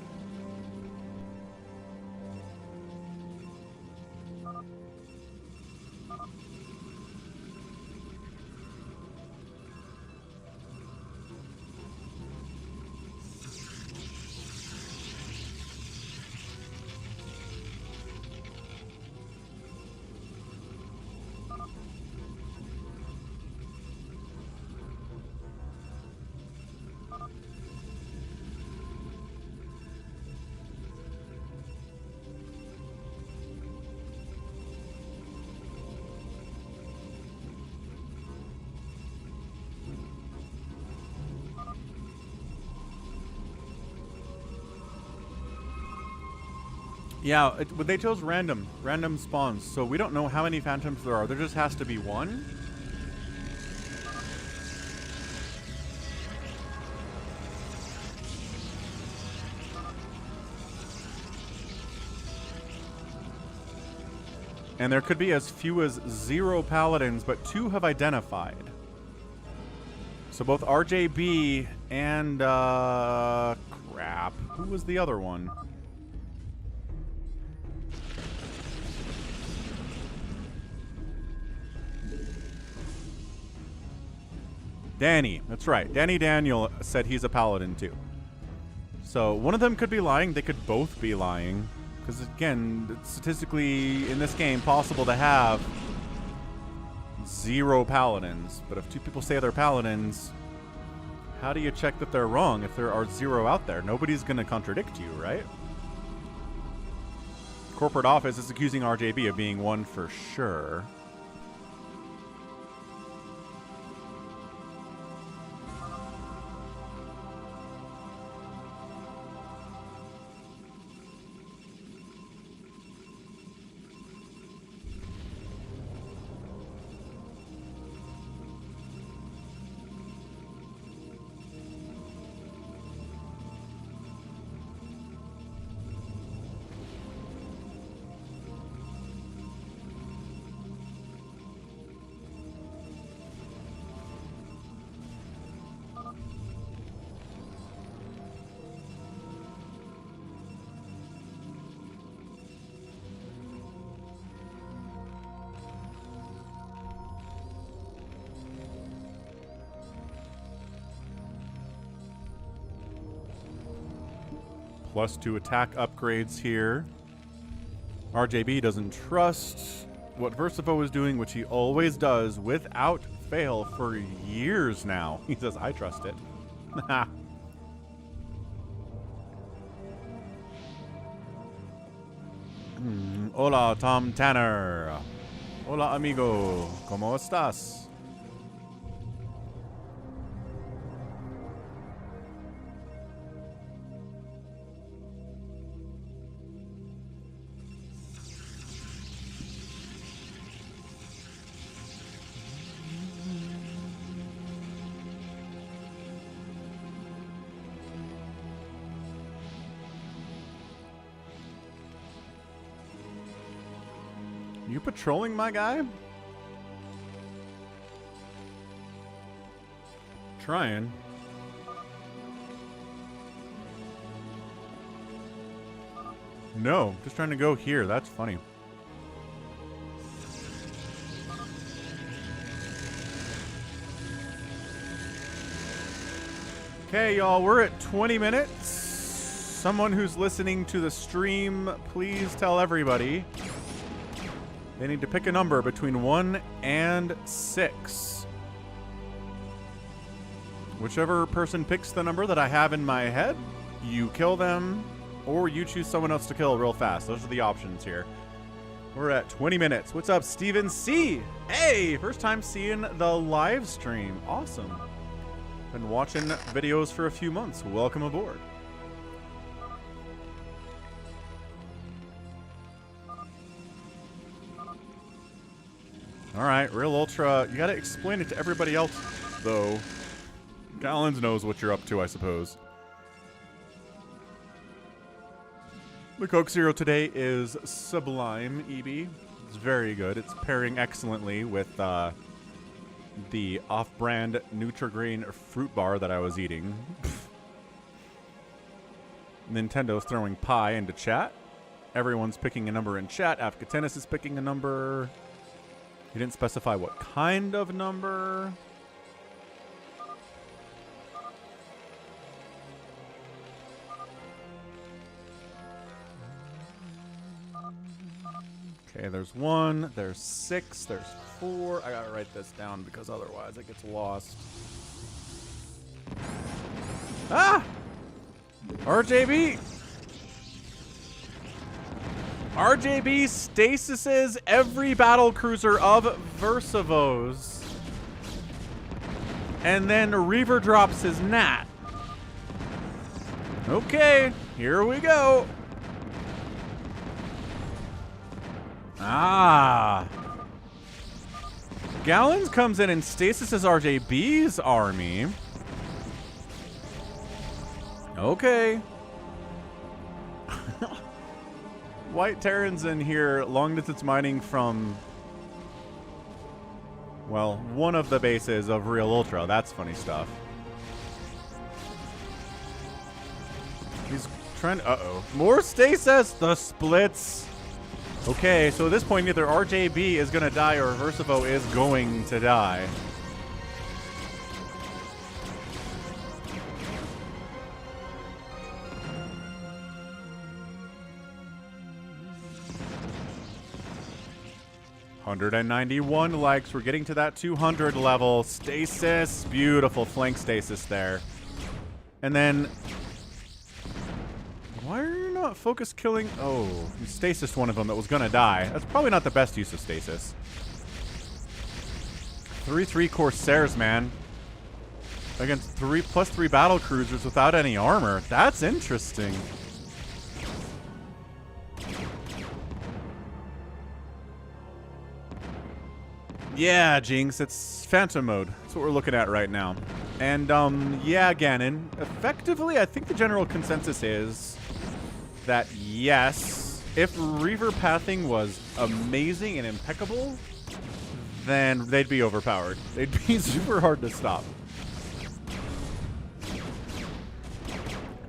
Yeah, but they chose random spawns, so we don't know how many phantoms there are. There just has to be one. And there could be as few as 0 paladins, but 2 have identified. So both RJB and, crap. Who was the other one? Dany, that's right. DanyDaniel said he's a paladin too. So one of them could be lying. They could both be lying. Because again, it's statistically in this game possible to have 0 paladins. But if 2 people say they're paladins, how do you check that they're wrong if there are 0 out there? Nobody's going to contradict you, right? Corporate office is accusing RJB of being one for sure. +2 attack upgrades here. RJB doesn't trust what Versivo is doing, which he always does without fail for years now. He says, I trust it. Hola, Tom Tanner. Hola, amigo. ¿Cómo estás? You patrolling, my guy? Trying. No, just trying to go here. That's funny. Okay, y'all, we're at 20 minutes. Someone who's listening to the stream, please tell everybody. They need to pick a number between 1 and 6. Whichever person picks the number that I have in my head, you kill them, or you choose someone else to kill real fast. Those are the options here. We're at 20 minutes. What's up, Steven C? Hey, first time seeing the live stream. Awesome. Been watching videos for a few months. Welcome aboard. All right, Realultra. You got to explain it to everybody else, though. Gallons knows what you're up to, I suppose. The Coke Zero today is Sublime, EB. It's very good. It's pairing excellently with the off-brand Nutri-Grain fruit bar that I was eating. Nintendo's throwing pie into chat. Everyone's picking a number in chat. Afkatennis is picking a number. He didn't specify what kind of number. Okay, there's 1, there's 6, there's 4. I gotta write this down because otherwise it gets lost. Ah! RJB! RJB stasises every battle cruiser of Versivos. And then Reaver drops his Nat. Okay, here we go. Ah. Gallons comes in and stasises RJB's army. Okay. White Terran's in here, long distance mining from, well, one of the bases of Realultra. That's funny stuff. He's trying to, uh-oh. More stasis! The splits! Okay, so at this point, either RJB is going to die or Versivo is going to die. $191 likes. We're getting to that 200 level. Stasis. Beautiful flank stasis there. And then... why are you not focus killing? Oh, you stasis one of them that was going to die. That's probably not the best use of stasis. 3-3 Corsairs, man. Against +3 battle cruisers without any armor. That's interesting. Yeah, Jinx, it's Phantom mode. That's what we're looking at right now. And, yeah, Ganon, effectively, I think the general consensus is that, yes, if Reaver pathing was amazing and impeccable, then they'd be overpowered. They'd be super hard to stop.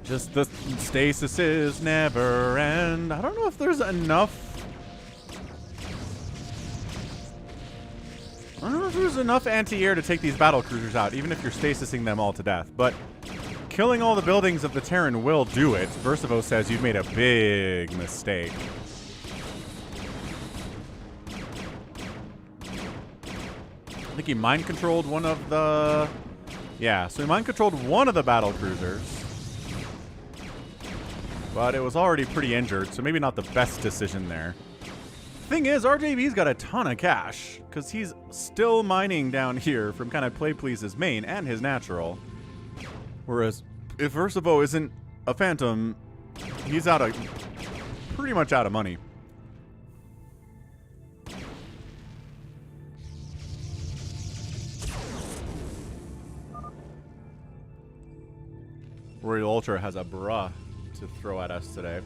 Just the stasis is never end. I don't know if there's enough... I don't know if there's enough anti-air to take these battle cruisers out, even if you're stasising them all to death. But killing all the buildings of the Terran will do it. Versivo says you've made a big mistake. I think he mind-controlled one of the... yeah, so he mind-controlled one of the battle cruisers. But it was already pretty injured, so maybe not the best decision there. Thing is, RJB's got a ton of cash, because he's still mining down here from CanIplayplz's main and his natural. Whereas, if Versivo isn't a Phantom, he's pretty much out of money. Realultra has a bruh to throw at us today.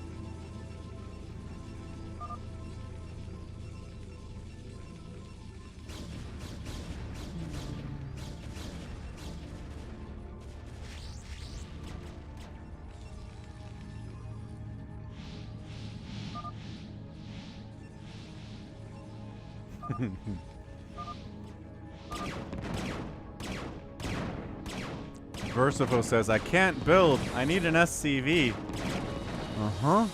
Versivo says, I can't build. I need an SCV. Uh-huh.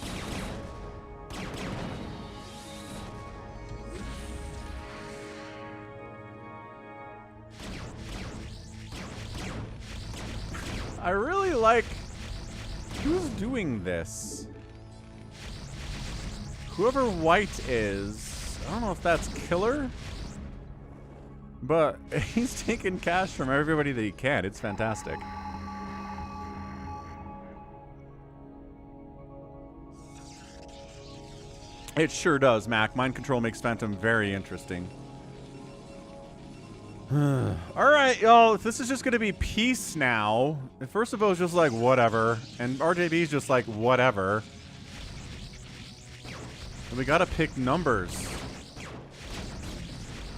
I really like... who's doing this? Whoever White is... I don't know if that's Killer, but he's taking cash from everybody that he can. It's fantastic. It sure does, Mac. Mind control makes Phantom very interesting. Alright, y'all. This is just going to be peace now. Versivo is just like, whatever. And RJB is just like, whatever. And we got to pick numbers.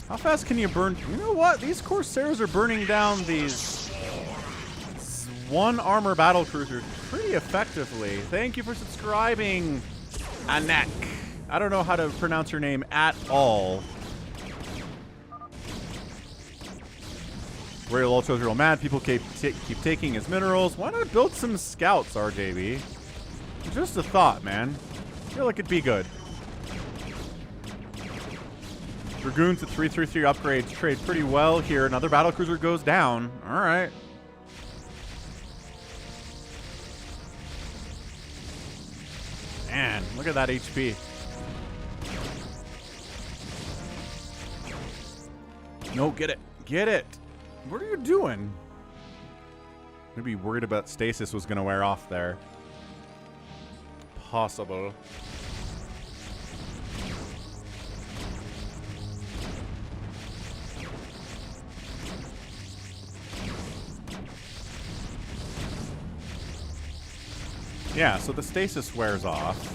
How fast can you burn? You know what? These Corsairs are burning down these one armor battle cruisers pretty effectively. Thank you for subscribing, Anek. I don't know how to pronounce your name at all. Realultra's real mad. People keep taking his minerals. Why not build some scouts, RJB? Just a thought, man. I feel like it'd be good. Dragoons at 333 upgrades trade pretty well here. Another battlecruiser goes down. All right. Man, look at that HP. No, get it. Get it. What are you doing? Maybe worried about stasis was going to wear off there. Possible. Yeah, so the stasis wears off.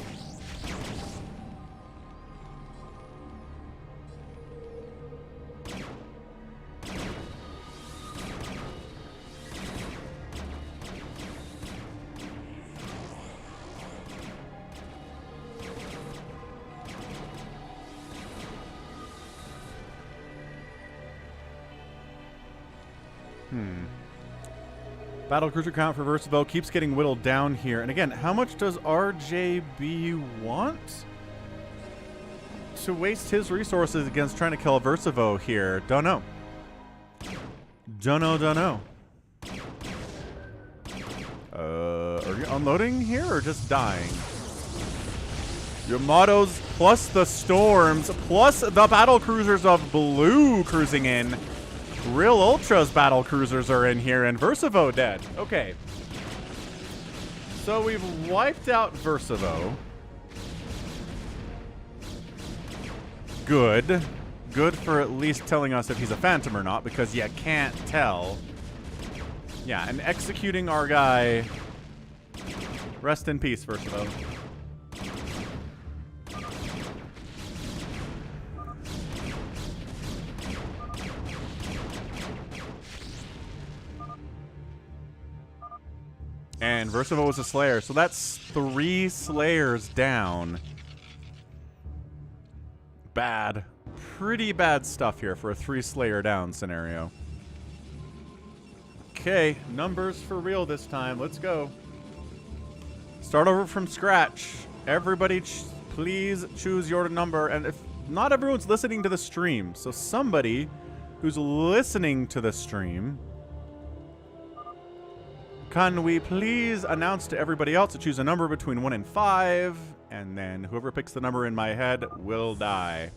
Battlecruiser count for Versivo keeps getting whittled down here. And again, how much does RJB want to waste his resources against trying to kill Versivo here? Don't know. Don't know. Are you unloading here or just dying? Your mottos plus the storms plus the battlecruisers of blue cruising in. Realultra's battle cruisers are in here, and Versivo dead. Okay. So we've wiped out Versivo. Good. Good for at least telling us if he's a phantom or not, because you can't tell. Yeah, and executing our guy. Rest in peace, Versivo. And Versivo was a Slayer, so that's 3 Slayers down. Bad. Pretty bad stuff here for a 3 Slayer down scenario. Okay, numbers for real this time. Let's go. Start over from scratch. Everybody, please choose your number. And if not everyone's listening to the stream, so somebody who's listening to the stream, can we please announce to everybody else to choose a number between 1 and 5, and then whoever picks the number in my head will die.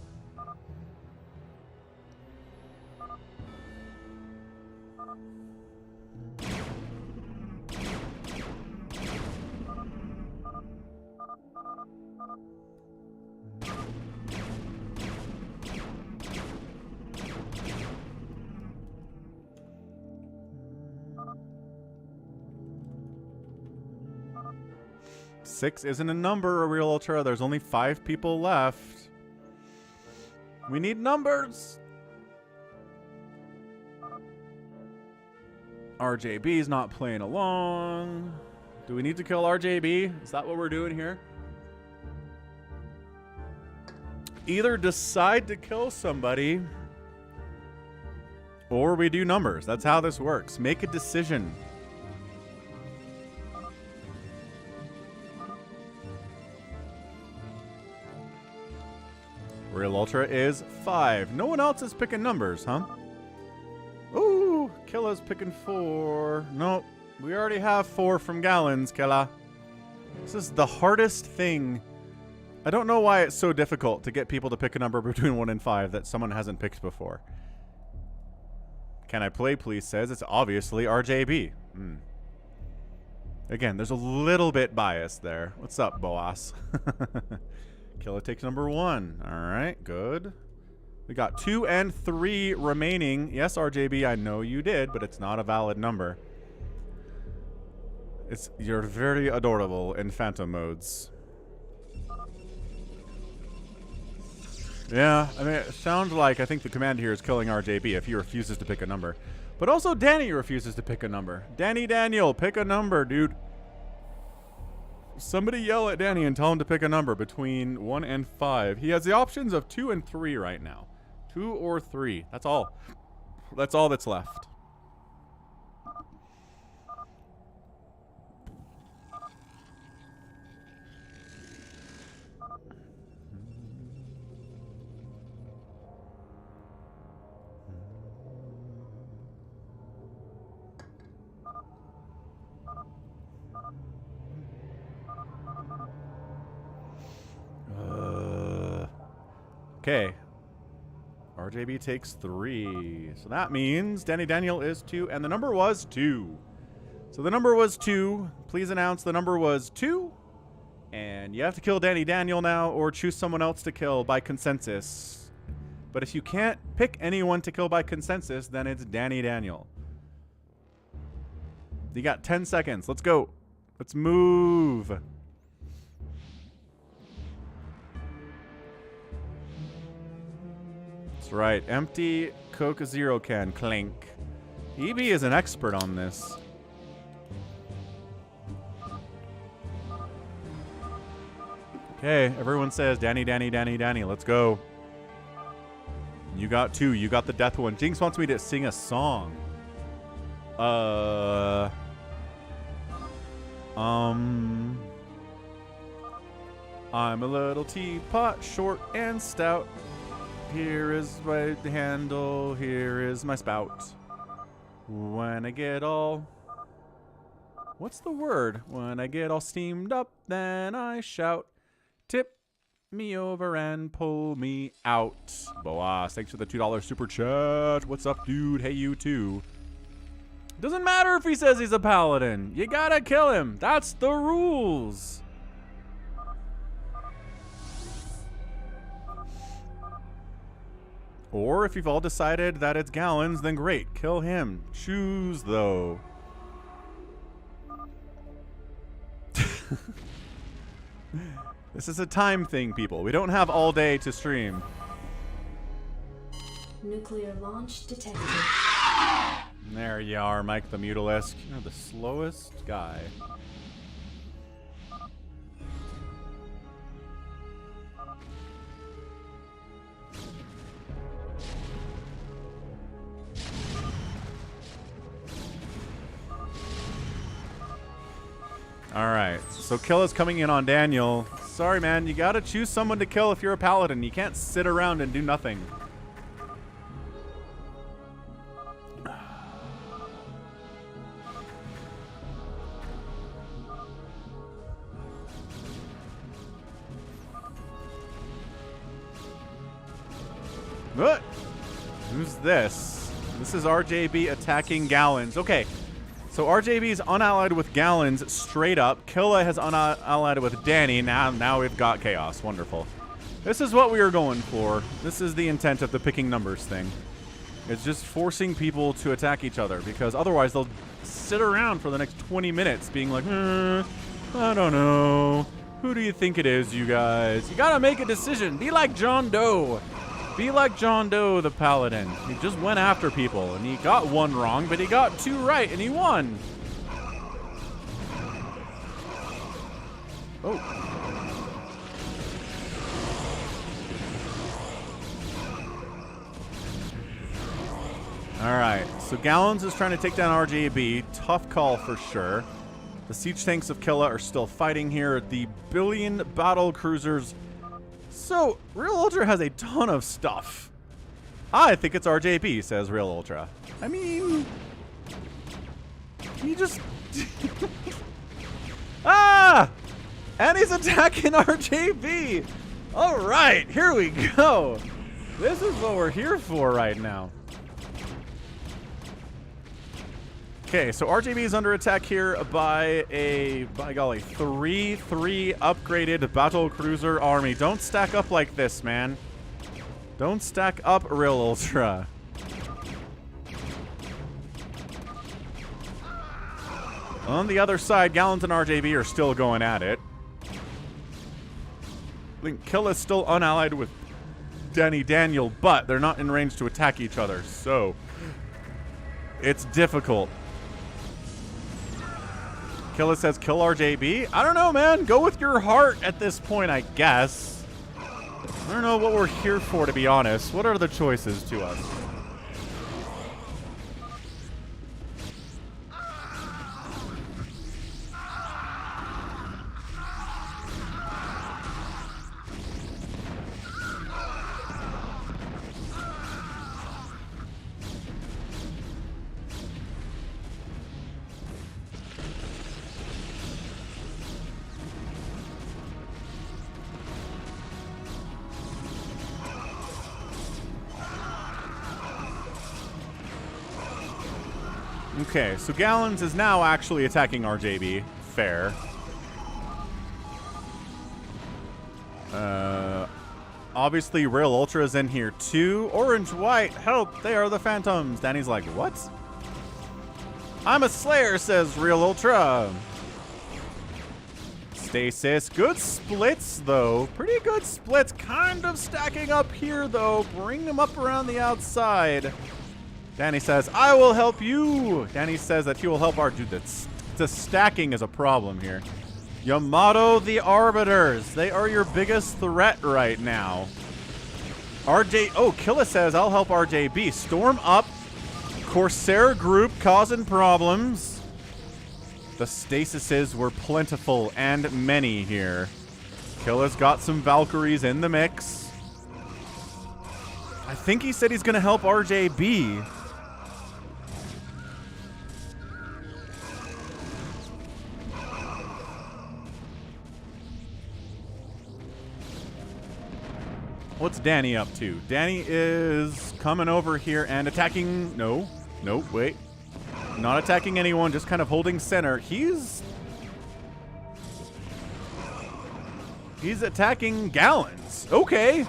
Six isn't a number, Realultra. There's only 5 people left. We need numbers. RJB's not playing along. Do we need to kill RJB? Is that what we're doing here? Either decide to kill somebody or we do numbers. That's how this works. Make a decision. Realultra is 5. No one else is picking numbers, huh? Ooh, Killa's picking 4. Nope, we already have 4 from Gallons, Killa. This is the hardest thing. I don't know why it's so difficult to get people to pick a number between 1 and 5 that someone hasn't picked before. CanIplayplz says it's obviously RJB. Again, there's a little bit bias there. What's up, Boas? Killa takes number 1. All right, good. We got 2 and 3 remaining. Yes, RJB, I know you did, but it's not a valid number. You're very adorable in phantom modes. Yeah, I mean, it sounds like I think the command here is killing RJB if he refuses to pick a number. But also Dany refuses to pick a number. DanyDaniel, pick a number, dude. Somebody yell at Dany and tell him to pick a number between 1 and 5. He has the options of 2 and 3 right now. 2 or 3. That's all. That's all that's left. Okay. RJB takes 3. So that means DanyDaniel is 2, and the number was 2. So the number was 2. Please announce the number was 2. And you have to kill DanyDaniel now, or choose someone else to kill by consensus. But if you can't pick anyone to kill by consensus, then it's DanyDaniel. You got 10 seconds. Let's go. Let's move. That's right. Empty Coke Zero can. Clink. EB is an expert on this. Okay, everyone says Dany, Dany, Dany, Dany. Let's go. You got 2. You got the death one. Jinx wants me to sing a song. I'm a little teapot, short and stout. Here is my handle, here is my spout. When I get all... What's the word? When I get all steamed up, then I shout. Tip me over and pull me out. Boas, thanks for the $2 super chat. What's up, dude? Hey, you too. Doesn't matter if he says he's a paladin. You gotta kill him. That's the rules. Or if you've all decided that it's Gallons, then great. Kill him. Choose, though. This is a time thing, people. We don't have all day to stream. Nuclear launch detected. There you are, Mike the Mutalisk. You're the slowest guy. Alright, so kill is coming in on Daniel. Sorry, man, you gotta choose someone to kill if you're a paladin. You can't sit around and do nothing. What? Who's this? This is RJB attacking Gallons. Okay. So RJB is unallied with Gallons straight up. Killa has unallied with Dany. Now we've got chaos. Wonderful. This is what we are going for. This is the intent of the picking numbers thing. It's just forcing people to attack each other, because otherwise they'll sit around for the next 20 minutes being like, I don't know. Who do you think it is, you guys? You gotta make a decision. Be like JohnDoe. Be like JohnDoe, the paladin. He just went after people, and he got 1 wrong, but he got 2 right, and he won. Oh. All right, so Gallons is trying to take down RJB. Tough call for sure. The siege tanks of Killa are still fighting here. The billion battle cruisers. So, Realultra has a ton of stuff. I think it's RJB, says Realultra. I mean... He just... Ah! And he's attacking RJB! Alright, here we go! This is what we're here for right now. Okay, so RJB is under attack here by a, by golly, 3 upgraded battle cruiser army. Don't stack up like this, man. Don't stack up, Realultra. On the other side, Gallons and RJB are still going at it. I think Kill is still unallied with DanyDaniel, but they're not in range to attack each other, so it's difficult. Killa says kill RJB. I don't know, man. Go with your heart at this point, I guess. I don't know what we're here for, to be honest. What are the choices to us? Okay, so Gallons is now actually attacking RJB. Fair. Obviously, Realultra is in here too. Orange, white, help, they are the phantoms. Danny's like, what? I'm a slayer, says Realultra. Stasis. Good splits, though. Pretty good splits. Kind of stacking up here, though. Bring them up around the outside. Dany says, I will help you. Dany says that he will help our dude. The stacking is a problem here. Yamato the Arbiters. They are your biggest threat right now. RJ. Oh, Killa says, I'll help RJB. Storm up. Corsair group causing problems. The stasises were plentiful and many here. Killa's got some Valkyries in the mix. I think he said he's going to help RJB. What's Dany up to? Dany is coming over here and attacking. No, wait. Not attacking anyone, just kind of holding center. He's attacking Gallons. Okay.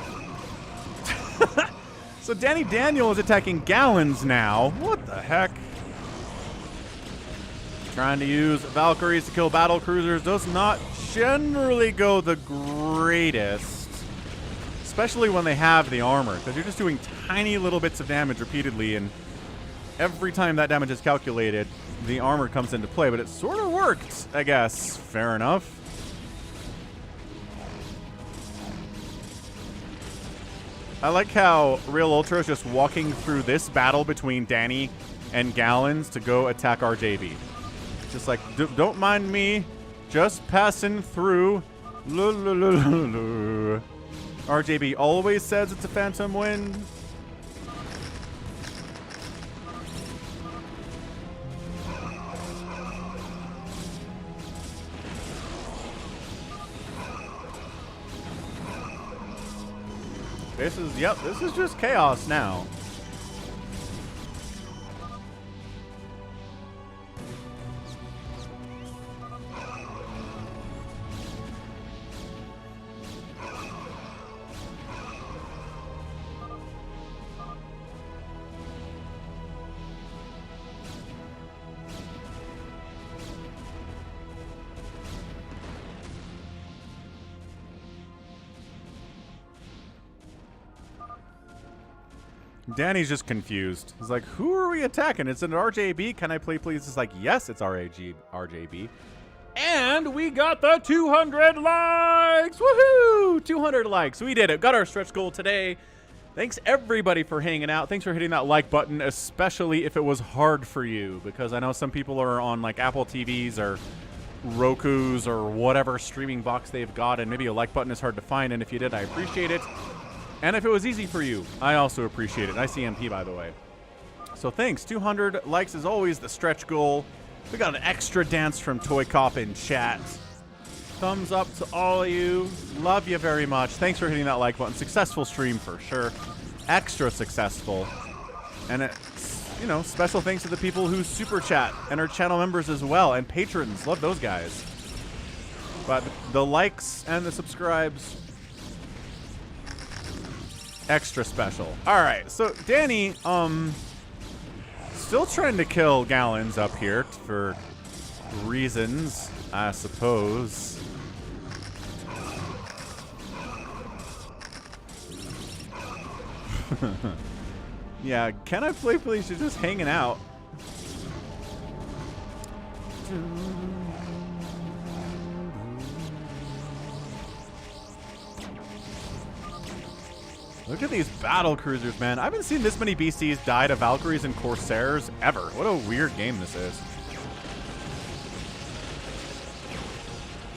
So DanyDaniel is attacking Gallons now. What the heck? Trying to use Valkyries to kill battle cruisers does not generally go the greatest. Especially when they have the armor, because you're just doing tiny little bits of damage repeatedly, and every time that damage is calculated, the armor comes into play. But it sort of worked, I guess. Fair enough. I like how Realultra is just walking through this battle between Dany and Gallons to go attack RJB. Just like, don't mind me, just passing through. RJB always says it's a phantom win. This is just chaos now. Danny's just confused. He's like, who are we attacking? It's an RJB. Can I play please? It's like, yes, it's RJB. And we got the 200 likes. Woohoo! 200 likes. We did it. Got our stretch goal today. Thanks everybody for hanging out. Thanks for hitting that like button, especially if it was hard for you, because I know some people are on like Apple TVs or Roku's or whatever streaming box they've got, and maybe a like button is hard to find. And if you did, I appreciate it. And if it was easy for you, I also appreciate it. ICMP, by the way. So thanks. 200 likes is always the stretch goal. We got an extra dance from ToyCop in chat. Thumbs up to all of you. Love you very much. Thanks for hitting that like button. Successful stream for sure. Extra successful. And it's, you know, special thanks to the people who super chat and are channel members as well. And patrons. Love those guys. But the likes and the subscribes extra special. All right, so Dany, still trying to kill Gallons up here for reasons, I suppose. Yeah, CanIplayplz is just hanging out. Look at these battle cruisers, man. I haven't seen this many BCs die to Valkyries and Corsairs ever. What a weird game this is.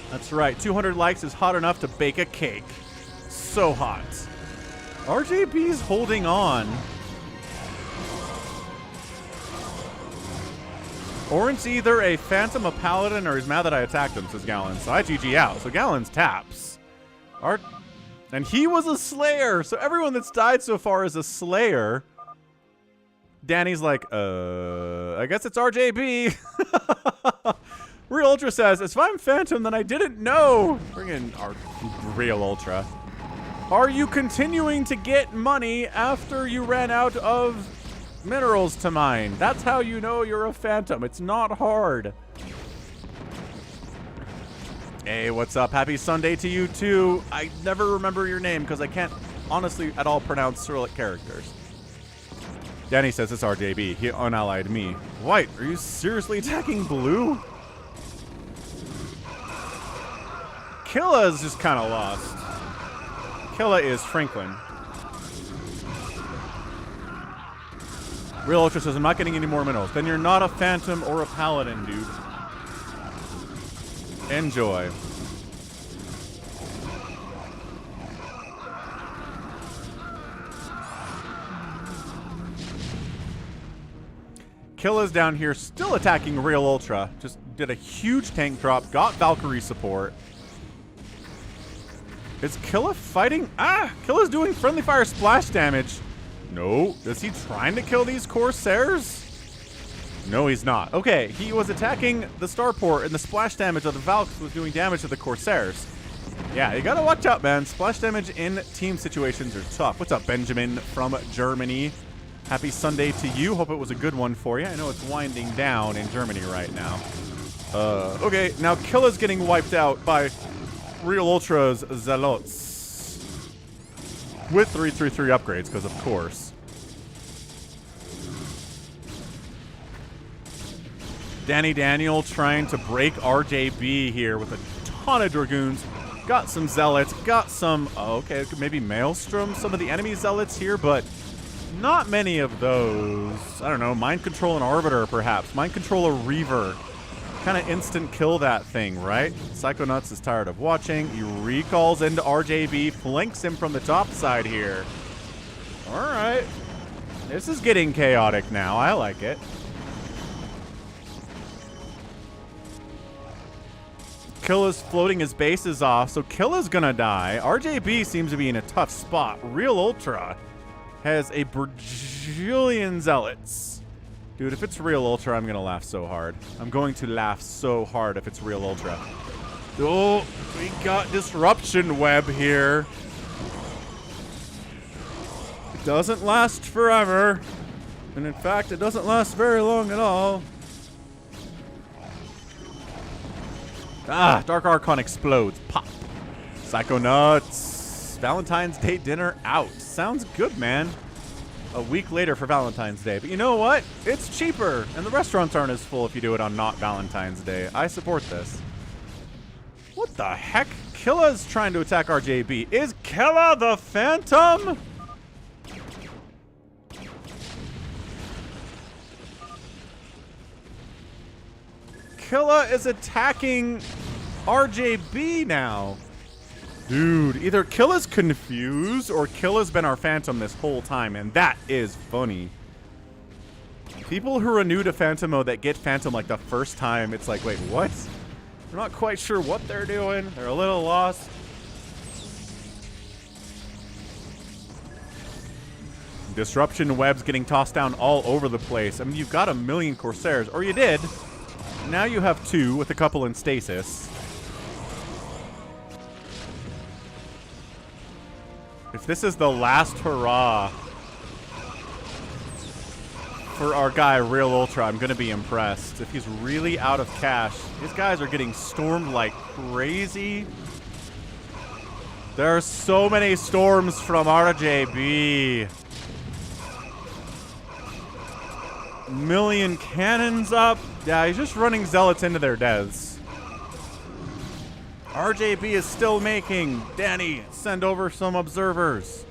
That's right. 200 likes is hot enough to bake a cake. So hot. RJB's holding on. Orin's either a Phantom, a Paladin, or he's mad that I attacked him, says Gallons. So I GG out. So Gallons taps. And he was a Slayer. So everyone that's died so far is a Slayer. Dany's like, I guess it's RJB. Realultra says, if I'm Phantom, then I didn't know. Bring in our Realultra. Are you continuing to get money after you ran out of minerals to mine? That's how you know you're a Phantom. It's not hard. Hey, what's up? Happy Sunday to you too. I never remember your name because I can't honestly at all pronounce Cyrillic characters. Dany says it's RJB. He unallied me. White, are you seriously attacking blue? Killa is just kind of lost. Killa is Franklin. Realultra says, I'm not getting any more minerals. Then you're not a Phantom or a Paladin, dude. Enjoy. Killa's down here still attacking Realultra. Just did a huge tank drop. Got Valkyrie support. Is Killa fighting? Ah! Killa's doing friendly fire splash damage. No. Is he trying to kill these Corsairs? No, he's not. Okay, he was attacking the starport, and the splash damage of the Valks was doing damage to the Corsairs. Yeah, you gotta watch out, man. Splash damage in team situations are tough. What's up, Benjamin from Germany? Happy Sunday to you. Hope it was a good one for you. I know it's winding down in Germany right now. Okay, now Killa's getting wiped out by Realultra's Zealots. With 333 upgrades, because of course. DanyDaniel trying to break RJB here with a ton of Dragoons. Got some Zealots, got some, okay, maybe Maelstrom, some of the enemy Zealots here, but not many of those. I don't know, Mind Control and Arbiter, perhaps. Mind Control a Reaver. Kind of instant kill that thing, right? Psychonuts is tired of watching. He recalls into RJB, flanks him from the top side here. All right. This is getting chaotic now. I like it. Killa's floating his bases off, so Killa's gonna die. RJB seems to be in a tough spot. Realultra has a bajillion Zealots. Dude, if it's Realultra, I'm gonna laugh so hard. I'm going to laugh so hard if it's Realultra. Oh, we got Disruption Web here. It doesn't last forever. And in fact, it doesn't last very long at all. Ah, Dark Archon explodes. Pop. Psychonuts. Valentine's Day dinner out. Sounds good, man. A week later for Valentine's Day. But you know what? It's cheaper, and the restaurants aren't as full if you do it on not Valentine's Day. I support this. What the heck? Killa's trying to attack RJB. Is Killa the Phantom? Killa is attacking RJB now. Dude, either Killa's confused or Killa's been our Phantom this whole time, and that is funny. People who are new to Phantom mode that get Phantom like the first time, it's like, wait, what? They're not quite sure what they're doing. They're a little lost. Disruption Web's getting tossed down all over the place. I mean, you've got 1 million Corsairs, or you did. Now you have 2 with a couple in stasis. If this is the last hurrah for our guy Realultra, I'm going to be impressed. If he's really out of cash, these guys are getting stormed like crazy. There are so many storms from RJB. Million cannons up. Yeah, he's just running zealots into their deaths. RJB is still making. Dany, send over some observers.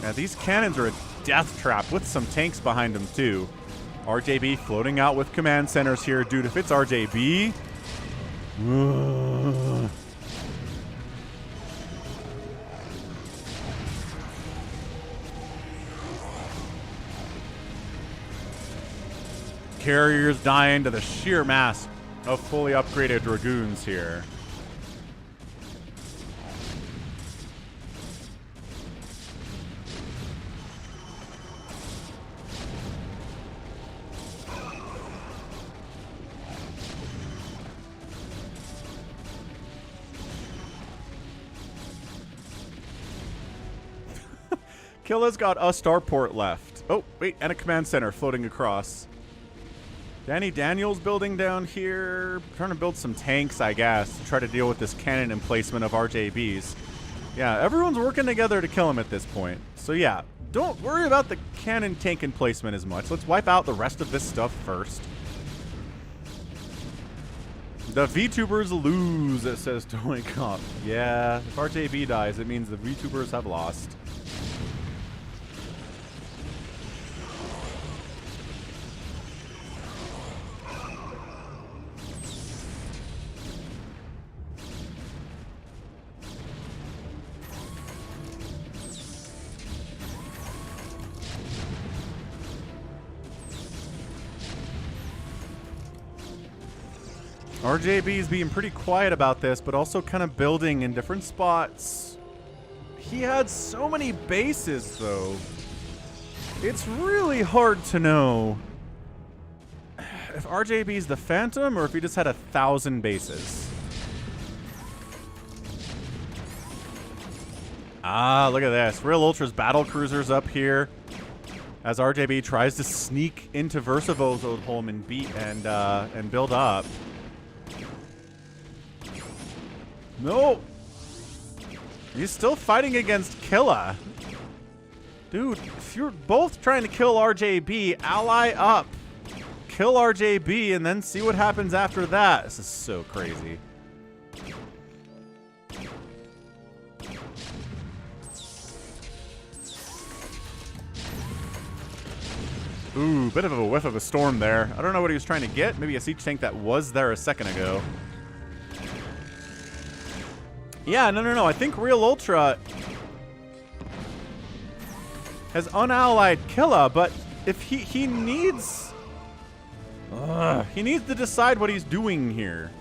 Yeah, these cannons are a death trap with some tanks behind them too. RJB floating out with command centers here. Dude, if it's RJB... Carriers dying to the sheer mass of fully upgraded Dragoons here. Killa's got a starport left. Oh, wait, and a command center floating across. DanyDaniel's building down here. Trying to build some tanks, I guess, to try to deal with this cannon emplacement of RJB's. Yeah, everyone's working together to kill him at this point. So yeah, don't worry about the cannon tank emplacement as much. Let's wipe out the rest of this stuff first. The VTubers lose, it says ToyCop. Yeah, if RJB dies, it means the VTubers have lost. RJB's being pretty quiet about this, but also kind of building in different spots. He had so many bases, though. It's really hard to know if RJB's the Phantom or if he just had 1,000 bases. Ah, look at this. Realultra's battle cruisers up here as RJB tries to sneak into versivo's old home and beat and build up. No! He's still fighting against Killa. Dude, if you're both trying to kill RJB, ally up. Kill RJB and then see what happens after that. This is so crazy. Ooh, bit of a whiff of a storm there. I don't know what he was trying to get. Maybe a siege tank that was there a second ago. Yeah, no. I think Realultra has unallied Killa, but if he needs to decide what he's doing here.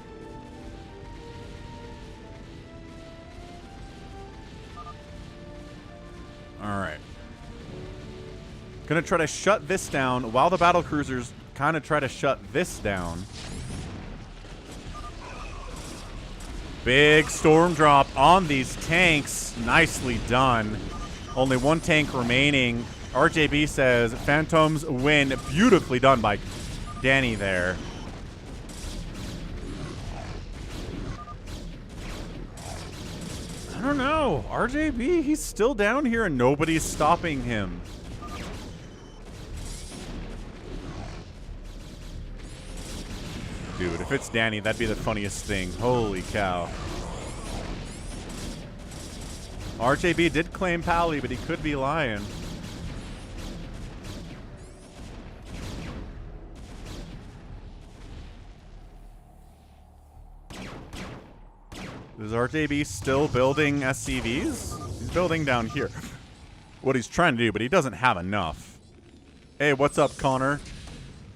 All right. Gonna try to shut this down while the battle cruisers kind of try to shut this down. Big storm drop on these tanks. Nicely done. Only one tank remaining. RJB says Phantoms win. Beautifully done by Dany there. I don't know. RJB, he's still down here and nobody's stopping him. Dude, if it's Dany, that'd be the funniest thing. Holy cow. RJB did claim Pally, but he could be lying. Is RJB still building SCVs? He's building down here. What he's trying to do, but he doesn't have enough. Hey, what's up, Connor?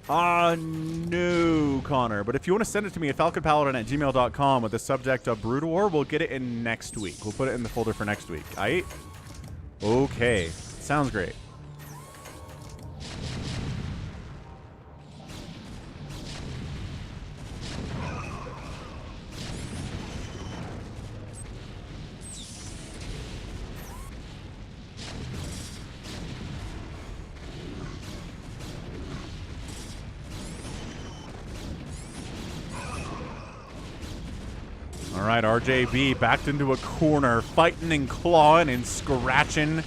No, Connor. But if you want to send it to me at falconpaladin@gmail.com with the subject of Brood War, we'll get it in next week. We'll put it in the folder for next week. Aight? Okay. Sounds great. All right, RJB backed into a corner, fighting and clawing and scratching.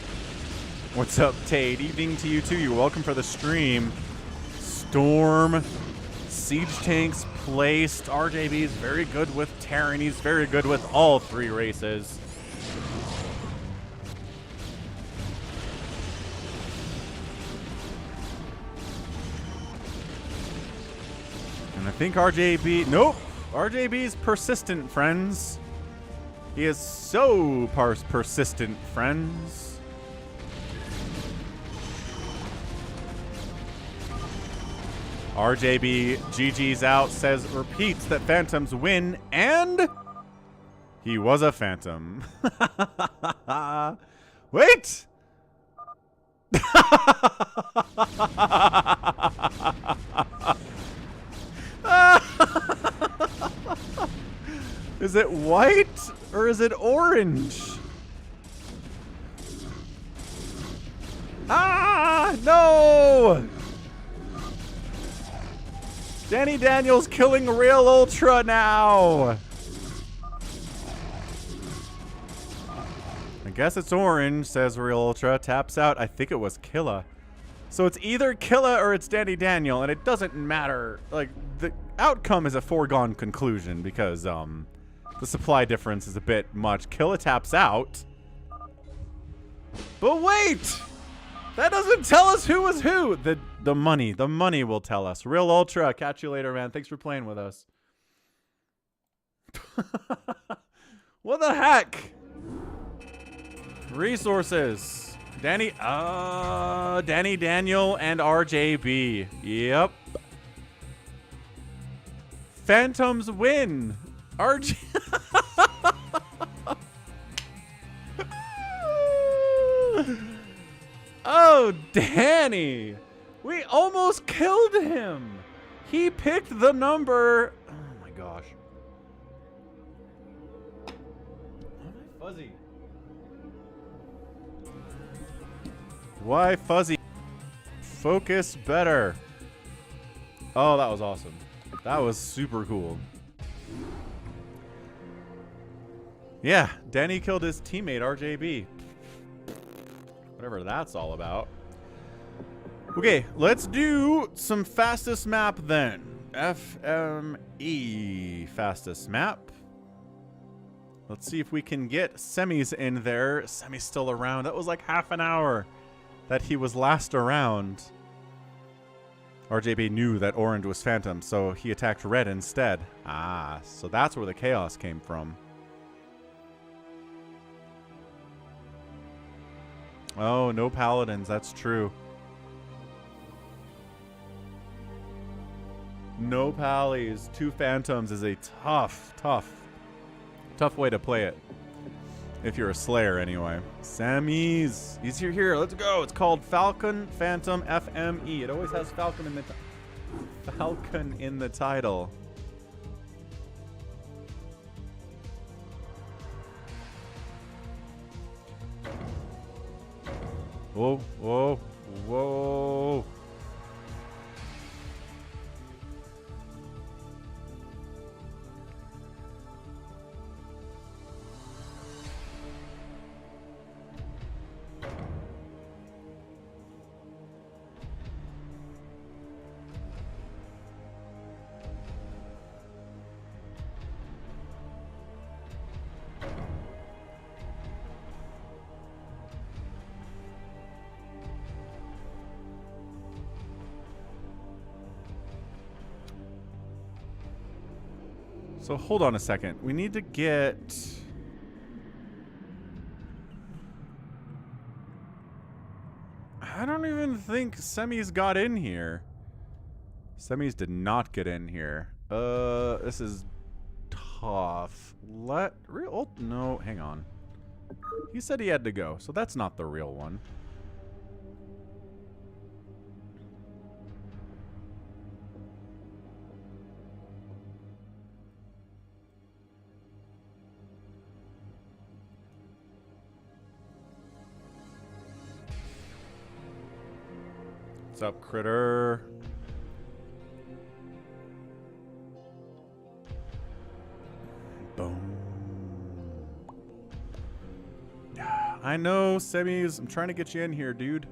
What's up, Tate? Evening to you, too. You're welcome for the stream. Storm. Siege tanks placed. RJB is very good with Terran. He's very good with all three races. And I think RJB... Nope. RJB's persistent, friends. He is so persistent, friends. RJB GG's out, says, repeats that Phantoms win, and he was a Phantom. Wait! Is it white or is it orange? Ah, no! DanyDaniel's killing Realultra now. I guess it's orange, says Realultra. Taps out. I think it was Killa. So it's either Killa or it's DanyDaniel, and it doesn't matter. Like, the outcome is a foregone conclusion because the supply difference is a bit much. Killa taps out. But wait! That doesn't tell us who was who. The money will tell us. Realultra, catch you later, man. Thanks for playing with us. What the heck? Resources. DanyDaniel and RJB. Yep. Phantoms win. RJ. Oh, Dany. We almost killed him. He picked the number. Oh my gosh. Why am I fuzzy? Why fuzzy? Focus better. Oh, that was awesome. That was super cool. Yeah, Dany killed his teammate RJB. Whatever that's all about. Okay, let's do some fastest map then. FME fastest map. Let's see if we can get Semi's in there. Semi's still around. That was like half an hour that he was last around. RJB knew that orange was Phantom, so he attacked red instead. Ah, so that's where the chaos came from. Oh, no paladins. That's true. No pallies. 2 phantoms is a tough way to play it. If you're a slayer, anyway. Sammy's. He's here. Let's go. It's called Falcon Phantom FME. It always has Falcon in the title. Whoa, whoa, whoa. So hold on a second. We need to get... I don't even think Semis got in here. Semis did not get in here. This is tough. No, hang on. He said he had to go, so that's not the real one. What's up, critter? Boom. I know, semis. I'm trying to get you in here, dude.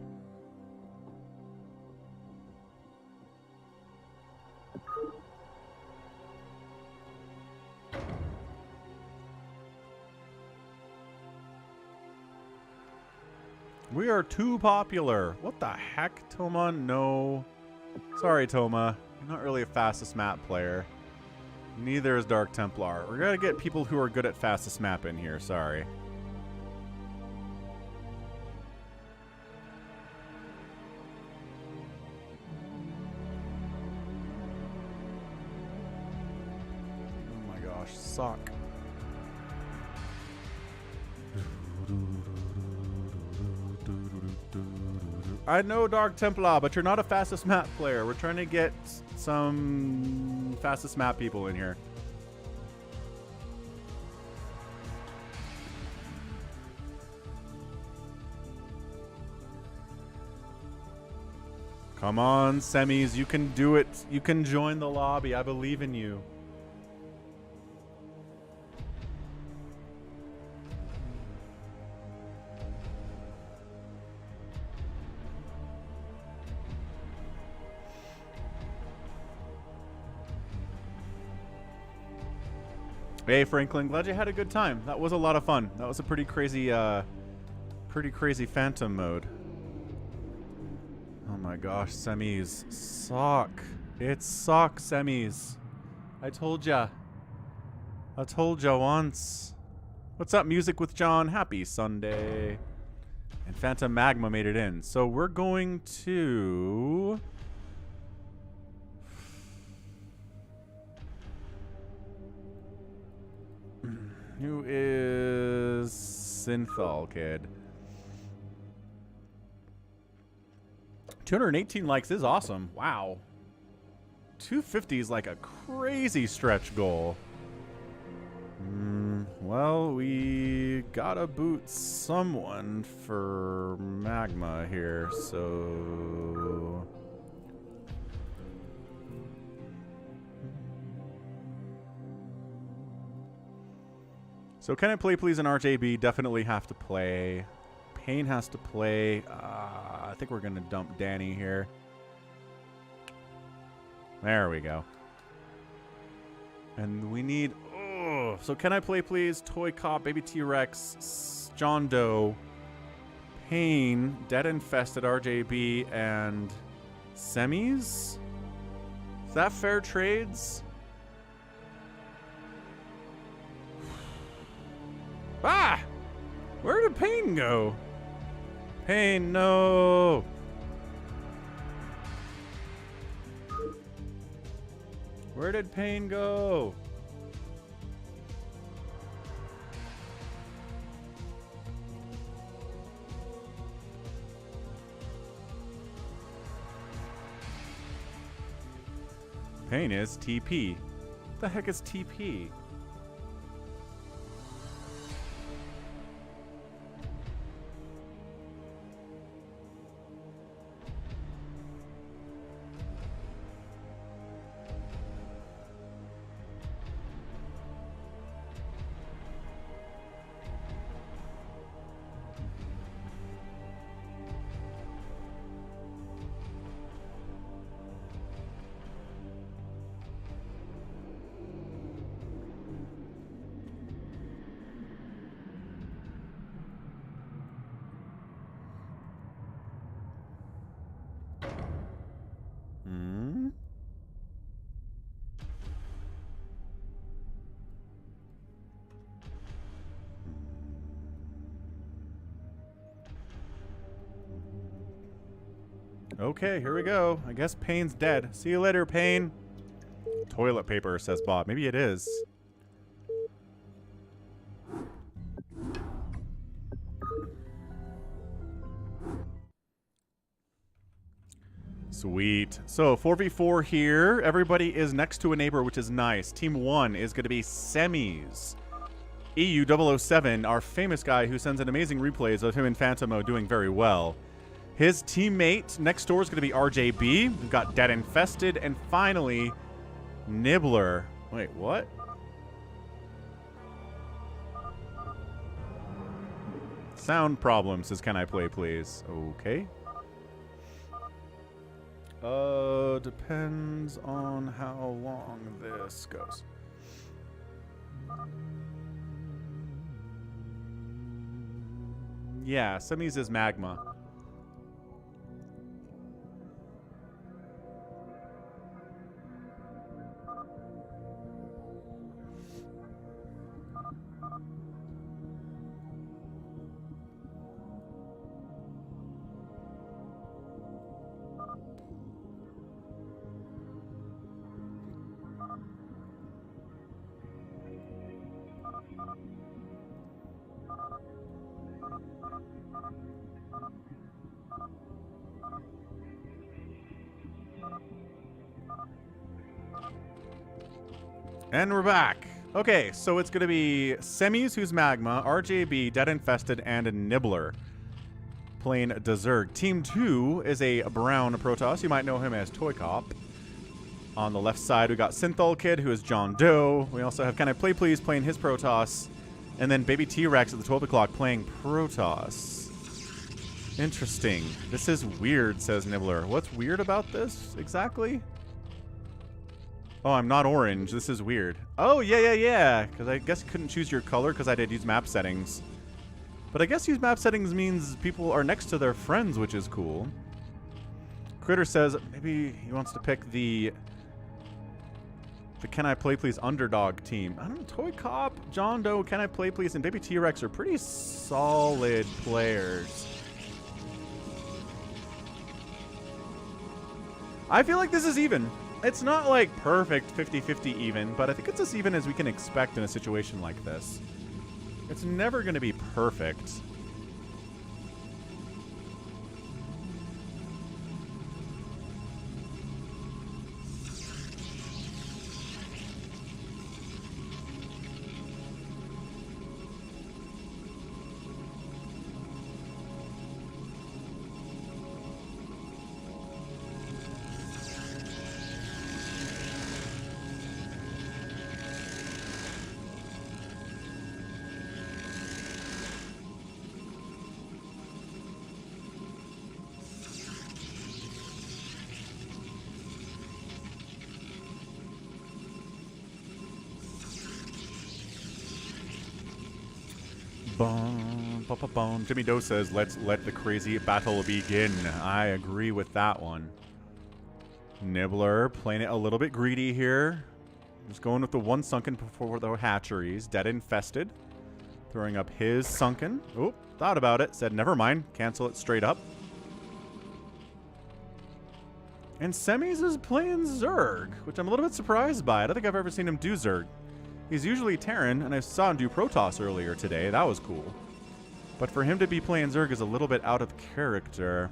We are too popular. What the heck, Toma? No. Sorry, Toma. You're not really a fastest map player. Neither is Dark Templar. We're gonna get people who are good at fastest map in here. Sorry. Oh my gosh, suck. I know, Dark Templar, but you're not a fastest map player. We're trying to get some fastest map people in here. Come on, semis. You can do it. You can join the lobby. I believe in you. Hey Franklin, glad you had a good time. That was a lot of fun. That was a pretty crazy phantom mode. Oh my gosh, semis suck. It sucks, semis. I told ya. I told ya once. What's up, Music with John? Happy Sunday. And Phantom Magma made it in. So we're going to... Who is Synthol Kid? 218 likes is awesome. Wow. 250 is like a crazy stretch goal. Well, we gotta boot someone for Magma here, so... So CanIplayplz and RJB definitely have to play. Payne has to play. I think we're going to dump Dany here. There we go. And we need... Oh, so CanIplayplz, ToyCop, BabyTRex, JohnDoe, Payne, DeadInfested, RJB, and semis? Is that fair trades? Ah! Where did Payne go? Payne, no! Where did Payne go? Payne is TP. What the heck is TP? Okay, here we go. I guess Payne's dead. See you later, Payne. Toilet paper, says Bob. Maybe it is. Sweet. So 4v4 here. Everybody is next to a neighbor, which is nice. Team 1 is going to be semis. EU007, our famous guy who sends in amazing replays of him and Phantomo doing very well. His teammate next door is going to be RJB. We've got DeadInfested, and finally, Nibbler. Wait, what? Sound problem, says Can I Play Please? Okay. Depends on how long this goes. Yeah, semis is magma. And we're back. Okay, so it's going to be Semis, who's Magma, RJB, DeadInfested, and a Nibbler playing DeZerg. Team 2 is a brown Protoss. You might know him as ToyCop. On the left side, we got Synthol Kid, who is JohnDoe. We also have Can I Play Please playing his Protoss. And then BabyTRex at the 12 o'clock playing Protoss. Interesting. This is weird, says Nibbler. What's weird about this exactly? Oh, I'm not orange. This is weird. Oh, yeah. Because I guess you couldn't choose your color because I did use map settings. But I guess use map settings means people are next to their friends, which is cool. Critter says maybe he wants to pick the Can I Play Please underdog team. I don't know. ToyCop, JohnDoe, Can I Play Please, and BabyTRex are pretty solid players. I feel like this is even. It's not like perfect 50-50 even, but I think it's as even as we can expect in a situation like this. It's never going to be perfect. JohnDoe says, let's let the crazy battle begin. I agree with that one. Nibbler playing it a little bit greedy here. Just going with the one sunken before the hatcheries. DeadInfested. Throwing up his sunken. Oh, thought about it. Said, never mind. Cancel it straight up. And Semis is playing Zerg, which I'm a little bit surprised by. I don't think I've ever seen him do Zerg. He's usually Terran, and I saw him do Protoss earlier today. That was cool. But for him to be playing Zerg is a little bit out of character.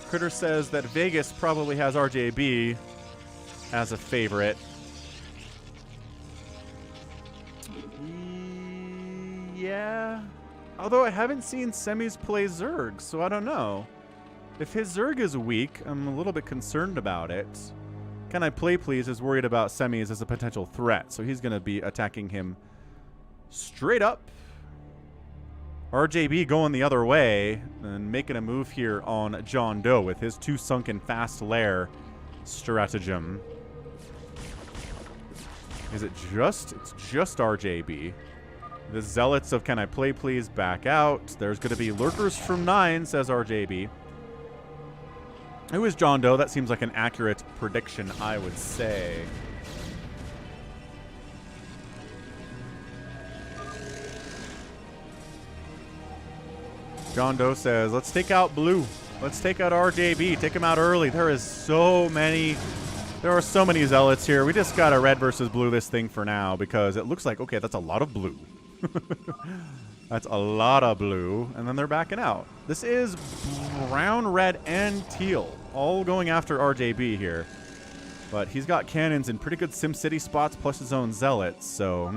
Critter says that Vegas probably has RJB as a favorite. Yeah. Although I haven't seen Semis play Zerg, so I don't know. If his Zerg is weak, I'm a little bit concerned about it. Can I Play Please is worried about Semis as a potential threat, so he's going to be attacking him straight up. RJB going the other way and making a move here on JohnDoe with his two sunken fast lair stratagem. Is it just? It's just RJB. The zealots of Can I Play Please back out. There's going to be lurkers from 9, says RJB. Who is JohnDoe? That seems like an accurate prediction, I would say. JohnDoe says, let's take out blue. Let's take out RJB. Take him out early. There are so many zealots here. We just got to red versus blue this thing for now because it looks like, okay, that's a lot of blue. That's a lot of blue. And then they're backing out. This is brown, red, and teal. All going after RJB here. But he's got cannons in pretty good SimCity spots plus his own zealots. So,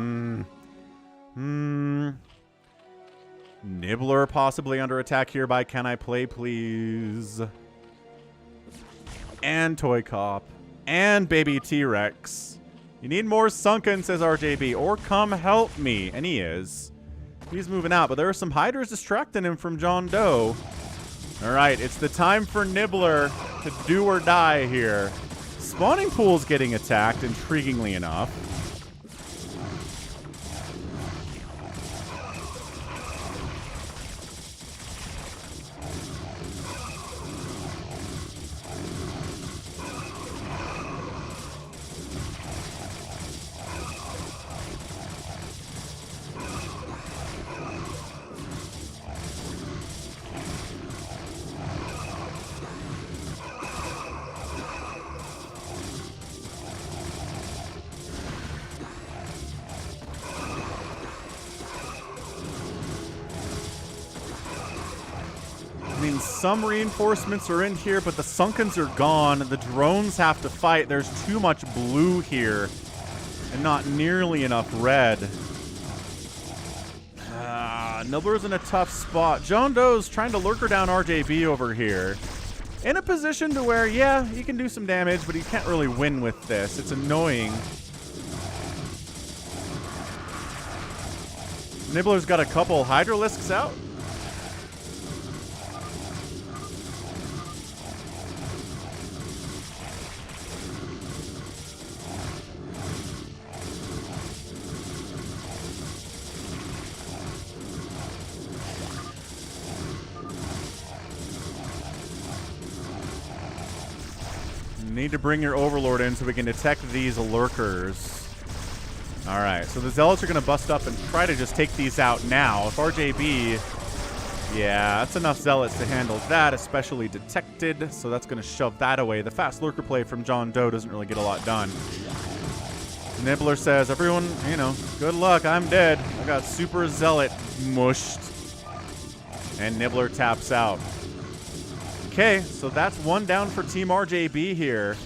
Nibbler possibly under attack here by Can I Play Please. And ToyCop. And BabyTRex. You need more sunken, says RJB. Or come help me. And he is. He's moving out, but there are some Hydras distracting him from JohnDoe. All right, it's the time for Nibbler to do or die here. Spawning pool's getting attacked, intriguingly enough. I mean, some reinforcements are in here, but the Sunkens are gone. The drones have to fight. There's too much blue here and not nearly enough red. Nibbler's in a tough spot. JohnDoe's trying to lurker down RJB over here. In a position to where, yeah, he can do some damage, but he can't really win with this. It's annoying. Nibbler's got a couple Hydralisks out. Need to bring your Overlord in so we can detect these lurkers. All right, so the Zealots are going to bust up and try to just take these out now. If RJB, yeah, that's enough Zealots to handle that, especially detected. So that's going to shove that away. The fast lurker play from JohnDoe doesn't really get a lot done. Nibbler says, everyone, you know, good luck. I'm dead. I got super Zealot mushed. And Nibbler taps out. Okay, so that's one down for Team RJB here.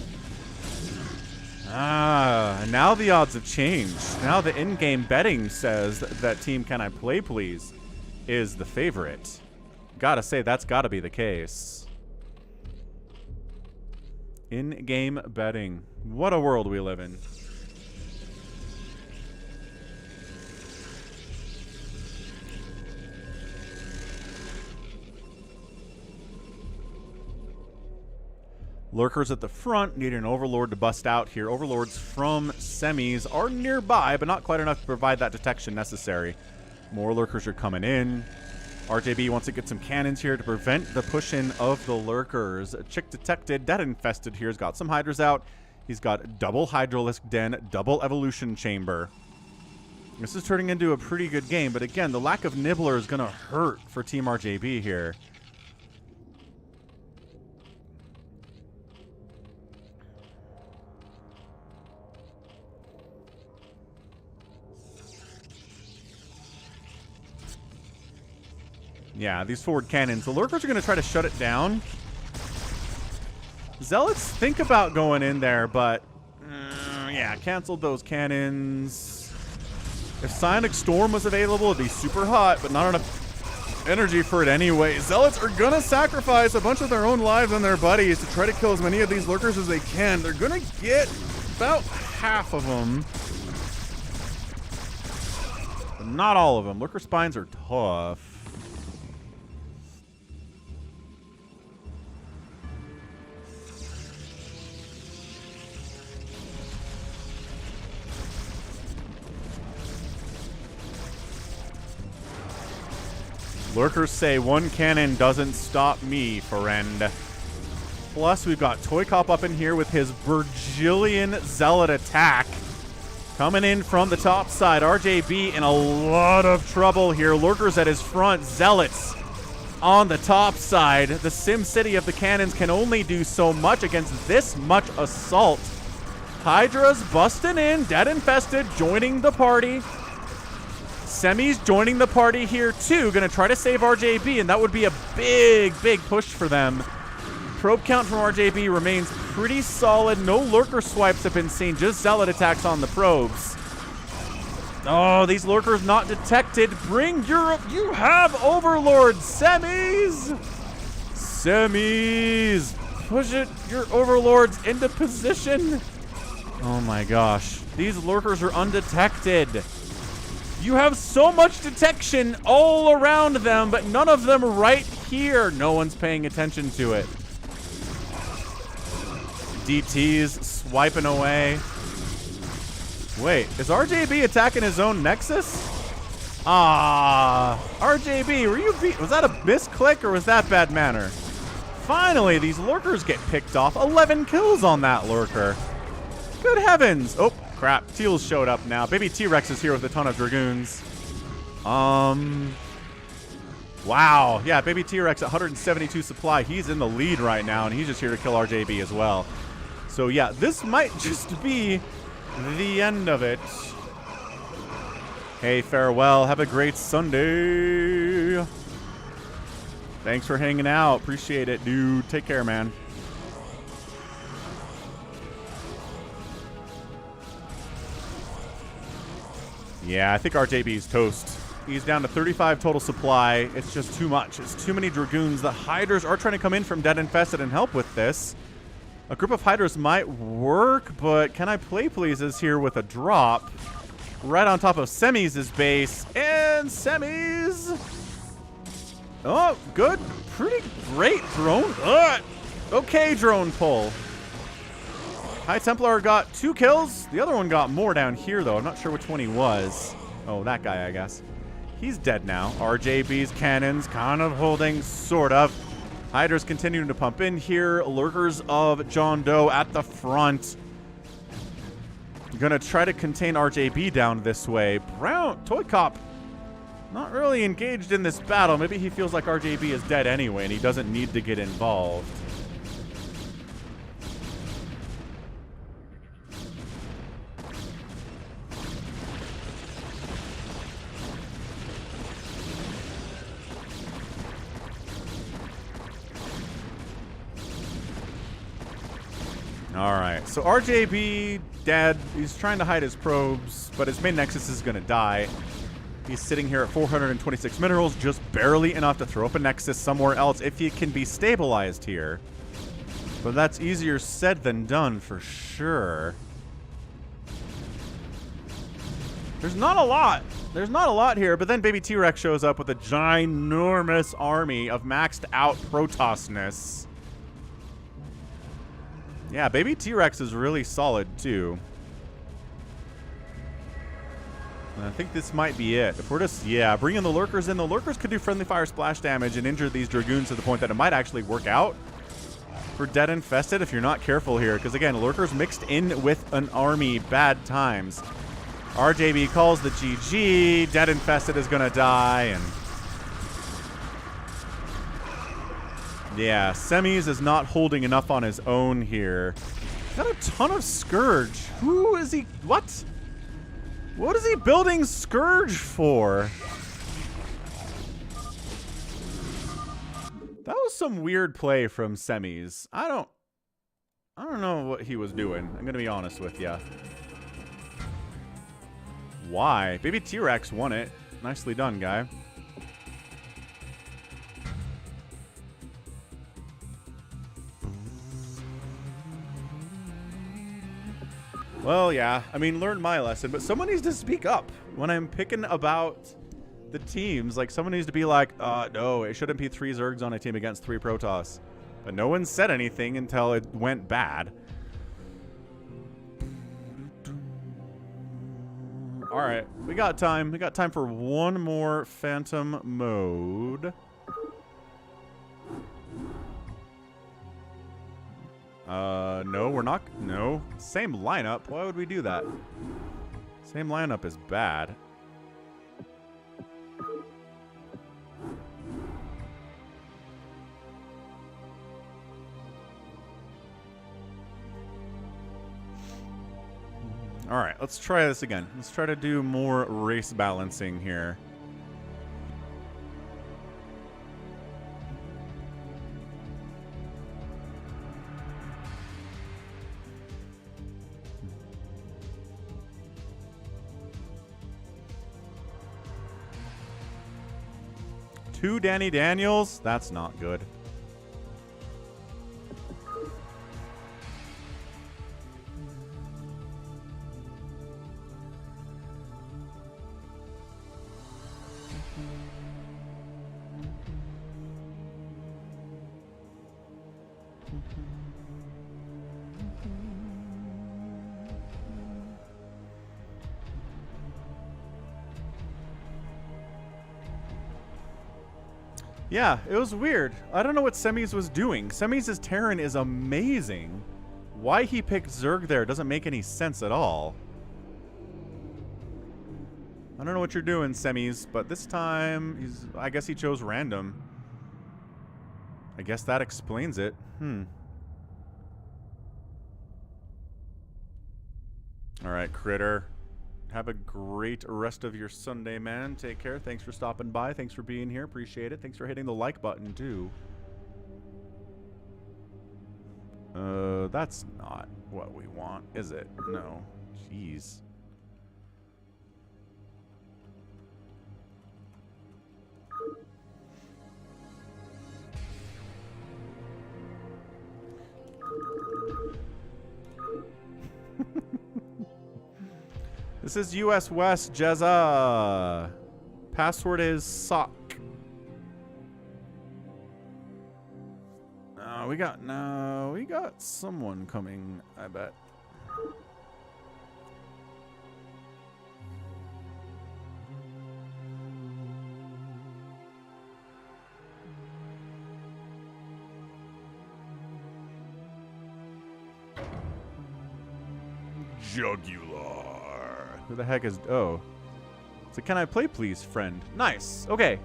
And now the odds have changed. Now the in-game betting says that Team CanIplayplz is the favorite. Gotta say, that's gotta be the case. In-game betting. What a world we live in. Lurkers at the front need an Overlord to bust out here. Overlords from semis are nearby, but not quite enough to provide that detection necessary. More Lurkers are coming in. RJB wants to get some cannons here to prevent the push-in of the Lurkers. Chick detected. DeadInfested here has got some Hydras out. He's got double Hydralisk Den, double Evolution Chamber. This is turning into a pretty good game, but again, the lack of Nibbler is going to hurt for Team RJB here. Yeah, these forward cannons. The Lurkers are going to try to shut it down. Zealots think about going in there, but yeah, canceled those cannons. If Psionic Storm was available, it'd be super hot, but not enough energy for it anyway. Zealots are going to sacrifice a bunch of their own lives and their buddies to try to kill as many of these Lurkers as they can. They're going to get about half of them. But not all of them. Lurker spines are tough. Lurkers say one cannon doesn't stop me, friend. Plus, we've got ToyCop up in here with his Virgilian Zealot attack. Coming in from the top side. RJB in a lot of trouble here. Lurkers at his front. Zealots on the top side. The Sim City of the cannons can only do so much against this much assault. Hydra's busting in. DeadInfested joining the party. Semi's joining the party here too. Gonna try to save RJB, and that would be a big, big push for them. Probe count from RJB remains pretty solid. No Lurker swipes have been seen, just Zealot attacks on the probes. Oh, these Lurkers not detected. Bring Europe. You have Overlord. Semis. Semis. Push it. Your Overlords into position. Oh my gosh. These Lurkers are undetected. You have so much detection all around them, but none of them right here. No one's paying attention to it. DT's swiping away. Wait, is RJB attacking his own Nexus? Ah, RJB, were you was that a misclick or was that bad manner? Finally, these lurkers get picked off. 11 kills on that lurker. Good heavens. Oh, crap. Teal's showed up now. BabyTRex is here with a ton of Dragoons. Wow. Yeah, BabyTRex at 172 supply. He's in the lead right now, and he's just here to kill RJB as well. So, yeah, this might just be the end of it. Hey, farewell. Have a great Sunday. Thanks for hanging out. Appreciate it, dude. Take care, man. Yeah, I think RJB's toast. He's down to 35 total supply. It's just too much. It's too many Dragoons. The Hydras are trying to come in from DeadInfested and help with this. A group of Hydras might work, but CanIplayplz is here with a drop. Right on top of Semi's base. And Semi's... Oh, good. Pretty great drone. Okay, drone pull. High Templar got 2 kills. The other one got more down here, though. I'm not sure which one he was. Oh, that guy, I guess. He's dead now. RJB's cannons kind of holding, sort of. Hydras continuing to pump in here. Lurkers of JohnDoe at the front. Gonna try to contain RJB down this way. ToyCop not really engaged in this battle. Maybe he feels like RJB is dead anyway and he doesn't need to get involved. Alright, so RJB dead. He's trying to hide his probes, but his main Nexus is going to die. He's sitting here at 426 minerals, just barely enough to throw up a Nexus somewhere else if he can be stabilized here. But that's easier said than done for sure. There's not a lot. There's not a lot here, but then BabyTRex shows up with a ginormous army of maxed out Protosness. Yeah, BabyTRex is really solid, too. And I think this might be it. If we're just, yeah, bringing the Lurkers in, the Lurkers could do friendly fire splash damage and injure these Dragoons to the point that it might actually work out for DeadInfested if you're not careful here. Because, again, Lurkers mixed in with an army, bad times. RJB calls the GG. DeadInfested is going to die, and... yeah, Semis is not holding enough on his own here. Got a ton of Scourge. Who is he? What? What is he building Scourge for? That was some weird play from Semis. I don't know what he was doing. I'm gonna be honest with you. Why? BabyTRex won it. Nicely done, guy. Well, yeah, I mean, learned my lesson, but someone needs to speak up when I'm picking about the teams. Like, someone needs to be like, no, it shouldn't be 3 Zergs on a team against 3 Protoss. But no one said anything until it went bad. All right, we got time. We got time for one more Phantom mode. No, we're not. No. Same lineup. Why would we do that? Same lineup is bad. All right, let's try this again. Let's try to do more race balancing here. Two DanyDaniels? That's not good. Yeah, it was weird. I don't know what Semis was doing. Semis' Terran is amazing. Why he picked Zerg there doesn't make any sense at all. I don't know what you're doing, Semis, but this time, I guess he chose random. I guess that explains it. Alright, Critter. Have a great rest of your Sunday, man. Take care. Thanks for stopping by. Thanks for being here. Appreciate it. Thanks for hitting the like button, too. That's not what we want, is it? No. Jeez. This is US West, Jezza. Password is sock. We got someone coming, I bet. Jugularr. Who the heck is... Oh. So can I play please, friend? Nice. Okay.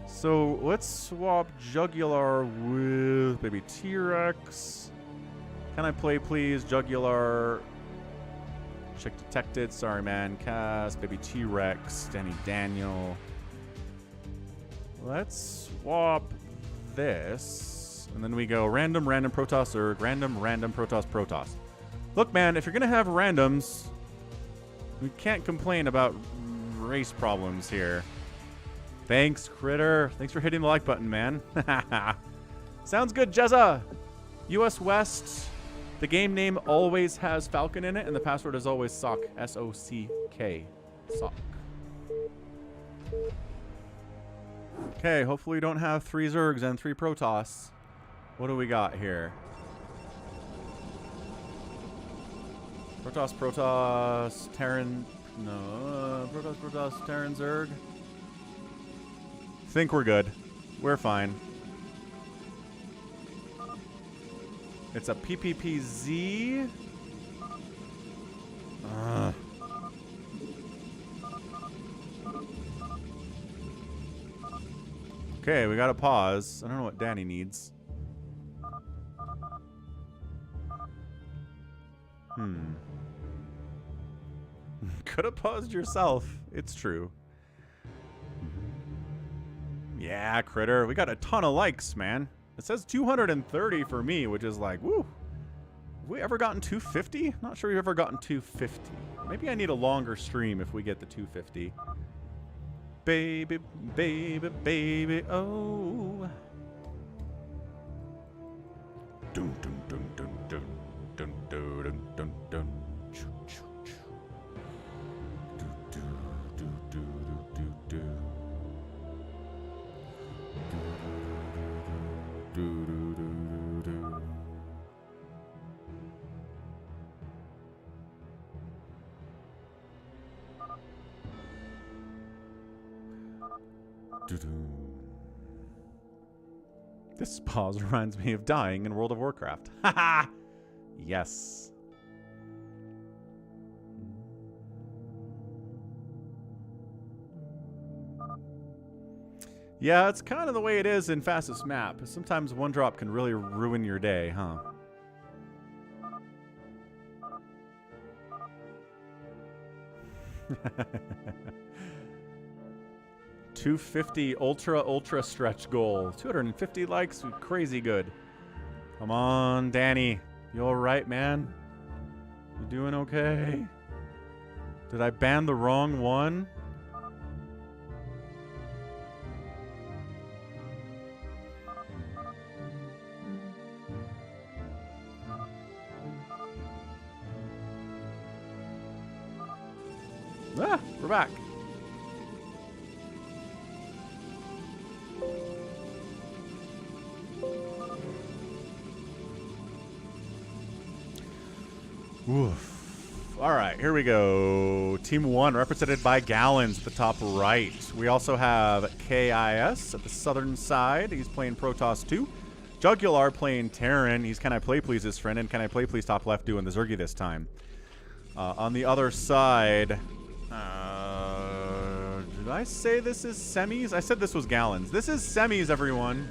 So let's swap Jugularr with BabyTRex. Can I play please? Jugularr. Check detected. Sorry, man. Cast. BabyTRex. DanyDaniel. Let's swap this. And then we go random, random, Protoss, Zerg. Random, random, Protoss, Protoss. Look, man, if you're going to have randoms, we can't complain about race problems here. Thanks, Critter. Thanks for hitting the like button, man. Sounds good, Jezza. US West. The game name always has Falcon in it, and the password is always sock. S-O-C-K. Sock. Okay, hopefully we don't have 3 Zergs and 3 Protoss. What do we got here? Protoss, Terran. No. Protoss, Terran, Zerg. Think we're good. We're fine. It's a PPPZ. Okay, we gotta pause. I don't know what Dany needs. Could have paused yourself. It's true. Yeah, Critter. We got a ton of likes, man. It says 230 for me, which is like, woo. Have we ever gotten 250? Not sure we've ever gotten 250. Maybe I need a longer stream if we get the 250. Baby, baby, baby, oh. Dun, dun, dun, dun, dun, dun, dun, dun, dun, dun. This pause reminds me of dying in World of Warcraft. Haha! Yes. Yeah, it's kind of the way it is in Fastest Map. Sometimes one drop can really ruin your day, huh? $250 ultra stretch goal. 250 likes, crazy good. Come on, Dany. You all right, man? You doing okay? Did I ban the wrong one? Ah, we're back. Oof. All right, here we go. Team 1 represented by Gallons at the top right. We also have KIS at the southern side. He's playing Protoss 2. Jugularr playing Terran. He's CanIplayplz's friend, and CanIplayplz top left doing the Zergy this time. On the other side, did I say this is semis? I said this was Gallons. This is semis, everyone.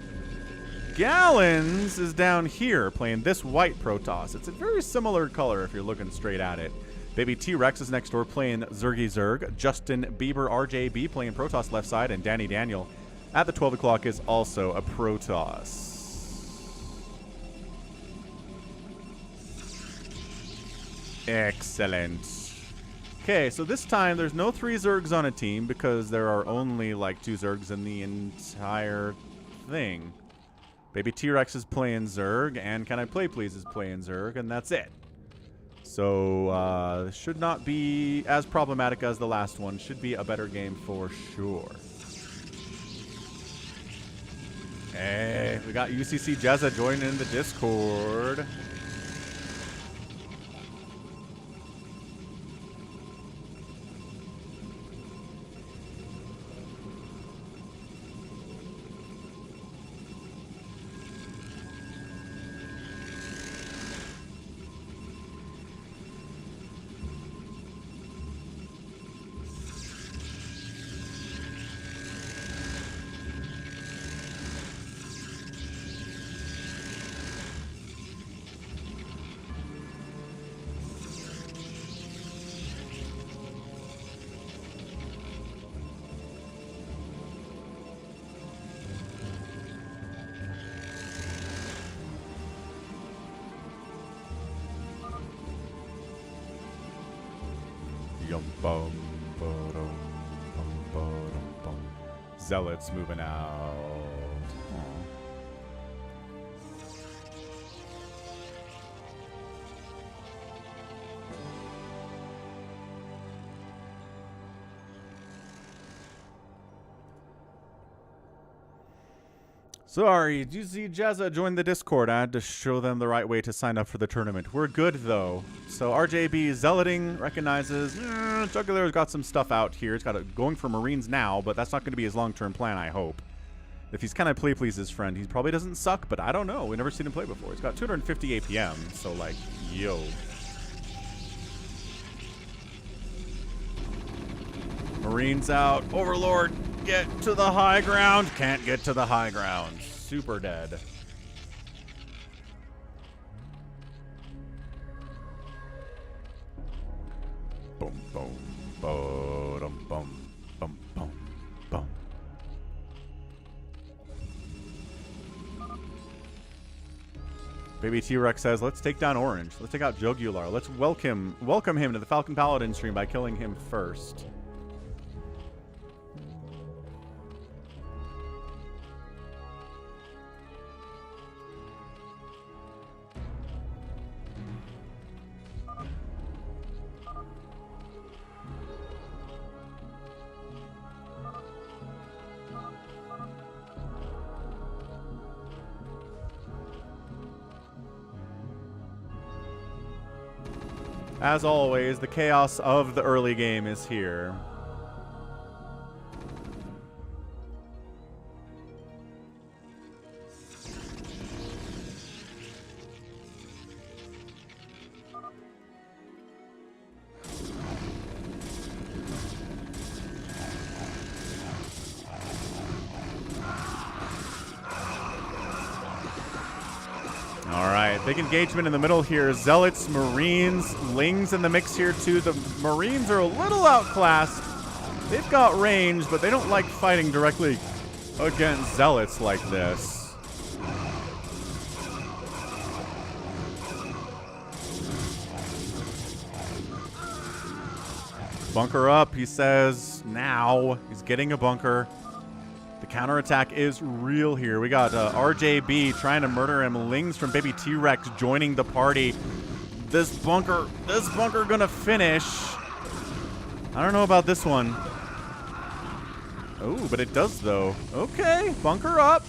Gallons is down here playing this white Protoss. It's a very similar color if you're looking straight at it. BabyTRex is next door playing Zergy Zerg. Justin Bieber RJB playing Protoss left side, and DanyDaniel at the 12 o'clock is also a Protoss. Excellent. Okay, so this time there's no 3 Zergs on a team because there are only like 2 Zergs in the entire thing. BabyTRex is playing Zerg, and CanIplayplz is playing Zerg, and that's it. So, this should not be as problematic as the last one. Should be a better game for sure. Hey, we got UCC Jezza joining in the Discord. Zealots moving out. Sorry, UCC Jezza joined the Discord. I had to show them the right way to sign up for the tournament. We're good, though. So RJB Zealoting recognizes Jugular's got some stuff out here. He's got it going for Marines now, but that's not going to be his long-term plan, I hope. If he's CanIplayplz's friend, he probably doesn't suck, but I don't know. We've never seen him play before. He's got 250 APM, so, like, yo. Marines out. Overlord, get to the high ground. Can't get to the high ground. Super dead. Boom, boom, boom, boom, boom, boom, boom. BabyTRex says, let's take down Orange. Let's take out Jugularr. Let's welcome him to the Falcon Paladin stream by killing him first. As always, the chaos of the early game is here. Big engagement in the middle here. Zealots, Marines, Lings in the mix here too. The Marines are a little outclassed. They've got range, but they don't like fighting directly against Zealots like this. Bunker up, he says. Now he's getting a bunker. The counterattack is real here. We got RJB trying to murder him. Lings from BabyTRex joining the party. This bunker gonna finish. I don't know about this one. Oh, but it does though. Okay, bunker up.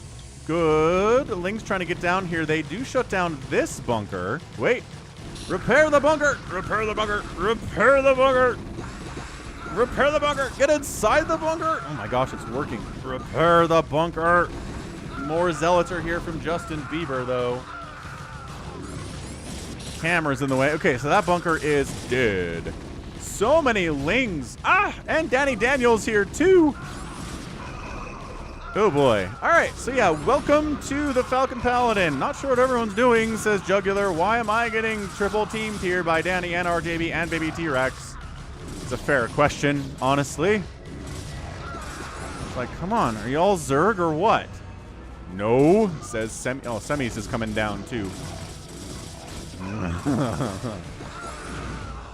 Good. Lings trying to get down here. They do shut down this bunker. Wait. Repair the bunker. Repair the bunker. Repair Repair the bunker. Repair the bunker. Get inside the bunker. Oh my gosh, it's working. Repair the bunker. More zealots are here from Justin Bieber, though. Camera's in the way. Okay, so that bunker is dead. So many lings. Ah, and DanyDaniel's here, too. Oh, boy. All right, so yeah, welcome to the Falcon Paladin. Not sure what everyone's doing, says Jugularr. Why am I getting triple teamed here by Dany and RJB and BabyTRex? It's a fair question, honestly. It's like, come on, are y'all Zerg or what? No, says Semi. Oh, Semis is coming down, too.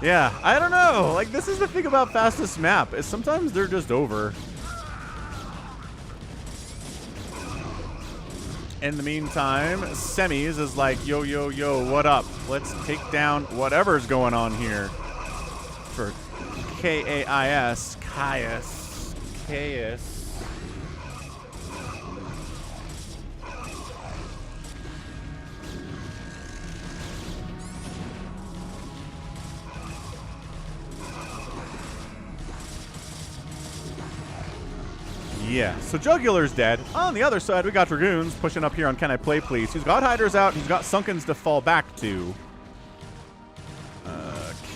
Yeah, I don't know. Like, this is the thing about fastest map, is sometimes they're just over. In the meantime, Semis is like, yo, yo, yo, what up? Let's take down whatever's going on here. For K-A-I-S, Caius. Caius. Yeah, so Jugular's dead. On the other side, we got Dragoons pushing up here on CanIplayplz. He's got Hydras out. He's got Sunkens to fall back to.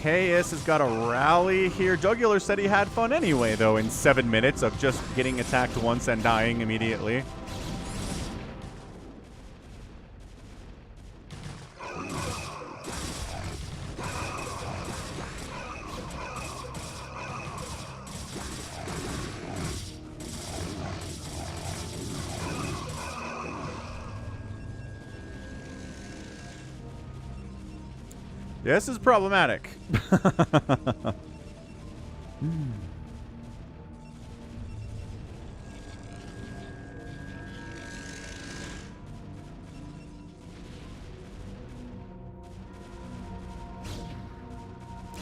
Caius has got a rally here. Jugularr said he had fun anyway, though, in 7 minutes of just getting attacked once and dying immediately. Yeah, this is problematic.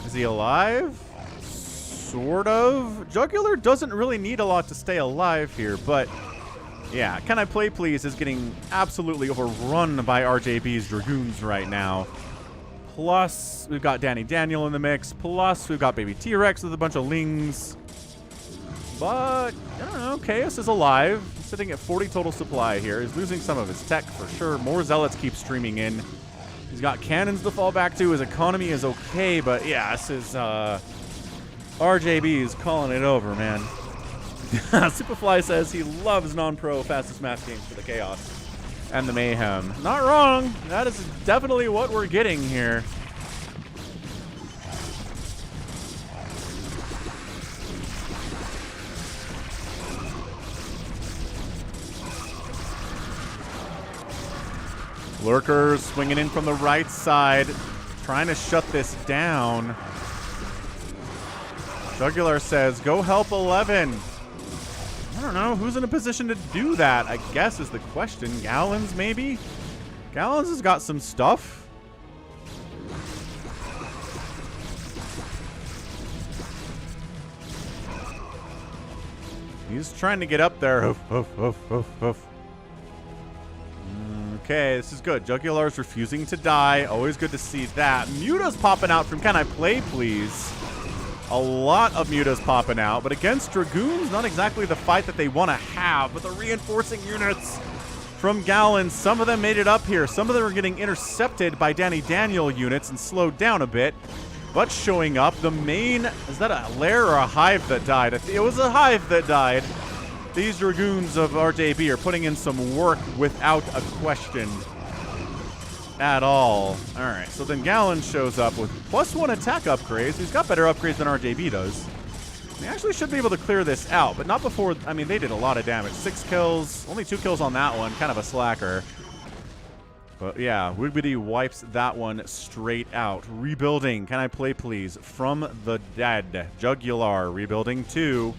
Is he alive? Sort of. Jugularr doesn't really need a lot to stay alive here, but yeah, CanIplayplz is getting absolutely overrun by RJB's Dragoons right now. Plus, we've got DanyDaniel in the mix. Plus, we've got BabyTRex with a bunch of lings. But, I don't know, Caius is alive. He's sitting at 40 total supply here. He's losing some of his tech for sure. More zealots keep streaming in. He's got cannons to fall back to. His economy is okay, but yeah, this is, RJB is calling it over, man. Superfly says he loves non-pro fastest match games for the chaos and the mayhem. Not wrong. That is definitely what we're getting here. Lurkers swinging in from the right side, trying to shut this down. Jugularr says, go help 11. I don't know. Who's in a position to do that, I guess, is the question. Gallons, maybe? Gallons has got some stuff. He's trying to get up there. Hoof, hoof, hoof, hoof, hoof. Okay, this is good. Jugular's refusing to die. Always good to see that. Muta's popping out from CanIplayplz. A lot of mutas popping out, but against Dragoons, not exactly the fight that they want to have, but the reinforcing units from Gallons, some of them made it up here. Some of them are getting intercepted by DanyDaniel units and slowed down a bit, but showing up. The main, is that a lair or a hive that died? It was a hive that died. These Dragoons of RJB are putting in some work without a question at all. All right, so then Gallon shows up with +1 attack upgrades. He's got better upgrades than RJB does. He actually should be able to clear this out, but not before. I mean, they did a lot of damage. 6 kills, only 2 kills on that one. Kind of a slacker. But yeah, Wigbity wipes that one straight out. Rebuilding, CanIplayplz from the dead. Jugularr rebuilding 2.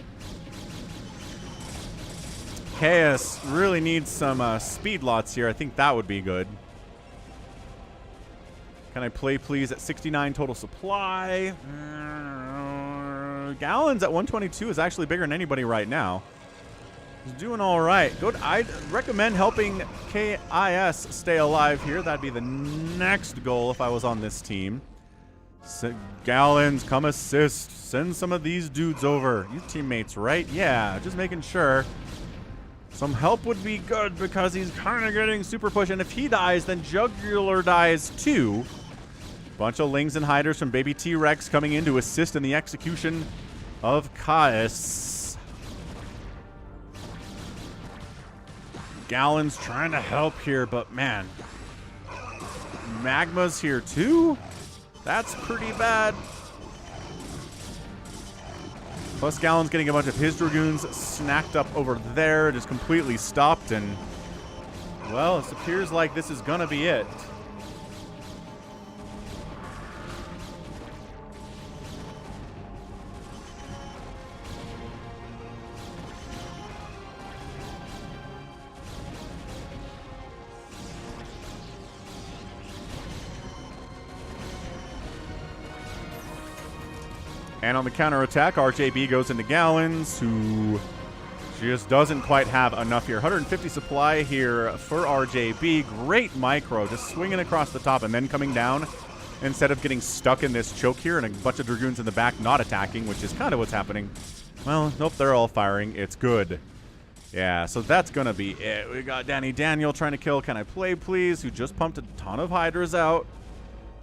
Caius really needs some speed lots here. I think that would be good. CanIplayplz at 69 total supply. Gallons at 122 is actually bigger than anybody right now. He's doing all right. Good. I'd recommend helping KIS stay alive here. That'd be the next goal if I was on this team. Gallons, come assist. Send some of these dudes over. You teammates, right? Yeah, just making sure. Some help would be good because he's kind of getting super push. And if he dies, then Jugularr dies too. Bunch of Lings and Hiders from BabyTRex coming in to assist in the execution of Caius. Gallon's trying to help here, but man. Magma's here too? That's pretty bad. Plus Gallon's getting a bunch of his Dragoons snacked up over there, just completely stopped, and well, it appears like this is gonna be it. And on the counterattack, RJB goes into Gallons, who just doesn't quite have enough here. 150 supply here for RJB. Great micro, just swinging across the top and then coming down instead of getting stuck in this choke here and a bunch of Dragoons in the back not attacking, which is kind of what's happening. Well, nope, they're all firing. It's good. Yeah, so that's going to be it. We got DanyDaniel trying to kill CanIplayplz, who just pumped a ton of Hydras out.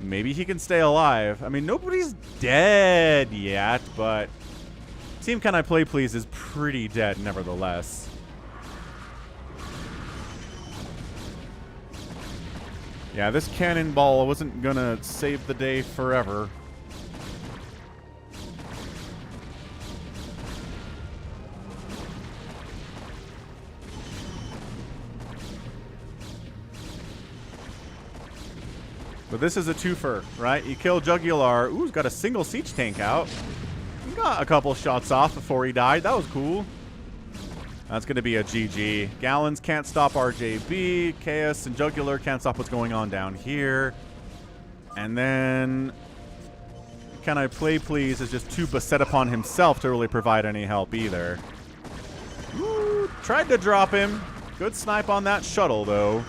Maybe he can stay alive. I mean, nobody's dead yet, but Team CanIplayplz is pretty dead nevertheless. Yeah, this cannonball wasn't gonna save the day forever. But this is a twofer, right? You kill Jugularr. Ooh, he's got a single siege tank out. He got a couple shots off before he died. That was cool. That's going to be a GG. Gallons can't stop RJB. Chaos and Jugularr can't stop what's going on down here. And then CanIplayplz is just too beset upon himself to really provide any help either. Ooh, tried to drop him. Good snipe on that shuttle, though.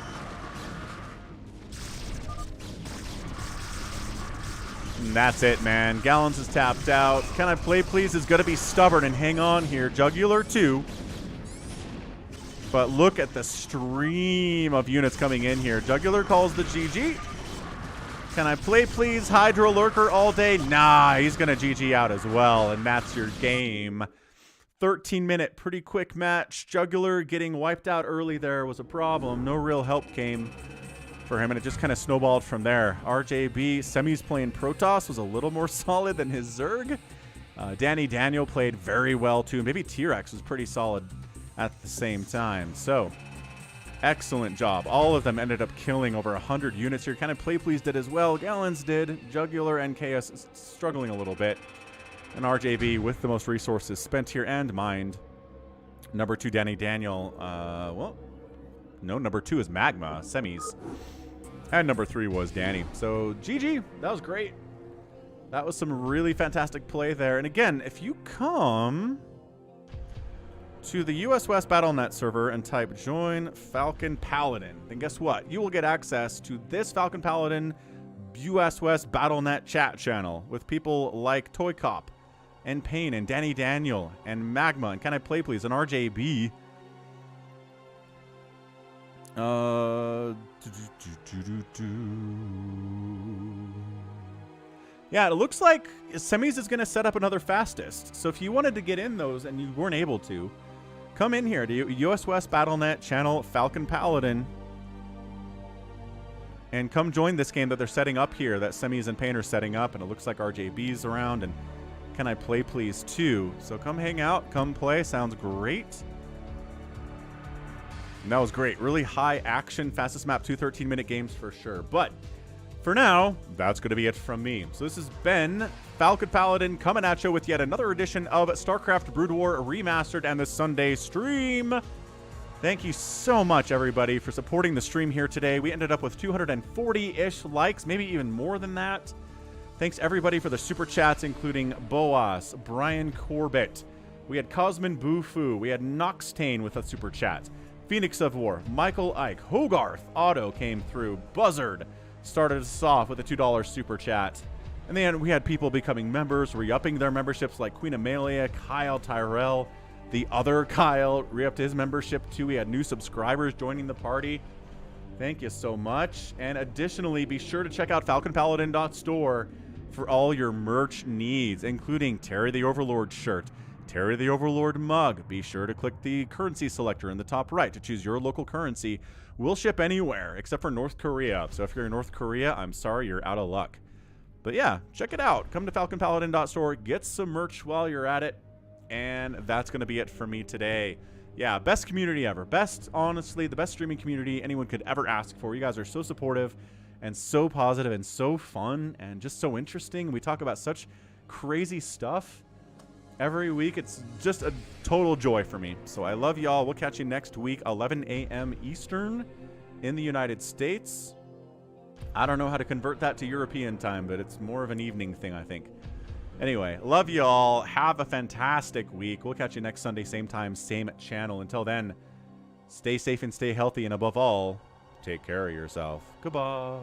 And that's it, man. Gallons is tapped out. CanIplayplz is going to be stubborn and hang on here. Jugularr too. But look at the stream of units coming in here. Jugularr calls the GG. CanIplayplz, Hydro Lurker all day. Nah, he's going to GG out as well. And that's your game. 13-minute, pretty quick match. Jugularr getting wiped out early there was a problem. No real help came for him, and it just kind of snowballed from there. RJB, Semi's playing Protoss, was a little more solid than his Zerg. DanyDaniel played very well too. Maybe T-Rex was pretty solid at the same time. So, excellent job. All of them ended up killing over 100 units here. CanIplayplz did as well. Gallons did. Jugularr and Chaos struggling a little bit. And RJB with the most resources spent here and mined. Number 2, DanyDaniel. Well, no, number 2 is Magma, Semis. And number 3 was Dany. So, GG. That was great. That was some really fantastic play there. And again, if you come to the US West BattleNet server and type join Falcon Paladin, then guess what? You will get access to this Falcon Paladin US West BattleNet chat channel with people like ToyCop and Pain and DanyDaniel and Magma and CanIplayplz and RJB. Yeah, it looks like Semis is going to set up another fastest. So if you wanted to get in those and you weren't able to, come in here to US West BattleNet channel Falcon Paladin and come join this game that they're setting up here, that Semis and Pain are setting up, and it looks like RJB's around and CanIplayplz too. So come hang out, come play. Sounds great. And that was great. Really high action, fastest map, 2 13-minute games for sure. But for now, that's going to be it from me. So this has been Falcon Paladin coming at you with yet another edition of StarCraft Brood War Remastered and the Sunday stream. Thank you so much, everybody, for supporting the stream here today. We ended up with 240-ish likes, maybe even more than that. Thanks, everybody, for the super chats, including Boas, Brian Corbett. We had Cosmin Bufu. We had Noxtane with a super chat. Phoenix of War, Michael Ike, Hogarth, Otto came through, Buzzard started us off with a $2 super chat. And then we had people becoming members, re-upping their memberships like Queen Amelia, Kyle, Tyrell, the other Kyle re-upped his membership too. We had new subscribers joining the party. Thank you so much. And additionally, be sure to check out falconpaladin.store for all your merch needs, including Terry the Overlord shirt, Terry the Overlord mug. Be sure to click the currency selector in the top right to choose your local currency. We'll ship anywhere except for North Korea. So if you're in North Korea, I'm sorry, you're out of luck. But yeah, check it out. Come to falconpaladin.store, get some merch while you're at it. And that's going to be it for me today. Yeah, best community ever. Best, honestly, the best streaming community anyone could ever ask for. You guys are so supportive and so positive and so fun and just so interesting. We talk about such crazy stuff every week. It's just a total joy for me. So I love y'all. We'll catch you next week, 11 a.m. Eastern in the United States. I don't know how to convert that to European time, but it's more of an evening thing, I think. Anyway, love y'all. Have a fantastic week. We'll catch you next Sunday, same time, same channel. Until then, stay safe and stay healthy, and above all, take care of yourself. Goodbye.